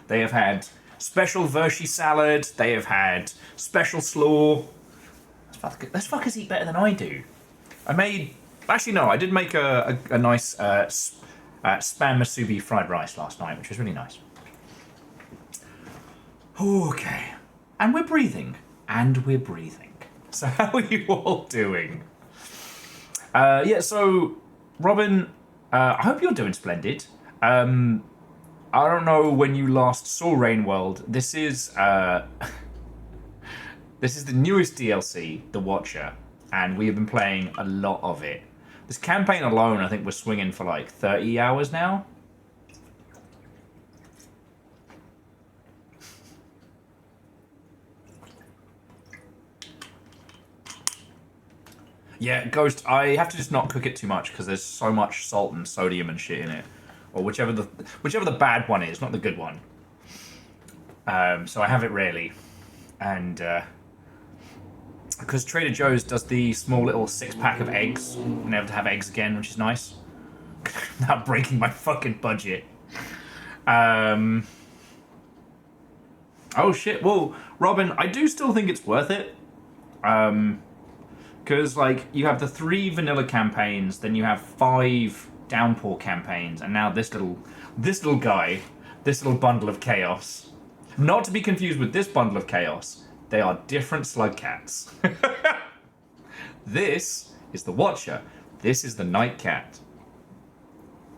They have had special Vershi salad, they have had special slaw. Those fuckers eat better than I do. I made... Actually, no, I did make a nice spam musubi fried rice last night, which was really nice. Okay. And we're breathing. So how are you all doing? Yeah, so, Robin, I hope you're doing splendid. I don't know when you last saw Rainworld. This is the newest DLC, The Watcher, and we have been playing a lot of it. This campaign alone, I think we're swinging for like 30 hours now. Yeah, Ghost, I have to just not cook it too much because there's so much salt and sodium and shit in it. Or whichever the bad one is, not the good one. So I have it rarely. And because Trader Joe's does the small little 6-pack of eggs, I'm never to have eggs again, which is nice. Without breaking my fucking budget. Oh shit, well, Robin, I do still think it's worth it. Because, like, you have the 3 vanilla campaigns, then you have 5 downpour campaigns, and now this little guy, this little bundle of chaos. Not to be confused with this bundle of chaos. They are different slug cats. This is the Watcher. This is the Night Cat.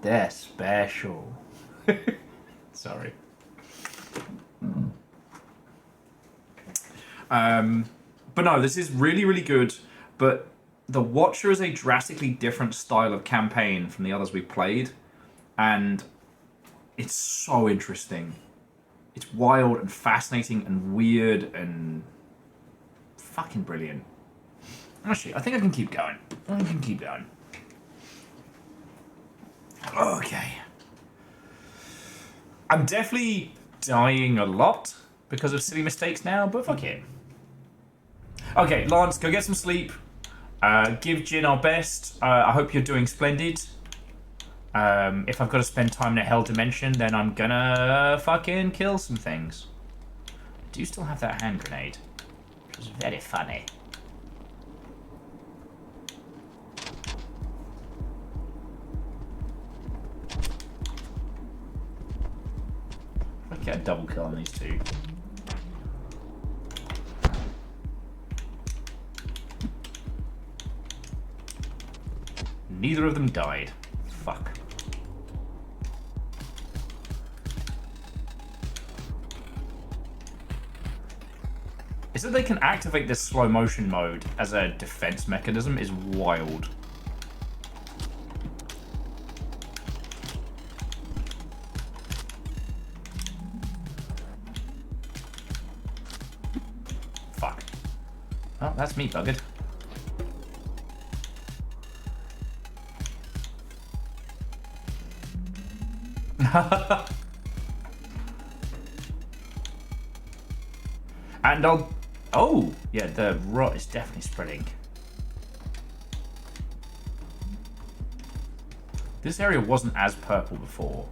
They're special. Sorry. But no, this is really, really good. But the Watcher is a drastically different style of campaign from the others we've played. And it's so interesting. It's wild and fascinating and weird and fucking brilliant. Actually, I think I can keep going. Okay. I'm definitely dying a lot because of silly mistakes now, but fuck it. Okay, Lance, go get some sleep. Give Jin our best. I hope you're doing splendid. If I've got to spend time in a hell dimension, then I'm gonna fucking kill some things. I do still have that hand grenade, which was very funny. I'll get a double kill on these two. Neither of them died. Fuck. Is that they can activate this slow motion mode as a defense mechanism is wild. Fuck. Oh, that's me buggered. And I'll... Oh! Yeah, the rot is definitely spreading. This area wasn't as purple before.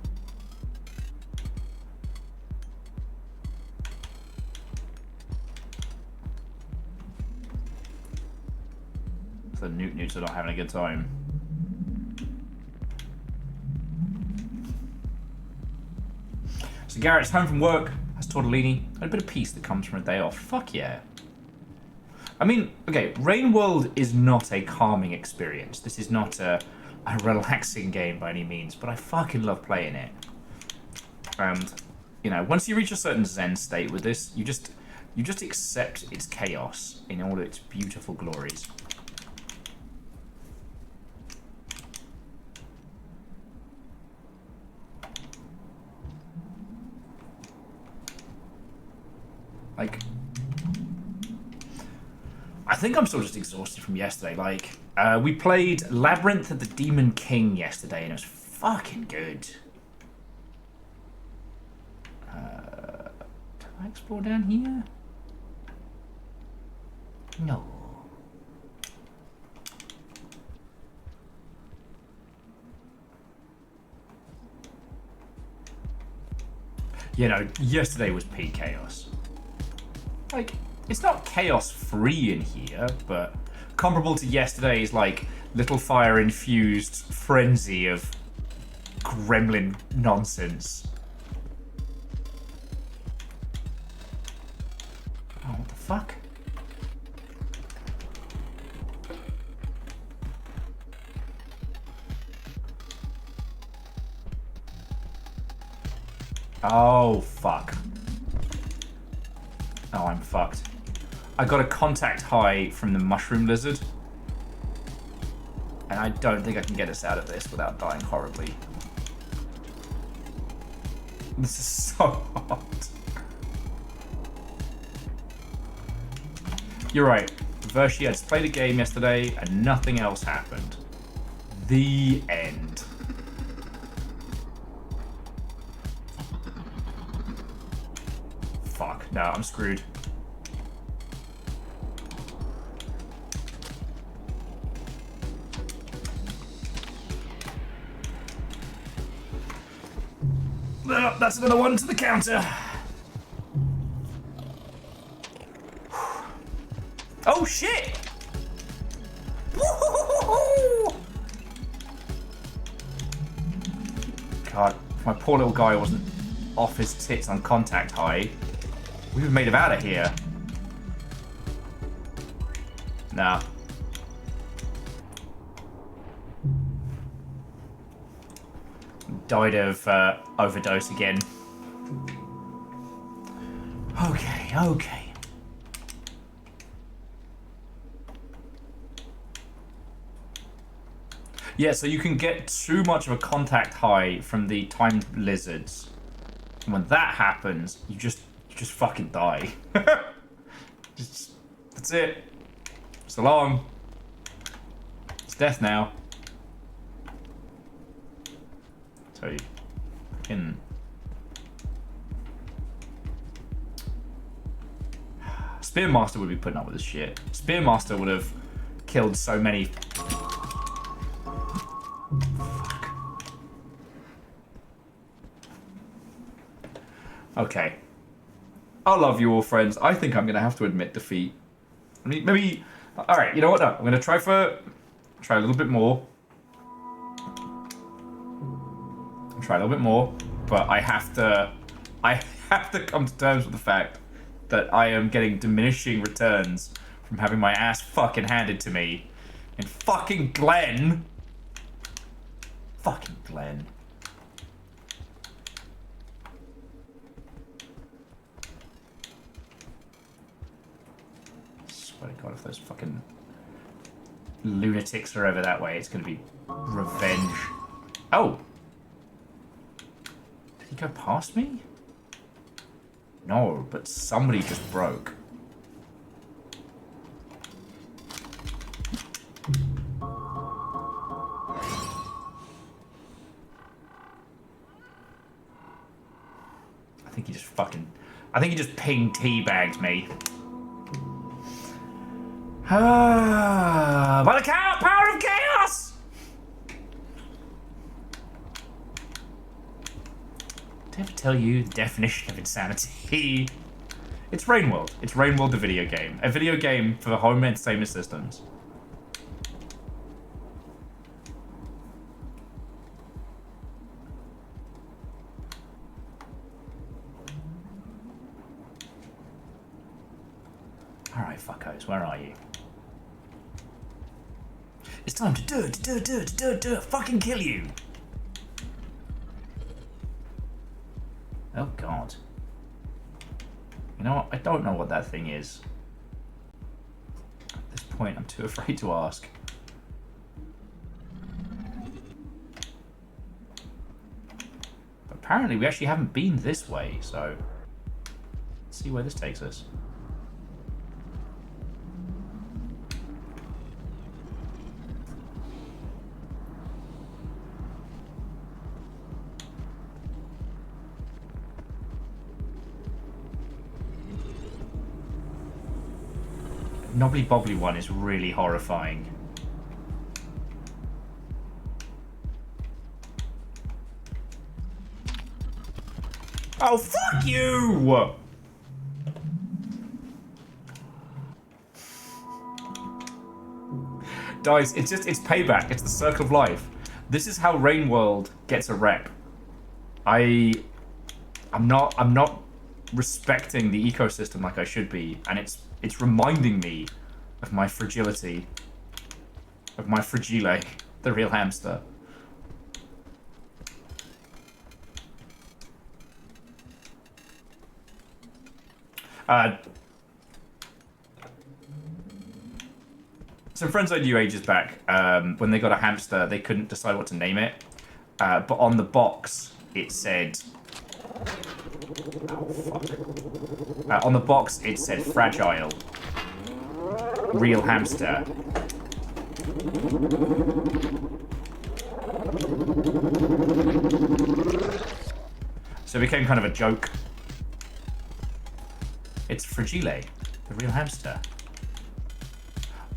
The newts are not having a good time. So Garrett's home from work, has tortellini, and a bit of peace that comes from a day off. Fuck yeah. I mean, okay, Rainworld is not a calming experience. This is not a a relaxing game by any means, but I fucking love playing it. And, you know, once you reach a certain zen state with this, you just accept its chaos in all its beautiful glories. Like, I think I'm still just exhausted from yesterday. Like, we played Labyrinth of the Demon King yesterday, and it was fucking good. Did I explore down here? No. You know, yesterday was peak chaos. Like, it's not chaos-free in here, but comparable to yesterday's, like, little fire-infused frenzy of gremlin nonsense. Oh, what the fuck? Oh, fuck. Oh, I'm fucked. I got a contact high from the mushroom lizard. And I don't think I can get us out of this without dying horribly. This is so hard. You're right. Vershi had played a game yesterday and nothing else happened. The end. Fuck. No, I'm screwed. Oh, that's another one to the counter. Oh shit! God, if my poor little guy wasn't off his tits on contact high, we would have made him out of here. Nah. Died of overdose again. Okay. Yeah, so you can get too much of a contact high from the timed lizards. And when that happens, you just fucking die. That's it. So long. It's death now. So you can... Spearmaster would be putting up with this shit. Spearmaster would have killed so many... Fuck. Okay. I love you all, friends. I think I'm going to have to admit defeat. I mean, maybe... Alright, you know what? No, I'm going to try a little bit more. Try a little bit more, but I have to come to terms with the fact that I am getting diminishing returns from having my ass fucking handed to me. And fucking Glenn. Fucking Glenn. I swear to God, if those fucking lunatics are over that way, it's gonna be revenge. Oh! Did he go past me? No, but somebody just broke. I think he just ping teabagged me. By the power of chaos! Did I ever tell you the definition of insanity? It's Rainworld. It's Rainworld, the video game. A video game for home entertainment systems. Alright, fuckos, where are you? It's time to do it, fucking kill you. Oh god. You know what? I don't know what that thing is. At this point, I'm too afraid to ask. But apparently, we actually haven't been this way, so let's see where this takes us. Knobbly bobbly one is really horrifying. Oh, fuck you! Guys, it's payback. It's the circle of life. This is how Rain World gets a rep. I'm not respecting the ecosystem like I should be, and it's reminding me of my fragility, of my fragile, the real hamster. Some friends I knew ages back, when they got a hamster, they couldn't decide what to name it, but on the box it said, oh fuck. On the box it said fragile, real hamster. So it became kind of a joke. It's Fragile, the real hamster.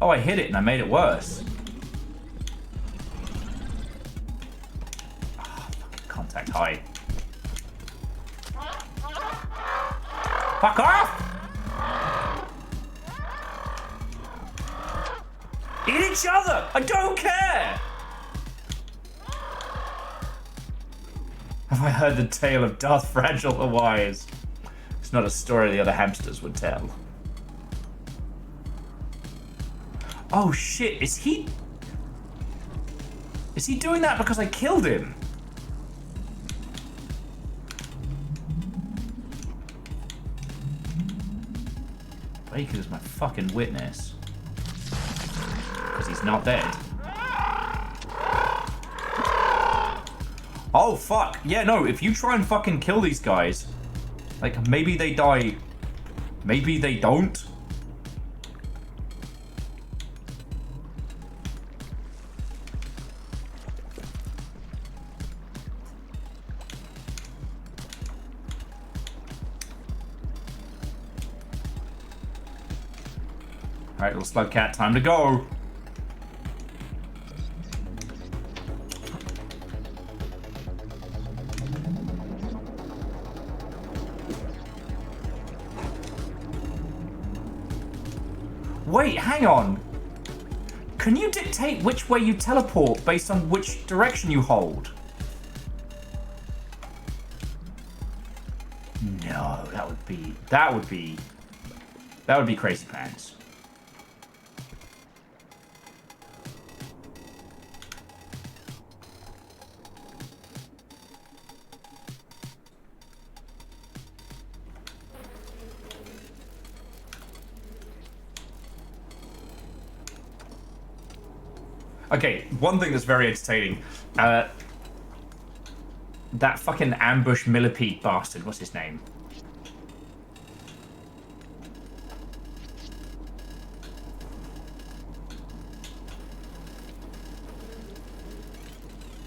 Oh, I hit it and I made it worse. Oh, fucking contact high. Fuck off! Eat each other! I don't care! Have I heard the tale of Darth Fragile the Wise? It's not a story the other hamsters would tell. Oh shit, is he doing that because I killed him? Baker is my fucking witness. Because he's not dead. Oh fuck, yeah no, if you try and fucking kill these guys, like maybe they die, maybe they don't. Alright, little slug cat, time to go. Wait, hang on. Can you dictate which way you teleport based on which direction you hold? No, that would be crazy pants. Okay, one thing that's very entertaining. That fucking ambush millipede bastard, what's his name?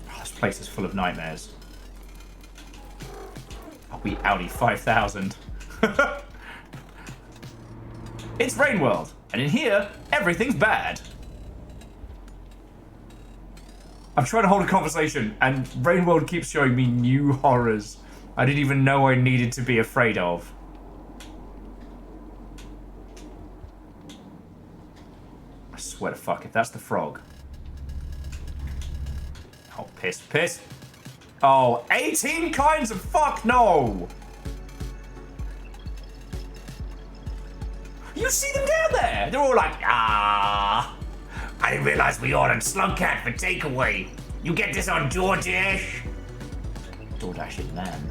Oh, this place is full of nightmares. I'll be Audi 5000. It's Rain World, and in here, everything's bad. I'm trying to hold a conversation, and Rain World keeps showing me new horrors I didn't even know I needed to be afraid of. I swear to fuck, if that's the frog. Oh, piss, piss. Oh, 18 kinds of fuck no! You see them down there? They're all like, ah. I didn't realize we ordered Slugcat for takeaway. You get this on DoorDash? DoorDash is lamb.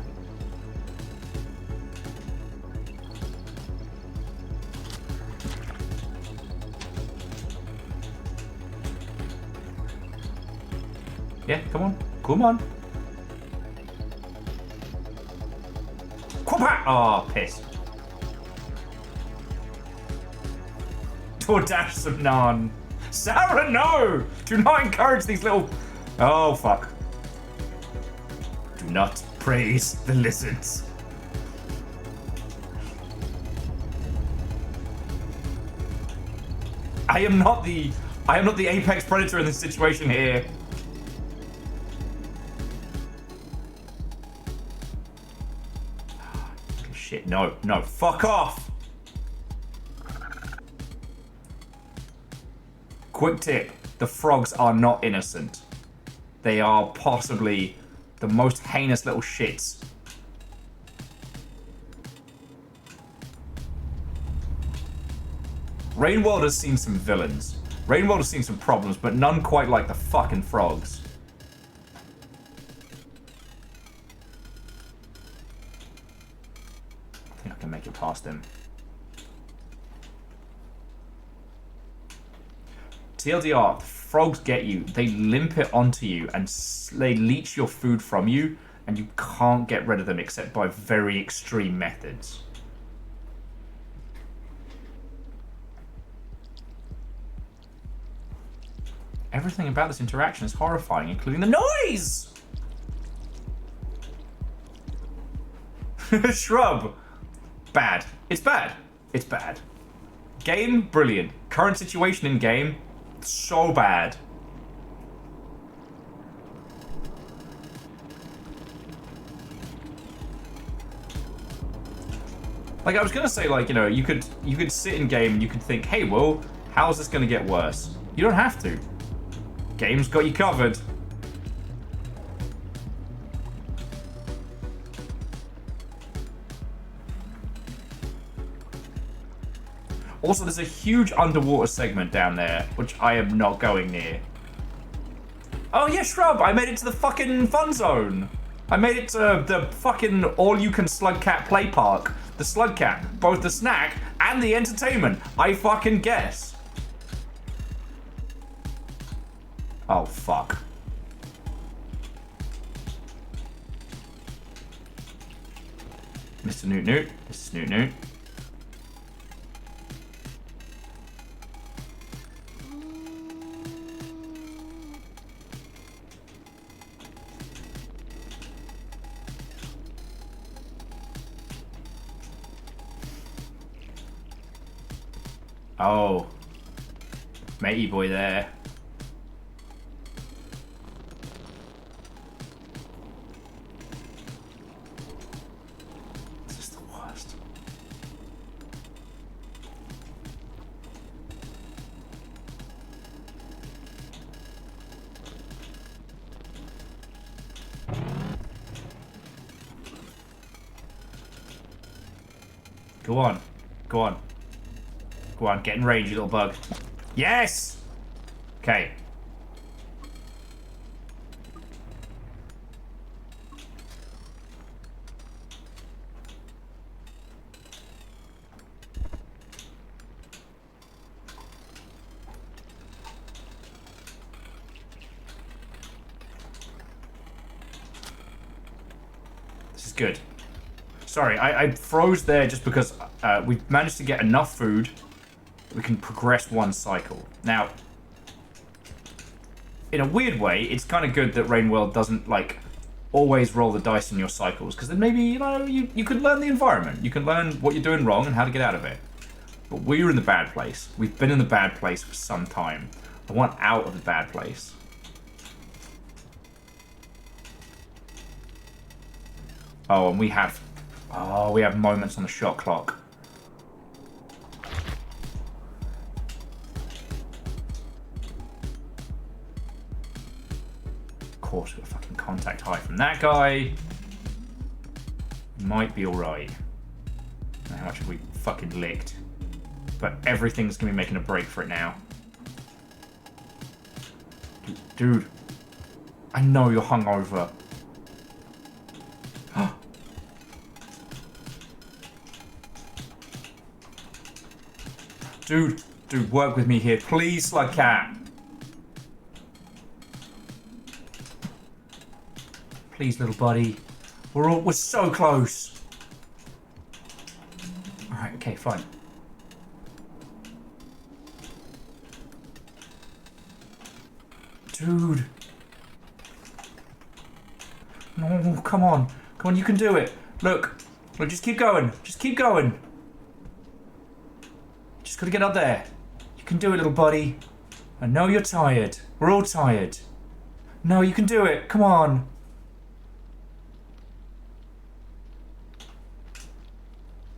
Yeah, come on. Come on. Quapa! Oh, piss. DoorDash some naan. Sarah, no! Do not encourage these little... Oh, fuck. Do not praise the lizards. I am not the apex predator in this situation here. Shit, no, fuck off! Quick tip, the frogs are not innocent. They are possibly the most heinous little shits. Rainworld has seen some villains. Rainworld has seen some problems, but none quite like the fucking frogs. I think I can make it past him. TLDR, the frogs get you. They limp it onto you and they leech your food from you, and you can't get rid of them except by very extreme methods. Everything about this interaction is horrifying, including the noise! Shrub. Bad. It's bad. It's bad. Game, brilliant. Current situation in game, so bad. Like, I was gonna say, like, you know, you could sit in game and you could think, hey, well, how's this gonna get worse? You don't have to. Game's got you covered. Also, there's a huge underwater segment down there, which I am not going near. Oh yeah, Shrub, I made it to the fucking fun zone. I made it to the fucking all-you-can-Slugcat play park. The Slugcat, both the snack and the entertainment. I fucking guess. Oh, fuck. Mr. Newt Newt. Mr. Newt Newt. Oh. Matey boy there. This is the worst. Go on. Go on. Go on, get in range, you little bug. Yes! Okay. This is good. Sorry, I froze there just because we managed to get enough food. We can progress one cycle. Now, in a weird way, it's kind of good that Rainworld doesn't, like, always roll the dice in your cycles, because then maybe, you know, you can learn the environment. You can learn what you're doing wrong and how to get out of it. But we're in the bad place. We've been in the bad place for some time. I want out of the bad place. Oh, and we have moments on the shot clock. Of course, we got fucking contact high from that guy. Might be alright. How much have we fucking licked? But everything's gonna be making a break for it now. Dude, I know you're hungover. Dude, work with me here, please, Slug Cat. Please, little buddy. We're so close. All right, okay, fine. Dude. No, come on. Come on, you can do it. Look, just keep going. Just keep going. Just gotta get up there. You can do it, little buddy. I know you're tired. We're all tired. No, you can do it. Come on.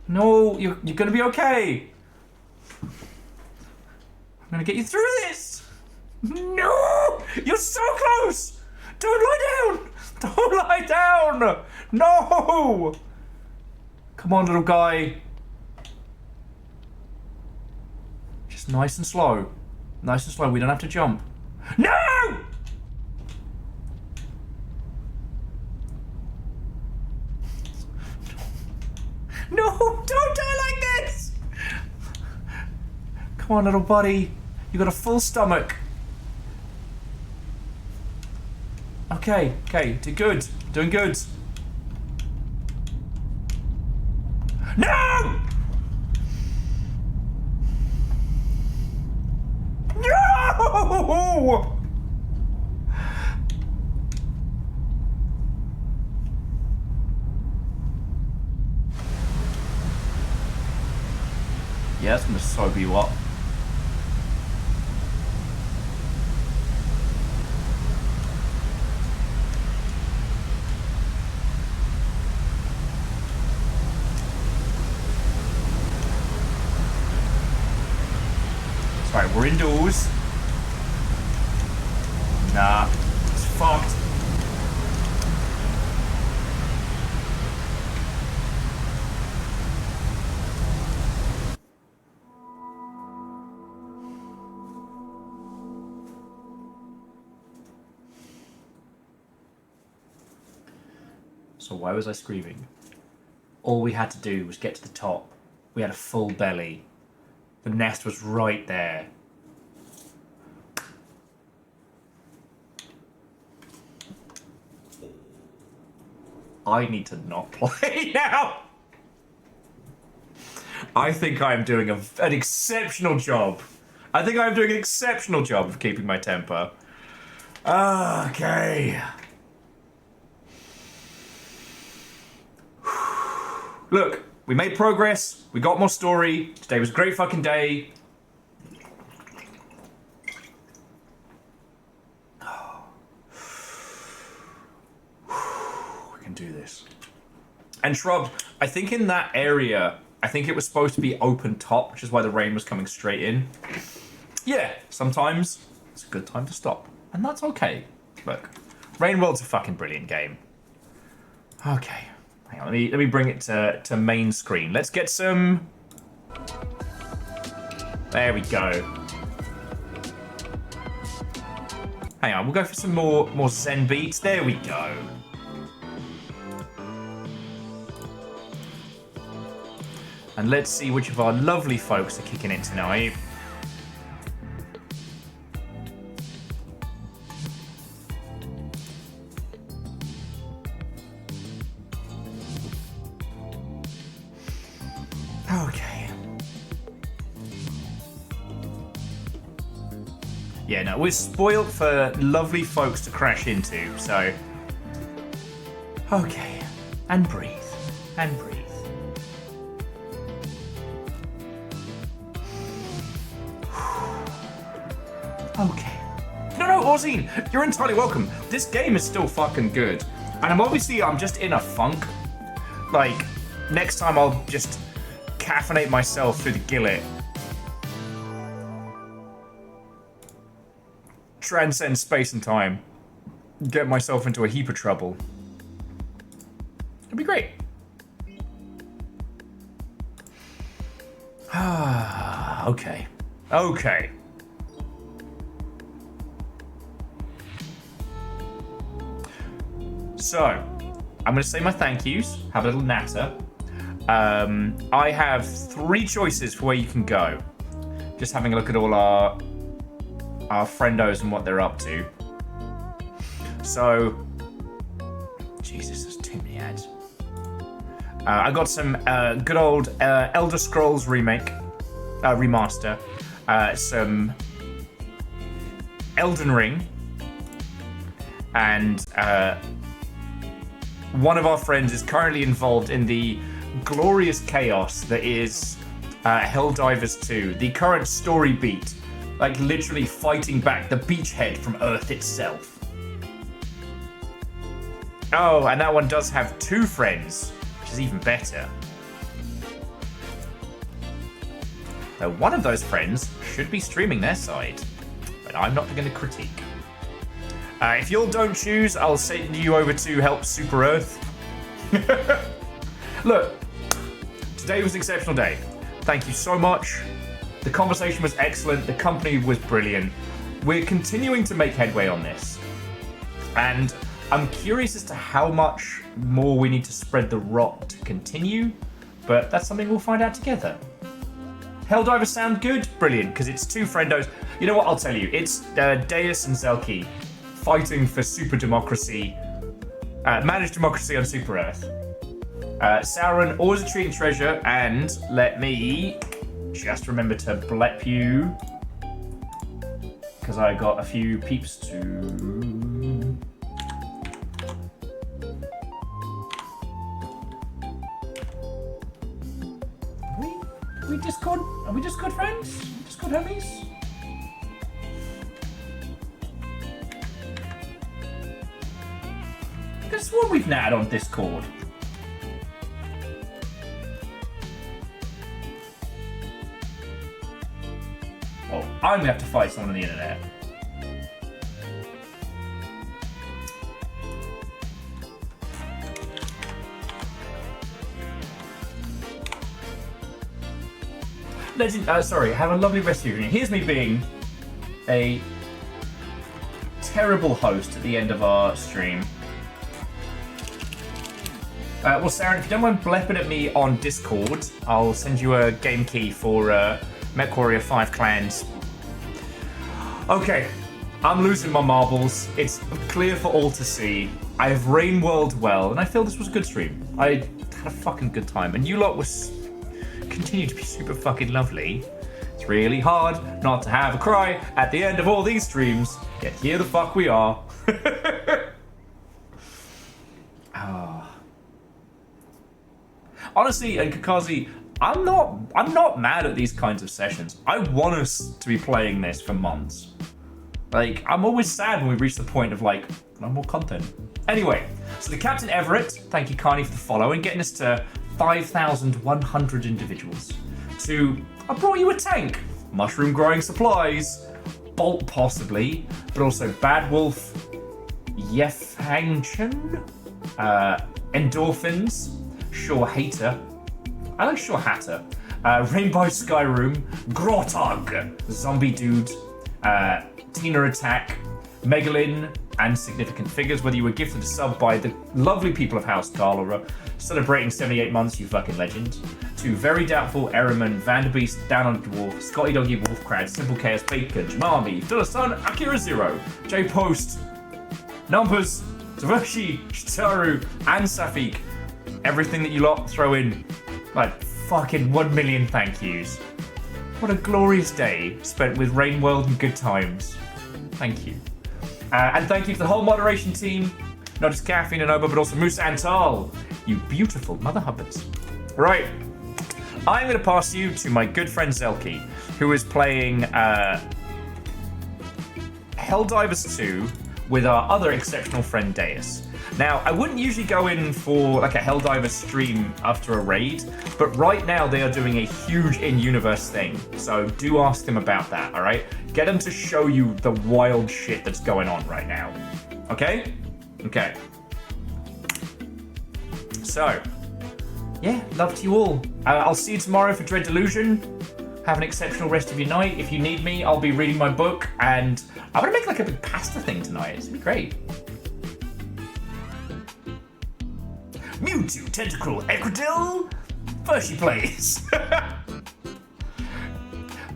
No, you're gonna be okay. I'm gonna get you through this. No! You're so close! Don't lie down! Don't lie down! No! Come on, little guy. Just nice and slow. Nice and slow. We don't have to jump. No! No! Don't die like this! Come on, little buddy. You got a full stomach. Okay, do good. Doing good. No! No! Yeah, that's gonna sober you up. Sorry, we're indoors. Nah, it's fucked. So why was I screaming? All we had to do was get to the top. We had a full belly. The nest was right there. I need to not play now. I think I'm doing an exceptional job. I think I'm doing an exceptional job of keeping my temper. Okay. Look, we made progress. We got more story. Today was a great fucking day. We can do this. And Shrub, I think in that area, I think it was supposed to be open top, which is why the rain was coming straight in. Yeah, sometimes it's a good time to stop. And that's okay. Look, Rain World's a fucking brilliant game. Okay. Hang on, let me bring it to main screen. Let's get some... There we go. Hang on, we'll go for some more Zen beats. There we go. And let's see which of our lovely folks are kicking it tonight. Okay. Yeah, no, we're spoilt for lovely folks to crash into, so... Okay. And breathe. And breathe. Okay. No, Ozine, you're entirely welcome. This game is still fucking good. And I'm just in a funk. Like, next time I'll just caffeinate myself through the gillet. Transcend space and time. Get myself into a heap of trouble. It'd be great. Okay. Okay. So, I'm going to say my thank yous. Have a little natter. I have 3 choices for where you can go. Just having a look at all our friendos and what they're up to. So, Jesus, there's too many ads. I got some good old Elder Scrolls remaster, some Elden Ring, and one of our friends is currently involved in the glorious chaos that is Helldivers 2, the current story beat, like literally fighting back the beachhead from Earth itself. Oh, and that one does have 2 friends, which is even better. Though one of those friends should be streaming their side, but I'm not going to critique. If you all don't choose, I'll send you over to help Super Earth. Look, today was an exceptional day. Thank you so much. The conversation was excellent. The company was brilliant. We're continuing to make headway on this. And I'm curious as to how much more we need to spread the rot to continue, but that's something we'll find out together. Helldivers sound good? Brilliant, because it's 2 friendos. You know what, I'll tell you. It's Deus and Zelki fighting for super democracy, managed democracy on Super Earth. Sauron, always a treat and treasure, and let me just remember to blep you, because I got a few peeps to... Are we Discord friends? Discord homies? I could have sworn we've natted on Discord. Oh, I'm gonna have to fight someone on the internet. Legend, sorry, have a lovely rest of your evening. Here's me being a terrible host at the end of our stream. Well, Sarah, if you don't mind blepping at me on Discord, I'll send you a game key for MechWarrior 5 Clans. Okay, I'm losing my marbles. It's clear for all to see. I have Rain World well, and I feel this was a good stream. I had a fucking good time, and you lot was... continue to be super fucking lovely. It's really hard not to have a cry at the end of all these streams, yet here the fuck we are. Oh. Honestly, and Kakazi, I'm not mad at these kinds of sessions. I want us to be playing this for months. Like, I'm always sad when we reach the point of like, no more content. Anyway, so the Captain Everett, thank you Carney for the follow and getting us to 5,100 individuals. To, I brought you a tank, mushroom growing supplies, Bolt possibly, but also Bad Wolf, Yefhangchen, Endorphins, Sure Hater, I like Sure Hatter, Rainbow Skyroom, Grotog, Zombie Dude, Tina Attack, Megalyn, and Significant Figures, whether you were gifted a sub by the lovely people of House Carl or celebrating 78 months, you fucking legend, to Very Doubtful, Erriman, Vanderbeast, Down on the Dwarf, Scotty Doggy, Wolfcrad, Simple Chaos, Bacon, Jamami, Philosun, Akira Zero, J Post, Numbers, Tavashi, Shitaru, and Safik. Everything that you lot throw in, like fucking 1 million thank yous. What a glorious day spent with Rain World and good times. Thank you. And thank you to the whole moderation team, not just Caffeine and Oba, but also Musa and Tal, you beautiful mother hubbards. Right, I'm going to pass you to my good friend Zelki, who is playing Helldivers 2 with our other exceptional friend Deus. Now, I wouldn't usually go in for like a Helldivers stream after a raid, but right now they are doing a huge in-universe thing, so do ask them about that, alright? Get them to show you the wild shit that's going on right now. Okay? Okay. So, yeah, love to you all. I'll see you tomorrow for Dread Delusion. Have an exceptional rest of your night. If you need me, I'll be reading my book, and I'm gonna make like a big pasta thing tonight. It's gonna be great. to Tentacruel Equidil. First she plays.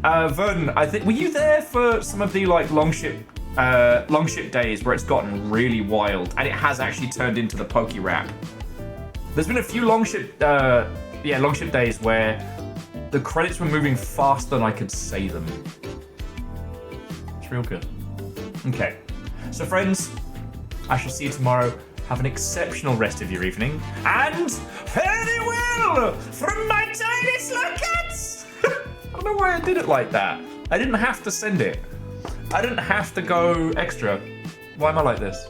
Vernon, I think, were you there for some of the like longship days where it's gotten really wild and it has actually turned into the Poke Rap? There's been a few longship days where the credits were moving faster than I could say them. It's real good. Okay, so friends, I shall see you tomorrow. Have an exceptional rest of your evening, and fare thee well from my tiny sluggets. I don't know why I did it like that. I didn't have to send it. I didn't have to go extra. Why am I like this?